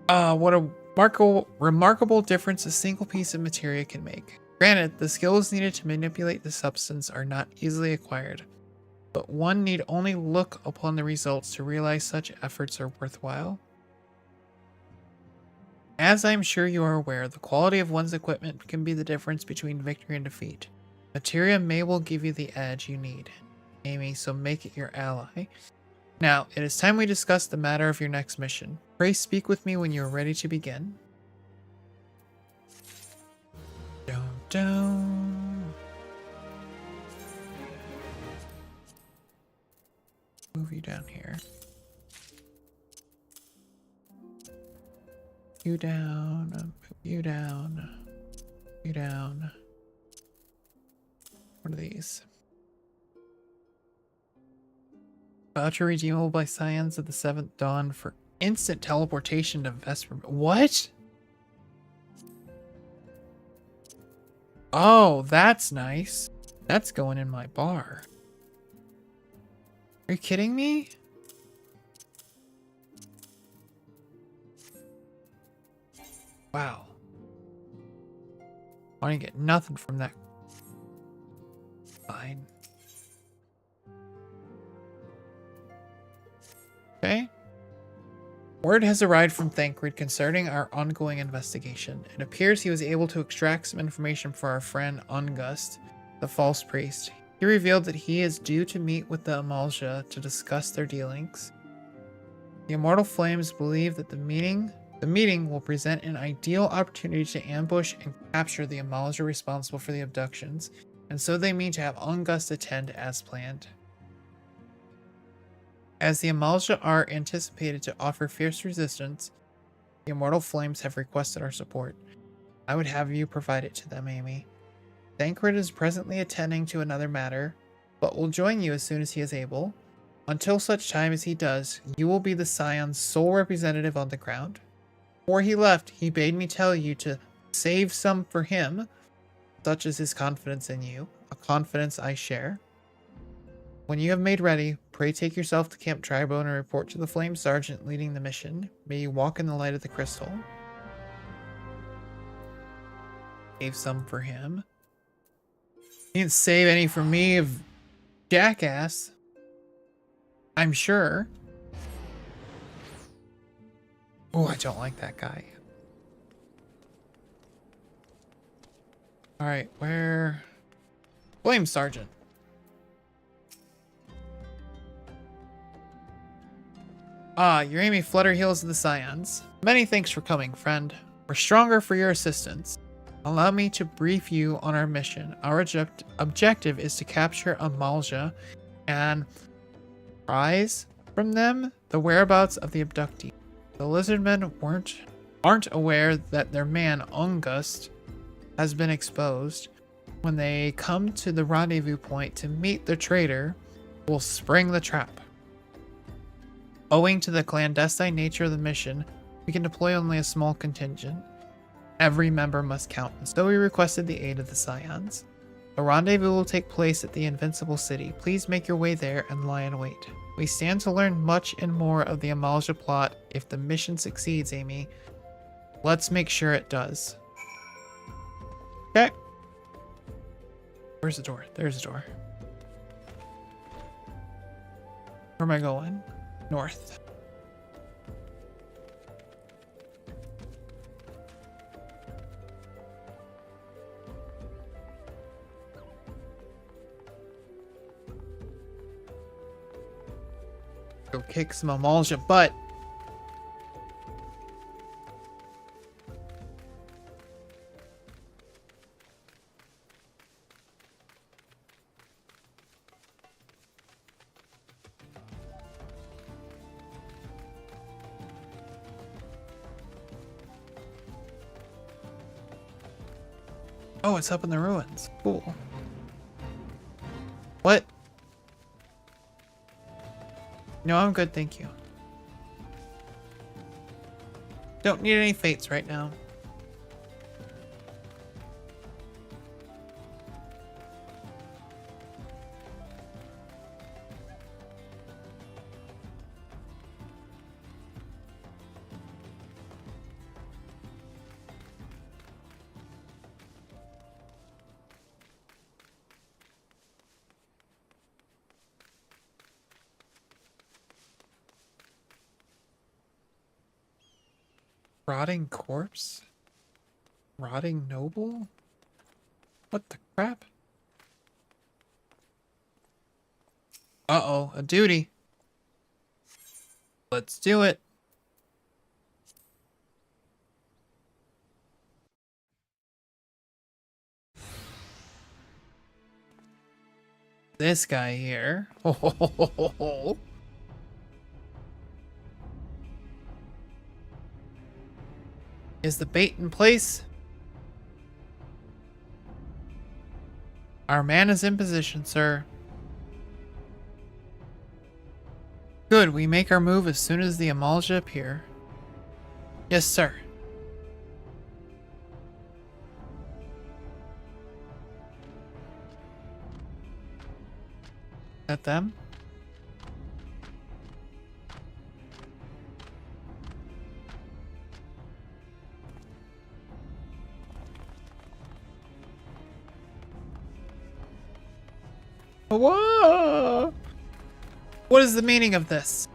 What a remarkable difference a single piece of materia can make. Granted, the skills needed to manipulate the substance are not easily acquired, but one need only look upon the results to realize such efforts are worthwhile. As I'm sure you are aware, the quality of one's equipment can be the difference between victory and defeat. Materia may will give you the edge you need, Amy, so make it your ally. Now, it is time we discuss the matter of your next mission. Pray speak with me when you are ready to begin. Dun, dun. Move you down here. You down, move you down, you down. What are these? Voucher redeemable by Scions of the Seventh Dawn for instant teleportation to Vesper. What? Oh, that's nice. That's going in my bar. Are you kidding me? Wow. I didn't get nothing from that. Fine. Okay. Word has arrived from Thancred concerning our ongoing investigation. It appears he was able to extract some information for our friend Ungust, the false priest. He revealed that he is due to meet with the Amalja to discuss their dealings. The Immortal Flames believe that the meeting will present an ideal opportunity to ambush and capture the Amalja responsible for the abductions, and so they mean to have Ungust attend as planned. As the Amalja are anticipated to offer fierce resistance, the Immortal Flames have requested our support. I would have you provide it to them, Amy. Thancred is presently attending to another matter, but will join you as soon as he is able. Until such time as he does, you will be the Scion's sole representative on the ground. Before he left, he bade me tell you to save some for him, such is his confidence in you, a confidence I share. When you have made ready, pray take yourself to Camp Tribone and report to the Flame Sergeant leading the mission. May you walk in the light of the crystal. Save some for him. He didn't save any for me, of jackass. I'm sure. Oh, I don't like that guy. Alright, where? Flame Sergeant. Ah, you're Amy Flutterheels of the Scions. Many thanks for coming, friend. We're stronger for your assistance. Allow me to brief you on our mission. Our objective is to capture Amalja and prize from them the whereabouts of the abductee. The Lizardmen aren't aware that their man, Ungust, has been exposed. When they come to the rendezvous point to meet the traitor, we'll spring the trap. Owing to the clandestine nature of the mission, we can deploy only a small contingent. Every member must count, and so we requested the aid of the Scions. The rendezvous will take place at the Invincible City. Please make your way there and lie in wait. We stand to learn much and more of the Amalja plot if the mission succeeds, Amy. Let's make sure it does. Okay. Where's the door? There's the door. Where am I going? North. Go kick some Amalja butt. Oh, it's up in the ruins. Cool. What? No, I'm good, thank you. Don't need any fates right now. Rotting corpse? Rotting noble? What the crap? Uh-oh, a duty. Let's do it. This guy here. Is the bait in place? Our man is in position, sir. Good, we make our move as soon as the Amalja appear. Yes, sir. At them? Whoa! What is the meaning of this?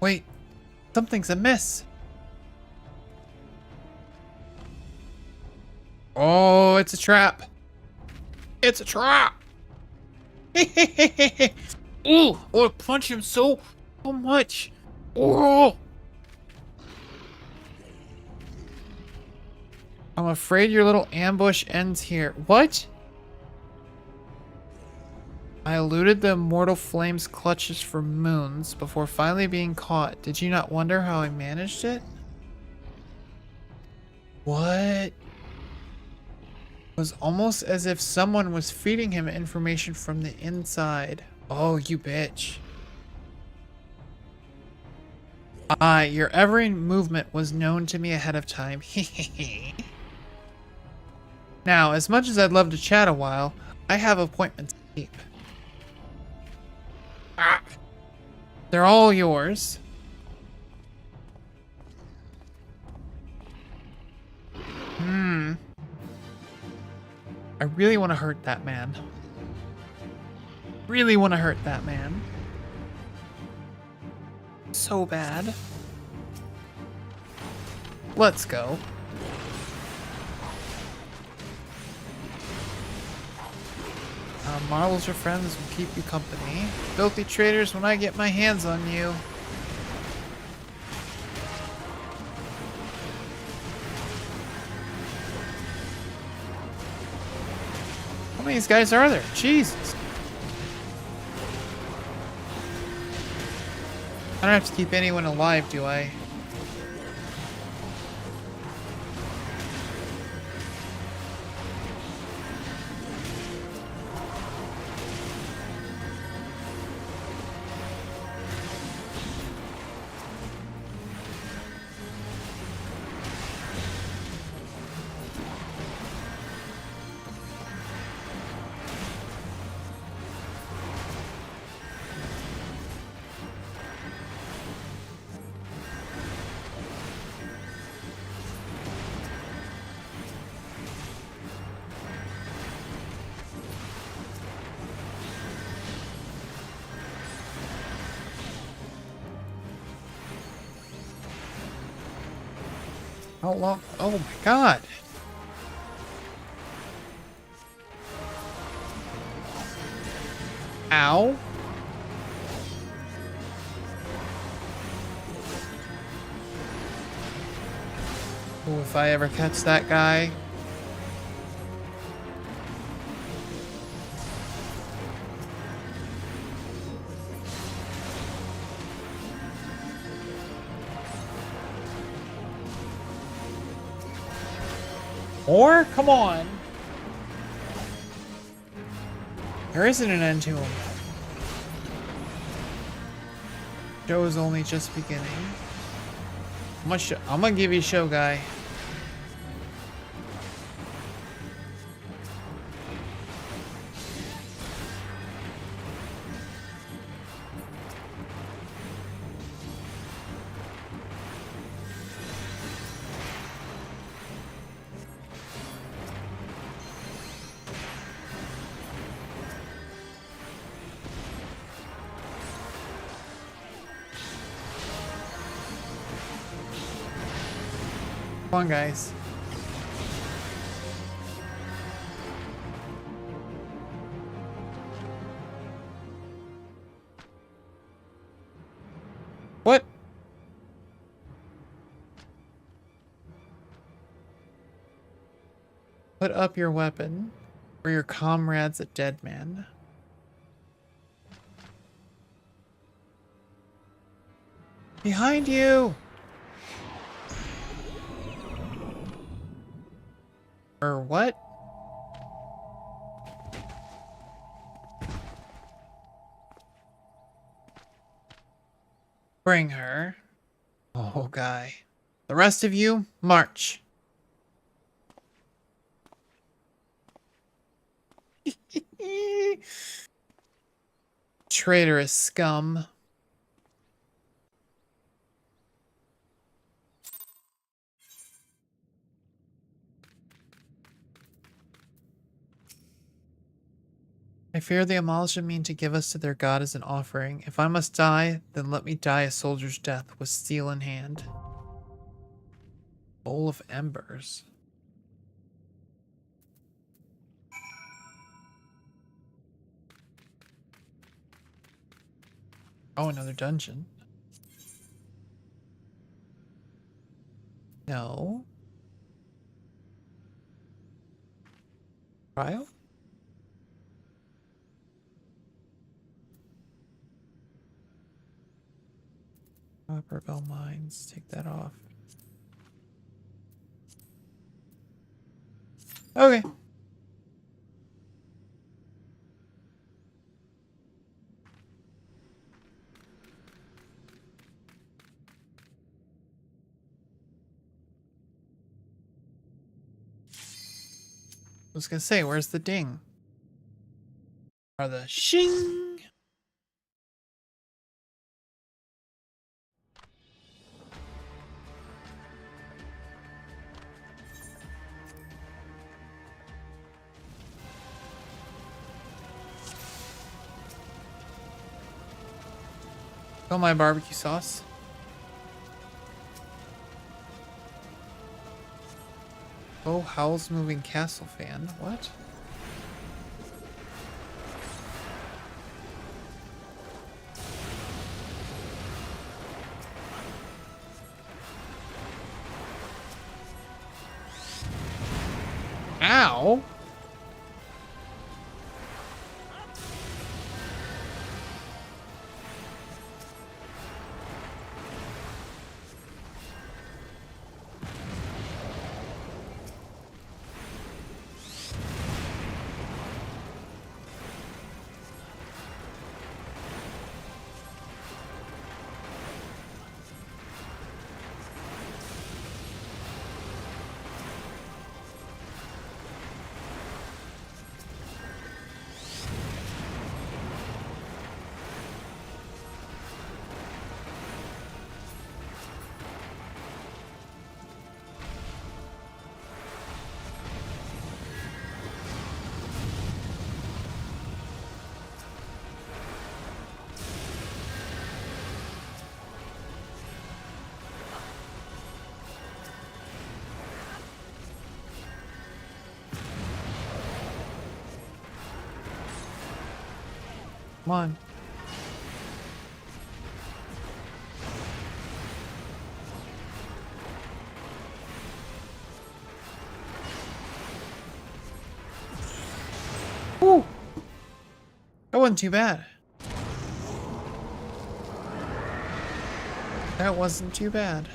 Wait, something's amiss. Oh, it's a trap. It's a trap. Ooh, oh, punch him so much. Oh. I'm afraid your little ambush ends here. What? I eluded the immortal flame's clutches for moons before finally being caught. Did you not wonder how I managed it? What? It was almost as if someone was feeding him information from the inside. Oh, you bitch. Your every movement was known to me ahead of time. Now, as much as I'd love to chat a while, I have appointments to keep. They're all yours. I really want to hurt that man. Really want to hurt that man. So bad. Let's go. Marvels your friends will keep you company. Filthy traitors when I get my hands on you. How many of these guys are there? Jesus. I don't have to keep anyone alive, do I? How long? Oh my god. Ow. Oh, if I ever catch that guy. Or? Come on. There isn't an end to him. Show is only just beginning. I'm gonna give you a show, guy. Come on, guys. Put up your weapon, for your comrade's a dead man. Behind you! Or what? Bring her. Oh, guy. The rest of you, march. Traitorous scum. I fear the Amalja mean to give us to their god as an offering. If I must die, then let me die a soldier's death with steel in hand. Bowl of embers. Oh, another dungeon. No. Trial? Copper Bell Mines. Take that off. Okay. I was gonna say, where's the ding? Or the shing? Oh, my barbecue sauce. Oh, Howl's moving castle fan. What? Ow! Come on. Woo! That wasn't too bad. That wasn't too bad.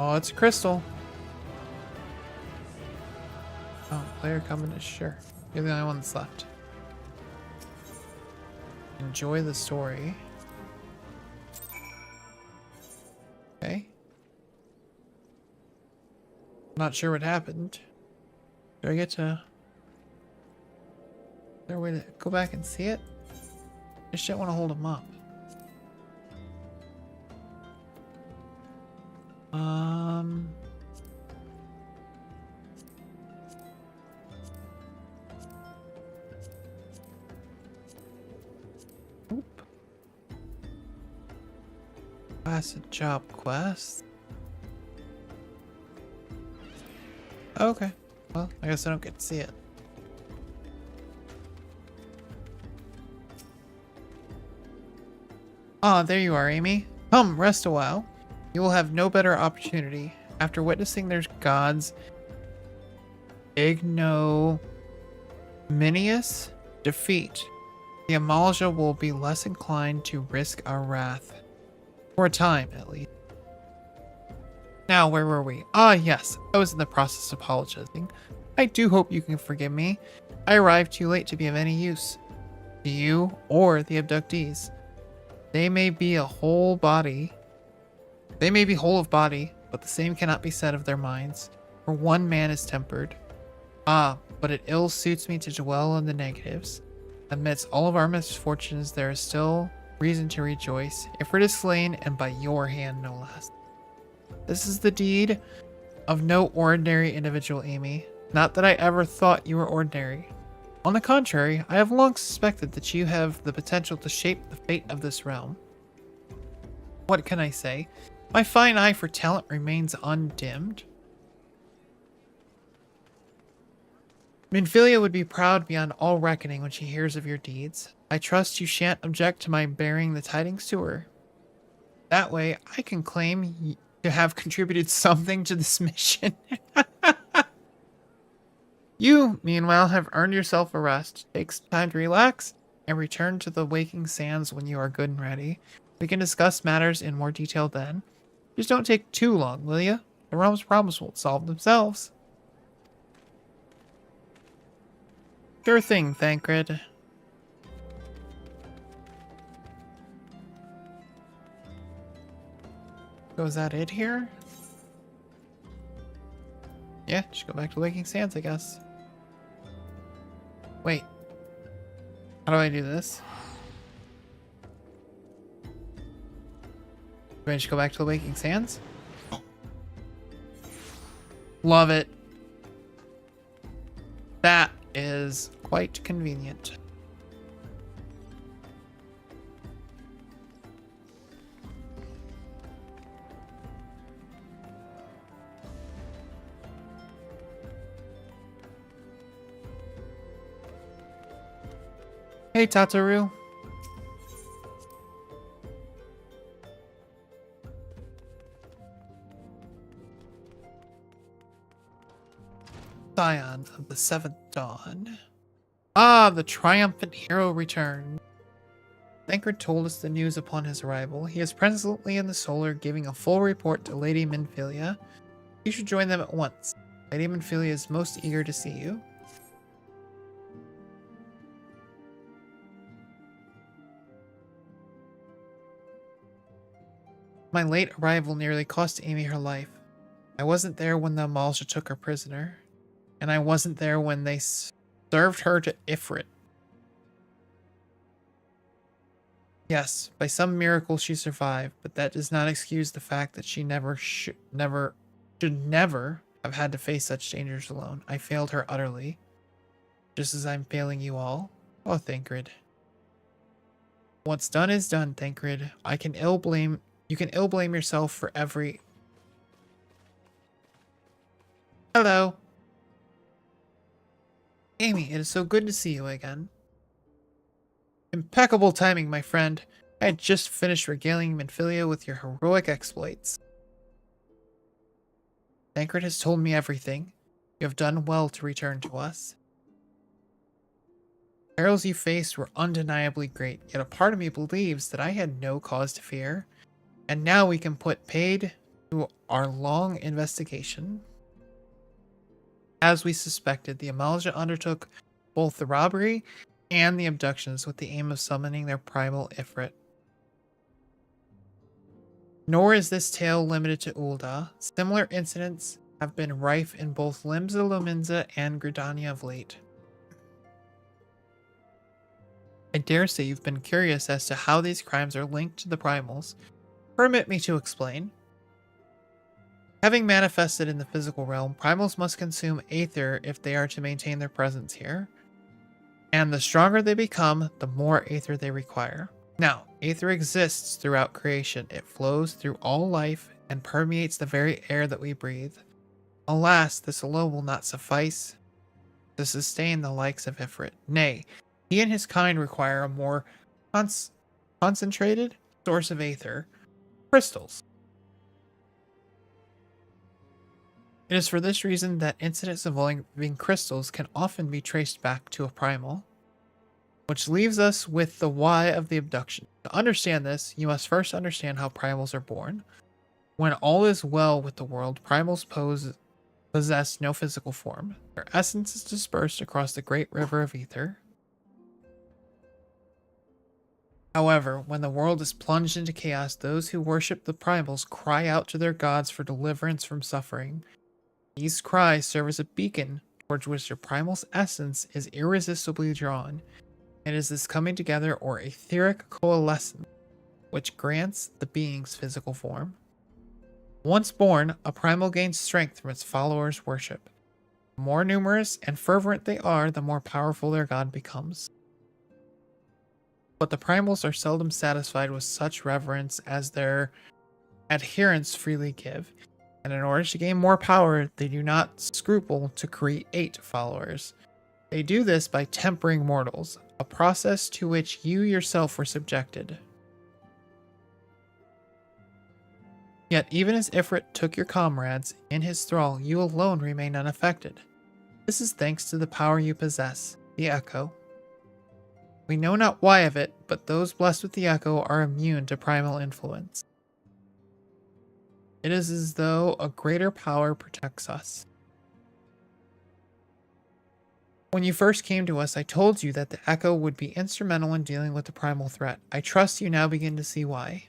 Oh, it's a crystal. Oh, player coming to sure. You're the only one that's left. Enjoy the story. Okay. Not sure what happened. Do I get to... Is there a way to go back and see it? I just don't want to hold him up. Oop. That's a job quest. Okay. Well, I guess I don't get to see it. Ah, there you are, Amy. Come, rest a while. You will have no better opportunity. After witnessing their gods' ignominious defeat, the Amalja will be less inclined to risk our wrath. For a time, at least. Now, where were we? Ah, yes. I was in the process of apologizing. I do hope you can forgive me. I arrived too late to be of any use to you or the abductees. They may be whole of body, but the same cannot be said of their minds, for one man is tempered. Ah, but it ill suits me to dwell on the negatives. Amidst all of our misfortunes, there is still reason to rejoice. Ifrit is slain, and by your hand no less. This is the deed of no ordinary individual, Amy. Not that I ever thought you were ordinary. On the contrary, I have long suspected that you have the potential to shape the fate of this realm. What can I say? My fine eye for talent remains undimmed. Minfilia would be proud beyond all reckoning when she hears of your deeds. I trust you shan't object to my bearing the tidings to her. That way, I can claim to have contributed something to this mission. You, meanwhile, have earned yourself a rest. Take some time to relax and return to the waking sands when you are good and ready. We can discuss matters in more detail then. Just don't take too long, will you? The realm's problems will solve themselves. Sure thing, Thancred. So is that it here? Yeah, just go back to Waking Sands, I guess. Wait. How do I do this? Do I just go back to the Waking Sands? Love it. That is quite convenient. Hey, Tataru. Scion of the Seventh Dawn. Ah, the triumphant hero returned. Thancred told us the news upon his arrival. He is presently in the Solar, giving a full report to Lady Minfilia. You should join them at once. Lady Minfilia is most eager to see you. My late arrival nearly cost Amy her life. I wasn't there when the Amalja took her prisoner, and I wasn't there when they served her to Ifrit. Yes, by some miracle she survived, but that does not excuse the fact that she should never have had to face such dangers alone. I failed her utterly, just as I'm failing you all. Oh, Thancred. What's done is done, Thancred. You can ill blame yourself for every... Hello. Amy, it is so good to see you again. Impeccable timing, my friend. I had just finished regaling Minfilia with your heroic exploits. Thancred has told me everything. You have done well to return to us. The perils you faced were undeniably great, yet a part of me believes that I had no cause to fear. And now we can put paid to our long investigation. As we suspected, the Amalja undertook both the robbery and the abductions with the aim of summoning their primal Ifrit. Nor is this tale limited to Ul'dah. Similar incidents have been rife in both Limsa Lominsa and Gridania of late. I dare say you've been curious as to how these crimes are linked to the primals. Permit me to explain. Having manifested in the physical realm, primals must consume aether if they are to maintain their presence here. And the stronger they become, the more aether they require. Now, aether exists throughout creation. It flows through all life and permeates the very air that we breathe. Alas, this alone will not suffice to sustain the likes of Ifrit. Nay, he and his kind require a more concentrated source of aether, crystals. It is for this reason that incidents involving crystals can often be traced back to a primal. Which leaves us with the why of the abduction. To understand this, you must first understand how primals are born. When all is well with the world, primals possess no physical form. Their essence is dispersed across the great river of ether. However, when the world is plunged into chaos, those who worship the primals cry out to their gods for deliverance from suffering. These cries serve as a beacon towards which their primal's essence is irresistibly drawn. It is this coming together or etheric coalescence which grants the being's physical form. Once born, a primal gains strength from its followers' worship. The more numerous and fervent they are, the more powerful their god becomes. But the primals are seldom satisfied with such reverence as their adherents freely give, and in order to gain more power, they do not scruple to create followers. They do this by tempering mortals, a process to which you yourself were subjected. Yet even as Ifrit took your comrades in his thrall, you alone remain unaffected. This is thanks to the power you possess, the Echo. We know not why of it, but those blessed with the Echo are immune to primal influence. It is as though a greater power protects us. When you first came to us, I told you that the Echo would be instrumental in dealing with the primal threat. I trust you now begin to see why.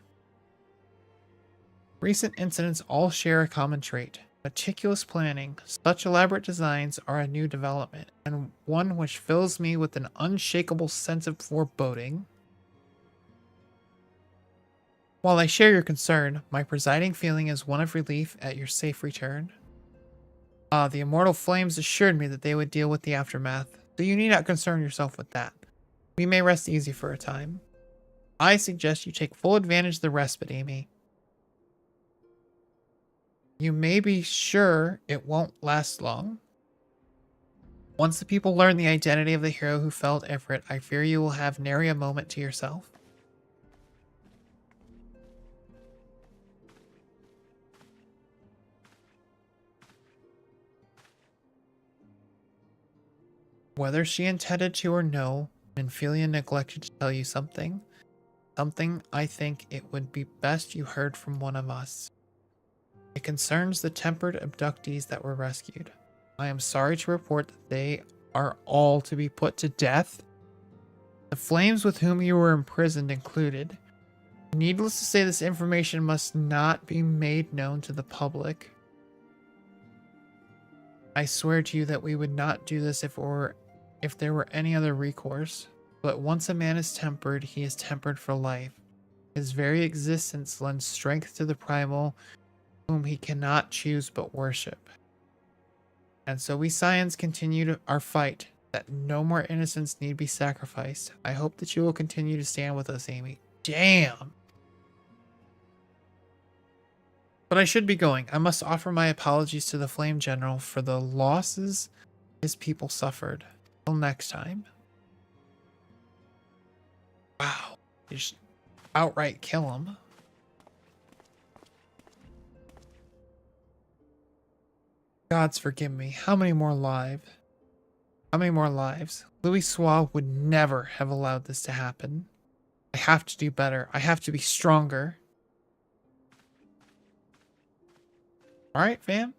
Recent incidents all share a common trait. Meticulous planning. Such elaborate designs are a new development, and one which fills me with an unshakable sense of foreboding. While I share your concern, my presiding feeling is one of relief at your safe return. The immortal flames assured me that they would deal with the aftermath, so you need not concern yourself with that. We may rest easy for a time. I suggest you take full advantage of the respite, Amy. You may be sure it won't last long. Once the people learn the identity of the hero who felled Ifrit, I fear you will have nary a moment to yourself. Whether she intended to or no, Minfilia neglected to tell you something. Something I think it would be best you heard from one of us. It concerns the tempered abductees that were rescued. I am sorry to report that they are all to be put to death. The flames with whom you were imprisoned included. Needless to say, this information must not be made known to the public. I swear to you that we would not do this if there were any other recourse. But once a man is tempered, he is tempered for life. His very existence lends strength to the primal whom he cannot choose but worship. And so we Scions continue our fight, that no more innocents need be sacrificed. I hope that you will continue to stand with us, Amy. Damn! But I should be going. I must offer my apologies to the Flame General for the losses his people suffered. Till next time. Wow. You just outright kill him. Gods forgive me. How many more lives? Louis Soir would never have allowed this to happen. I have to do better. I have to be stronger. Alright, fam.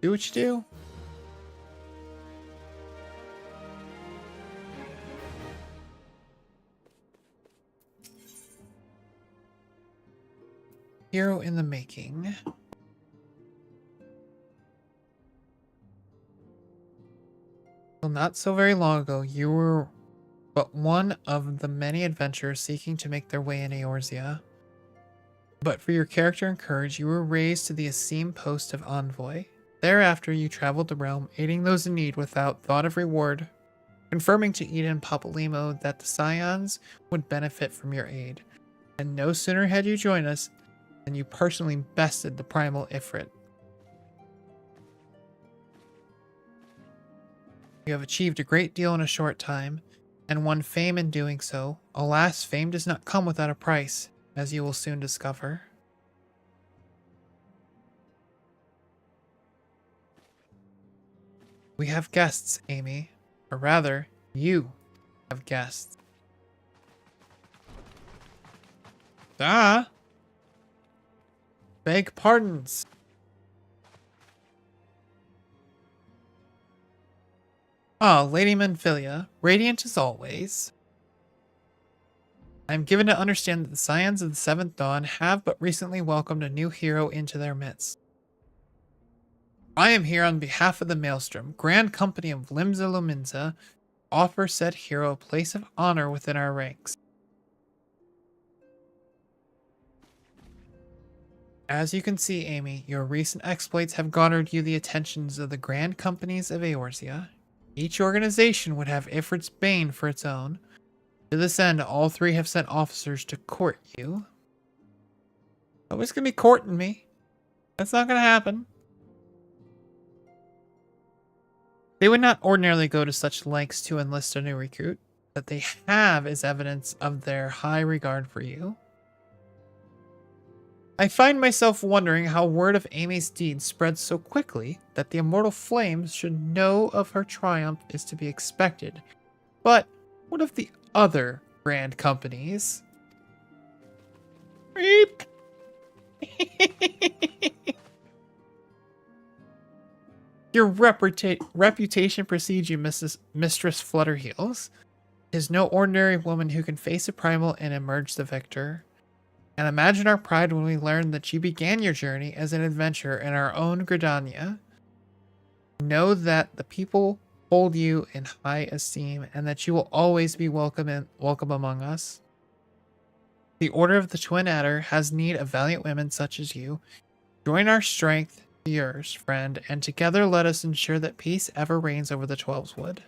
Do what you do. Hero in the making. Well, not so very long ago, you were but one of the many adventurers seeking to make their way in Eorzea. But for your character and courage, you were raised to the esteemed post of envoy. Thereafter, you traveled the realm, aiding those in need without thought of reward, confirming to Eden and Papalymo that the Scions would benefit from your aid. And no sooner had you joined us than you personally bested the primal Ifrit. You have achieved a great deal in a short time. and won fame in doing so. Alas, fame does not come without a price, as you will soon discover. We have guests, Amy. Or rather, you have guests. Ah! Beg pardons. Ah, Lady Menphilia, radiant as always. I am given to understand that the Scions of the Seventh Dawn have but recently welcomed a new hero into their midst. I am here on behalf of the Maelstrom, Grand Company of Limsa Lominsa, to offer said hero a place of honor within our ranks. As you can see, Amy, your recent exploits have garnered you the attentions of the Grand Companies of Eorzea. Each organization would have Ifrit's Bane for its own. To this end, all three have sent officers to court you. Nobody's gonna be courting me. That's not gonna happen. They would not ordinarily go to such lengths to enlist a new recruit. That they have is evidence of their high regard for you. I find myself wondering how word of Amy's deeds spreads so quickly that the Immortal Flames should know of her triumph is to be expected. But what of the other Grand Companies? Beep! Your reputation precedes you, Mistress Flutterheels. It is no ordinary woman who can face a primal and emerge the victor. And imagine our pride when we learn that you began your journey as an adventurer in our own Gridania. Know that the people hold you in high esteem and that you will always be welcome among us. The Order of the Twin Adder has need of valiant women such as you. Join our strength to yours, friend, and together let us ensure that peace ever reigns over the Twelveswood.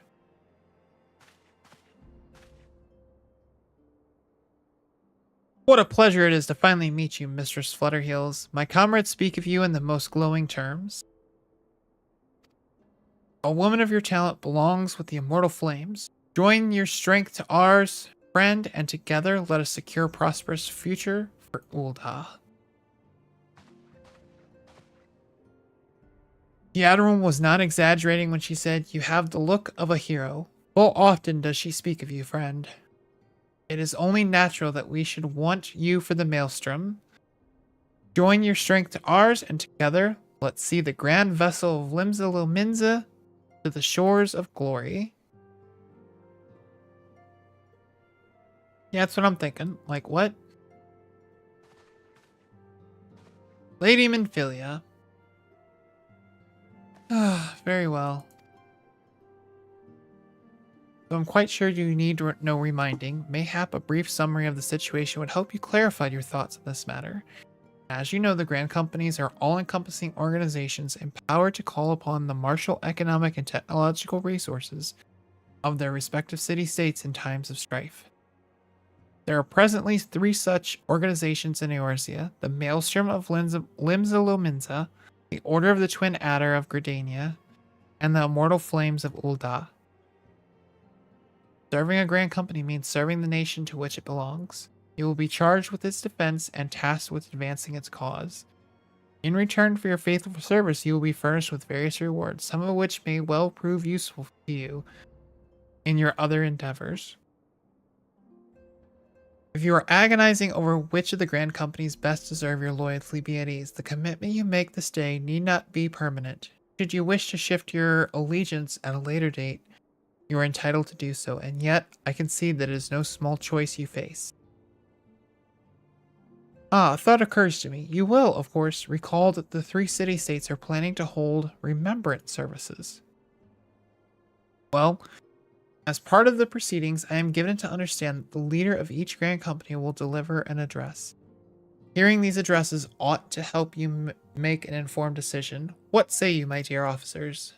What a pleasure it is to finally meet you, Mistress Flutterheels. My comrades speak of you in the most glowing terms. A woman of your talent belongs with the Immortal Flames. Join your strength to ours, friend, and together let us secure a prosperous future for Ul'dah. The Admiral was not exaggerating when she said, "You have the look of a hero." Full often does she speak of you, friend. It is only natural that we should want you for the Maelstrom. Join your strength to ours, and together, let's see the grand vessel of Limsa Lominsa to the shores of glory. Yeah, that's what I'm thinking. Like, what? Lady Menphilia. Very well. Though I'm quite sure you need no reminding, mayhap a brief summary of the situation would help you clarify your thoughts on this matter. As you know, the Grand Companies are all-encompassing organizations empowered to call upon the martial economic and technological resources of their respective city-states in times of strife. There are presently 3 such organizations in Eorzea: the Maelstrom of Limsa Lominsa, the Order of the Twin Adder of Gridania, and the Immortal Flames of Ul'dah. Serving a Grand Company means serving the nation to which it belongs. You will be charged with its defense and tasked with advancing its cause. In return for your faithful service, you will be furnished with various rewards, some of which may well prove useful to you in your other endeavors. If you are agonizing over which of the Grand Companies best deserve your loyalty, be at ease. The commitment you make this day need not be permanent. Should you wish to shift your allegiance at a later date, you are entitled to do so, and yet I can see that it is no small choice you face. A thought occurs to me. You will, of course, recall that the 3 city-states are planning to hold remembrance services. Well, as part of the proceedings, I am given to understand that the leader of each Grand Company will deliver an address. Hearing these addresses ought to help you make an informed decision. What say you, my dear officers?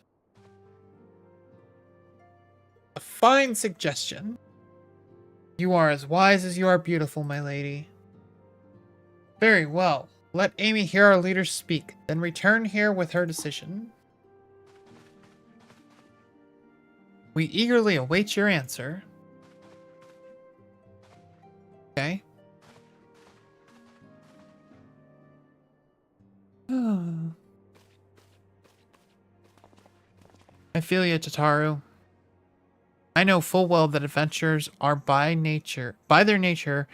A fine suggestion. You are as wise as you are beautiful, my lady. Very well. Let Amy hear our leaders speak, then return here with her decision. We eagerly await your answer. Okay. I feel you, Tataru. I know full well that adventurers are by their nature,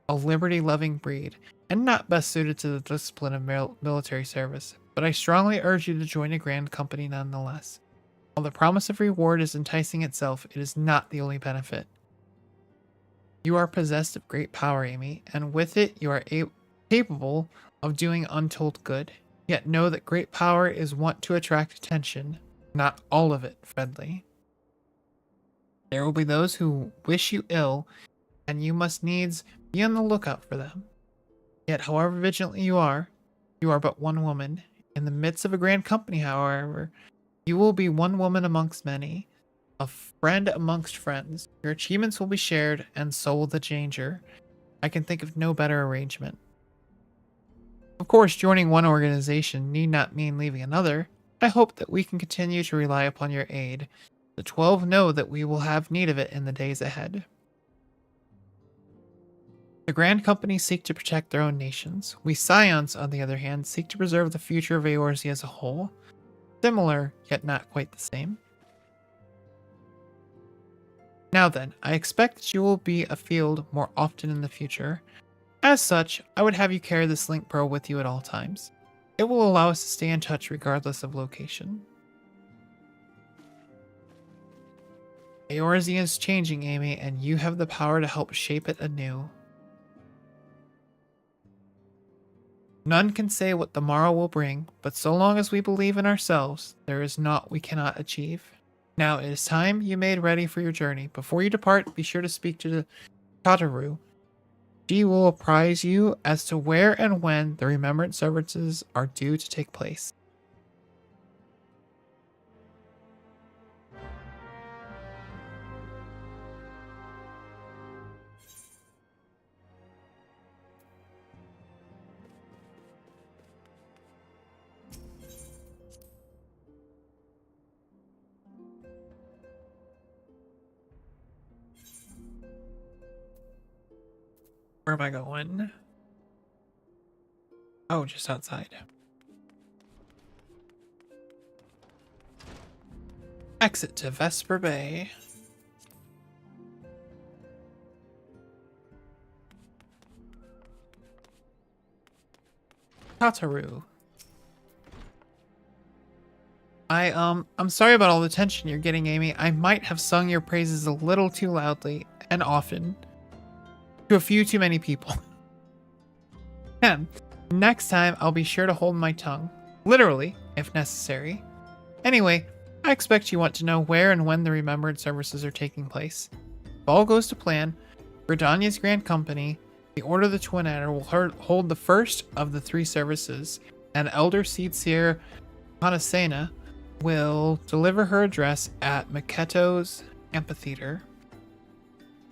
a liberty-loving breed, and not best suited to the discipline of military service. But I strongly urge you to join a grand company nonetheless. While the promise of reward is enticing itself, it is not the only benefit. You are possessed of great power, Amy, and with it you are capable of doing untold good. Yet know that great power is wont to attract attention, not all of it friendly. There will be those who wish you ill, and you must needs be on the lookout for them. Yet however vigilant you are but one woman. In the midst of a grand company, however, you will be one woman amongst many, a friend amongst friends. Your achievements will be shared, and so will the danger. I can think of no better arrangement. Of course, joining one organization need not mean leaving another. I hope that we can continue to rely upon your aid. The 12 know that we will have need of it in the days ahead. The Grand Companies seek to protect their own nations. We Scions, on the other hand, seek to preserve the future of Eorzea as a whole. Similar, yet not quite the same. Now then, I expect that you will be afield more often in the future. As such, I would have you carry this link pearl with you at all times. It will allow us to stay in touch regardless of location. Eorzea is changing, Amy, and you have the power to help shape it anew. None can say what the morrow will bring, but so long as we believe in ourselves, there is naught we cannot achieve. Now it is time you made ready for your journey. Before you depart, be sure to speak to Tataru. She will apprise you as to where and when the remembrance services are due to take place. Where am I going? Oh, just outside. Exit to Vesper Bay. Tataru. I'm sorry about all the tension you're getting, Amy. I might have sung your praises a little too loudly and often. To a few too many people. And next time, I'll be sure to hold my tongue. Literally, if necessary. Anyway, I expect you want to know where and when the remembrance services are taking place. If all goes to plan, Gridania's Grand Company, the Order of the Twin Adder, will hold the first of the 3 services, and Elder Seedseer Panacena will deliver her address at Maketo's Amphitheater.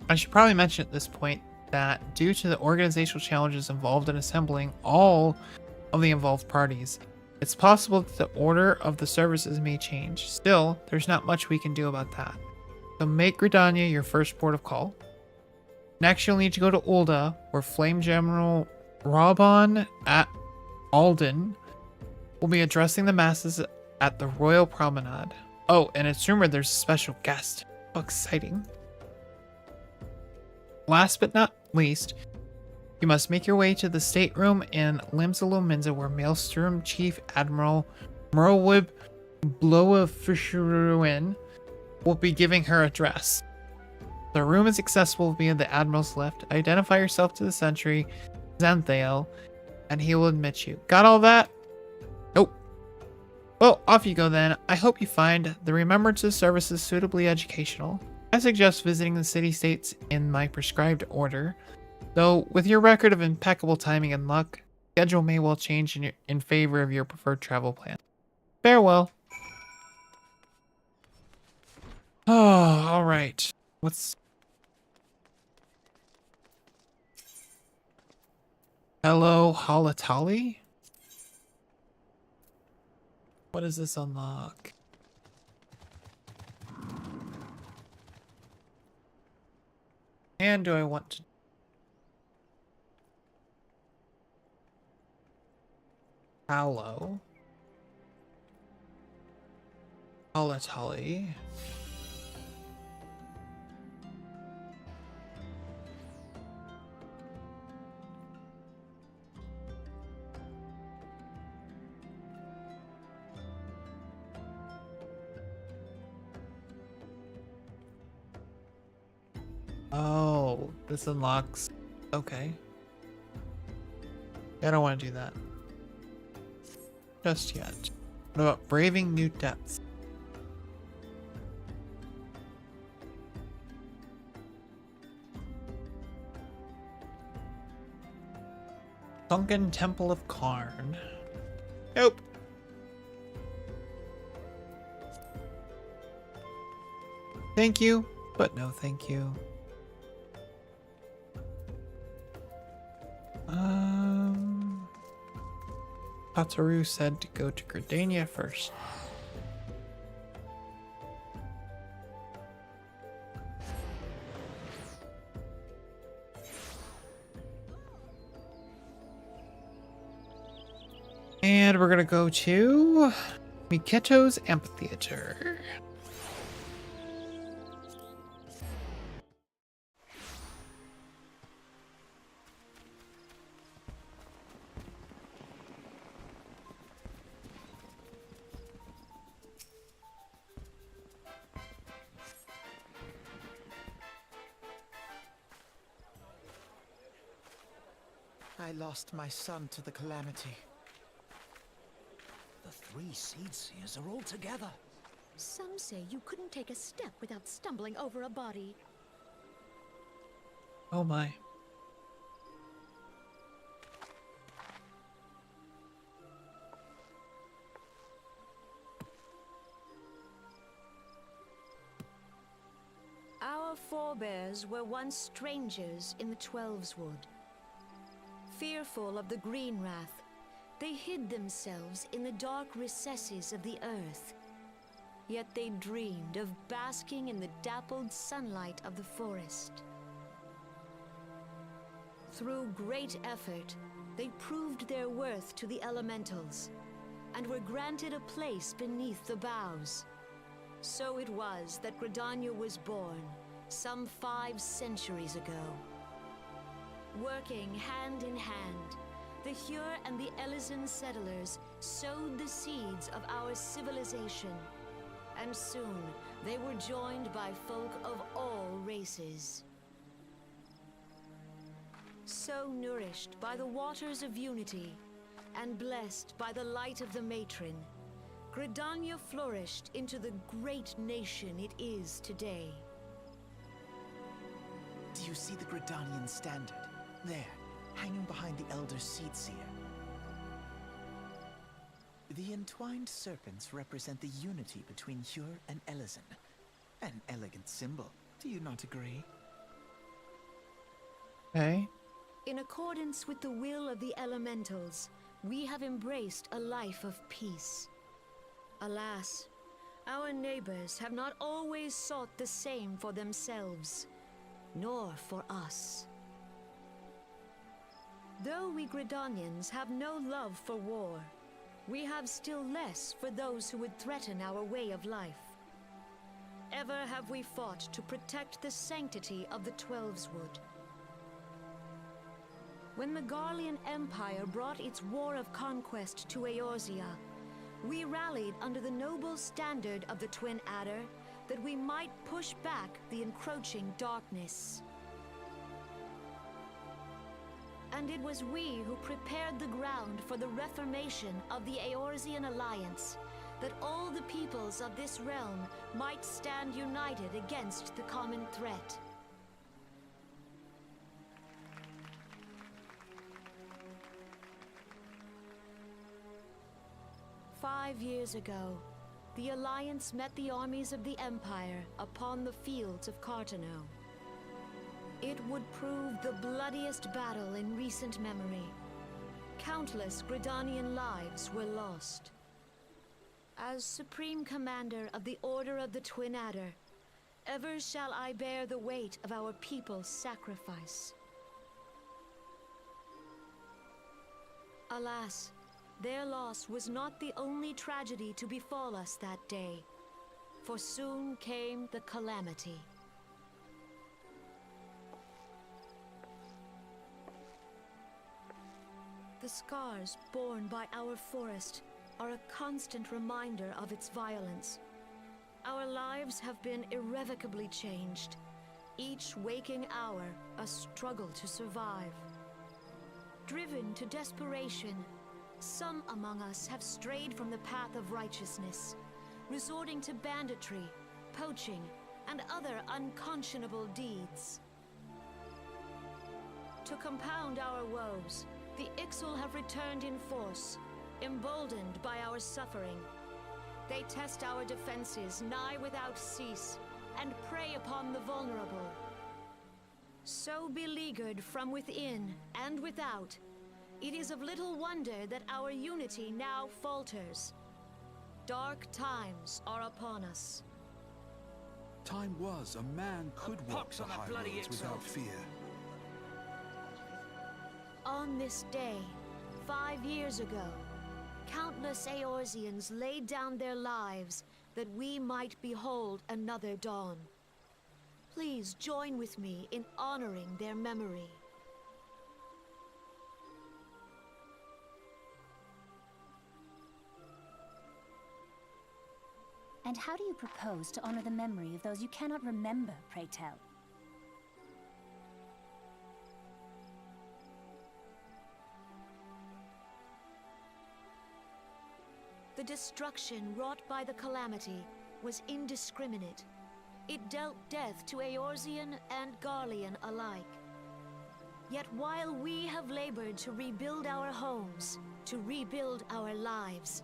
I should probably mention at this point that due to the organizational challenges involved in assembling all of the involved parties, it's possible that the order of the services may change. Still, there's not much we can do about that. So make Gridania your first port of call. Next, you'll need to go to Ul'dah, where Flame General Raubahn at Alden will be addressing the masses at the Royal Promenade. Oh, and it's rumored there's a special guest. How exciting. Last but not least, you must make your way to the stateroom in Limsa Lominsa, where Maelstrom Chief Admiral Merlwyb Bloefischerwin will be giving her address. The room is accessible via the Admiral's lift. Identify yourself to the sentry, Xanthael, and he will admit you. Got all that? Nope. Well, off you go then. I hope you find the Remembrances services suitably educational. I suggest visiting the city-states in my prescribed order, though with your record of impeccable timing and luck, schedule may well change in favor of your preferred travel plan. Farewell. Oh, alright. What's... Hello, Halatali? What does this unlock? And do I want to... Paolo. Palatali. Oh, this unlocks. Okay. I don't want to do that. Just yet. What about braving new depths? Sunken Temple of Karn. Nope. Thank you, but no thank you. Pataru said to go to Gridania first. And we're gonna go to Miketo's Amphitheater. I lost my son to the calamity. The three Seed Seers are all together. Some say you couldn't take a step without stumbling over a body. Oh my. Our forebears were once strangers in the Twelveswood. Fearful of the Green Wrath, they hid themselves in the dark recesses of the earth. Yet they dreamed of basking in the dappled sunlight of the forest. Through great effort, they proved their worth to the elementals, and were granted a place beneath the boughs. So it was that Gridania was born, some 5 centuries ago. Working hand in hand, the Hyur and the Elysian settlers sowed the seeds of our civilization, and soon they were joined by folk of all races. So nourished by the waters of unity, and blessed by the light of the matron, Gridania flourished into the great nation it is today. Do you see the Gridanian standard? There, hanging behind the Elder Seed Seer. The entwined serpents represent the unity between Hyur and Elysian. An elegant symbol, do you not agree? Okay. In accordance with the will of the elementals, we have embraced a life of peace. Alas, our neighbors have not always sought the same for themselves, nor for us. Though we Gridanians have no love for war, we have still less for those who would threaten our way of life. Ever have we fought to protect the sanctity of the Twelveswood. When the Garlean Empire brought its war of conquest to Eorzea, we rallied under the noble standard of the Twin Adder that we might push back the encroaching darkness. And it was we who prepared the ground for the reformation of the Eorzean Alliance, that all the peoples of this realm might stand united against the common threat. "5 years ago, the Alliance met the armies of the Empire upon the fields of Cartano. It would prove the bloodiest battle in recent memory. Countless Gridanian lives were lost. As Supreme Commander of the Order of the Twin Adder, ever shall I bear the weight of our people's sacrifice. Alas, Their loss was not the only tragedy to befall us that day, for soon came the calamity. The scars borne by our forest are a constant reminder of its violence. Our lives have been irrevocably changed, each waking hour a struggle to survive. Driven to desperation, some among us have strayed from the path of righteousness, resorting to banditry, poaching, and other unconscionable deeds. To compound our woes, the Ixal have returned in force, emboldened by our suffering. They test our defenses nigh without cease, and prey upon the vulnerable. So beleaguered from within and without, it is of little wonder that our unity now falters. Dark times are upon us. Time was a man could walk the high roads without fear. On this day, 5 years ago, countless Eorzeans laid down their lives that we might behold another dawn. Please join with me in honoring their memory. And how do you propose to honor the memory of those you cannot remember, pray tell? The destruction wrought by the calamity was indiscriminate. It dealt death to Eorzean and Garlean alike. Yet while we have labored to rebuild our homes, to rebuild our lives,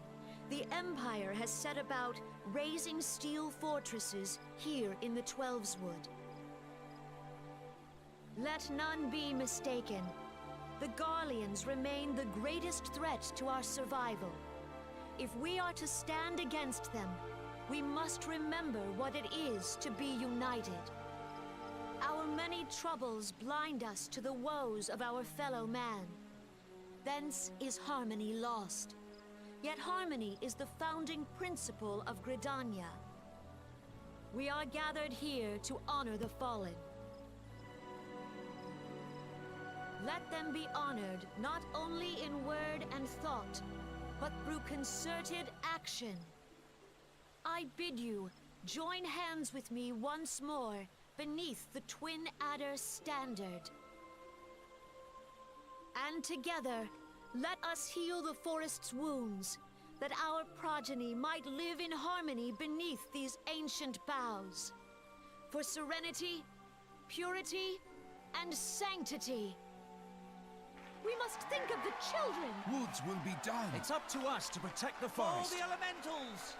the Empire has set about raising steel fortresses here in the Twelveswood. Let none be mistaken. The Garleans remain the greatest threat to our survival. If we are to stand against them, we must remember what it is to be united. Our many troubles blind us to the woes of our fellow man. Thence is harmony lost. Yet harmony is the founding principle of Gridania. We are gathered here to honor the fallen. Let them be honored not only in word and thought, but through concerted action. I bid you join hands with me once more beneath the Twin Adder standard. And together, let us heal the forest's wounds, that our progeny might live in harmony beneath these ancient boughs. For serenity, purity, and sanctity. We must think of the children! Woods will be done! It's up to us to protect the All forest! the elementals!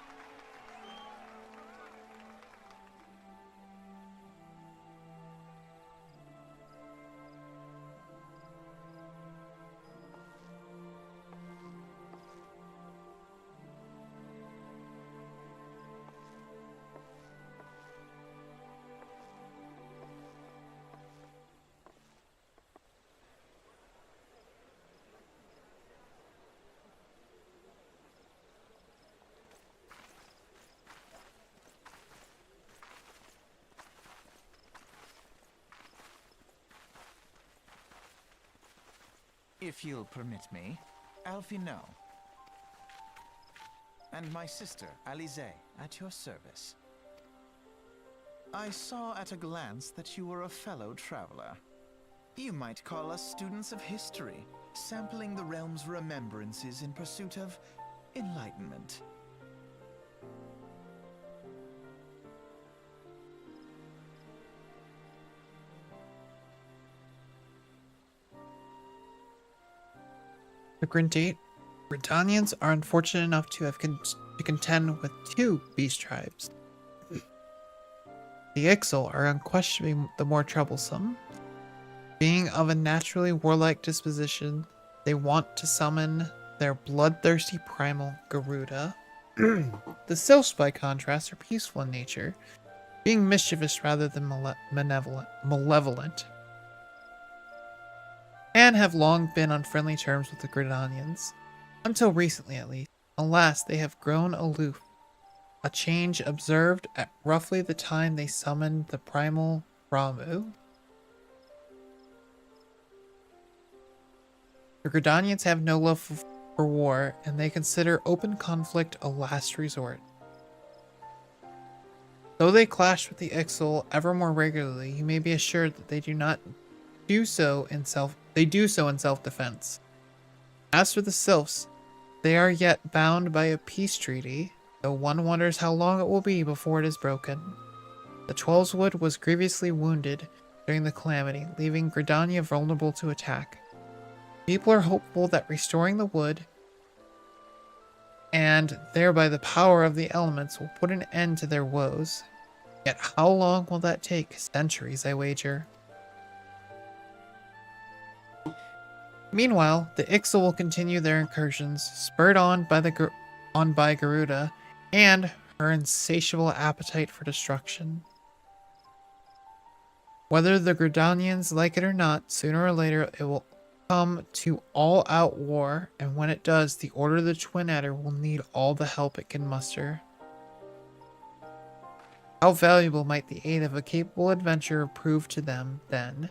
If you'll permit me, Alfie no. And my sister, Alize, at your service. I saw at a glance that you were a fellow traveler. You might call us students of history, sampling the realm's remembrances in pursuit of enlightenment. The Gridanians are unfortunate enough to have to contend with two beast tribes. The Ixal are unquestionably the more troublesome. Being of a naturally warlike disposition, they want to summon their bloodthirsty primal Garuda. The Sylphs, by contrast, are peaceful in nature, being mischievous rather than malevolent, and have long been on friendly terms with the Gridanians. Until recently, at least. Alas, they have grown aloof. A change observed at roughly the time they summoned the primal Ramu. The Gridanians have no love for war, and they consider open conflict a last resort. Though they clash with the Ixal ever more regularly, you may be assured that they do so in self-defense. As for the Sylphs, they are yet bound by a peace treaty, though one wonders how long it will be before it is broken. The Twelveswood was grievously wounded during the calamity, leaving Gridania vulnerable to attack. People are hopeful that restoring the wood, and thereby the power of the elements, will put an end to their woes. Yet how long will that take? Centuries, I wager. Meanwhile, the Ixal will continue their incursions, spurred on by Garuda and her insatiable appetite for destruction. Whether the Gridanians like it or not, sooner or later it will come to all-out war, and when it does, the Order of the Twin Adder will need all the help it can muster. How valuable might the aid of a capable adventurer prove to them, then?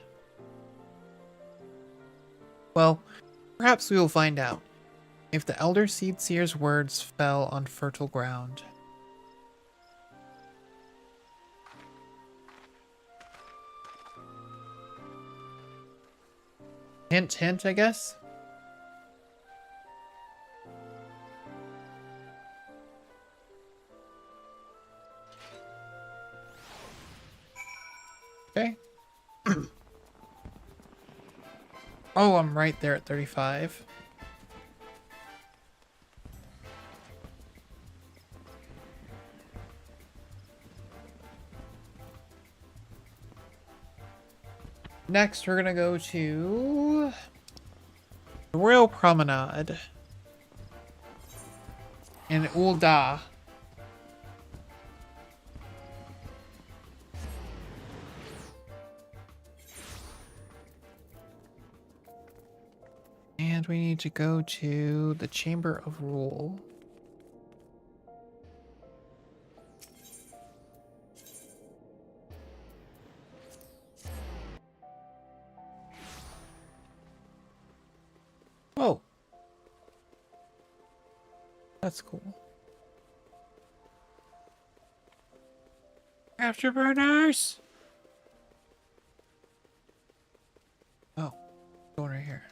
Well, perhaps we will find out, if the Elder Seedseer's words fell on fertile ground. Hint, hint, I guess? Okay. Oh, I'm right there at 35. Next, we're gonna go to the Royal Promenade in Ul'dah. And we need to go to the Chamber of Rule. Oh. That's cool. Afterburners! Oh, going right here.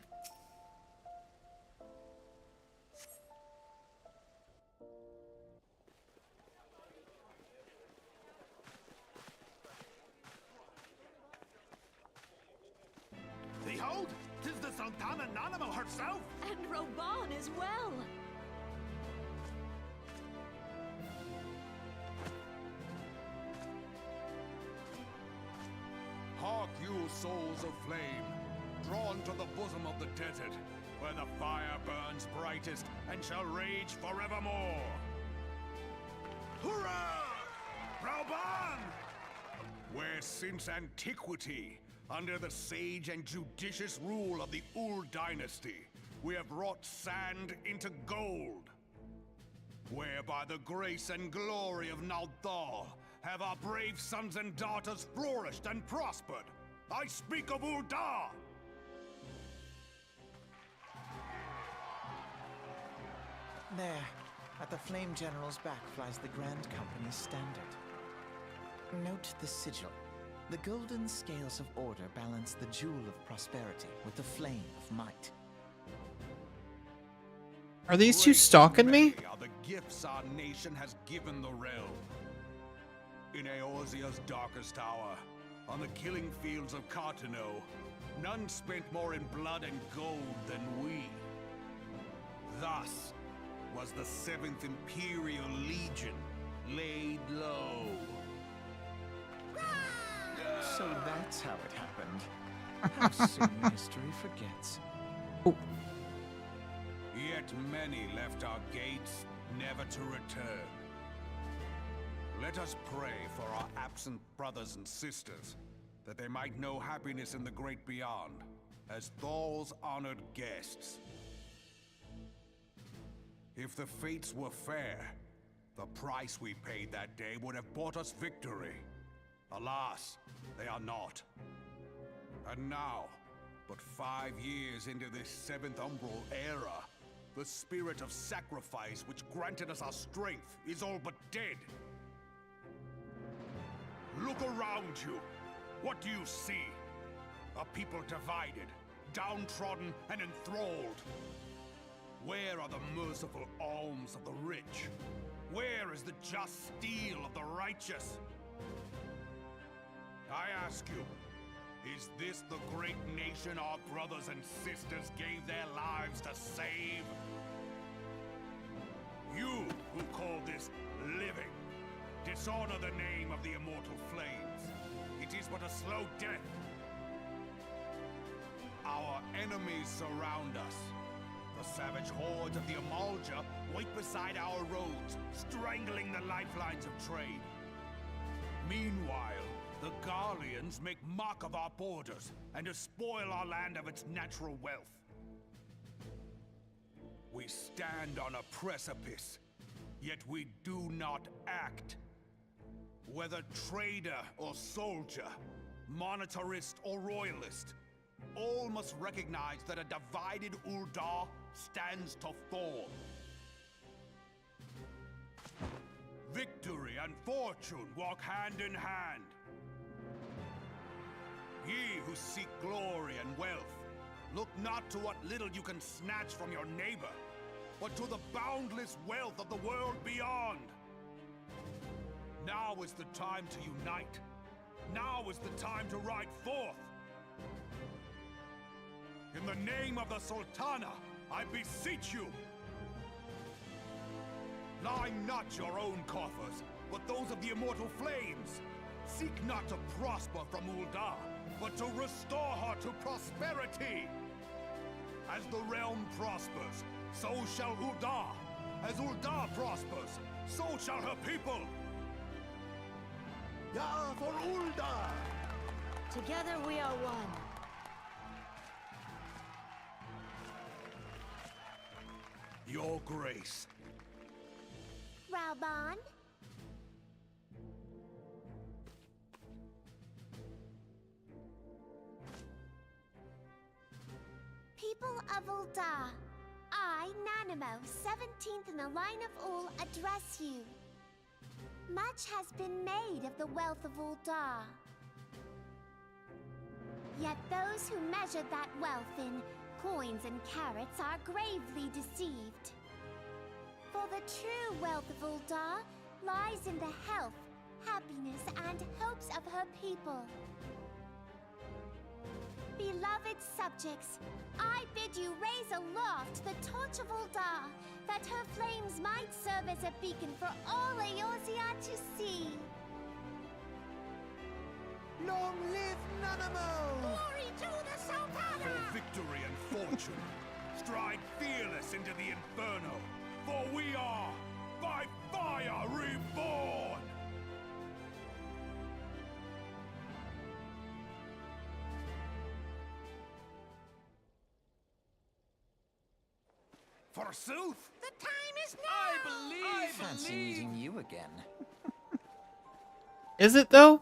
Behold, 'tis the Sultana Nanamo herself! And Roban as well! Hark you, souls of flame, drawn to the bosom of the desert, where the fire burns brightest and shall rage forevermore. Hurrah! Rauban! Where since antiquity, under the sage and judicious rule of the Ul dynasty, we have wrought sand into gold. Where by the grace and glory of Naldal have our brave sons and daughters flourished and prospered. I speak of Ul'dah! There, at the Flame General's back flies the Grand Company's standard. Note the sigil. The golden scales of order balance the jewel of prosperity with the flame of might. Are these two stalking me? Are the gifts our nation has given the realm. In Eorzea's darkest hour, on the killing fields of Cartano, none spent more in blood and gold than we. Thus was the 7th Imperial Legion laid low. So that's how it happened. How soon history forgets. Oh. Yet many left our gates, never to return. Let us pray for our absent brothers and sisters, that they might know happiness in the great beyond, as Thal's honored guests. If the fates were fair, the price we paid that day would have bought us victory. Alas, they are not. And now, but 5 years into this 7th Umbral era, the spirit of sacrifice which granted us our strength is all but dead. Look around you. What do you see? A people divided, downtrodden, and enthralled. Where are the merciful alms of the rich? Where is the just steel of the righteous? I ask you, is this the great nation our brothers and sisters gave their lives to save? You who call this living, dishonor the name of the immortal flames. It is but a slow death. Our enemies surround us. The savage hordes of the Amalja wait beside our roads, strangling the lifelines of trade. Meanwhile, the Garleans make mock of our borders and despoil our land of its natural wealth. We stand on a precipice, yet we do not act. Whether trader or soldier, monetarist or royalist, all must recognize that a divided Ul'dah stands to fall. Victory and fortune walk hand in hand. Ye who seek glory and wealth, look not to what little you can snatch from your neighbor, but to the boundless wealth of the world beyond. Now is the time to unite. Now is the time to ride forth. In the name of the Sultana, I beseech you. Line not your own coffers, but those of the immortal flames. Seek not to prosper from Ul'dah, but to restore her to prosperity. As the realm prospers, so shall Ul'dah. As Ul'dah prospers, so shall her people. Ya for Ul'dah! Together we are one. Your Grace. Raoban? People of Ul'dah, I, Nanimo, 17th in the line of Ul, address you. Much has been made of the wealth of Ul'dah. Yet those who measured that wealth in coins and carats are gravely deceived. For the true wealth of Ul'dah lies in the health, happiness, and hopes of her people. Beloved subjects, I bid you raise aloft the torch of Ul'dah, that her flames might serve as a beacon for all Eorzea to see. Long live Nanamo! Glory to the Sultana! For victory and fortune, stride fearless into the inferno, for we are by fire reborn! Forsooth! The time is now! I fancy meeting you again. Is it though?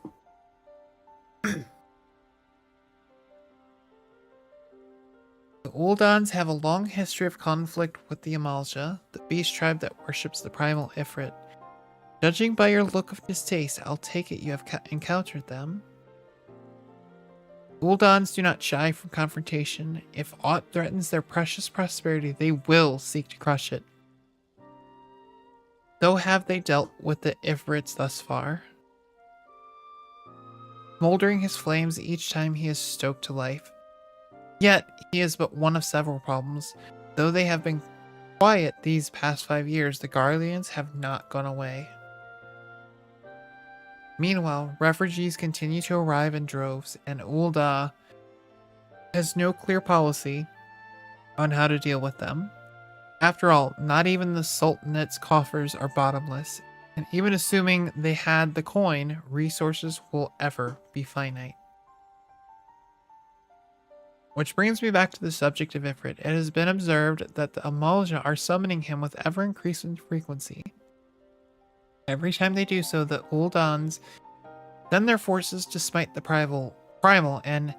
The Uldans have a long history of conflict with the Amalja, the beast tribe that worships the primal Ifrit. Judging by your look of distaste, I'll take it you have encountered them. Uldans do not shy from confrontation. If aught threatens their precious prosperity, they will seek to crush it. So have they dealt with the Ifrits thus far, smoldering his flames each time he is stoked to life. Yet, he is but one of several problems. Though they have been quiet these past 5 years, the Garleans have not gone away. Meanwhile, refugees continue to arrive in droves, and Ul'dah has no clear policy on how to deal with them. After all, not even the Sultanate's coffers are bottomless, and even assuming they had the coin, resources will ever be finite. Which brings me back to the subject of Ifrit. It has been observed that the Amalja are summoning him with ever-increasing frequency. Every time they do so, the Uldans send their forces to smite the primal, and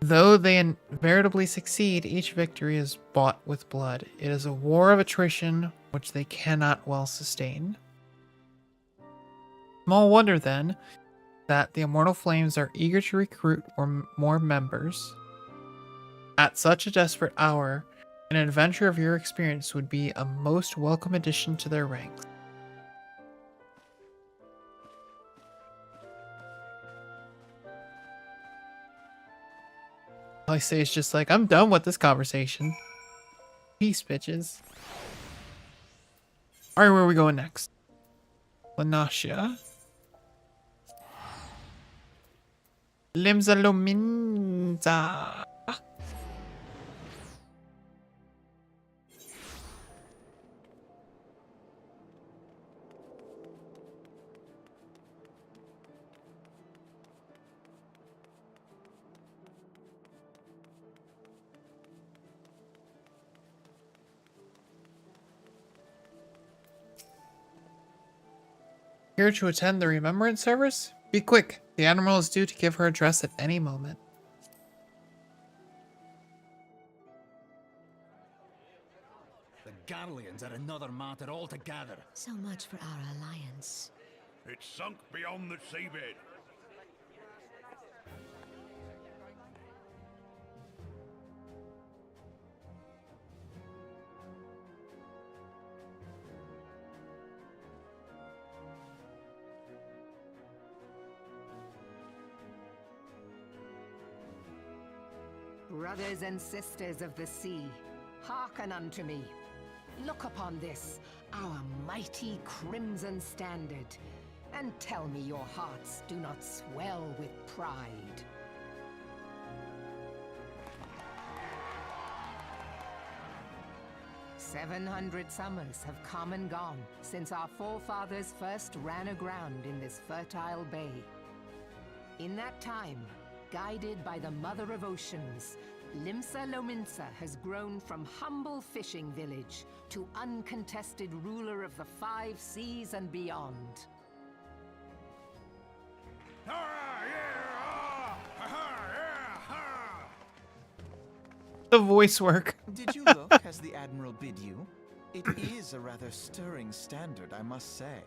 though they invariably succeed, each victory is bought with blood. It is a war of attrition which they cannot well sustain. Small wonder, then, that the Immortal Flames are eager to recruit more members. At such a desperate hour, an adventure of your experience would be a most welcome addition to their ranks. All I say is just like, I'm done with this conversation. Peace, bitches. Alright, where are we going next? Lanasia. Limsa Lominsa. Here to attend the remembrance service? Be quick. The Admiral is due to give her address at any moment. The Garleans are another matter altogether. So much for our alliance. It's sunk beyond the seabed. Brothers and sisters of the sea, hearken unto me. Look upon this, our mighty crimson standard, and tell me your hearts do not swell with pride. "700 summers have come and gone since our forefathers first ran aground in this fertile bay. In that time, guided by the Mother of Oceans, Limsa Lominsa has grown from humble fishing village to uncontested ruler of the 5 seas and beyond. The voice work. Did you look as the Admiral bid you? It is a rather stirring standard, I must say.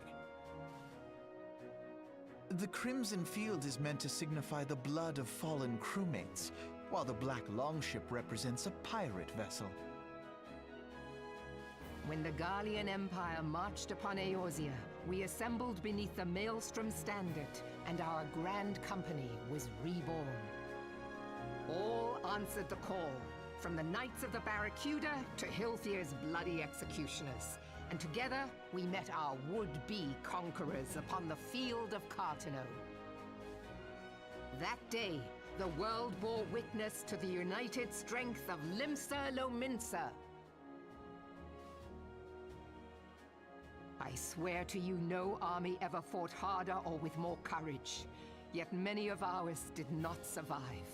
The crimson field is meant to signify the blood of fallen crewmates, while the black longship represents a pirate vessel. When the Garlean Empire marched upon Eorzea, we assembled beneath the Maelstrom standard, and our grand company was reborn. All answered the call, from the Knights of the Barracuda to Hilthier's bloody executioners. And together, we met our would-be conquerors upon the field of Cartano. That day, the world bore witness to the united strength of Limsa Lominsa. I swear to you, no army ever fought harder or with more courage, yet many of ours did not survive.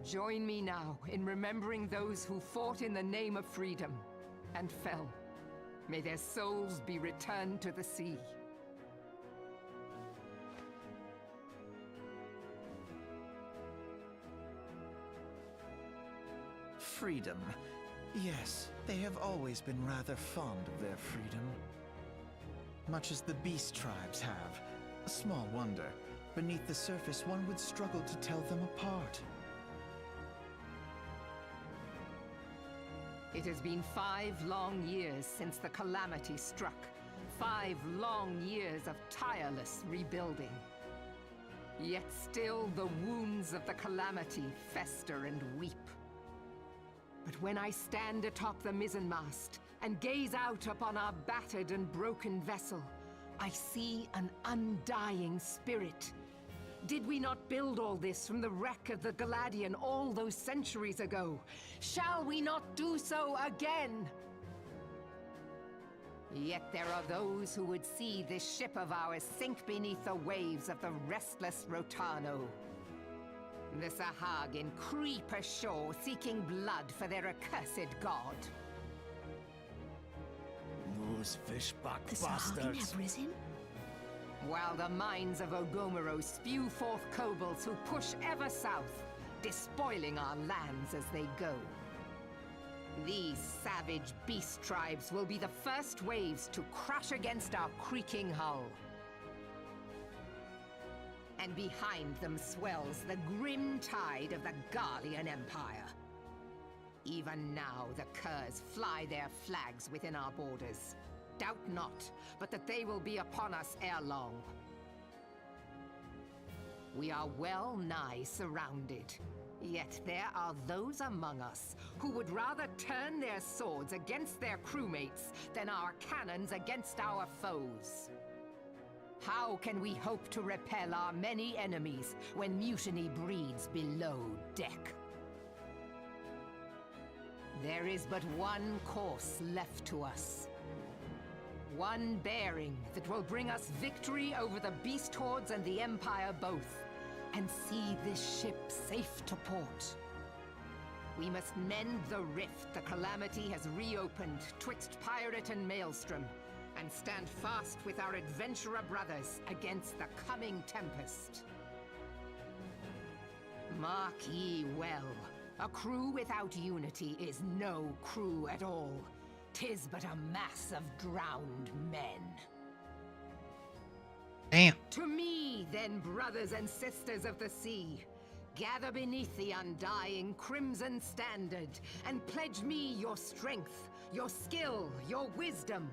Join me now in remembering those who fought in the name of freedom and fell. May their souls be returned to the sea. Freedom. Yes, they have always been rather fond of their freedom. Much as the beast tribes have. Small wonder. Beneath the surface, one would struggle to tell them apart. It has been 5 long years since the calamity struck. 5 long years of tireless rebuilding. Yet still the wounds of the calamity fester and weep. But when I stand atop the mizzenmast and gaze out upon our battered and broken vessel, I see an undying spirit. Did we not build all this from the wreck of the Galadian all those centuries ago? Shall we not do so again? Yet there are those who would see this ship of ours sink beneath the waves of the restless Rotano. The Sahagin creep ashore seeking blood for their accursed god. Those fishback The Sahagin bastards. have risen? While the mines of Ogomoro spew forth kobolds who push ever south, despoiling our lands as they go. These savage beast tribes will be the first waves to crash against our creaking hull. And behind them swells the grim tide of the Garlean Empire. Even now, the curs fly their flags within our borders. Doubt not, but that they will be upon us ere long. We are well nigh surrounded. Yet there are those among us who would rather turn their swords against their crewmates than our cannons against our foes. How can we hope to repel our many enemies when mutiny breeds below deck? There is but one course left to us. One bearing that will bring us victory over the beast hordes and the Empire both, and see this ship safe to port. We must mend the rift the Calamity has reopened twixt pirate and maelstrom, and stand fast with our adventurer brothers against the coming tempest. Mark ye well, a crew without unity is no crew at all. 'Tis but a mass of drowned men. Damn. To me, then, brothers and sisters of the sea, gather beneath the undying crimson standard, and pledge me your strength, your skill, your wisdom.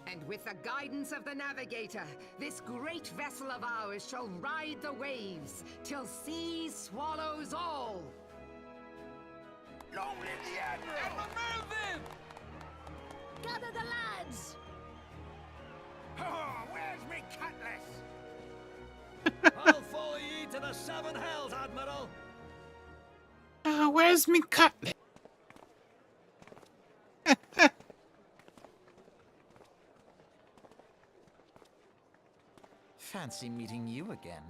And with the guidance of the navigator, this great vessel of ours shall ride the waves, till sea swallows all. Long live the Admiral! Melvin! Gather the lads! Oh, where's me cutlass? I'll follow ye to the seven hells, Admiral. Where's me cutlet? Fancy meeting you again.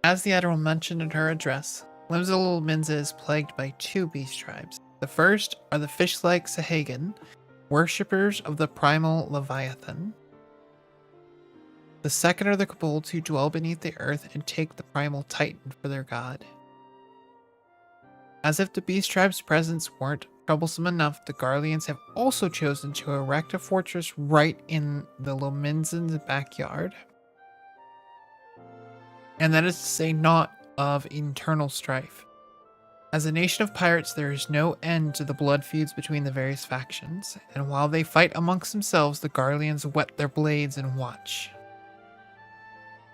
As the Admiral mentioned in her address, Limsa Lominsa is plagued by two beast tribes. The first are the fish-like Sahagin, worshippers of the primal Leviathan. The second are the kobolds who dwell beneath the earth and take the primal Titan for their god. As if the beast tribe's presence weren't troublesome enough, the Garleans have also chosen to erect a fortress right in the Lominsan's backyard. And that is to say not of internal strife. As a nation of pirates, there is no end to the blood feuds between the various factions, and while they fight amongst themselves, the Garleans whet their blades and watch.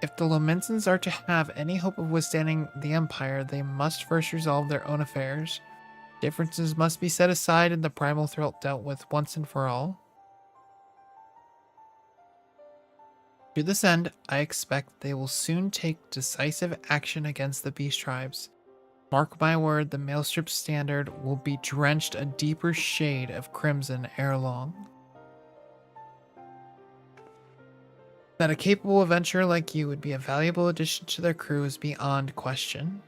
If the Lominsans are to have any hope of withstanding the Empire, they must first resolve their own affairs. Differences must be set aside and the primal threat dealt with once and for all. To this end, I expect they will soon take decisive action against the beast tribes. Mark my word, the Maelstrom standard will be drenched a deeper shade of crimson ere long. That a capable adventurer like you would be a valuable addition to their crew is beyond question.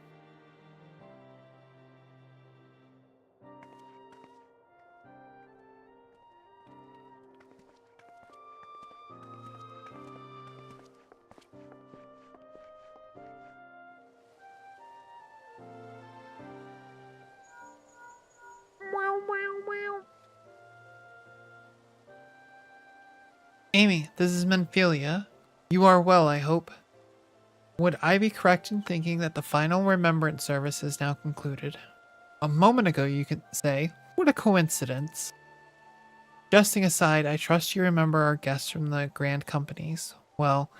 Amy, this is Menphilia. You are well, I hope. Would I be correct in thinking that the final remembrance service is now concluded? A moment ago you could say, what a coincidence. Jesting aside, I trust you remember our guests from the Grand Companies. Well,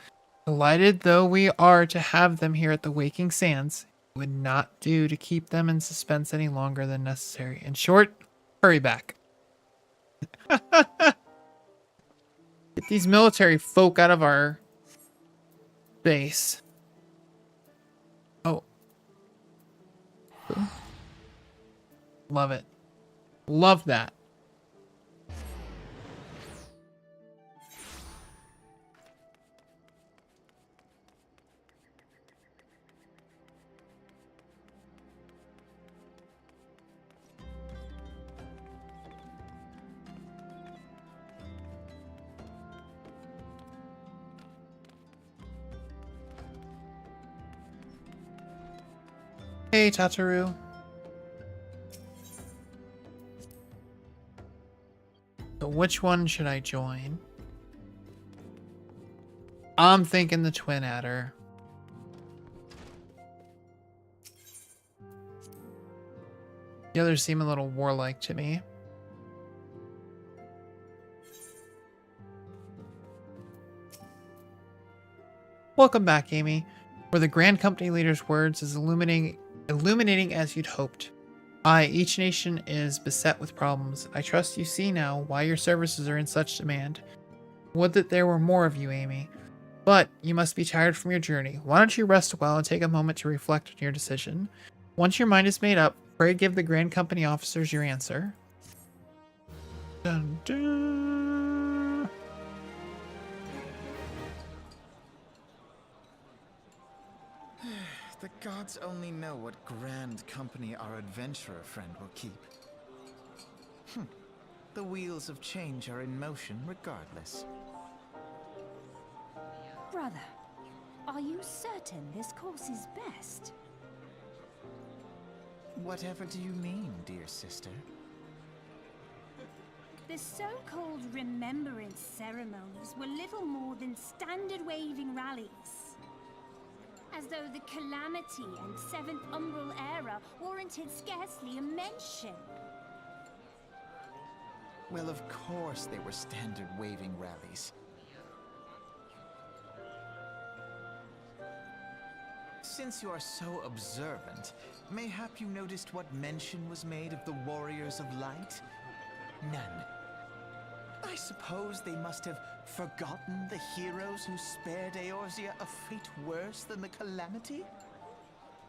delighted though we are to have them here at the Waking Sands, it would not do to keep them in suspense any longer than necessary. In short, hurry back. Get these military folk out of our base. Oh. Love it. Love that. Hey, Tataru. So which one should I join? I'm thinking the Twin Adder. The others seem a little warlike to me. Welcome back, Amy. Were the Grand Company leader's words as illuminating as you'd hoped? Aye, each nation is beset with problems. I trust you see now why your services are in such demand. Would that there were more of you, Amy. But you must be tired from your journey. Why don't you rest a while and take a moment to reflect on your decision? Once your mind is made up, pray give the Grand Company officers your answer. Dun, dun. The gods only know what grand company our adventurer friend will keep. The wheels of change are in motion regardless. Brother, are you certain this course is best? Whatever do you mean, dear sister? The so-called remembrance ceremonies were little more than standard waving rallies. As though the Calamity and Seventh Umbral Era warranted scarcely a mention. Well, of course they were standard waving rallies. Since you are so observant, mayhap you noticed what mention was made of the Warriors of Light? None. I suppose they must have forgotten the heroes who spared Eorzea a fate worse than the Calamity?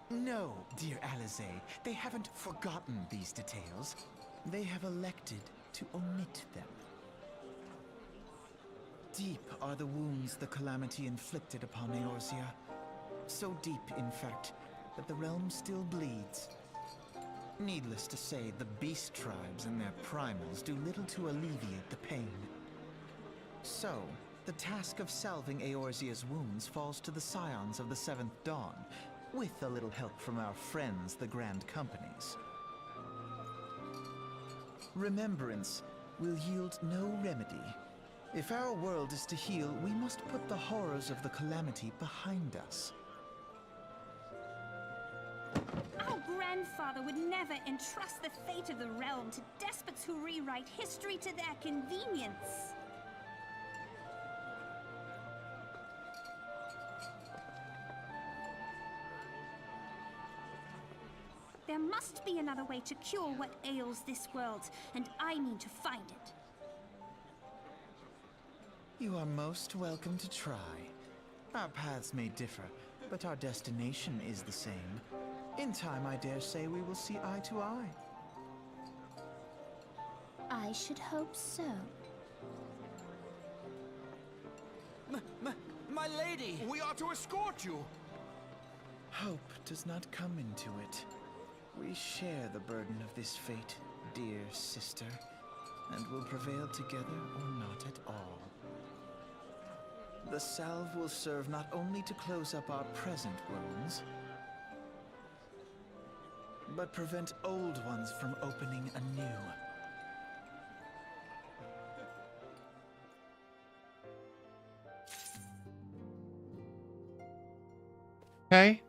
No, dear Alize, they haven't forgotten these details. They have elected to omit them. Deep are the wounds the Calamity inflicted upon Eorzea. So deep, in fact, that the realm still bleeds. Needless to say, the beast tribes and their primals do little to alleviate the pain. So, the task of salving Eorzea's wounds falls to the scions of the Seventh Dawn, with a little help from our friends, the Grand Companies. Remembrance will yield no remedy. If our world is to heal, we must put the horrors of the Calamity behind us. Our grandfather would never entrust the fate of the realm to despots who rewrite history to their convenience. There must be another way to cure what ails this world, and I mean to find it. You are most welcome to try. Our paths may differ, but our destination is the same. In time, I dare say we will see eye to eye. I should hope so. My lady! We are to escort you! Hope does not come into it. We share the burden of this fate, dear sister, and will prevail together or not at all. The salve will serve not only to close up our present wounds, but prevent old ones from opening anew. Okay.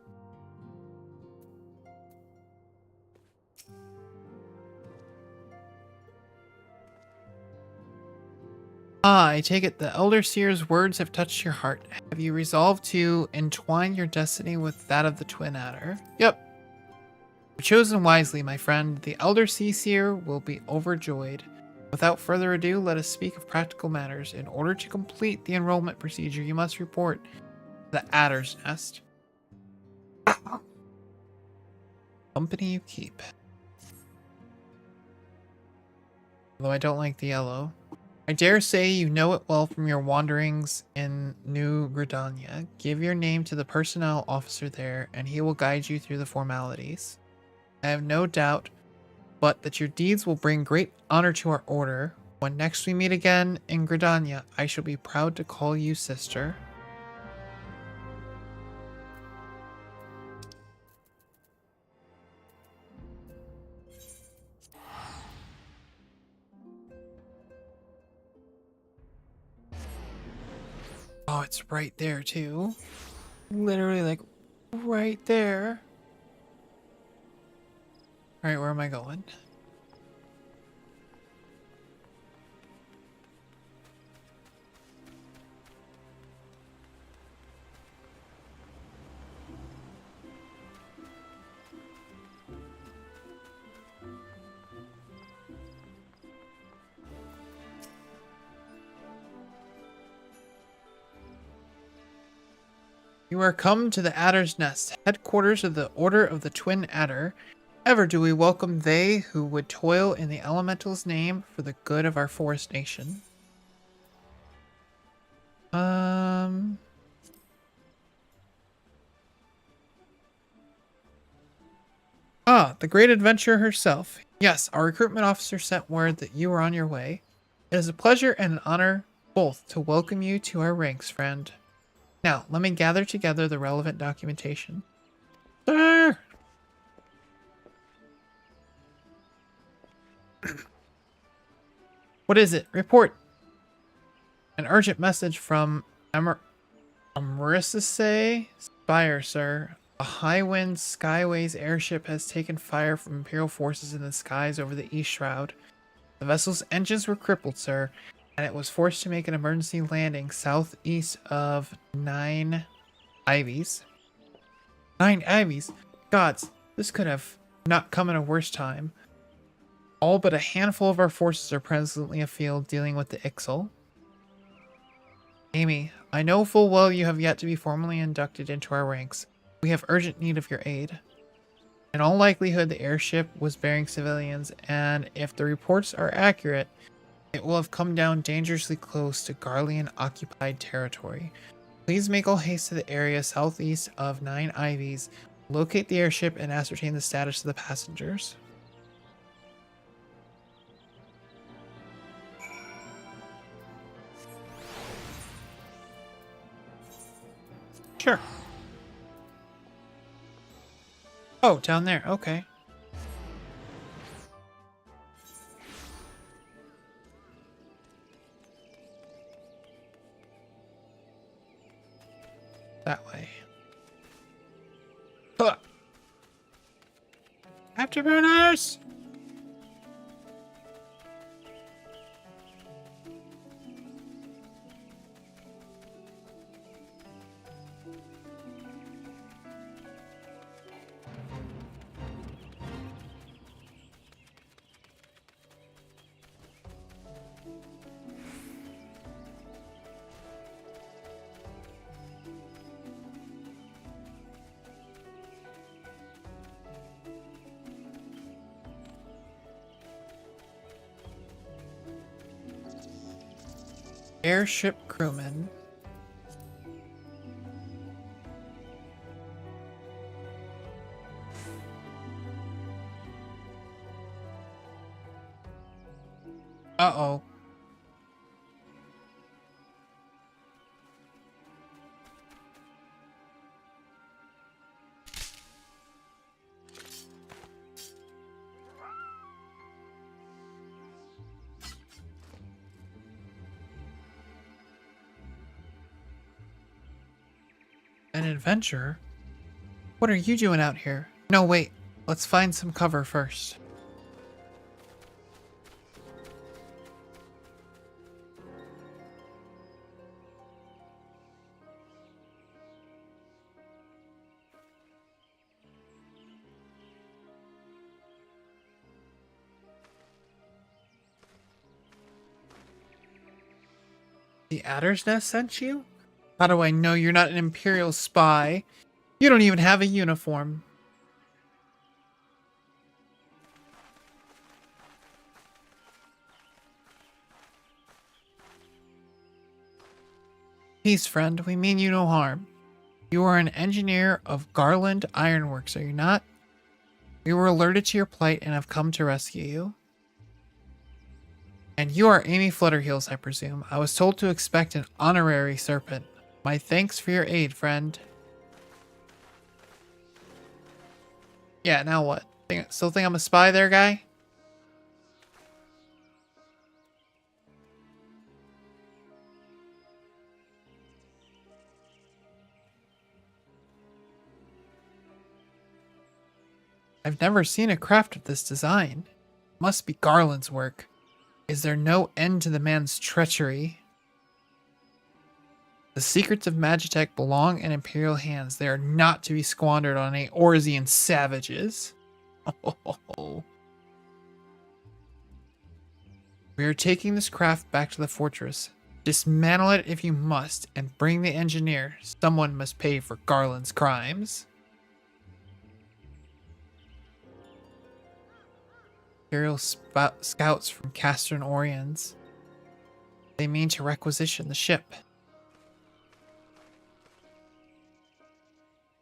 I take it the Elder Seer's words have touched your heart. Have you resolved to entwine your destiny with that of the Twin Adder? Yep. You've chosen wisely, my friend. The Elder Sea Seer will be overjoyed. Without further ado, let us speak of practical matters. In order to complete the enrollment procedure, you must report the Adder's Nest. Company you keep. Although I don't like the yellow. I dare say you know it well from your wanderings in New Gridania. Give your name to the personnel officer there, and he will guide you through the formalities. I have no doubt but that your deeds will bring great honor to our order. When next we meet again in Gridania, I shall be proud to call you sister. Oh, it's right there too. Literally like right there. Alright, where am I going? You are come to the Adder's Nest, headquarters of the Order of the Twin Adder. Ever do we welcome they who would toil in the elemental's name for the good of our forest nation. The great adventurer herself. Yes, our recruitment officer sent word that you were on your way. It is a pleasure and an honor both to welcome you to our ranks, friend. Now, let me gather together the relevant documentation. Sir! What is it? Report. An urgent message from Amarissae Spire, sir. A high-wind Skyways airship has taken fire from Imperial forces in the skies over the East Shroud. The vessel's engines were crippled, sir, and it was forced to make an emergency landing southeast of 9 Ivies. 9 Ivies? Gods, this could have not come at a worse time. All but a handful of our forces are presently afield dealing with the Ixal. Amy, I know full well you have yet to be formally inducted into our ranks. We have urgent need of your aid. In all likelihood, the airship was bearing civilians, and if the reports are accurate, it will have come down dangerously close to Garlean-occupied territory. Please make all haste to the area southeast of 9 Ivies, locate the airship, and ascertain the status of the passengers. Sure. Oh, down there. Okay. That way. Huh. Afterburners! Airship crewman. Uh-oh. An adventurer? What are you doing out here? No, wait. Let's find some cover first. The Adder's Nest sent you? How do I know you're not an Imperial spy? You don't even have a uniform. Peace, friend. We mean you no harm. You are an engineer of Garland Ironworks, are you not? We were alerted to your plight and have come to rescue you. And you are Amy Flutterheels, I presume. I was told to expect an honorary serpent. My thanks for your aid, friend. Yeah, now what? Still think I'm a spy there, guy? I've never seen a craft of this design. Must be Garland's work. Is there no end to the man's treachery? The secrets of Magitech belong in Imperial hands. They are not to be squandered on any Orzian savages. Oh. We are taking this craft back to the fortress. Dismantle it if you must, and bring the engineer. Someone must pay for Garland's crimes. Imperial scouts from Castern Orions. They mean to requisition the ship.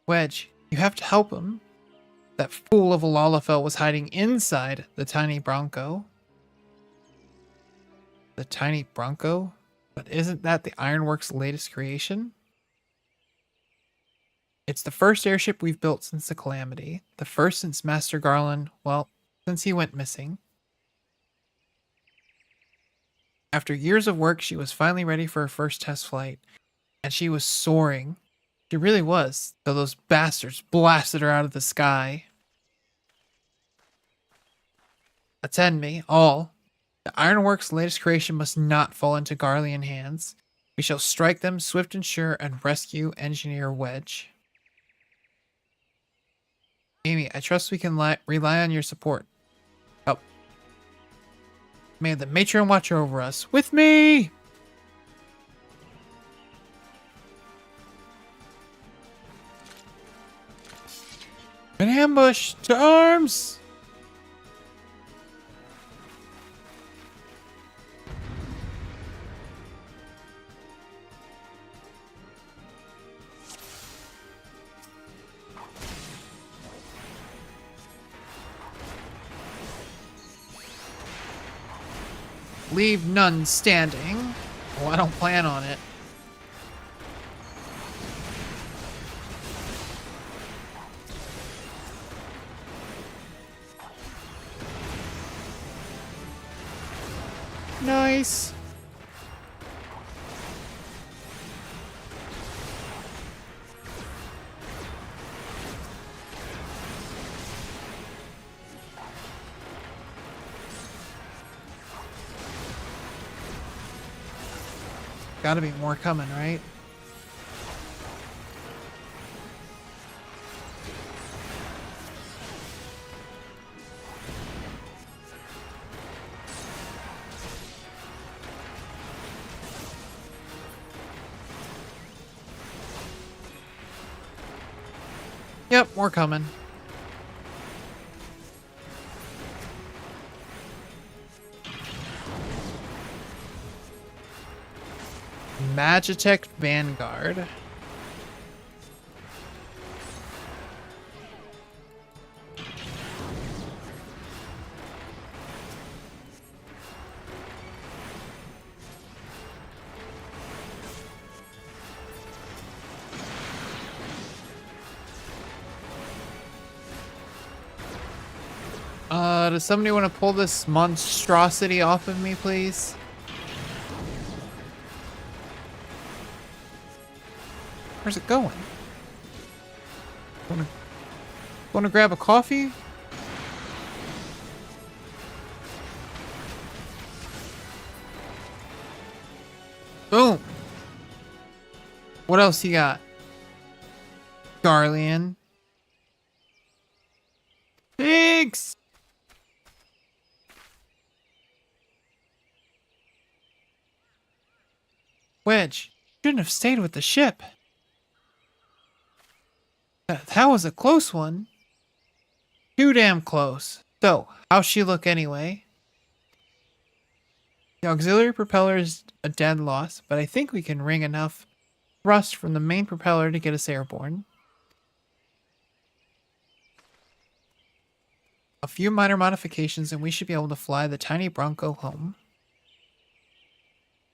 Wedge, you have to help him. That fool of a Lalafell was hiding inside the tiny Bronco. The tiny Bronco? But isn't that the Ironworks' latest creation? It's the first airship we've built since the Calamity. The first since Master Garland, well, since he went missing. After years of work, she was finally ready for her first test flight. And she was soaring. She really was, till those bastards blasted her out of the sky. Attend me, all. The Ironworks' latest creation must not fall into Garlean hands. We shall strike them swift and sure and rescue Engineer Wedge. Amy, I trust we can rely on your support. Oh. May the matron watch over us. With me! An ambush! To arms! Leave none standing. Oh, I don't plan on it. Nice. Gotta be more coming, right? Yep, more coming. Magitech Vanguard. Does somebody want to pull this monstrosity off of me, please? Where's it going? Wanna grab a coffee? Boom! What else you got? Garlean. Pigs! Wedge, shouldn't have stayed with the ship. That was a close one. Too damn close. So, how's she look anyway? The auxiliary propeller is a dead loss, but I think we can wring enough thrust from the main propeller to get us airborne. A few minor modifications and we should be able to fly the tiny Bronco home.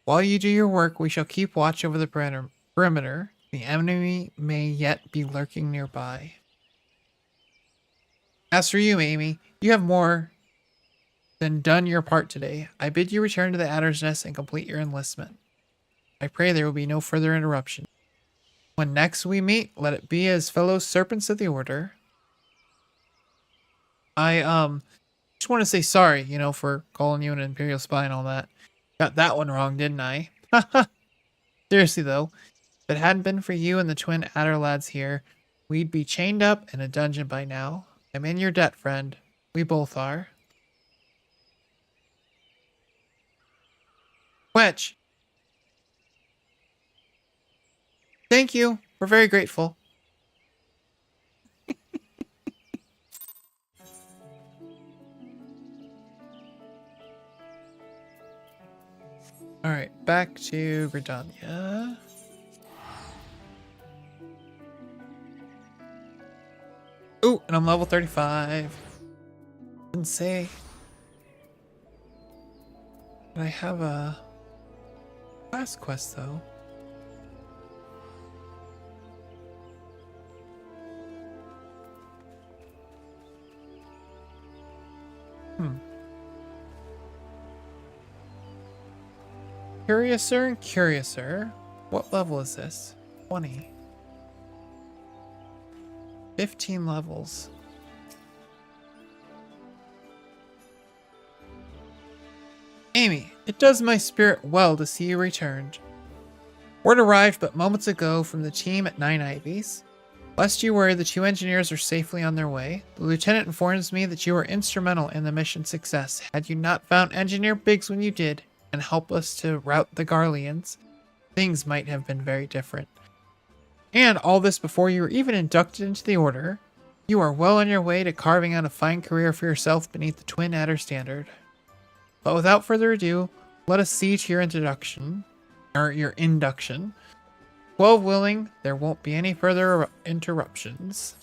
While you do your work, we shall keep watch over the perimeter. The enemy may yet be lurking nearby. As for you, Amy, you have more than done your part today. I bid you return to the Adder's Nest and complete your enlistment. I pray there will be no further interruption. When next we meet, let it be as fellow serpents of the Order. I just want to say sorry, for calling you an Imperial spy and all that. Got that one wrong, didn't I? Seriously though, if it hadn't been for you and the twin Adder lads here, we'd be chained up in a dungeon by now. I'm in your debt, friend. We both are. Wedge. Thank you. We're very grateful. Alright, back to Gridania. Ooh, and I'm level 35. Didn't say. But I have a class quest though. Curiouser and Curiouser. What level is this? 20. 15 levels. Amy, it does my spirit well to see you returned. Word arrived but moments ago from the team at Nine Ivies. Lest you worry, the two engineers are safely on their way. The lieutenant informs me that you were instrumental in the mission's success. Had you not found Engineer Biggs when you did, and help us to rout the Garleans, things might have been very different. And all this before you were even inducted into the Order. You are well on your way to carving out a fine career for yourself beneath the Twin Adder standard. But without further ado, let us see to your introduction, or your induction. 12 willing, there won't be any further interruptions.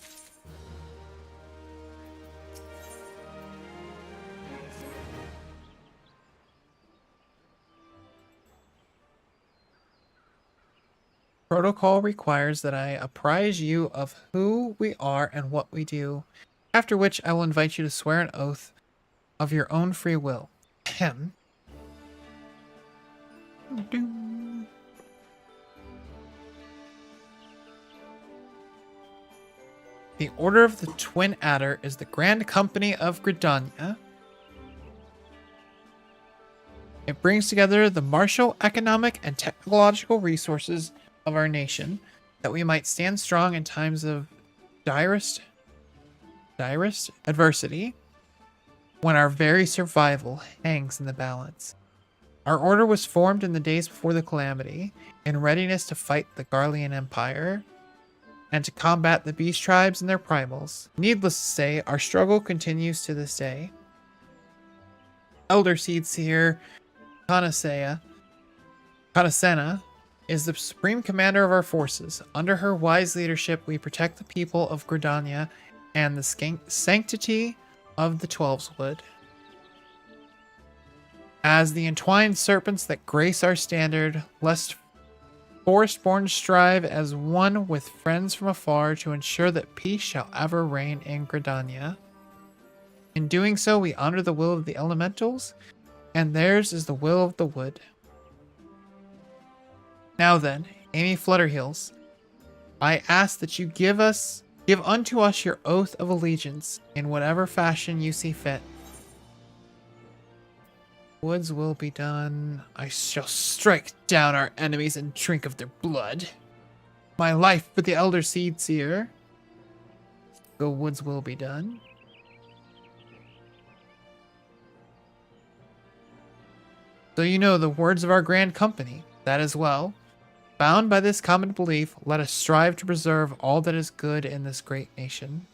Protocol requires that I apprise you of who we are and what we do, after which I will invite you to swear an oath of your own free will. Ahem. The Order of the Twin Adder is the Grand Company of Gridania. It brings together the martial, economic, and technological resources of our nation, that we might stand strong in times of direst adversity, when our very survival hangs in the balance. Our order was formed in the days before the calamity, in readiness to fight the Garlean Empire, and to combat the beast tribes and their primals. Needless to say, our struggle continues to this day. Elder Seed Seer Kanasena is the supreme commander of our forces. Under her wise leadership, we protect the people of Gridania and the sanctity of the Twelveswood. As the entwined serpents that grace our standard, lest forestborn strive as one with friends from afar to ensure that peace shall ever reign in Gridania. In doing so, we honor the will of the elementals, and theirs is the will of the wood. Now then, Amy Flutterheels, I ask that you give unto us your oath of allegiance in whatever fashion you see fit. Woods will be done. I shall strike down our enemies and drink of their blood. My life for the Elder Seed Seer. The woods will be done. So you know the words of our grand company. That as well. Bound by this common belief, let us strive to preserve all that is good in this great nation.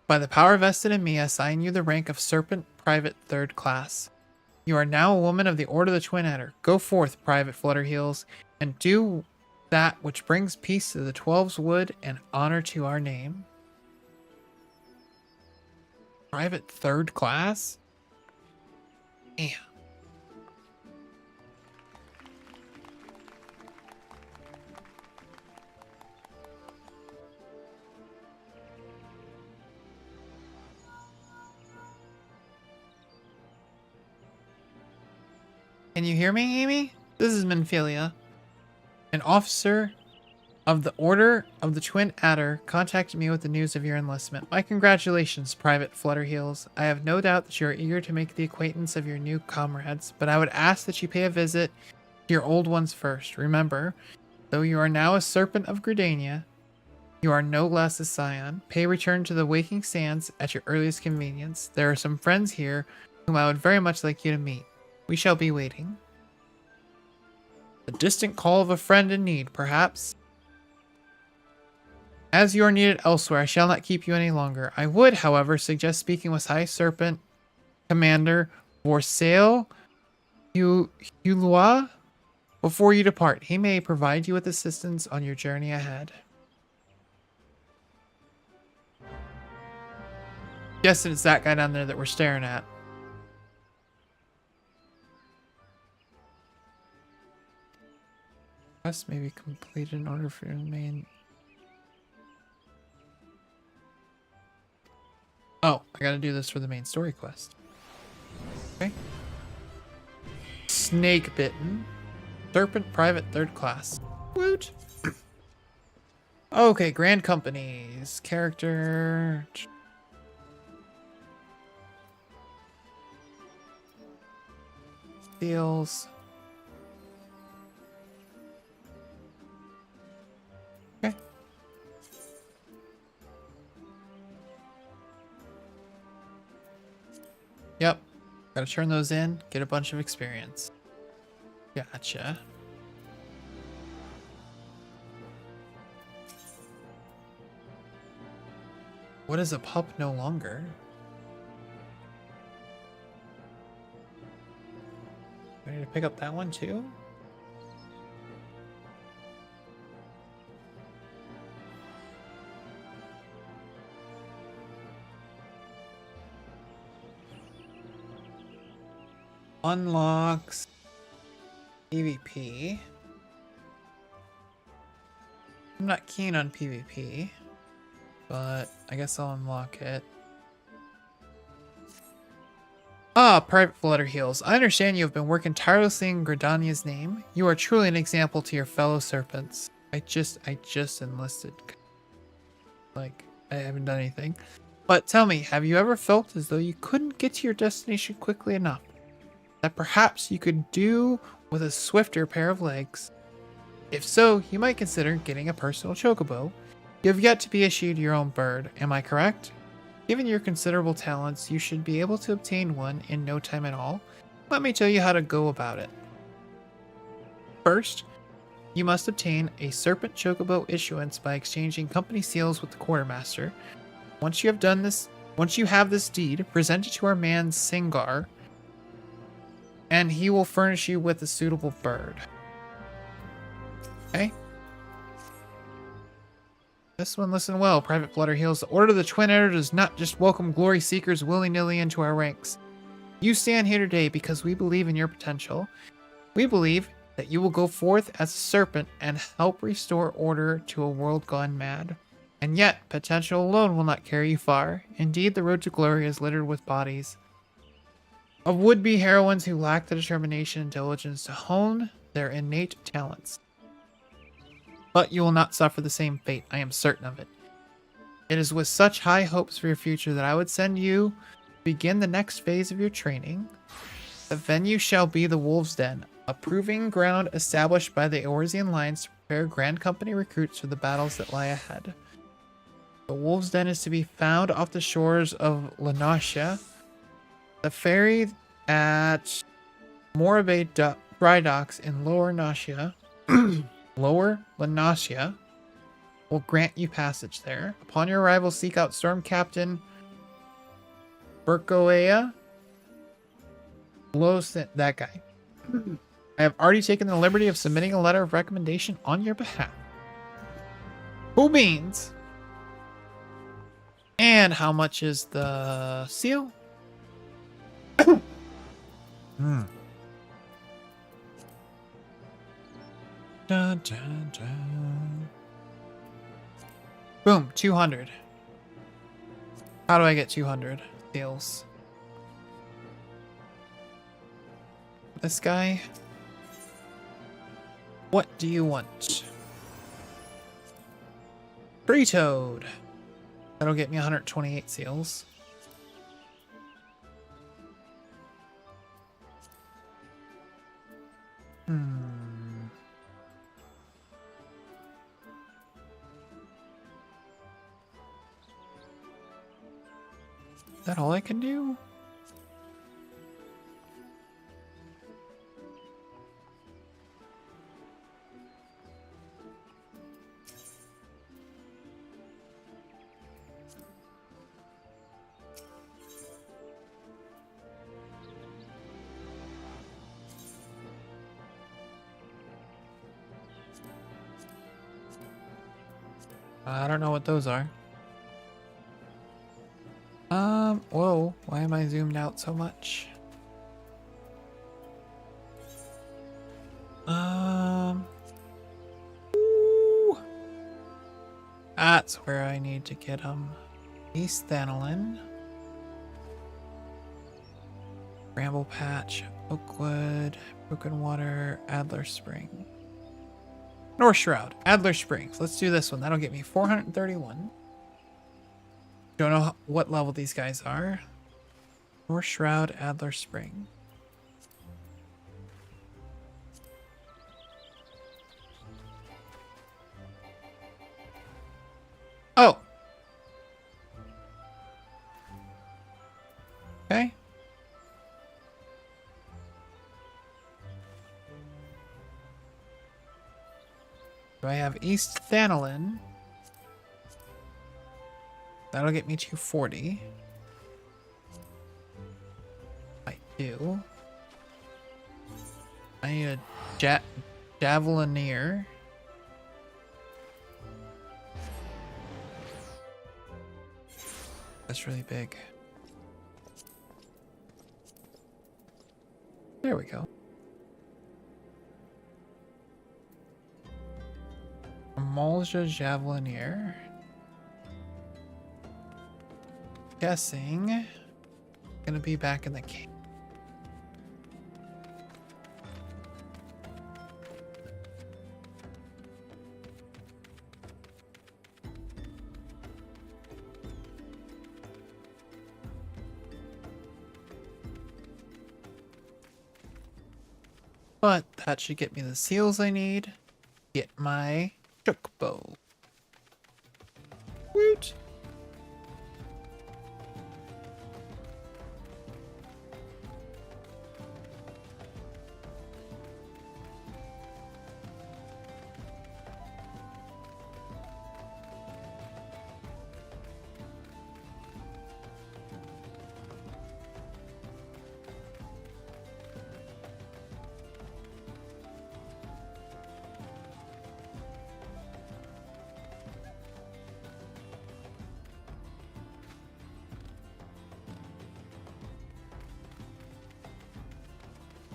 By the power vested in me, I assign you the rank of Serpent Private 3rd Class. You are now a woman of the Order of the Twin Adder. Go forth, Private Flutterheels, and do that which brings peace to the 12's Wood and honor to our name. Private 3rd class? Damn. Can you hear me, Amy? This is Minfilia. An officer of the Order of the Twin Adder contacted me with the news of your enlistment. My congratulations, Private Flutterheels. I have no doubt that you are eager to make the acquaintance of your new comrades, but I would ask that you pay a visit to your old ones first. Remember, though you are now a serpent of Gridania, you are no less a scion. Pay return to the Waking Sands at your earliest convenience. There are some friends here whom I would very much like you to meet. We shall be waiting. The distant call of a friend in need, perhaps? As you are needed elsewhere, I shall not keep you any longer. I would, however, suggest speaking with High Serpent Commander Vorsail Hulua before you depart. He may provide you with assistance on your journey ahead. Guessing it's that guy down there that we're staring at. Quest may be completed in order for your main... Oh, I gotta do this for the main story quest. Okay. Snake Bitten. Serpent Private 3rd class. Woot! Okay, Grand Companies. Character... Deals... Okay. Yep. Gotta turn those in, get a bunch of experience. Gotcha. What is a pup no longer? I need to pick up that one too? Unlocks PvP. I'm not keen on PvP, but I guess I'll unlock it. Ah, Private Flutterheels. I understand you have been working tirelessly in Gridania's name. You are truly an example to your fellow serpents. I just enlisted. Like, I haven't done anything. But tell me, have you ever felt as though you couldn't get to your destination quickly enough? That perhaps you could do with a swifter pair of legs? If so, you might consider getting a personal chocobo. You have yet to be issued your own bird, am I correct? Given your considerable talents, you should be able to obtain one in no time at all. Let me tell you how to go about it. First, you must obtain a Serpent Chocobo issuance by exchanging company seals with the quartermaster. Once you have this deed, present it to our man Singar, and he will furnish you with a suitable bird. Okay? This one, listen well, Private Flutterheels. The Order of the Twin Adder does not just welcome glory seekers willy-nilly into our ranks. You stand here today because we believe in your potential. We believe that you will go forth as a serpent and help restore order to a world gone mad. And yet, potential alone will not carry you far. Indeed, the road to glory is littered with bodies of would-be heroines who lack the determination and diligence to hone their innate talents. But you will not suffer the same fate, I am certain of it. It is with such high hopes for your future that I would send you to begin the next phase of your training. The venue shall be the Wolves' Den, a proving ground established by the Eorzean Lines to prepare Grand Company recruits for the battles that lie ahead. The Wolves' Den is to be found off the shores of Lanasia. The ferry at Morabay Dry Docks in Lower Nasia will grant you passage there. Upon your arrival, seek out Storm Captain Burkoea That guy. I have already taken the liberty of submitting a letter of recommendation on your behalf. Cool beans. And how much is the seal? Dun, dun, dun. Boom, 200. How do I get 200 seals? This guy? What do you want? Free Toad. That'll get me 128 seals. Is that all I can do? I don't know what those are. Whoa, why am I zoomed out so much? Ooh. That's where I need to get them. East Thanolin. Bramble Patch, Oakwood, Broken Water, Adler Spring. North Shroud, Adler Springs. Let's do this one. That'll get me 431. Don't know what level these guys are. North Shroud, Adler Spring. Oh. Okay. Do I have East Thanolin? That'll get me 240. I do. I need a Javelineer. That's really big. There we go. Malja Javelineer. Guessing gonna be back in the cave. But that should get me the seals I need. Get my choke bow. Woot!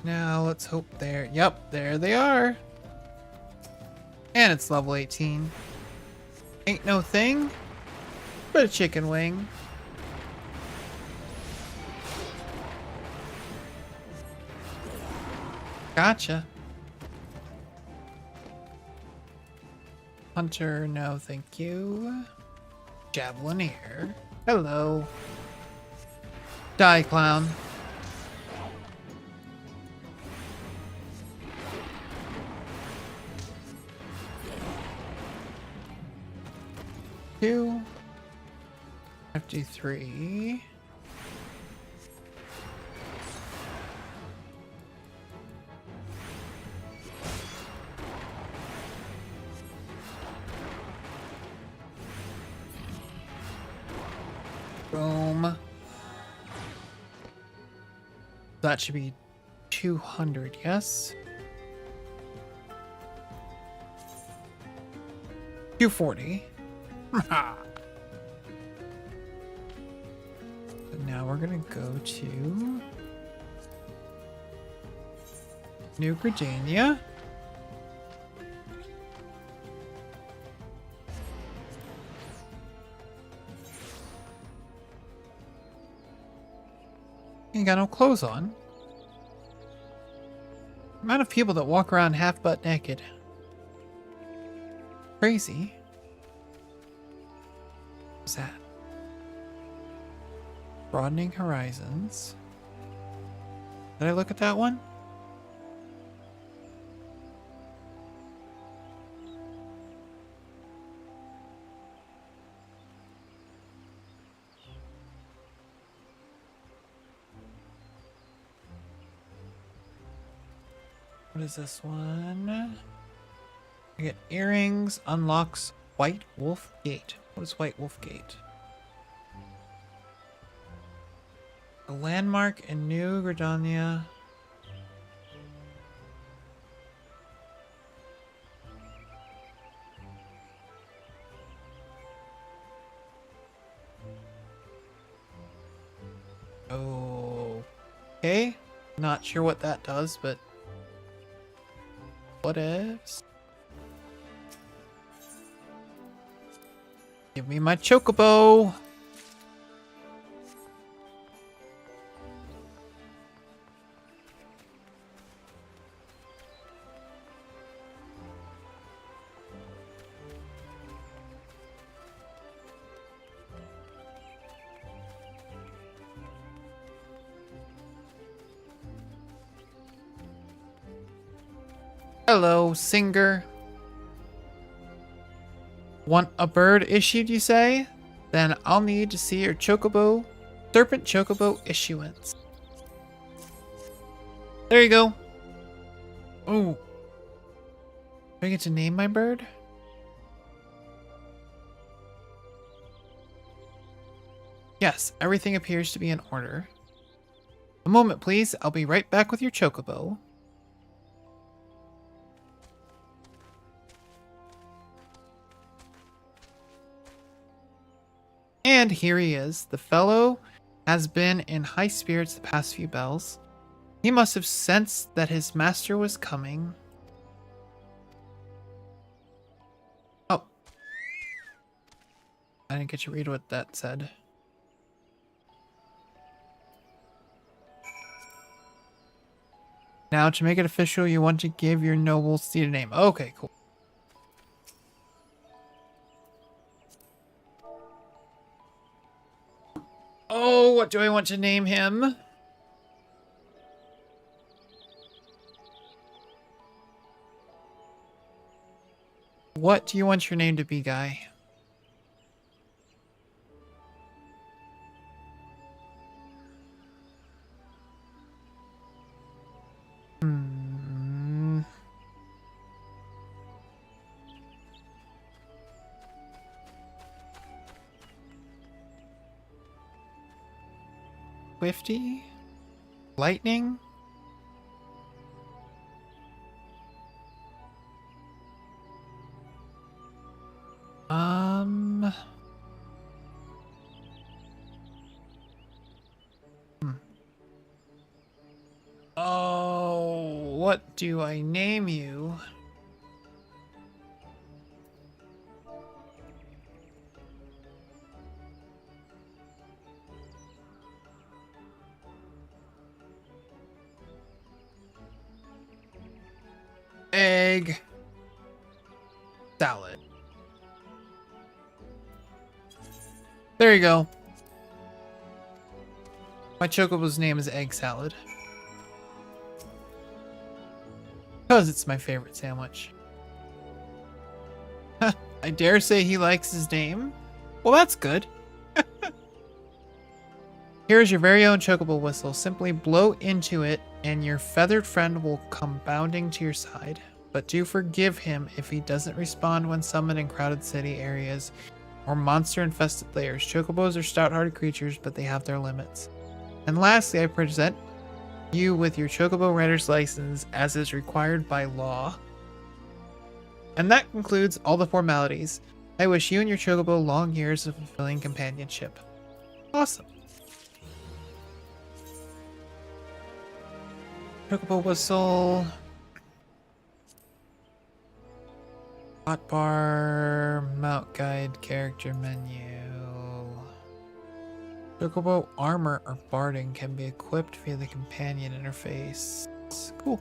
Now let's hope they're... Yep, there they are. And it's level 18. Ain't no thing but a chicken wing. Gotcha. Hunter, no thank you. Javelineer. Hello. Die, clown. Two. 53. Boom. That should be 200, yes? 240. So now we're gonna go to New Gridania. You got no clothes on. The amount of people that walk around half butt naked. Crazy. What's that? Broadening horizons. Did I look at that one? What is this one? I get earrings, unlocks White Wolf Gate. What is White Wolf Gate? A landmark in New Gridania. Okay. Not sure what that does, but what ifs? Give me my chocobo. Hello, singer. Want a bird issued, you say? Then I'll need to see your chocobo, serpent chocobo issuance. There you go. Ooh. Do I get to name my bird? Yes, everything appears to be in order. A moment, please. I'll be right back with your chocobo. And here he is. The fellow has been in high spirits the past few bells. He must have sensed that his master was coming. Oh. I didn't get to read what that said. Now, to make it official, you want to give your noble steed a name. Okay, cool. Oh, what do I want to name him? What do you want your name to be, guy? Swifty? Lightning? Oh, what do I name you? Egg salad. There you go. My chocobo's name is Egg Salad. Because it's my favorite sandwich. I dare say he likes his name. Well, that's good. Here's your very own chocobo whistle. Simply blow into it and your feathered friend will come bounding to your side. But do forgive him if he doesn't respond when summoned in crowded city areas or monster-infested layers. Chocobos are stout-hearted creatures, but they have their limits. And lastly, I present you with your Chocobo Rider's license as is required by law. And that concludes all the formalities. I wish you and your Chocobo long years of fulfilling companionship. Awesome. Chocobo whistle. Hotbar, mount guide, character menu. Chocobo armor or barding can be equipped via the companion interface. Cool.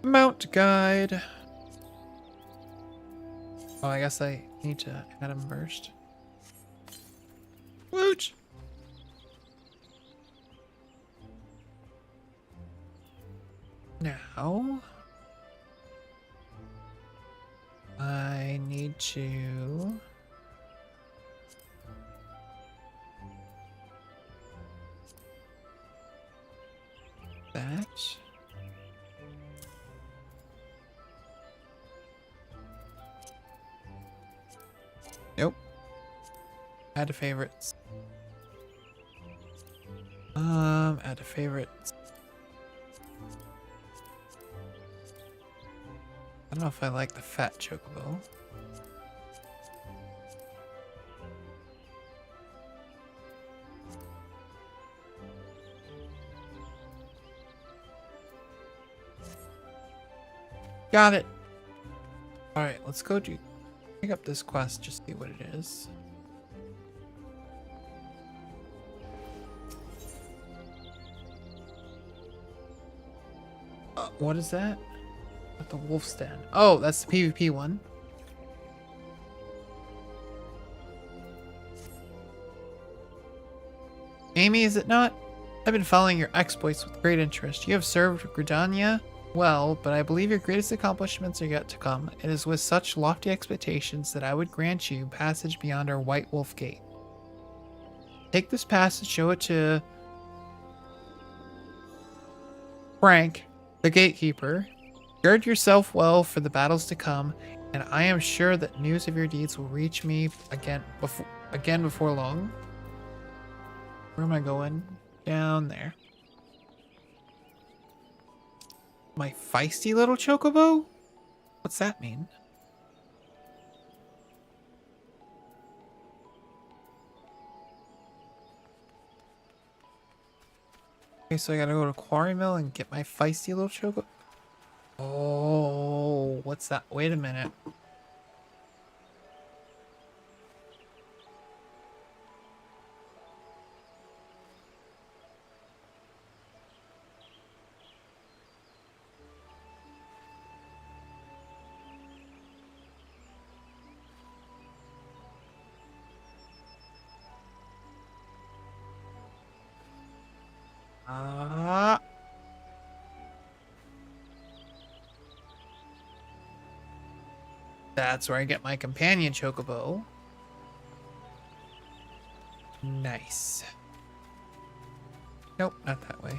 Mount guide. Oh, I guess I need to add him first. Wooch! Now, I need to that. Nope. Add to favorites. Add to favorites. I don't know if I like the fat Chocobo. Got it. Alright, let's go pick up this quest, just see what it is. What is that? At the wolf stand. Oh, that's the PvP one. Amy, is it not? I've been following your exploits with great interest. You have served Gridania well, but I believe your greatest accomplishments are yet to come. It is with such lofty expectations that I would grant you passage beyond our White Wolf Gate. Take this pass and show it to Frank, the gatekeeper. Gird yourself well for the battles to come, and I am sure that news of your deeds will reach me again before long. Where am I going? Down there. My feisty little Chocobo? What's that mean? Okay, so I gotta go to Quarry Mill and get my feisty little Chocobo. Oh, what's that? Wait a minute. That's where I get my companion Chocobo. Nice. Nope, not that way.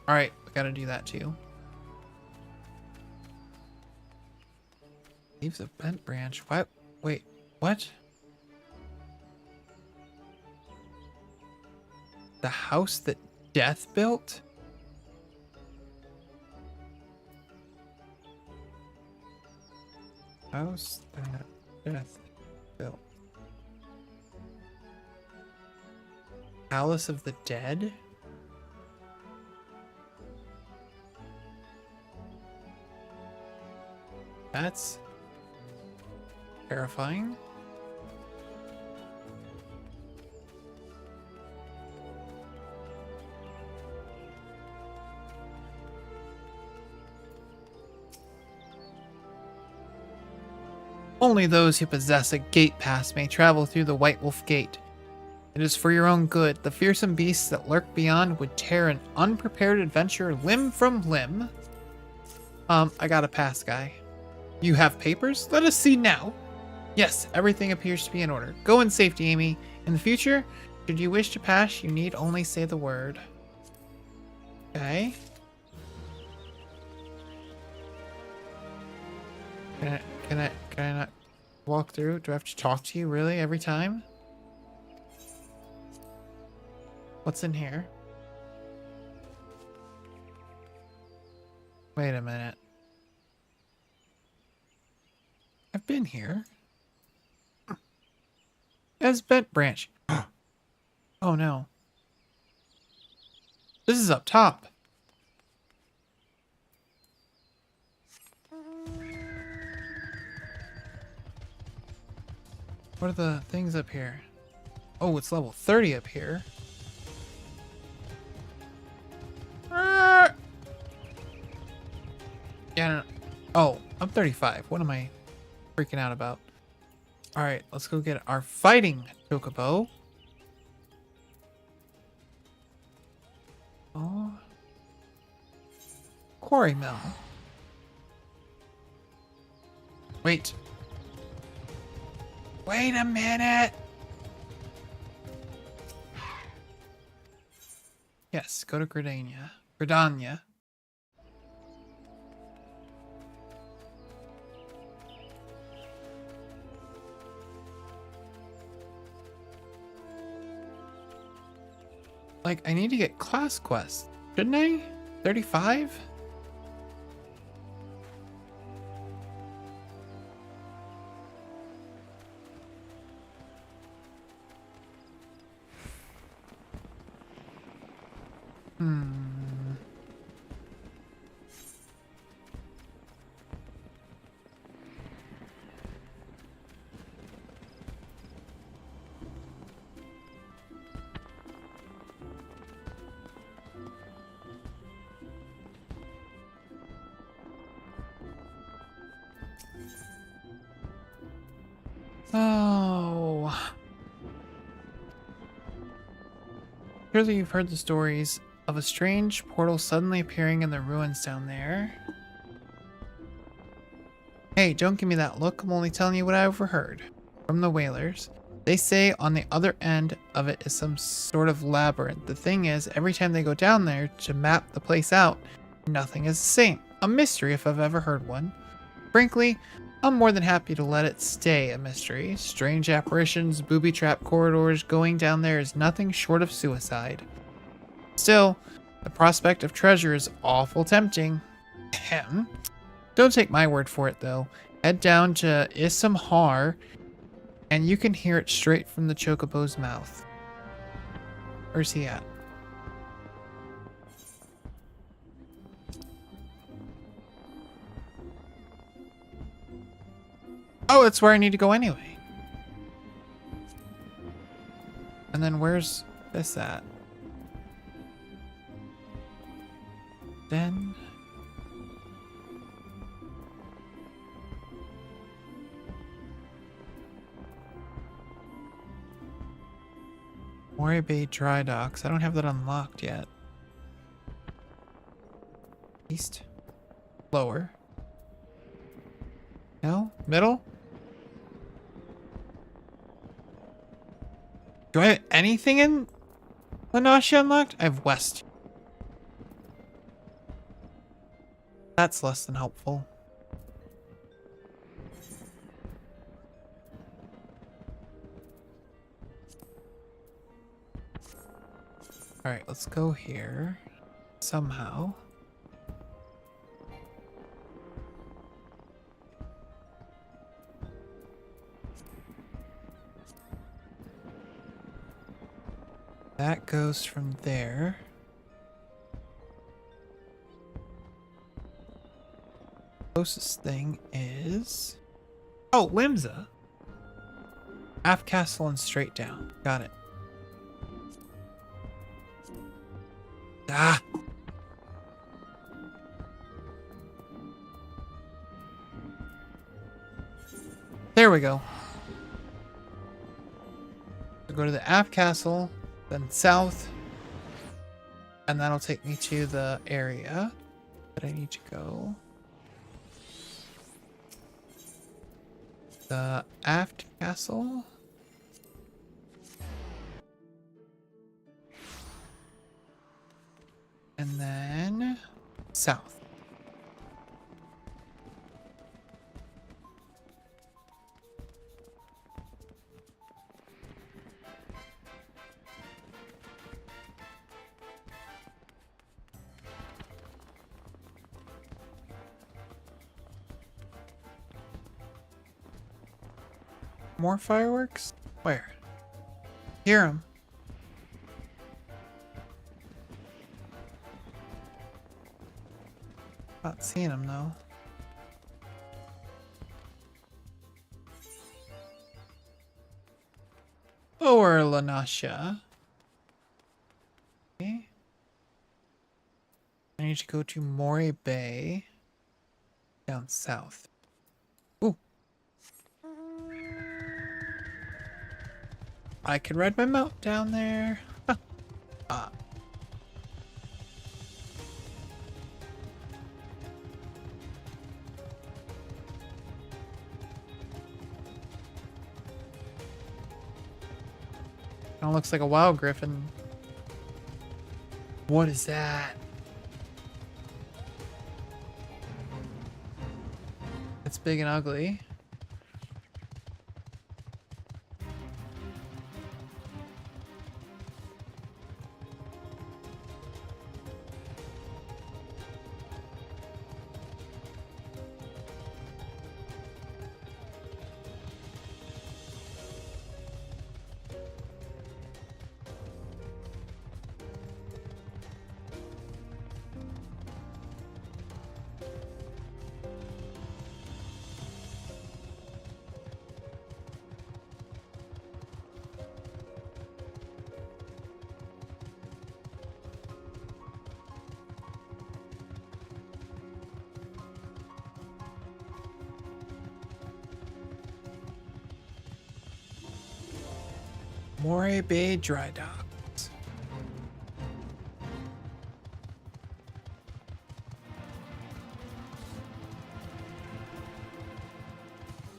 Alright, we gotta do that too. Leaves of bent branch. What? Wait, what? The house that Death built? House that Death built. Palace of the Dead? That's terrifying. Only those who possess a gate pass may travel through the White Wolf Gate. It is for your own good. The fearsome beasts that lurk beyond would tear an unprepared adventurer limb from limb. I got a pass, guy. You have papers? Let us see now. Yes, everything appears to be in order. Go in safety, Amy. In the future, should you wish to pass, you need only say the word. Okay. Can I not walk through? Do I have to talk to you really every time? What's in here? Wait a minute. I've been here. As bent branch. Oh no. This is up top. What are the things up here? Oh, it's level 30 up here. Ah! Yeah, no. Oh, I'm 35. What am I freaking out about? Alright, let's go get our fighting chocobo. Oh. Quarry mill. Wait. Wait a minute. Yes, go to Gridania. Gridania. Like, I need to get class quests, shouldn't I? 35? Oh. Surely you've heard the stories of a strange portal suddenly appearing in the ruins down there. Hey, don't give me that look. I'm only telling you what I overheard from the whalers. They say on the other end of it is some sort of labyrinth. The thing is, every time they go down there to map the place out, nothing is the same. A mystery if I've ever heard one. Frankly, I'm more than happy to let it stay a mystery. Strange apparitions, booby-trap corridors, going down there is nothing short of suicide. Still, the prospect of treasure is awful tempting. Ahem. Don't take my word for it, though. Head down to Issamhar, and you can hear it straight from the chocobo's mouth. Where's he at? Oh, that's where I need to go anyway. And then where's this at? Then... Moray Bay Dry Docks. I don't have that unlocked yet. East? Lower? No? Middle? Do I have anything in Lanasia unlocked? I have West. That's less than helpful. Alright, let's go here. Somehow. That goes from there. Closest thing is... Oh, Limsa! Half castle and straight down. Got it. Ah! There we go. So go to the Aft Castle, then south, and that'll take me to the area that I need to go. The Aft Castle. And then south. More fireworks? Where? Hear them. Not seeing them though. Lower Lanasha. Okay. I need to go to Moray Bay. Down south. Ooh. I could ride my mount down there. Ah. Kind of looks like a wild griffin. What is that? It's big and ugly. Moray Bay Dry Docks.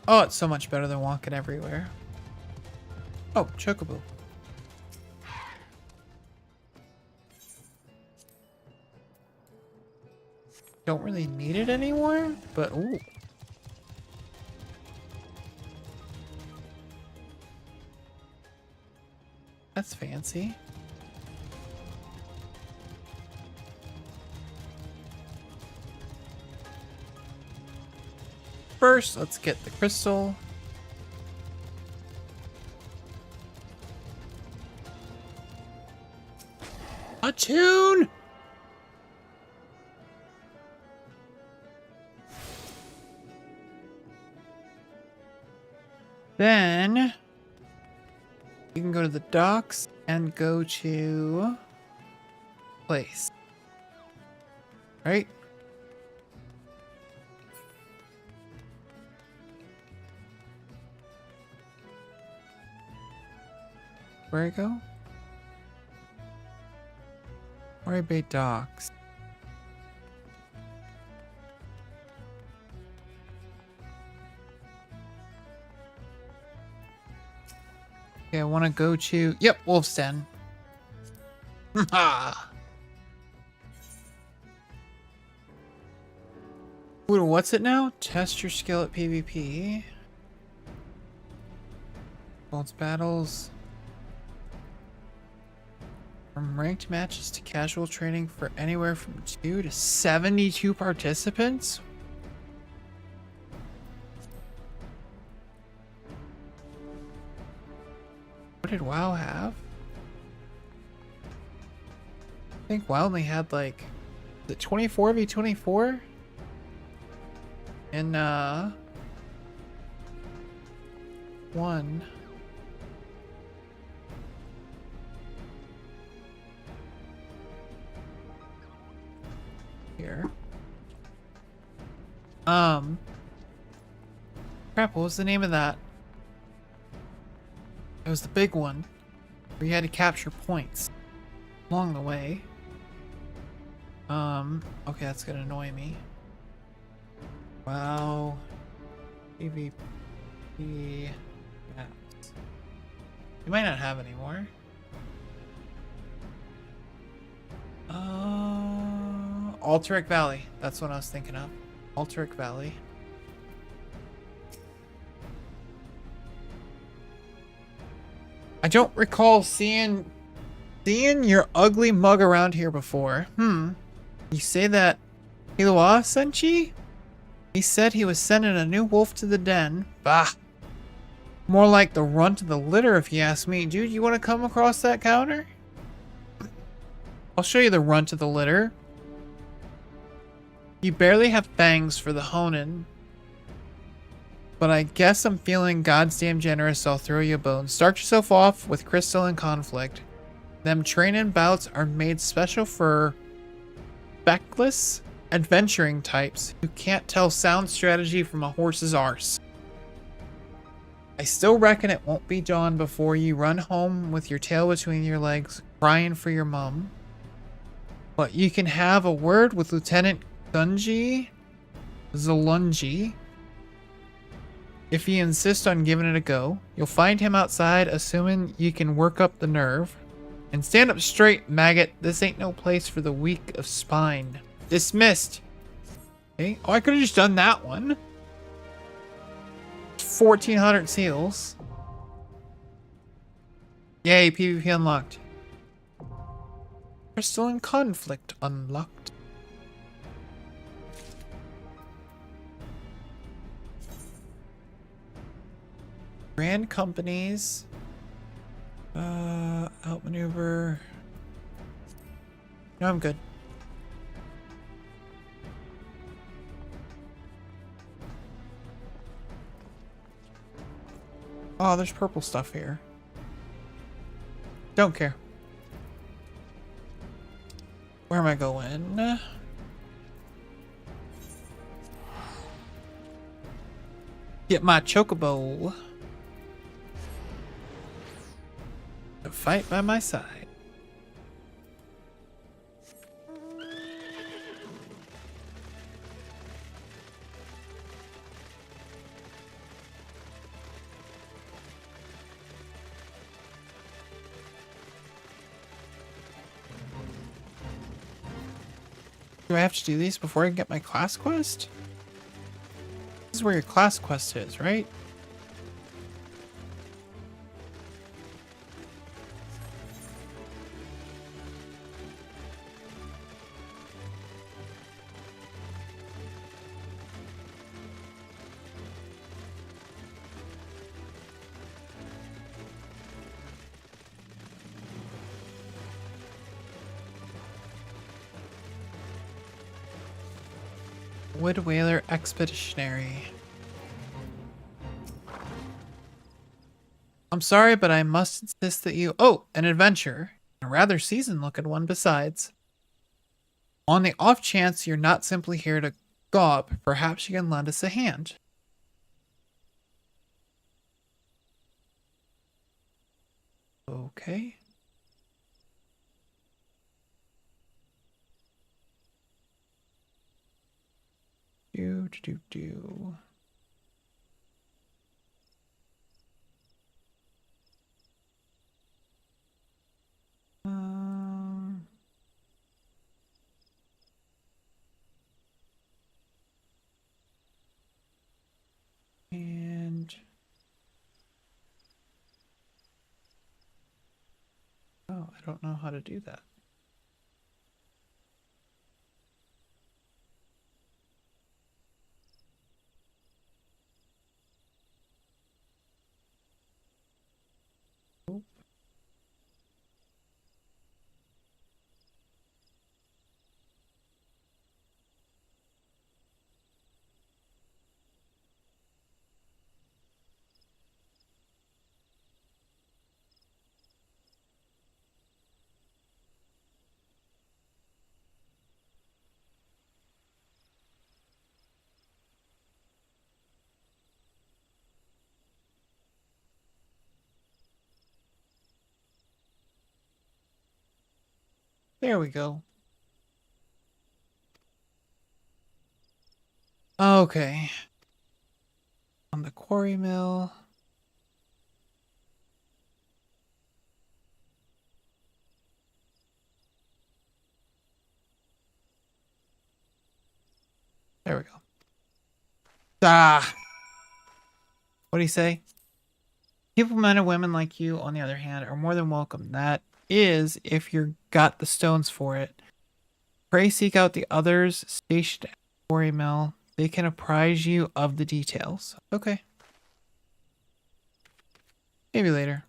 Oh, it's so much better than walking everywhere. Oh, Chocobo. Don't really need it anymore, but ooh. That's fancy. First, let's get the crystal. A tune! Then you can go to the docks and go to place. Right? Where I go? Moray Bay Docks. Okay, I want to go to... Yep, Wolf's Den. Ooh, what's it now? Test your skill at PvP. Bolts battles. From ranked matches to casual training for anywhere from 2 to 72 participants? What did WoW have? I think WoW only had like the 24v24 and one. Here. Crap, what was the name of that? It was the big one where you had to capture points along the way. Okay, that's gonna annoy me. Wow. PvP maps. You might not have any more. Alterac Valley. That's what I was thinking of. Alterac Valley. I don't recall seeing your ugly mug around here before. You say that Hilwa sent you? He said he was sending a new wolf to the den. Bah. More like the runt of the litter, if you ask me. Dude, you want to come across that counter? I'll show you the runt of the litter. You barely have fangs for the honin. But I guess I'm feeling goddamn generous, so I'll throw you a bone. Start yourself off with Crystal and Conflict. Them training bouts are made special for feckless adventuring types who can't tell sound strategy from a horse's arse. I still reckon it won't be dawn before you run home with your tail between your legs, crying for your mum. But you can have a word with Lieutenant Zalungi. If you insist on giving it a go, you'll find him outside, assuming you can work up the nerve. And stand up straight, maggot. This ain't no place for the weak of spine. Dismissed. Okay. Oh, I could have just done that one. 1,400 seals. Yay, PvP unlocked. Crystal and Conflict unlocked. Grand companies. Outmaneuver. No, I'm good. Oh, there's purple stuff here. Don't care. Where am I going? Get my chocobo. To fight by my side. Do I have to do these before I can get my class quest? This is where your class quest is, right? Wood Whaler Expeditionary. I'm sorry, but I must insist that you... Oh, an adventure. A rather seasoned looking one besides. On the off chance you're not simply here to gob, perhaps you can lend us a hand. Okay. Do. And oh, I don't know how to do that. There we go. Okay. On the quarry mill. There we go. Ah! What do you say? People, men and women like you, on the other hand, are more than welcome. That is, if you've got the stones for it. Pray seek out the others stationed at the quarry mill. They can apprise you of the details. Okay. Maybe later.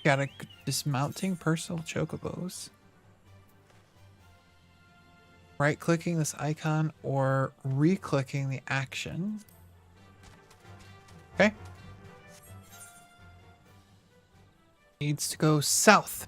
Got a dismounting personal chocobos. Right-clicking this icon or re-clicking the action. Okay. Needs to go south.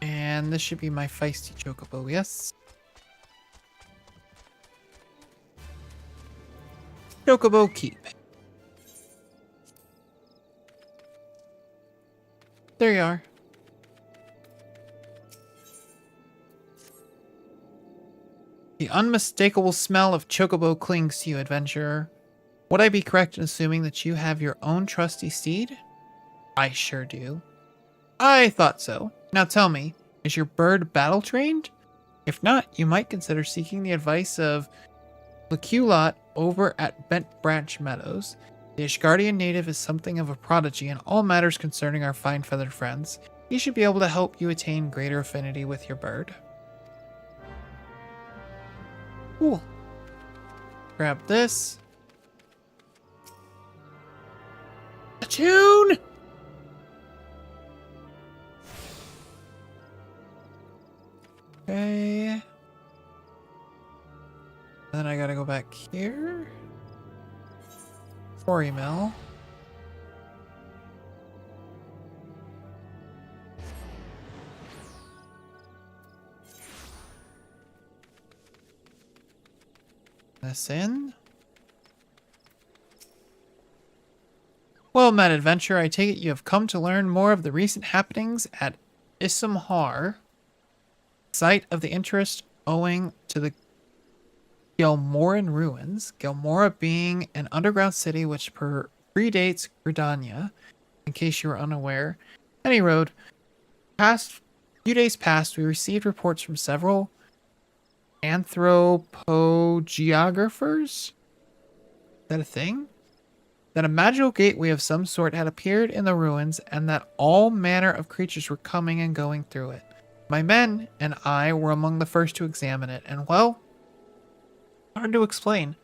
And this should be my feisty chocobo, yes? Chocobo keep. There you are. The unmistakable smell of chocobo clings to you, adventurer. Would I be correct in assuming that you have your own trusty steed? I sure do. I thought so. Now tell me, is your bird battle trained? If not, you might consider seeking the advice of Laculot over at Bent Branch Meadows. The Ishgardian native is something of a prodigy in all matters concerning our fine feathered friends. He should be able to help you attain greater affinity with your bird. Cool. Grab this. Attune! Okay. Then I gotta go back here. Quarry mill. This in. Well met, adventurer. I take it you have come to learn more of the recent happenings at Issamhar, site of the interest owing to the Gelmoran ruins. Gelmora being an underground city which predates Gridania, in case you were unaware. Any road, few days past, we received reports from several anthropogeographers. Is that a thing? That a magical gateway of some sort had appeared in the ruins and that all manner of creatures were coming and going through it. My men and I were among the first to examine it, and well, hard to explain.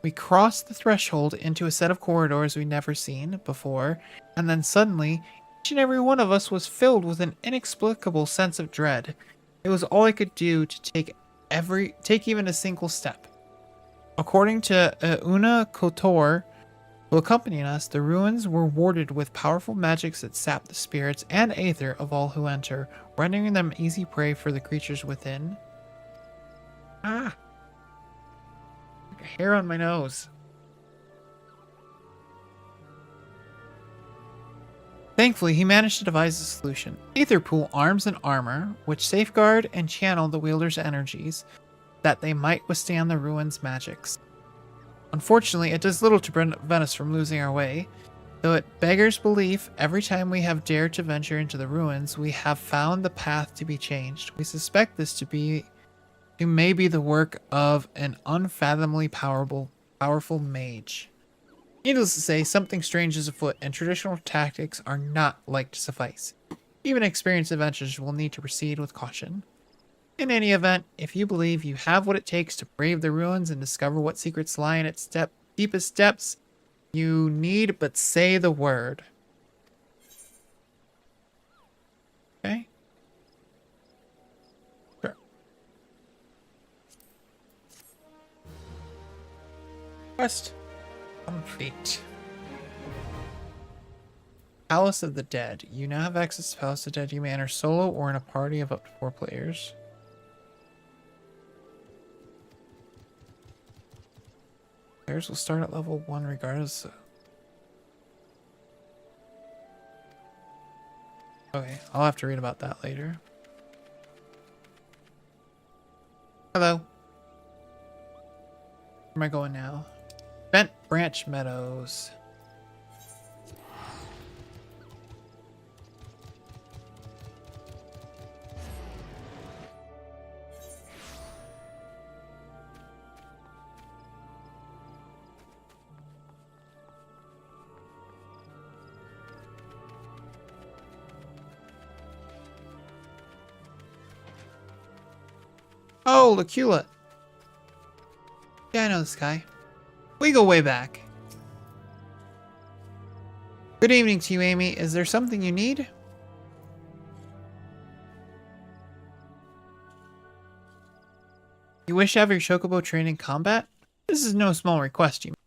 We crossed the threshold into a set of corridors we'd never seen before, and then suddenly, each and every one of us was filled with an inexplicable sense of dread. It was all I could do to take even a single step. According to Una Kotor, who accompanied us, the ruins were warded with powerful magics that sap the spirits and aether of all who enter, rendering them easy prey for the creatures within. Ah! Like a hair on my nose. Thankfully, he managed to devise a solution. Aether pool arms and armor, which safeguard and channel the wielder's energies, that they might withstand the ruins' magics. Unfortunately, it does little to prevent us from losing our way. Though it beggars belief, every time we have dared to venture into the ruins, we have found the path to be changed. We suspect this to may be the work of an unfathomably powerful mage. Needless to say, something strange is afoot, and traditional tactics are not like to suffice. Even experienced adventurers will need to proceed with caution. In any event, if you believe you have what it takes to brave the ruins and discover what secrets lie in its deepest depths, you need but say the word. Okay? Sure. Quest complete. Palace of the Dead. You now have access to Palace of the Dead. You may enter solo or in a party of up to 4 players. Players will start at level 1 regardless. Okay, I'll have to read about that later. Hello. Where am I going now? Bent Branch Meadows. Oh, Lacula. Yeah, I know this guy. We go way back. Good evening to you, Amy. Is there something you need? You wish to have your chocobo trained in combat? This is no small request, you mean.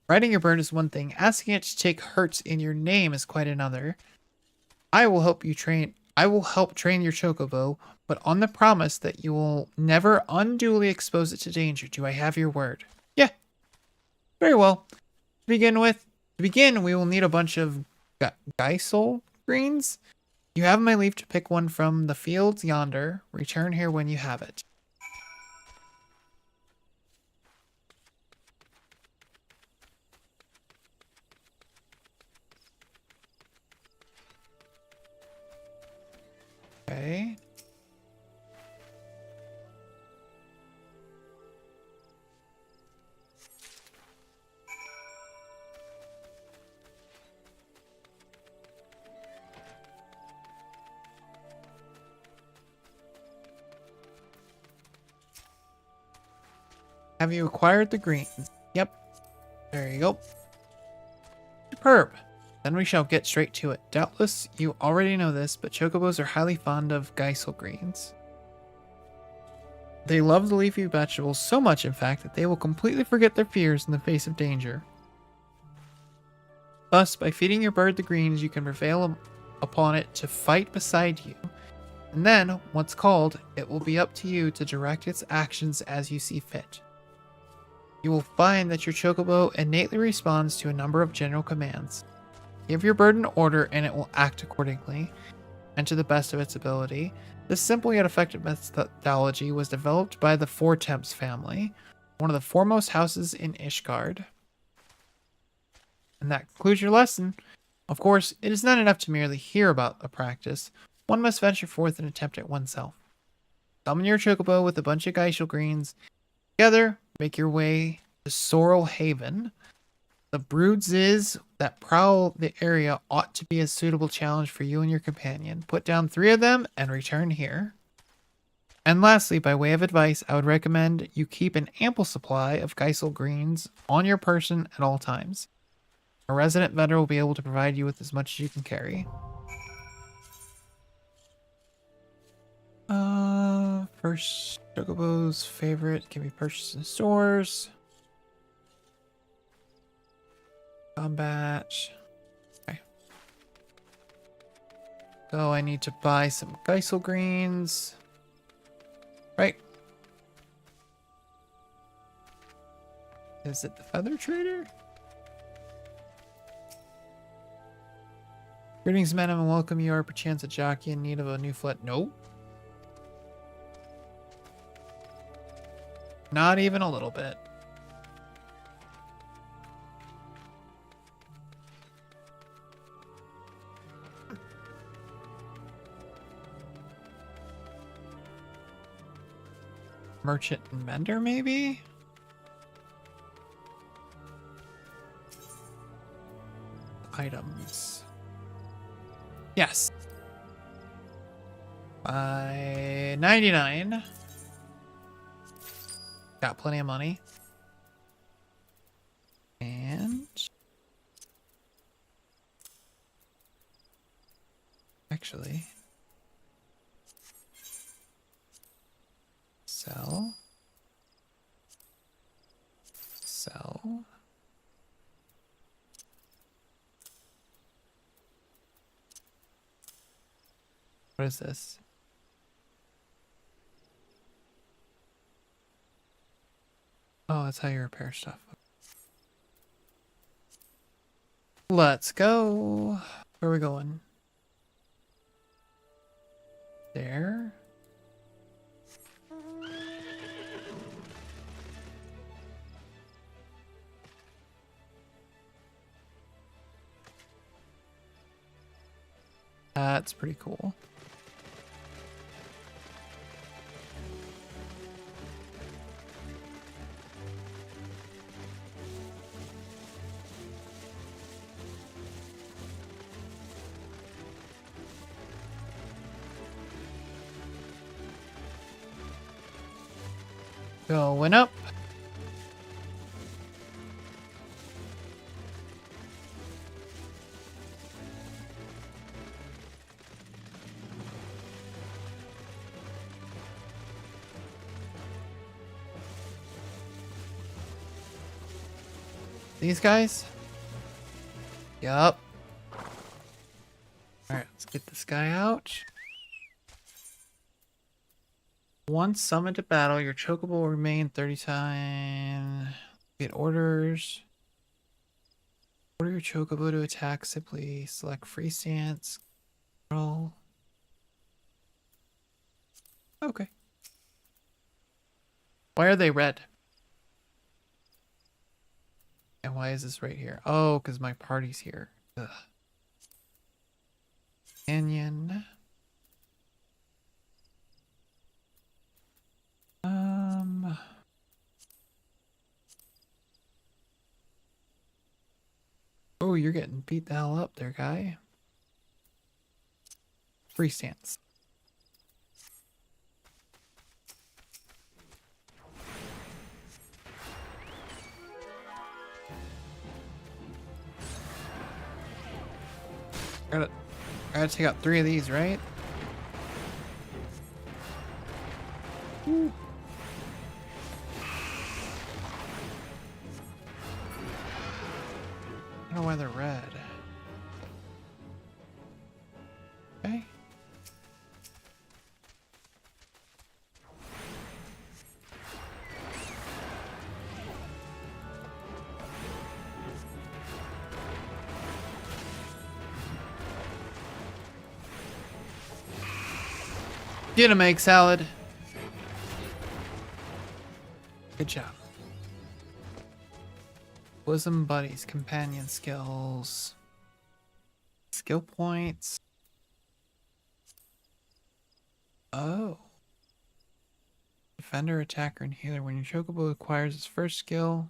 Riding your bird is one thing. Asking it to take hurts in your name is quite another. I will help train your chocobo, but on the promise that you will never unduly expose it to danger. Do I have your word? Yeah. Very well. To begin, we will need a bunch of Geisel greens. You have my leave to pick one from the fields yonder. Return here when you have it. Okay. Have you acquired the greens? Yep. There you go. Superb. Then we shall get straight to it. Doubtless you already know this, but chocobos are highly fond of Geisel greens. They love the leafy vegetables so much, in fact, that they will completely forget their fears in the face of danger. Thus, by feeding your bird the greens, you can prevail upon it to fight beside you. And then, once called, it will be up to you to direct its actions as you see fit. You will find that your chocobo innately responds to a number of general commands. Give your bird an order and it will act accordingly, and to the best of its ability. This simple yet effective methodology was developed by the Fortemps family, one of the foremost houses in Ishgard. And that concludes your lesson. Of course, it is not enough to merely hear about a practice. One must venture forth and attempt it oneself. Summon your chocobo with a bunch of Geisel greens. Together, make your way to Sorrel Haven. The broods that prowl the area ought to be a suitable challenge for you and your companion. Put down 3 of them and return here. And lastly, by way of advice, I would recommend you keep an ample supply of Geisel greens on your person at all times. A resident vendor will be able to provide you with as much as you can carry. First, Chocobo's favorite can be purchased in stores. Combat. Okay. So I need to buy some Geisel greens. Right. Is it the feather trader? Greetings, madam, and welcome. You are perchance a jockey in need of a new flat. No. Not even a little bit. Merchant and vendor, maybe? Items. Yes. By 99. Got plenty of money. And actually sell. What is this? Oh, that's how you repair stuff. Let's go. Where are we going? There. That's pretty cool. Going up. These guys? Yup. Alright, let's get this guy out. Once summoned to battle, your chocobo will remain 30 times. Get orders. Order your chocobo to attack. Simply select free stance. Roll. Okay. Why are they red? And why is this right here? Oh, because my party's here. Ugh. Canyon. Oh, you're getting beat the hell up there, guy. Free stance. Gotta take out 3 of these, right? Ooh. I don't know why they're red. Okay. Get him, egg salad. Good job. Bosom buddies, companion skills, skill points. Oh. Defender, attacker, and healer. When your chocobo acquires its first skill,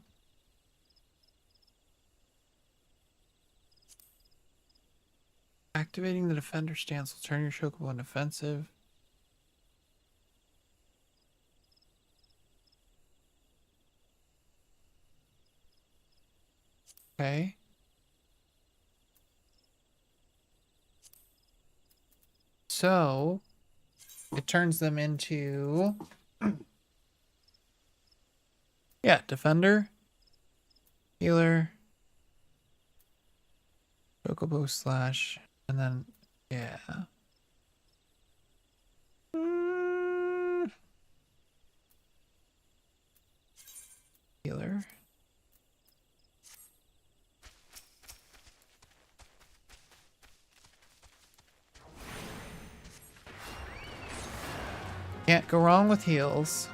activating the defender stance will turn your chocobo into offensive. Okay. So it turns them into yeah, defender, healer, chocobo slash, and then yeah. Healer. Can't go wrong with heals.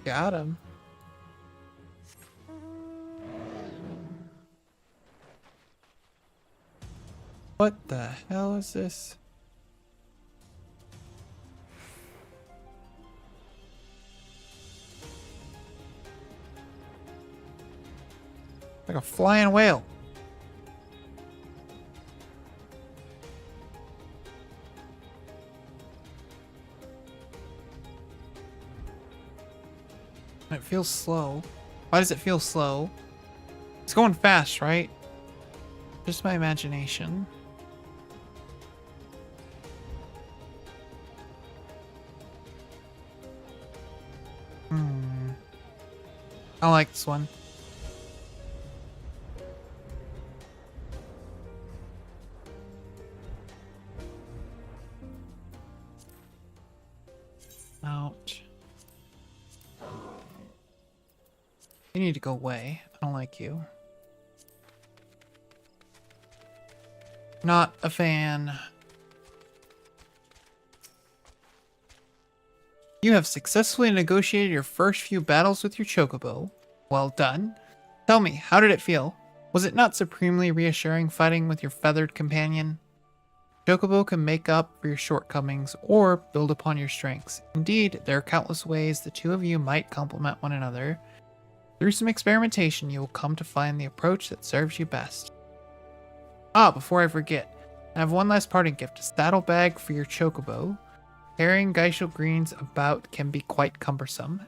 Got him. What the hell is this? Like a flying whale. It feels slow. Why does it feel slow? It's going fast, right? Just my imagination. I like this one. Ouch. You need to go away. I don't like you. Not a fan. You have successfully negotiated your first few battles with your chocobo. Well done. Tell me, how did it feel? Was it not supremely reassuring fighting with your feathered companion? Chocobo can make up for your shortcomings or build upon your strengths. Indeed, there are countless ways the two of you might complement one another. Through some experimentation, you will come to find the approach that serves you best. Ah, before I forget, I have one last parting gift, a saddlebag for your chocobo. Carrying Geishel greens about can be quite cumbersome,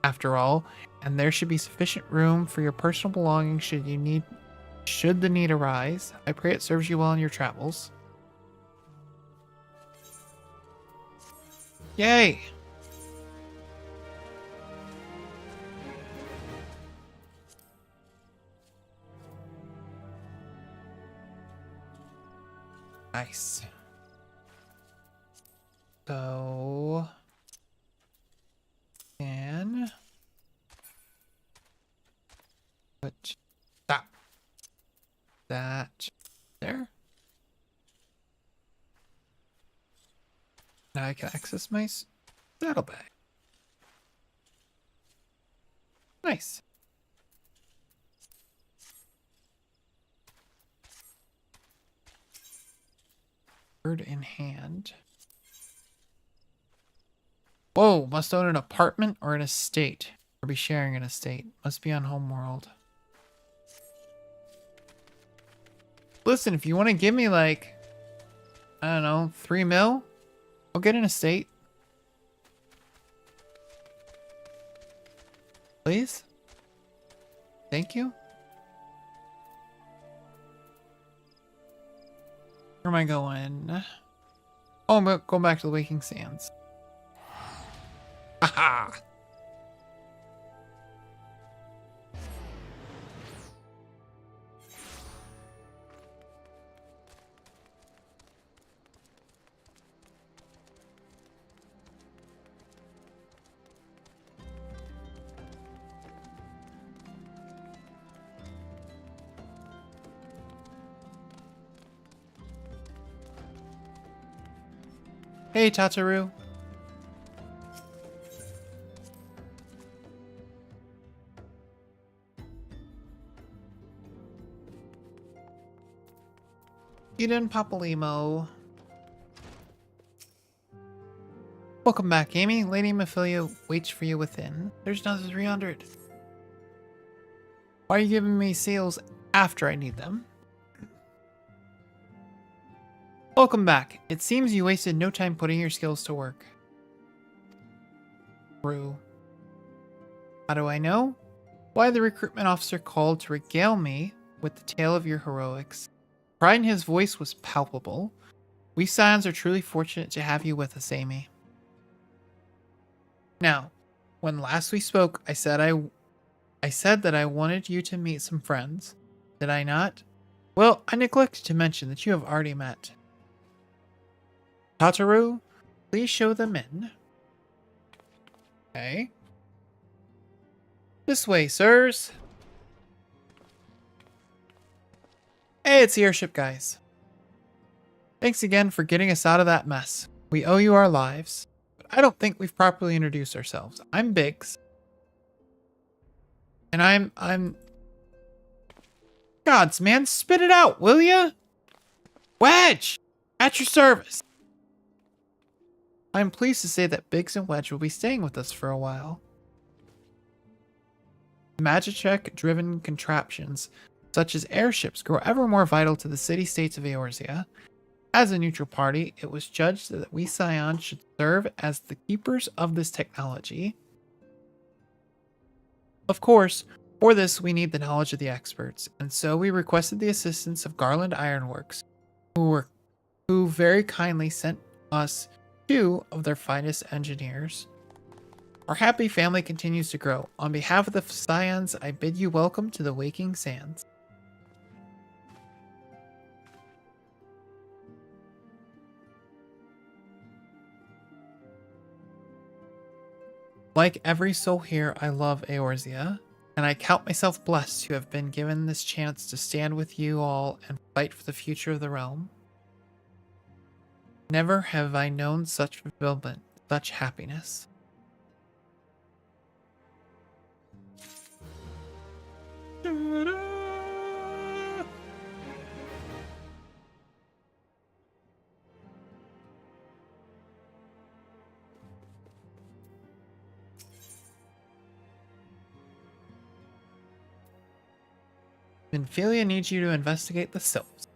after all, and there should be sufficient room for your personal belongings should the need arise. I pray it serves you well in your travels. Yay! Nice. So, and put that there. Now I can access my saddlebag. Nice. Bird in hand. Whoa, must own an apartment or an estate. Or be sharing an estate. Must be on Homeworld. Listen, if you want to give me like, I don't know, 3 mil, I'll get an estate. Please? Thank you. Where am I going? Oh, I'm going back to the Waking Sands. Haha! Hey, Tataru. Eden Papalimo. Welcome back, Amy. Lady Mephilia waits for you within. There's another 300. Why are you giving me seals after I need them? Welcome back. It seems you wasted no time putting your skills to work. True. How do I know? Why, the recruitment officer called to regale me with the tale of your heroics. Pride in his voice was palpable. We Scions are truly fortunate to have you with us, Amy. Now, when last we spoke, I said that I wanted you to meet some friends. Did I not? Well, I neglected to mention that you have already met. Tataru, please show them in. Okay. This way, sirs. Hey, it's the airship guys. Thanks again for getting us out of that mess. We owe you our lives, but I don't think we've properly introduced ourselves. I'm Biggs. And I'm... Gods, man, spit it out, will ya? Wedge! At your service. I'm pleased to say that Biggs and Wedge will be staying with us for a while. Magitech-driven contraptions, such as airships, grow ever more vital to the city-states of Eorzea. As a neutral party, it was judged that we Scions should serve as the keepers of this technology. Of course, for this we need the knowledge of the experts, and so we requested the assistance of Garland Ironworks, who very kindly sent us 2 of their finest engineers. Our happy family continues to grow. On behalf of the Scions, I bid you welcome to the Waking Sands. Like every soul here, I love Eorzea, and I count myself blessed to have been given this chance to stand with you all and fight for the future of the realm. Never have I known such fulfillment, such happiness. Minfilia needs you to investigate the sylphs.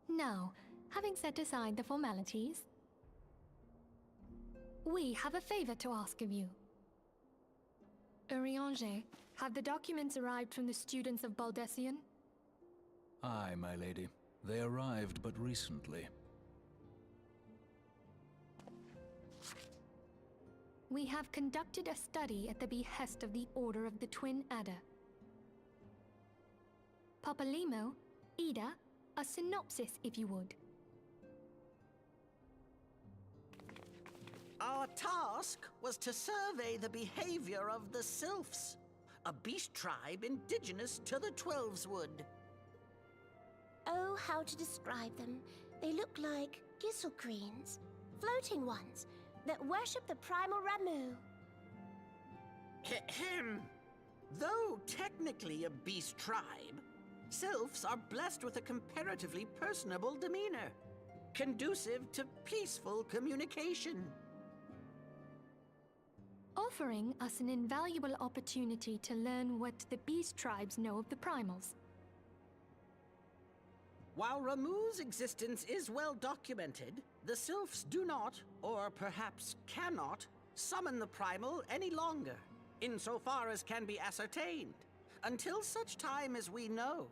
Now, having set aside the formalities, we have a favor to ask of you. Urianger, have the documents arrived from the students of Baldessian? Aye, my lady. They arrived but recently. We have conducted a study at the behest of the Order of the Twin Adder. Papalimo, Ida, a synopsis if you would. Our task was to survey the behavior of the Sylphs, a beast tribe indigenous to the Twelveswood. Oh, how to describe them. They look like Gisselcreens, floating ones, that worship the primal Ramu. Ahem. Though technically a beast tribe, Sylphs are blessed with a comparatively personable demeanor, conducive to peaceful communication. Offering us an invaluable opportunity to learn what the beast tribes know of the primals. While Ramu's existence is well documented, the Sylphs do not, or perhaps cannot, summon the primal any longer, insofar as can be ascertained, until such time as we know.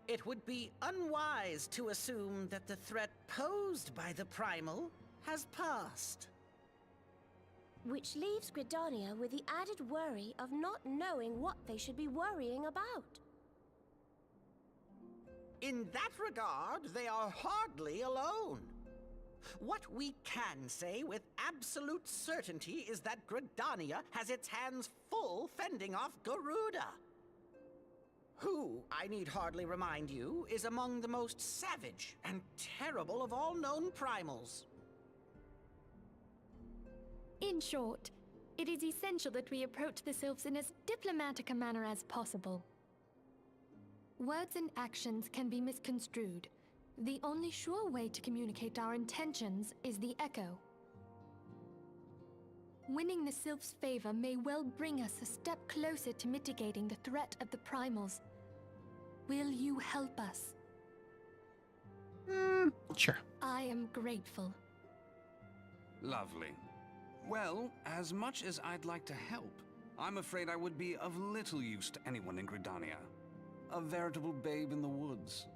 It would be unwise to assume that the threat posed by the primal has passed. Which leaves Gridania with the added worry of not knowing what they should be worrying about. In that regard, they are hardly alone. What we can say with absolute certainty is that Gridania has its hands full fending off Garuda, who, I need hardly remind you, is among the most savage and terrible of all known primals. In short, it is essential that we approach the Sylphs in as diplomatic a manner as possible. Words and actions can be misconstrued. The only sure way to communicate our intentions is the echo. Winning the Sylphs' favor may well bring us a step closer to mitigating the threat of the primals. Will you help us? Sure. I am grateful. Lovely. Well, as much as I'd like to help, I'm afraid I would be of little use to anyone in Gridania. A veritable babe in the woods.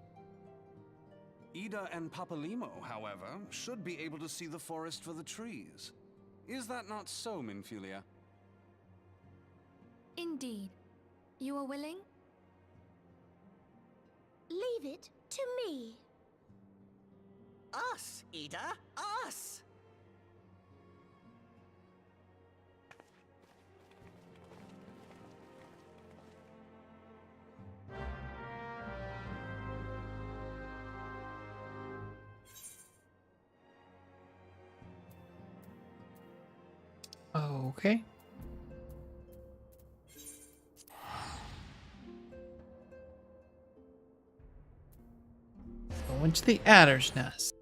Ida and Papalimo, however, should be able to see the forest for the trees. Is that not so, Minfilia? Indeed. You are willing? Leave it to me. Us, Ida, us! Okay. Go into the Adder's Nest.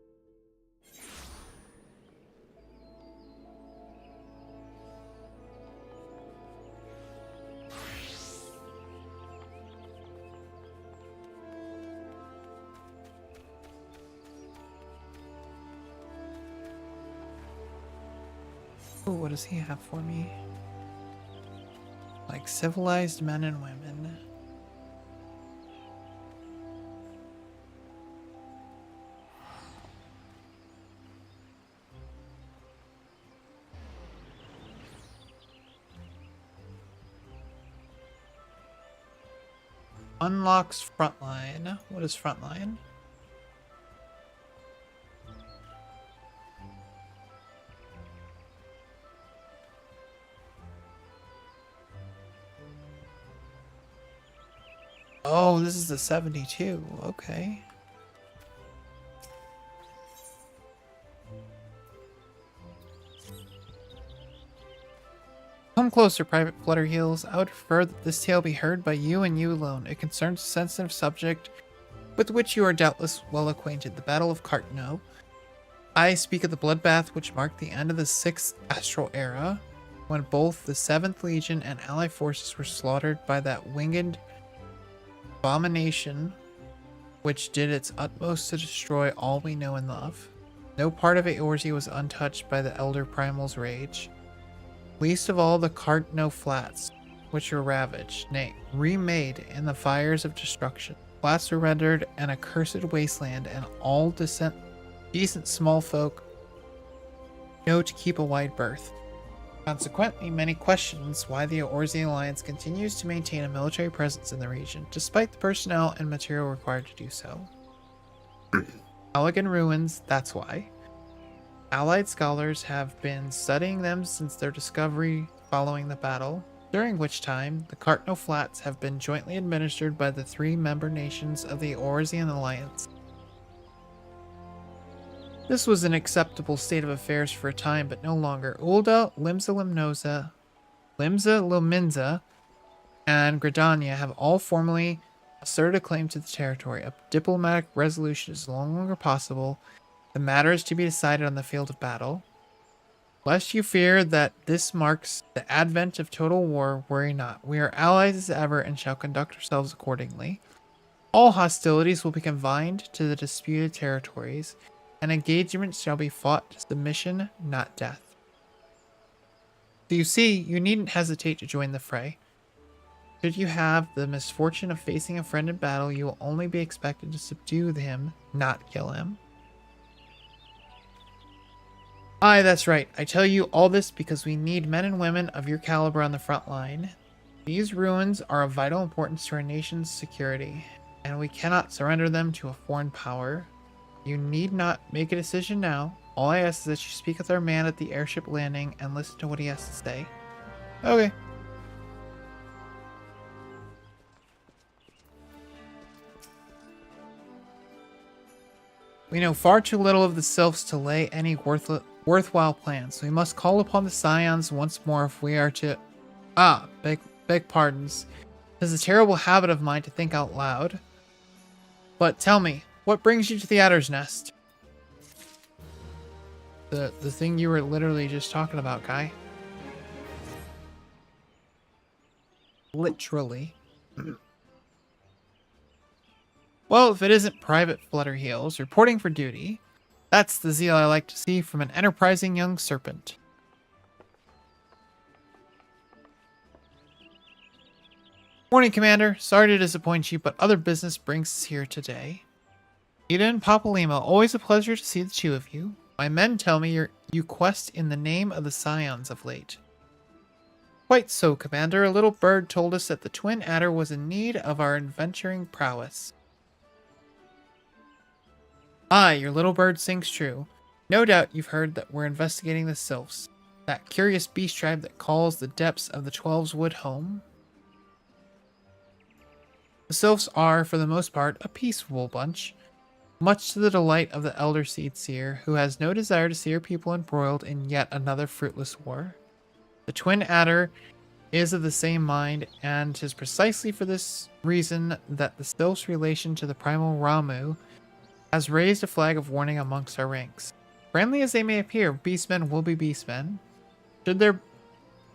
Oh, what does he have for me? Like civilized men and women. Unlocks frontline. What is frontline? Oh, this is the 72. Okay. Come closer, Private Flutterheels. I would prefer that this tale be heard by you and you alone. It concerns a sensitive subject with which you are doubtless well acquainted, the Battle of Cartno. I speak of the bloodbath which marked the end of the 6th Astral Era, when both the 7th Legion and Ally forces were slaughtered by that winged abomination which did its utmost to destroy all we know and love. No part of Eorzea was untouched by the Elder Primal's rage. Least of all the Cartno Flats, which were ravaged, nay, remade in the fires of destruction. Flats were rendered an accursed wasteland, and all decent small folk know to keep a wide berth. Consequently, many questions why the Eorzea Alliance continues to maintain a military presence in the region, despite the personnel and material required to do so. Elegant ruins, that's why. Allied scholars have been studying them since their discovery following the battle, during which time the Cartno Flats have been jointly administered by the 3 member nations of the Eorzean Alliance. This was an acceptable state of affairs for a time, but no longer. Ul'dah, Limsa Lominsa, and Gridania have all formally asserted a claim to the territory. A diplomatic resolution is no longer possible. The matter is to be decided on the field of battle. Lest you fear that this marks the advent of total war, worry not. We are allies as ever and shall conduct ourselves accordingly. All hostilities will be confined to the disputed territories, and engagements shall be fought to submission, not death. So you see, you needn't hesitate to join the fray. Should you have the misfortune of facing a friend in battle, you will only be expected to subdue him, not kill him. Aye, that's right. I tell you all this because we need men and women of your caliber on the front line. These ruins are of vital importance to our nation's security, and we cannot surrender them to a foreign power. You need not make a decision now. All I ask is that you speak with our man at the airship landing and listen to what he has to say. Okay. We know far too little of the Sylphs to lay any worthwhile plans. We must call upon the Scions once more if we are to... Beg pardons. It is a terrible habit of mine to think out loud. But tell me, what brings you to the Adder's Nest? The thing you were literally just talking about, guy. Literally. Well, if it isn't Private Flutterheels reporting for duty, that's the zeal I like to see from an enterprising young serpent. Morning, Commander. Sorry to disappoint you, but other business brings us here today. Ida and Papalima, always a pleasure to see the 2 of you. My men tell me you quest in the name of the Scions of late. Quite so, Commander. A little bird told us that the Twin Adder was in need of our adventuring prowess. Aye, your little bird sings true. No doubt you've heard that we're investigating the Sylphs, that curious beast tribe that calls the depths of the Twelves Wood home. The Sylphs are, for the most part, a peaceful bunch, much to the delight of the Elder Seed Seer, who has no desire to see her people embroiled in yet another fruitless war. The Twin Adder is of the same mind, and 'tis precisely for this reason that the Sylphs' relation to the primal Ramu has raised a flag of warning amongst our ranks. Friendly as they may appear, beastmen will be beastmen. Should there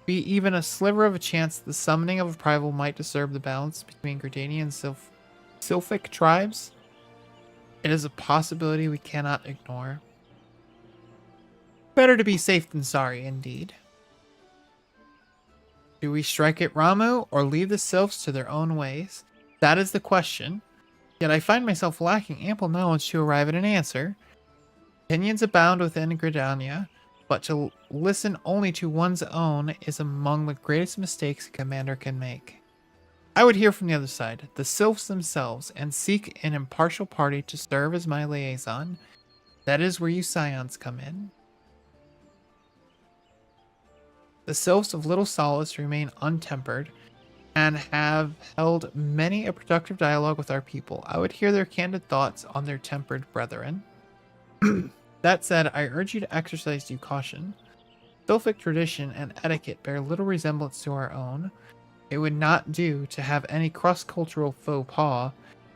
be even a sliver of a chance that the summoning of a primal might disturb the balance between Gridanian and Sylphic tribes, it is a possibility we cannot ignore. Better to be safe than sorry, indeed. Do we strike at Ramu, or leave the Sylphs to their own ways? That is the question. Yet I find myself lacking ample knowledge to arrive at an answer. Opinions abound within Gridania, but to listen only to one's own is among the greatest mistakes a commander can make. I would hear from the other side, the Sylphs themselves, and seek an impartial party to serve as my liaison. That is where you Scions come in. The Sylphs of Little Solace remain untempered, and have held many a productive dialogue with our people. I would hear their candid thoughts on their tempered brethren. That said, I urge you to exercise due caution. Sylphic tradition and etiquette bear little resemblance to our own, it would not do to have any cross-cultural faux pas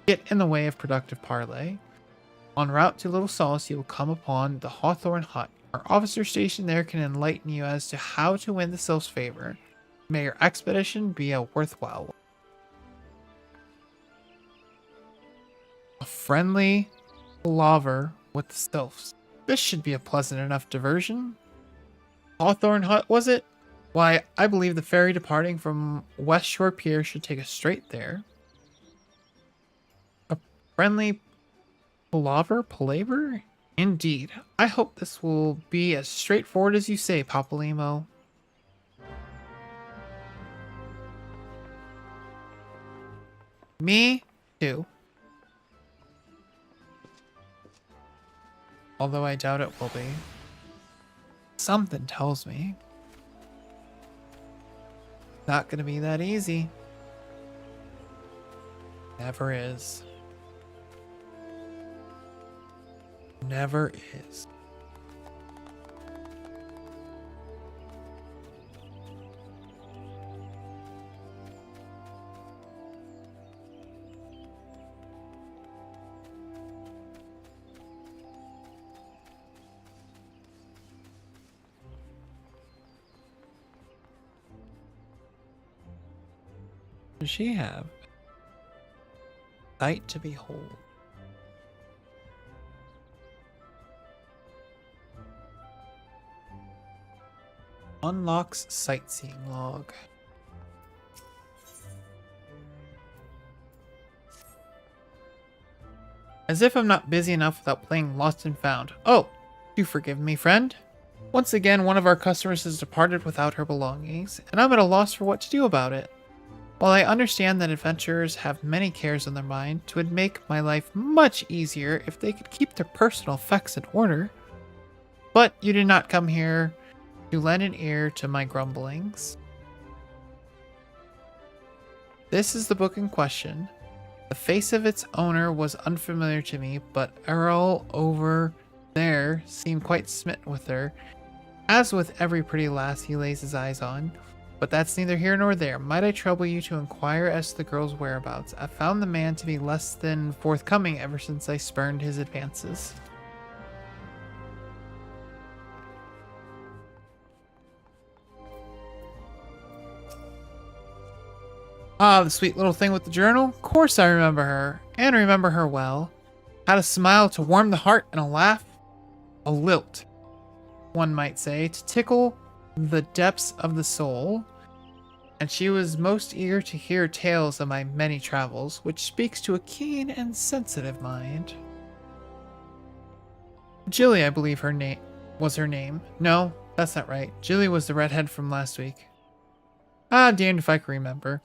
get in the way of productive parley. En route to Little Solace, you will come upon the Hawthorn Hut. Our officer stationed there can enlighten you as to how to win the Sylph's favor. May your expedition be a worthwhile one. A friendly palaver with the Sylphs. This should be a pleasant enough diversion. Hawthorn Hut, was it? Why, I believe the ferry departing from West Shore Pier should take us straight there. A friendly palaver? Indeed. I hope this will be as straightforward as you say, Papalymo. Me too. Although I doubt it will be. Something tells me. Not gonna be that easy. Never is. Never is. Does she have? Sight to behold. Unlocks sightseeing log. As if I'm not busy enough without playing Lost and Found. Oh, do forgive me, friend. Once again, one of our customers has departed without her belongings, and I'm at a loss for what to do about it. While I understand that adventurers have many cares on their mind, it would make my life much easier if they could keep their personal effects in order. But you did not come here to lend an ear to my grumblings. This is the book in question. The face of its owner was unfamiliar to me, but Earl over there seemed quite smitten with her, as with every pretty lass he lays his eyes on. But that's neither here nor there. Might I trouble you to inquire as to the girl's whereabouts? I found the man to be less than forthcoming ever since I spurned his advances. Ah, the sweet little thing with the journal? Of course I remember her, and remember her well. Had a smile to warm the heart and a laugh, a lilt, one might say, to tickle the depths of the soul. And she was most eager to hear tales of my many travels, which speaks to a keen and sensitive mind. Jilly, I believe her name was her name. No, that's not right. Jilly was the redhead from last week. Ah, damned if I can remember.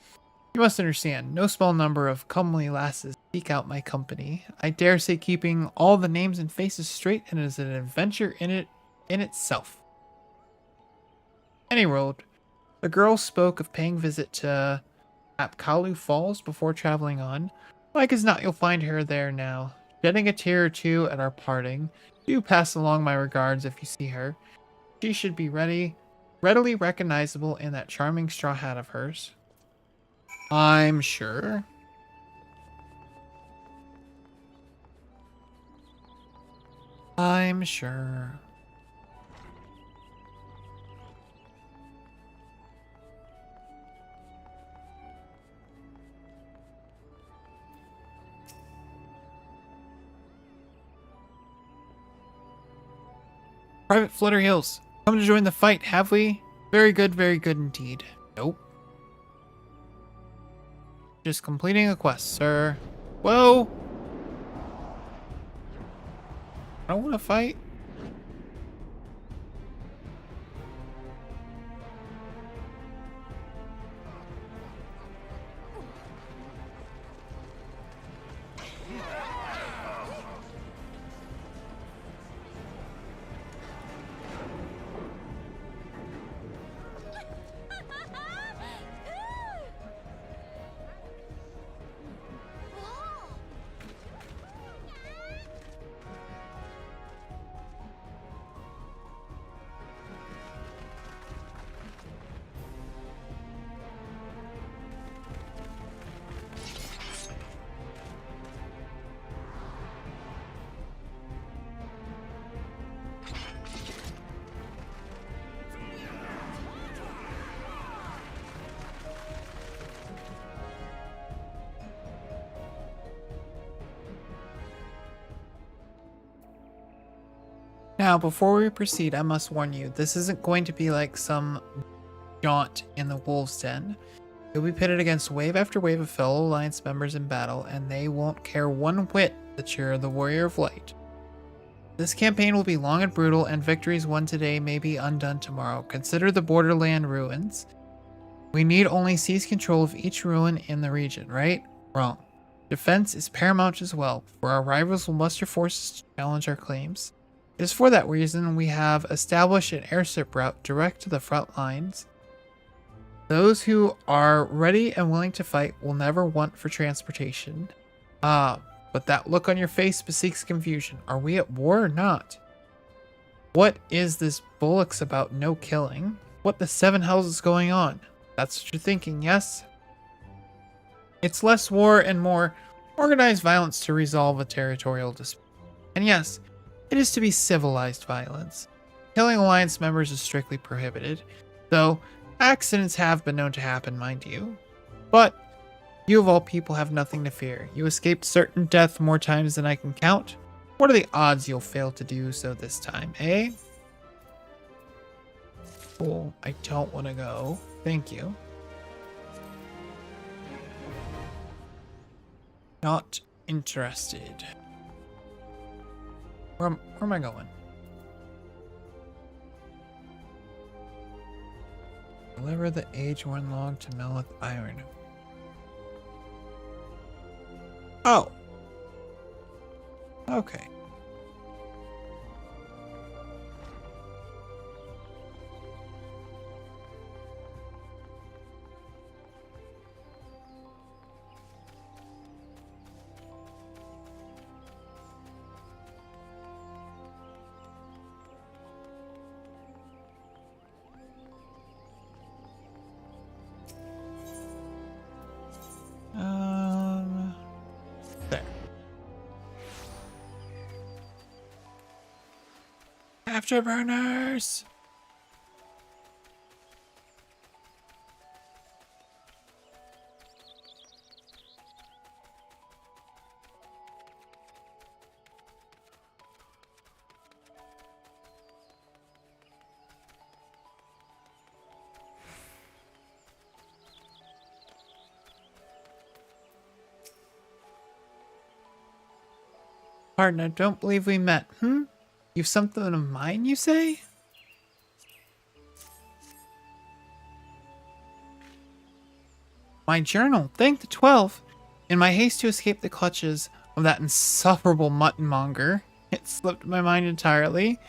You must understand, no small number of comely lasses seek out my company. I dare say keeping all the names and faces straight and is an adventure in itself. Any road, the girl spoke of paying visit to Apkalu Falls before traveling on. Like as not, you'll find her there now, shedding a tear or two at our parting. Do pass along my regards if you see her. She should be readily recognizable in that charming straw hat of hers. I'm sure. I'm sure. Private Flutter Hills, come to join the fight, have we? Very good indeed. Nope. Just completing a quest, sir. Whoa! I don't want to fight. Now, before we proceed, I must warn you, this isn't going to be like some jaunt in the Wolves' Den. You'll be pitted against wave after wave of fellow Alliance members in battle, and they won't care one whit that you're the Warrior of Light. This campaign will be long and brutal, and victories won today may be undone tomorrow. Consider the borderland ruins. We need only seize control of each ruin in the region, right? Wrong. Defense is paramount as well, for our rivals will muster forces to challenge our claims. It is for that reason we have established an airship route direct to the front lines. Those who are ready and willing to fight will never want for transportation. But that look on your face bespeaks confusion. Are we at war or not? What is this bullocks about no killing? What the seven hells is going on? That's what you're thinking, yes? It's less war and more organized violence to resolve a territorial dispute. And yes, it is to be civilized violence. Killing Alliance members is strictly prohibited, though accidents have been known to happen, mind you. But you of all people have nothing to fear. You escaped certain death more times than I can count. What are the odds you'll fail to do so this time, eh? Oh, I don't want to go. Thank you. Not interested. Where am I going? Deliver the age-worn log to Melith Iron. Oh. Okay. There. Afterburners! Pardon, I don't believe we met. You've something of mine, you say? My journal, thank the 12. In my haste to escape the clutches of that insufferable muttonmonger, it slipped my mind entirely.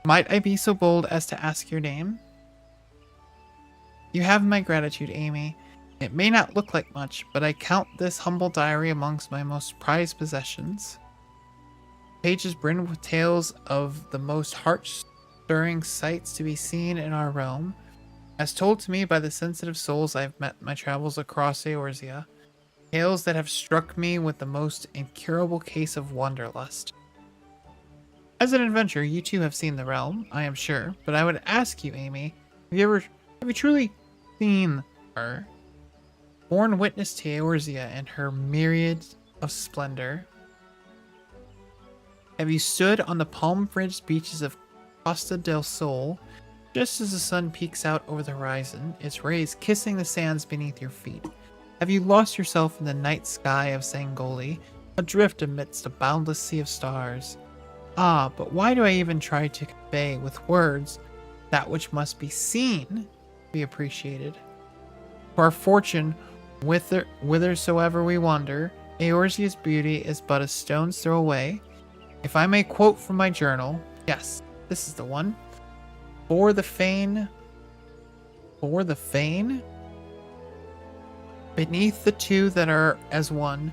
Might I be so bold as to ask your name? You have my gratitude, Amy. It may not look like much, but I count this humble diary amongst my most prized possessions. Pages brimmed with tales of the most heart-stirring sights to be seen in our realm, as told to me by the sensitive souls I have met in my travels across Eorzea, tales that have struck me with the most incurable case of wanderlust. As an adventurer, you too have seen the realm, I am sure, but I would ask you, Amy, have you truly seen her? Born witness to Eorzea and her myriad of splendor. Have you stood on the palm-fringed beaches of Costa del Sol, just as the sun peeks out over the horizon, its rays kissing the sands beneath your feet? Have you lost yourself in the night sky of Sangoli, adrift amidst a boundless sea of stars? Ah, but why do I even try to convey with words that which must be seen to be appreciated? For our fortune, whithersoever we wander, Eorzea's beauty is but a stone's throw away. If I may quote from my journal, yes, this is the one. For the fane, beneath the two that are as one,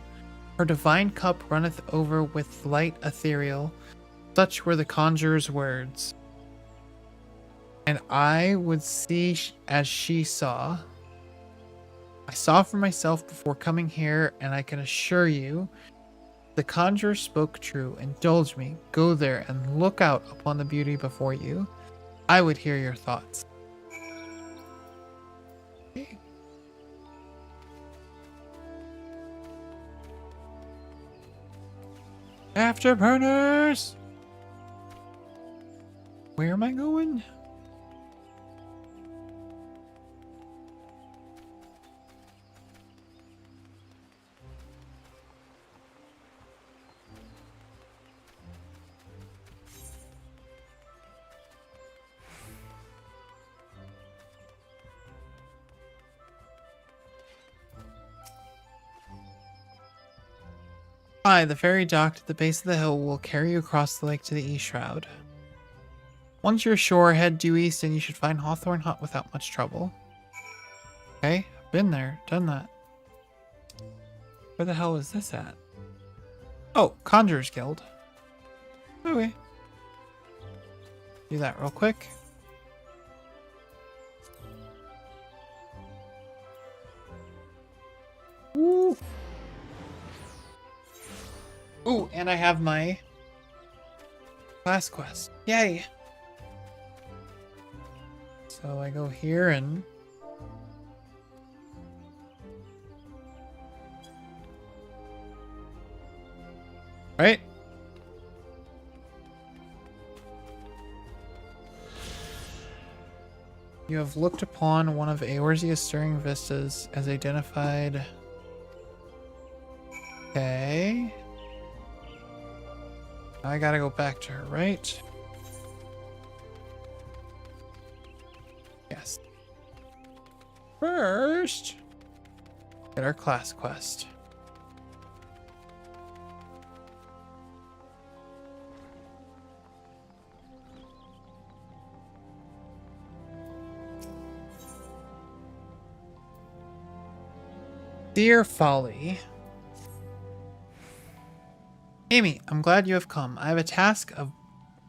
her divine cup runneth over with light ethereal. Such were the conjurer's words. And I would see as she saw. I saw for myself before coming here, and I can assure you, the conjurer spoke true. Indulge me, go there and look out upon the beauty before you. I would hear your thoughts. Okay. Afterburners! Where am I going? Hi, the ferry docked at the base of the hill will carry you across the lake to the East Shroud. Once you're ashore, head due east and you should find Hawthorne Hut without much trouble. Okay, been there, done that. Where the hell is this at? Oh, Conjurer's Guild. Okay. Do that real quick. Woo! Ooh, and I have my class quest. Yay! So I go here and... Right? You have looked upon one of Eorzea's stirring vistas as identified... Okay... I gotta go back to her, right? Yes. First, get our class quest. Dear Folly. Amy, I'm glad you have come. I have a task of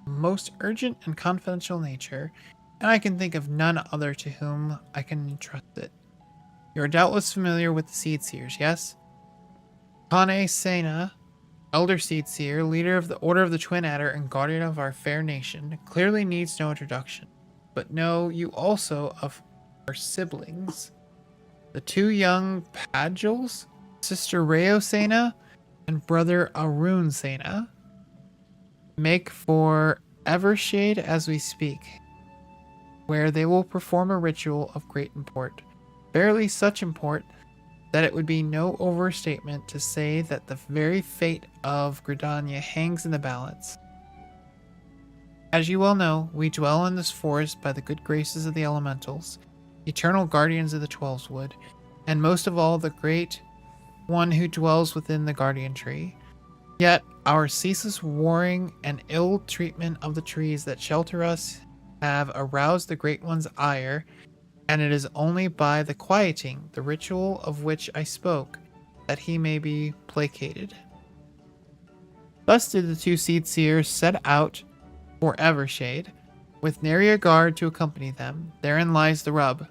most urgent and confidential nature, and I can think of none other to whom I can entrust it. You are doubtless familiar with the Seed Seers, yes? Kane Sena, Elder Seed Seer, leader of the Order of the Twin Adder and guardian of our fair nation, clearly needs no introduction. But know you also of our siblings, the two young Padgels, Sister Reo Sena, and brother Arun Sena, make for Evershade as we speak, where they will perform a ritual of great import, barely such import that it would be no overstatement to say that the very fate of Gridania hangs in the balance. As you well know, we dwell in this forest by the good graces of the elementals, eternal guardians of the Twelveswood, and most of all the great one who dwells within the guardian tree. Yet our ceaseless warring and ill treatment of the trees that shelter us have aroused the great one's ire, and it is only by the quieting, the ritual of which I spoke, that he may be placated. Thus did the two Seed Seers set out for Evershade, with nary a guard to accompany them. Therein lies the rub.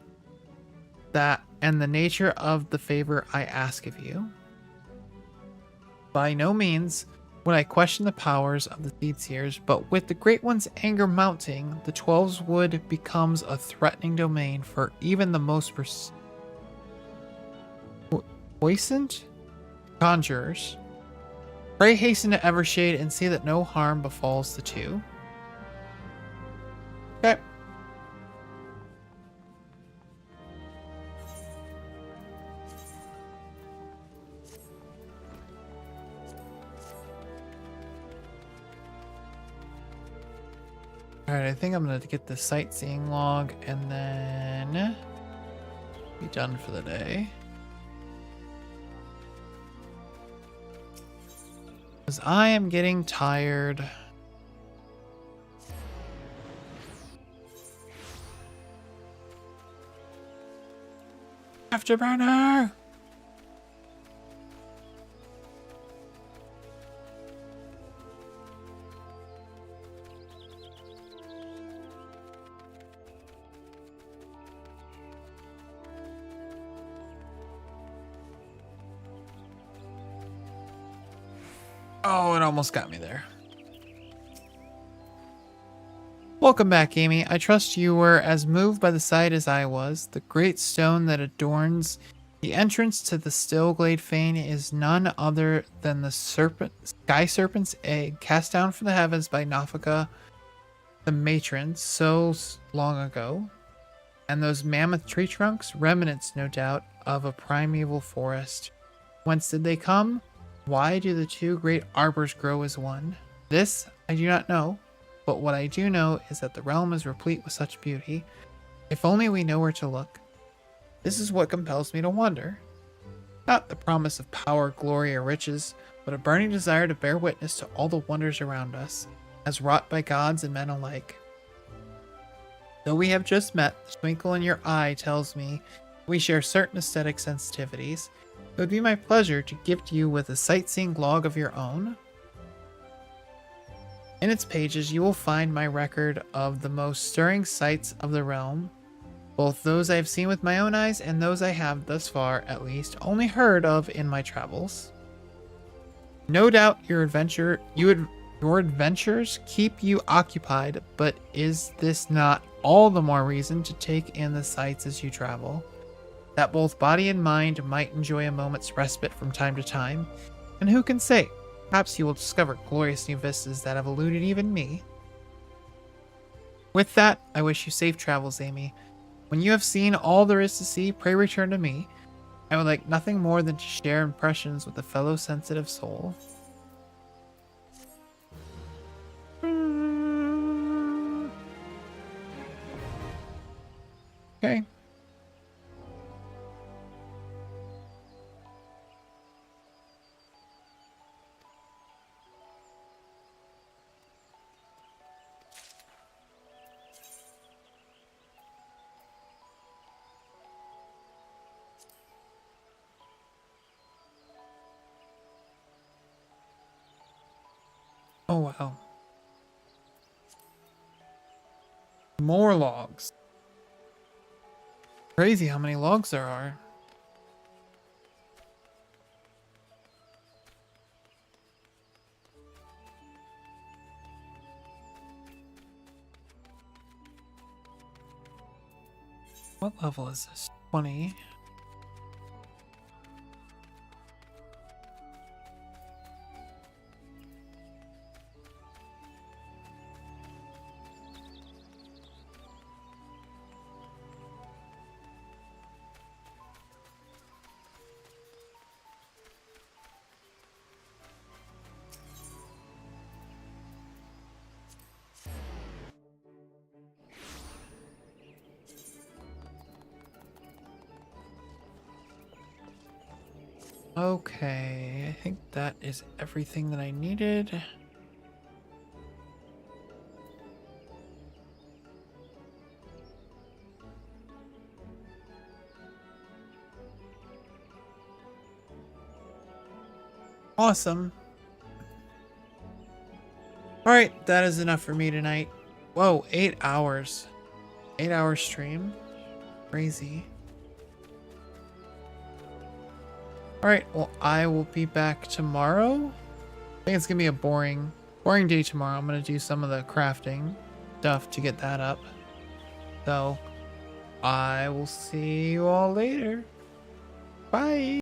That and the nature of the favor I ask of you. By no means would I question the powers of the Seed Seers, but with the Great One's anger mounting, the Twelveswood becomes a threatening domain for even the most puissant conjurers. Pray hasten to Evershade and see that no harm befalls the two. Okay. Alright, I think I'm going to get the sightseeing log and then be done for the day. Because I am getting tired. Afterburner! Oh, it almost got me there. Welcome back, Amy. I trust you were as moved by the sight as I was. The great stone that adorns the entrance to the Stillglade Fane is none other than the Sky Serpent's egg, cast down from the heavens by Nafaka the matrons so long ago, and those mammoth tree trunks, remnants, no doubt, of a primeval forest. Whence did they come? Why do the two great arbors grow as one? This I do not know, but what I do know is that the realm is replete with such beauty. If only we know where to look. This is what compels me to wander. Not the promise of power, glory, or riches, but a burning desire to bear witness to all the wonders around us, as wrought by gods and men alike. Though we have just met, the twinkle in your eye tells me we share certain aesthetic sensitivities. It would be my pleasure to gift you with a sightseeing log of your own. In its pages, you will find my record of the most stirring sights of the realm, both those I have seen with my own eyes and those I have, thus far at least, only heard of in my travels. No doubt your adventures keep you occupied, but is this not all the more reason to take in the sights as you travel? That both body and mind might enjoy a moment's respite from time to time, and who can say, perhaps you will discover glorious new vistas that have eluded even me. With that, I wish you safe travels, Amy. When you have seen all there is to see, pray return to me. I would like nothing more than to share impressions with a fellow sensitive soul. Okay. Oh, wow. More logs. Crazy how many logs there are. What level is this? 20. Okay, I think that is everything that I needed. Awesome. Alright, that is enough for me tonight. Whoa, 8 hours. 8-hour stream. Crazy. Alright, well, I will be back tomorrow. I think it's gonna be a boring day tomorrow. I'm gonna do some of the crafting stuff to get that up. So, I will see you all later. Bye!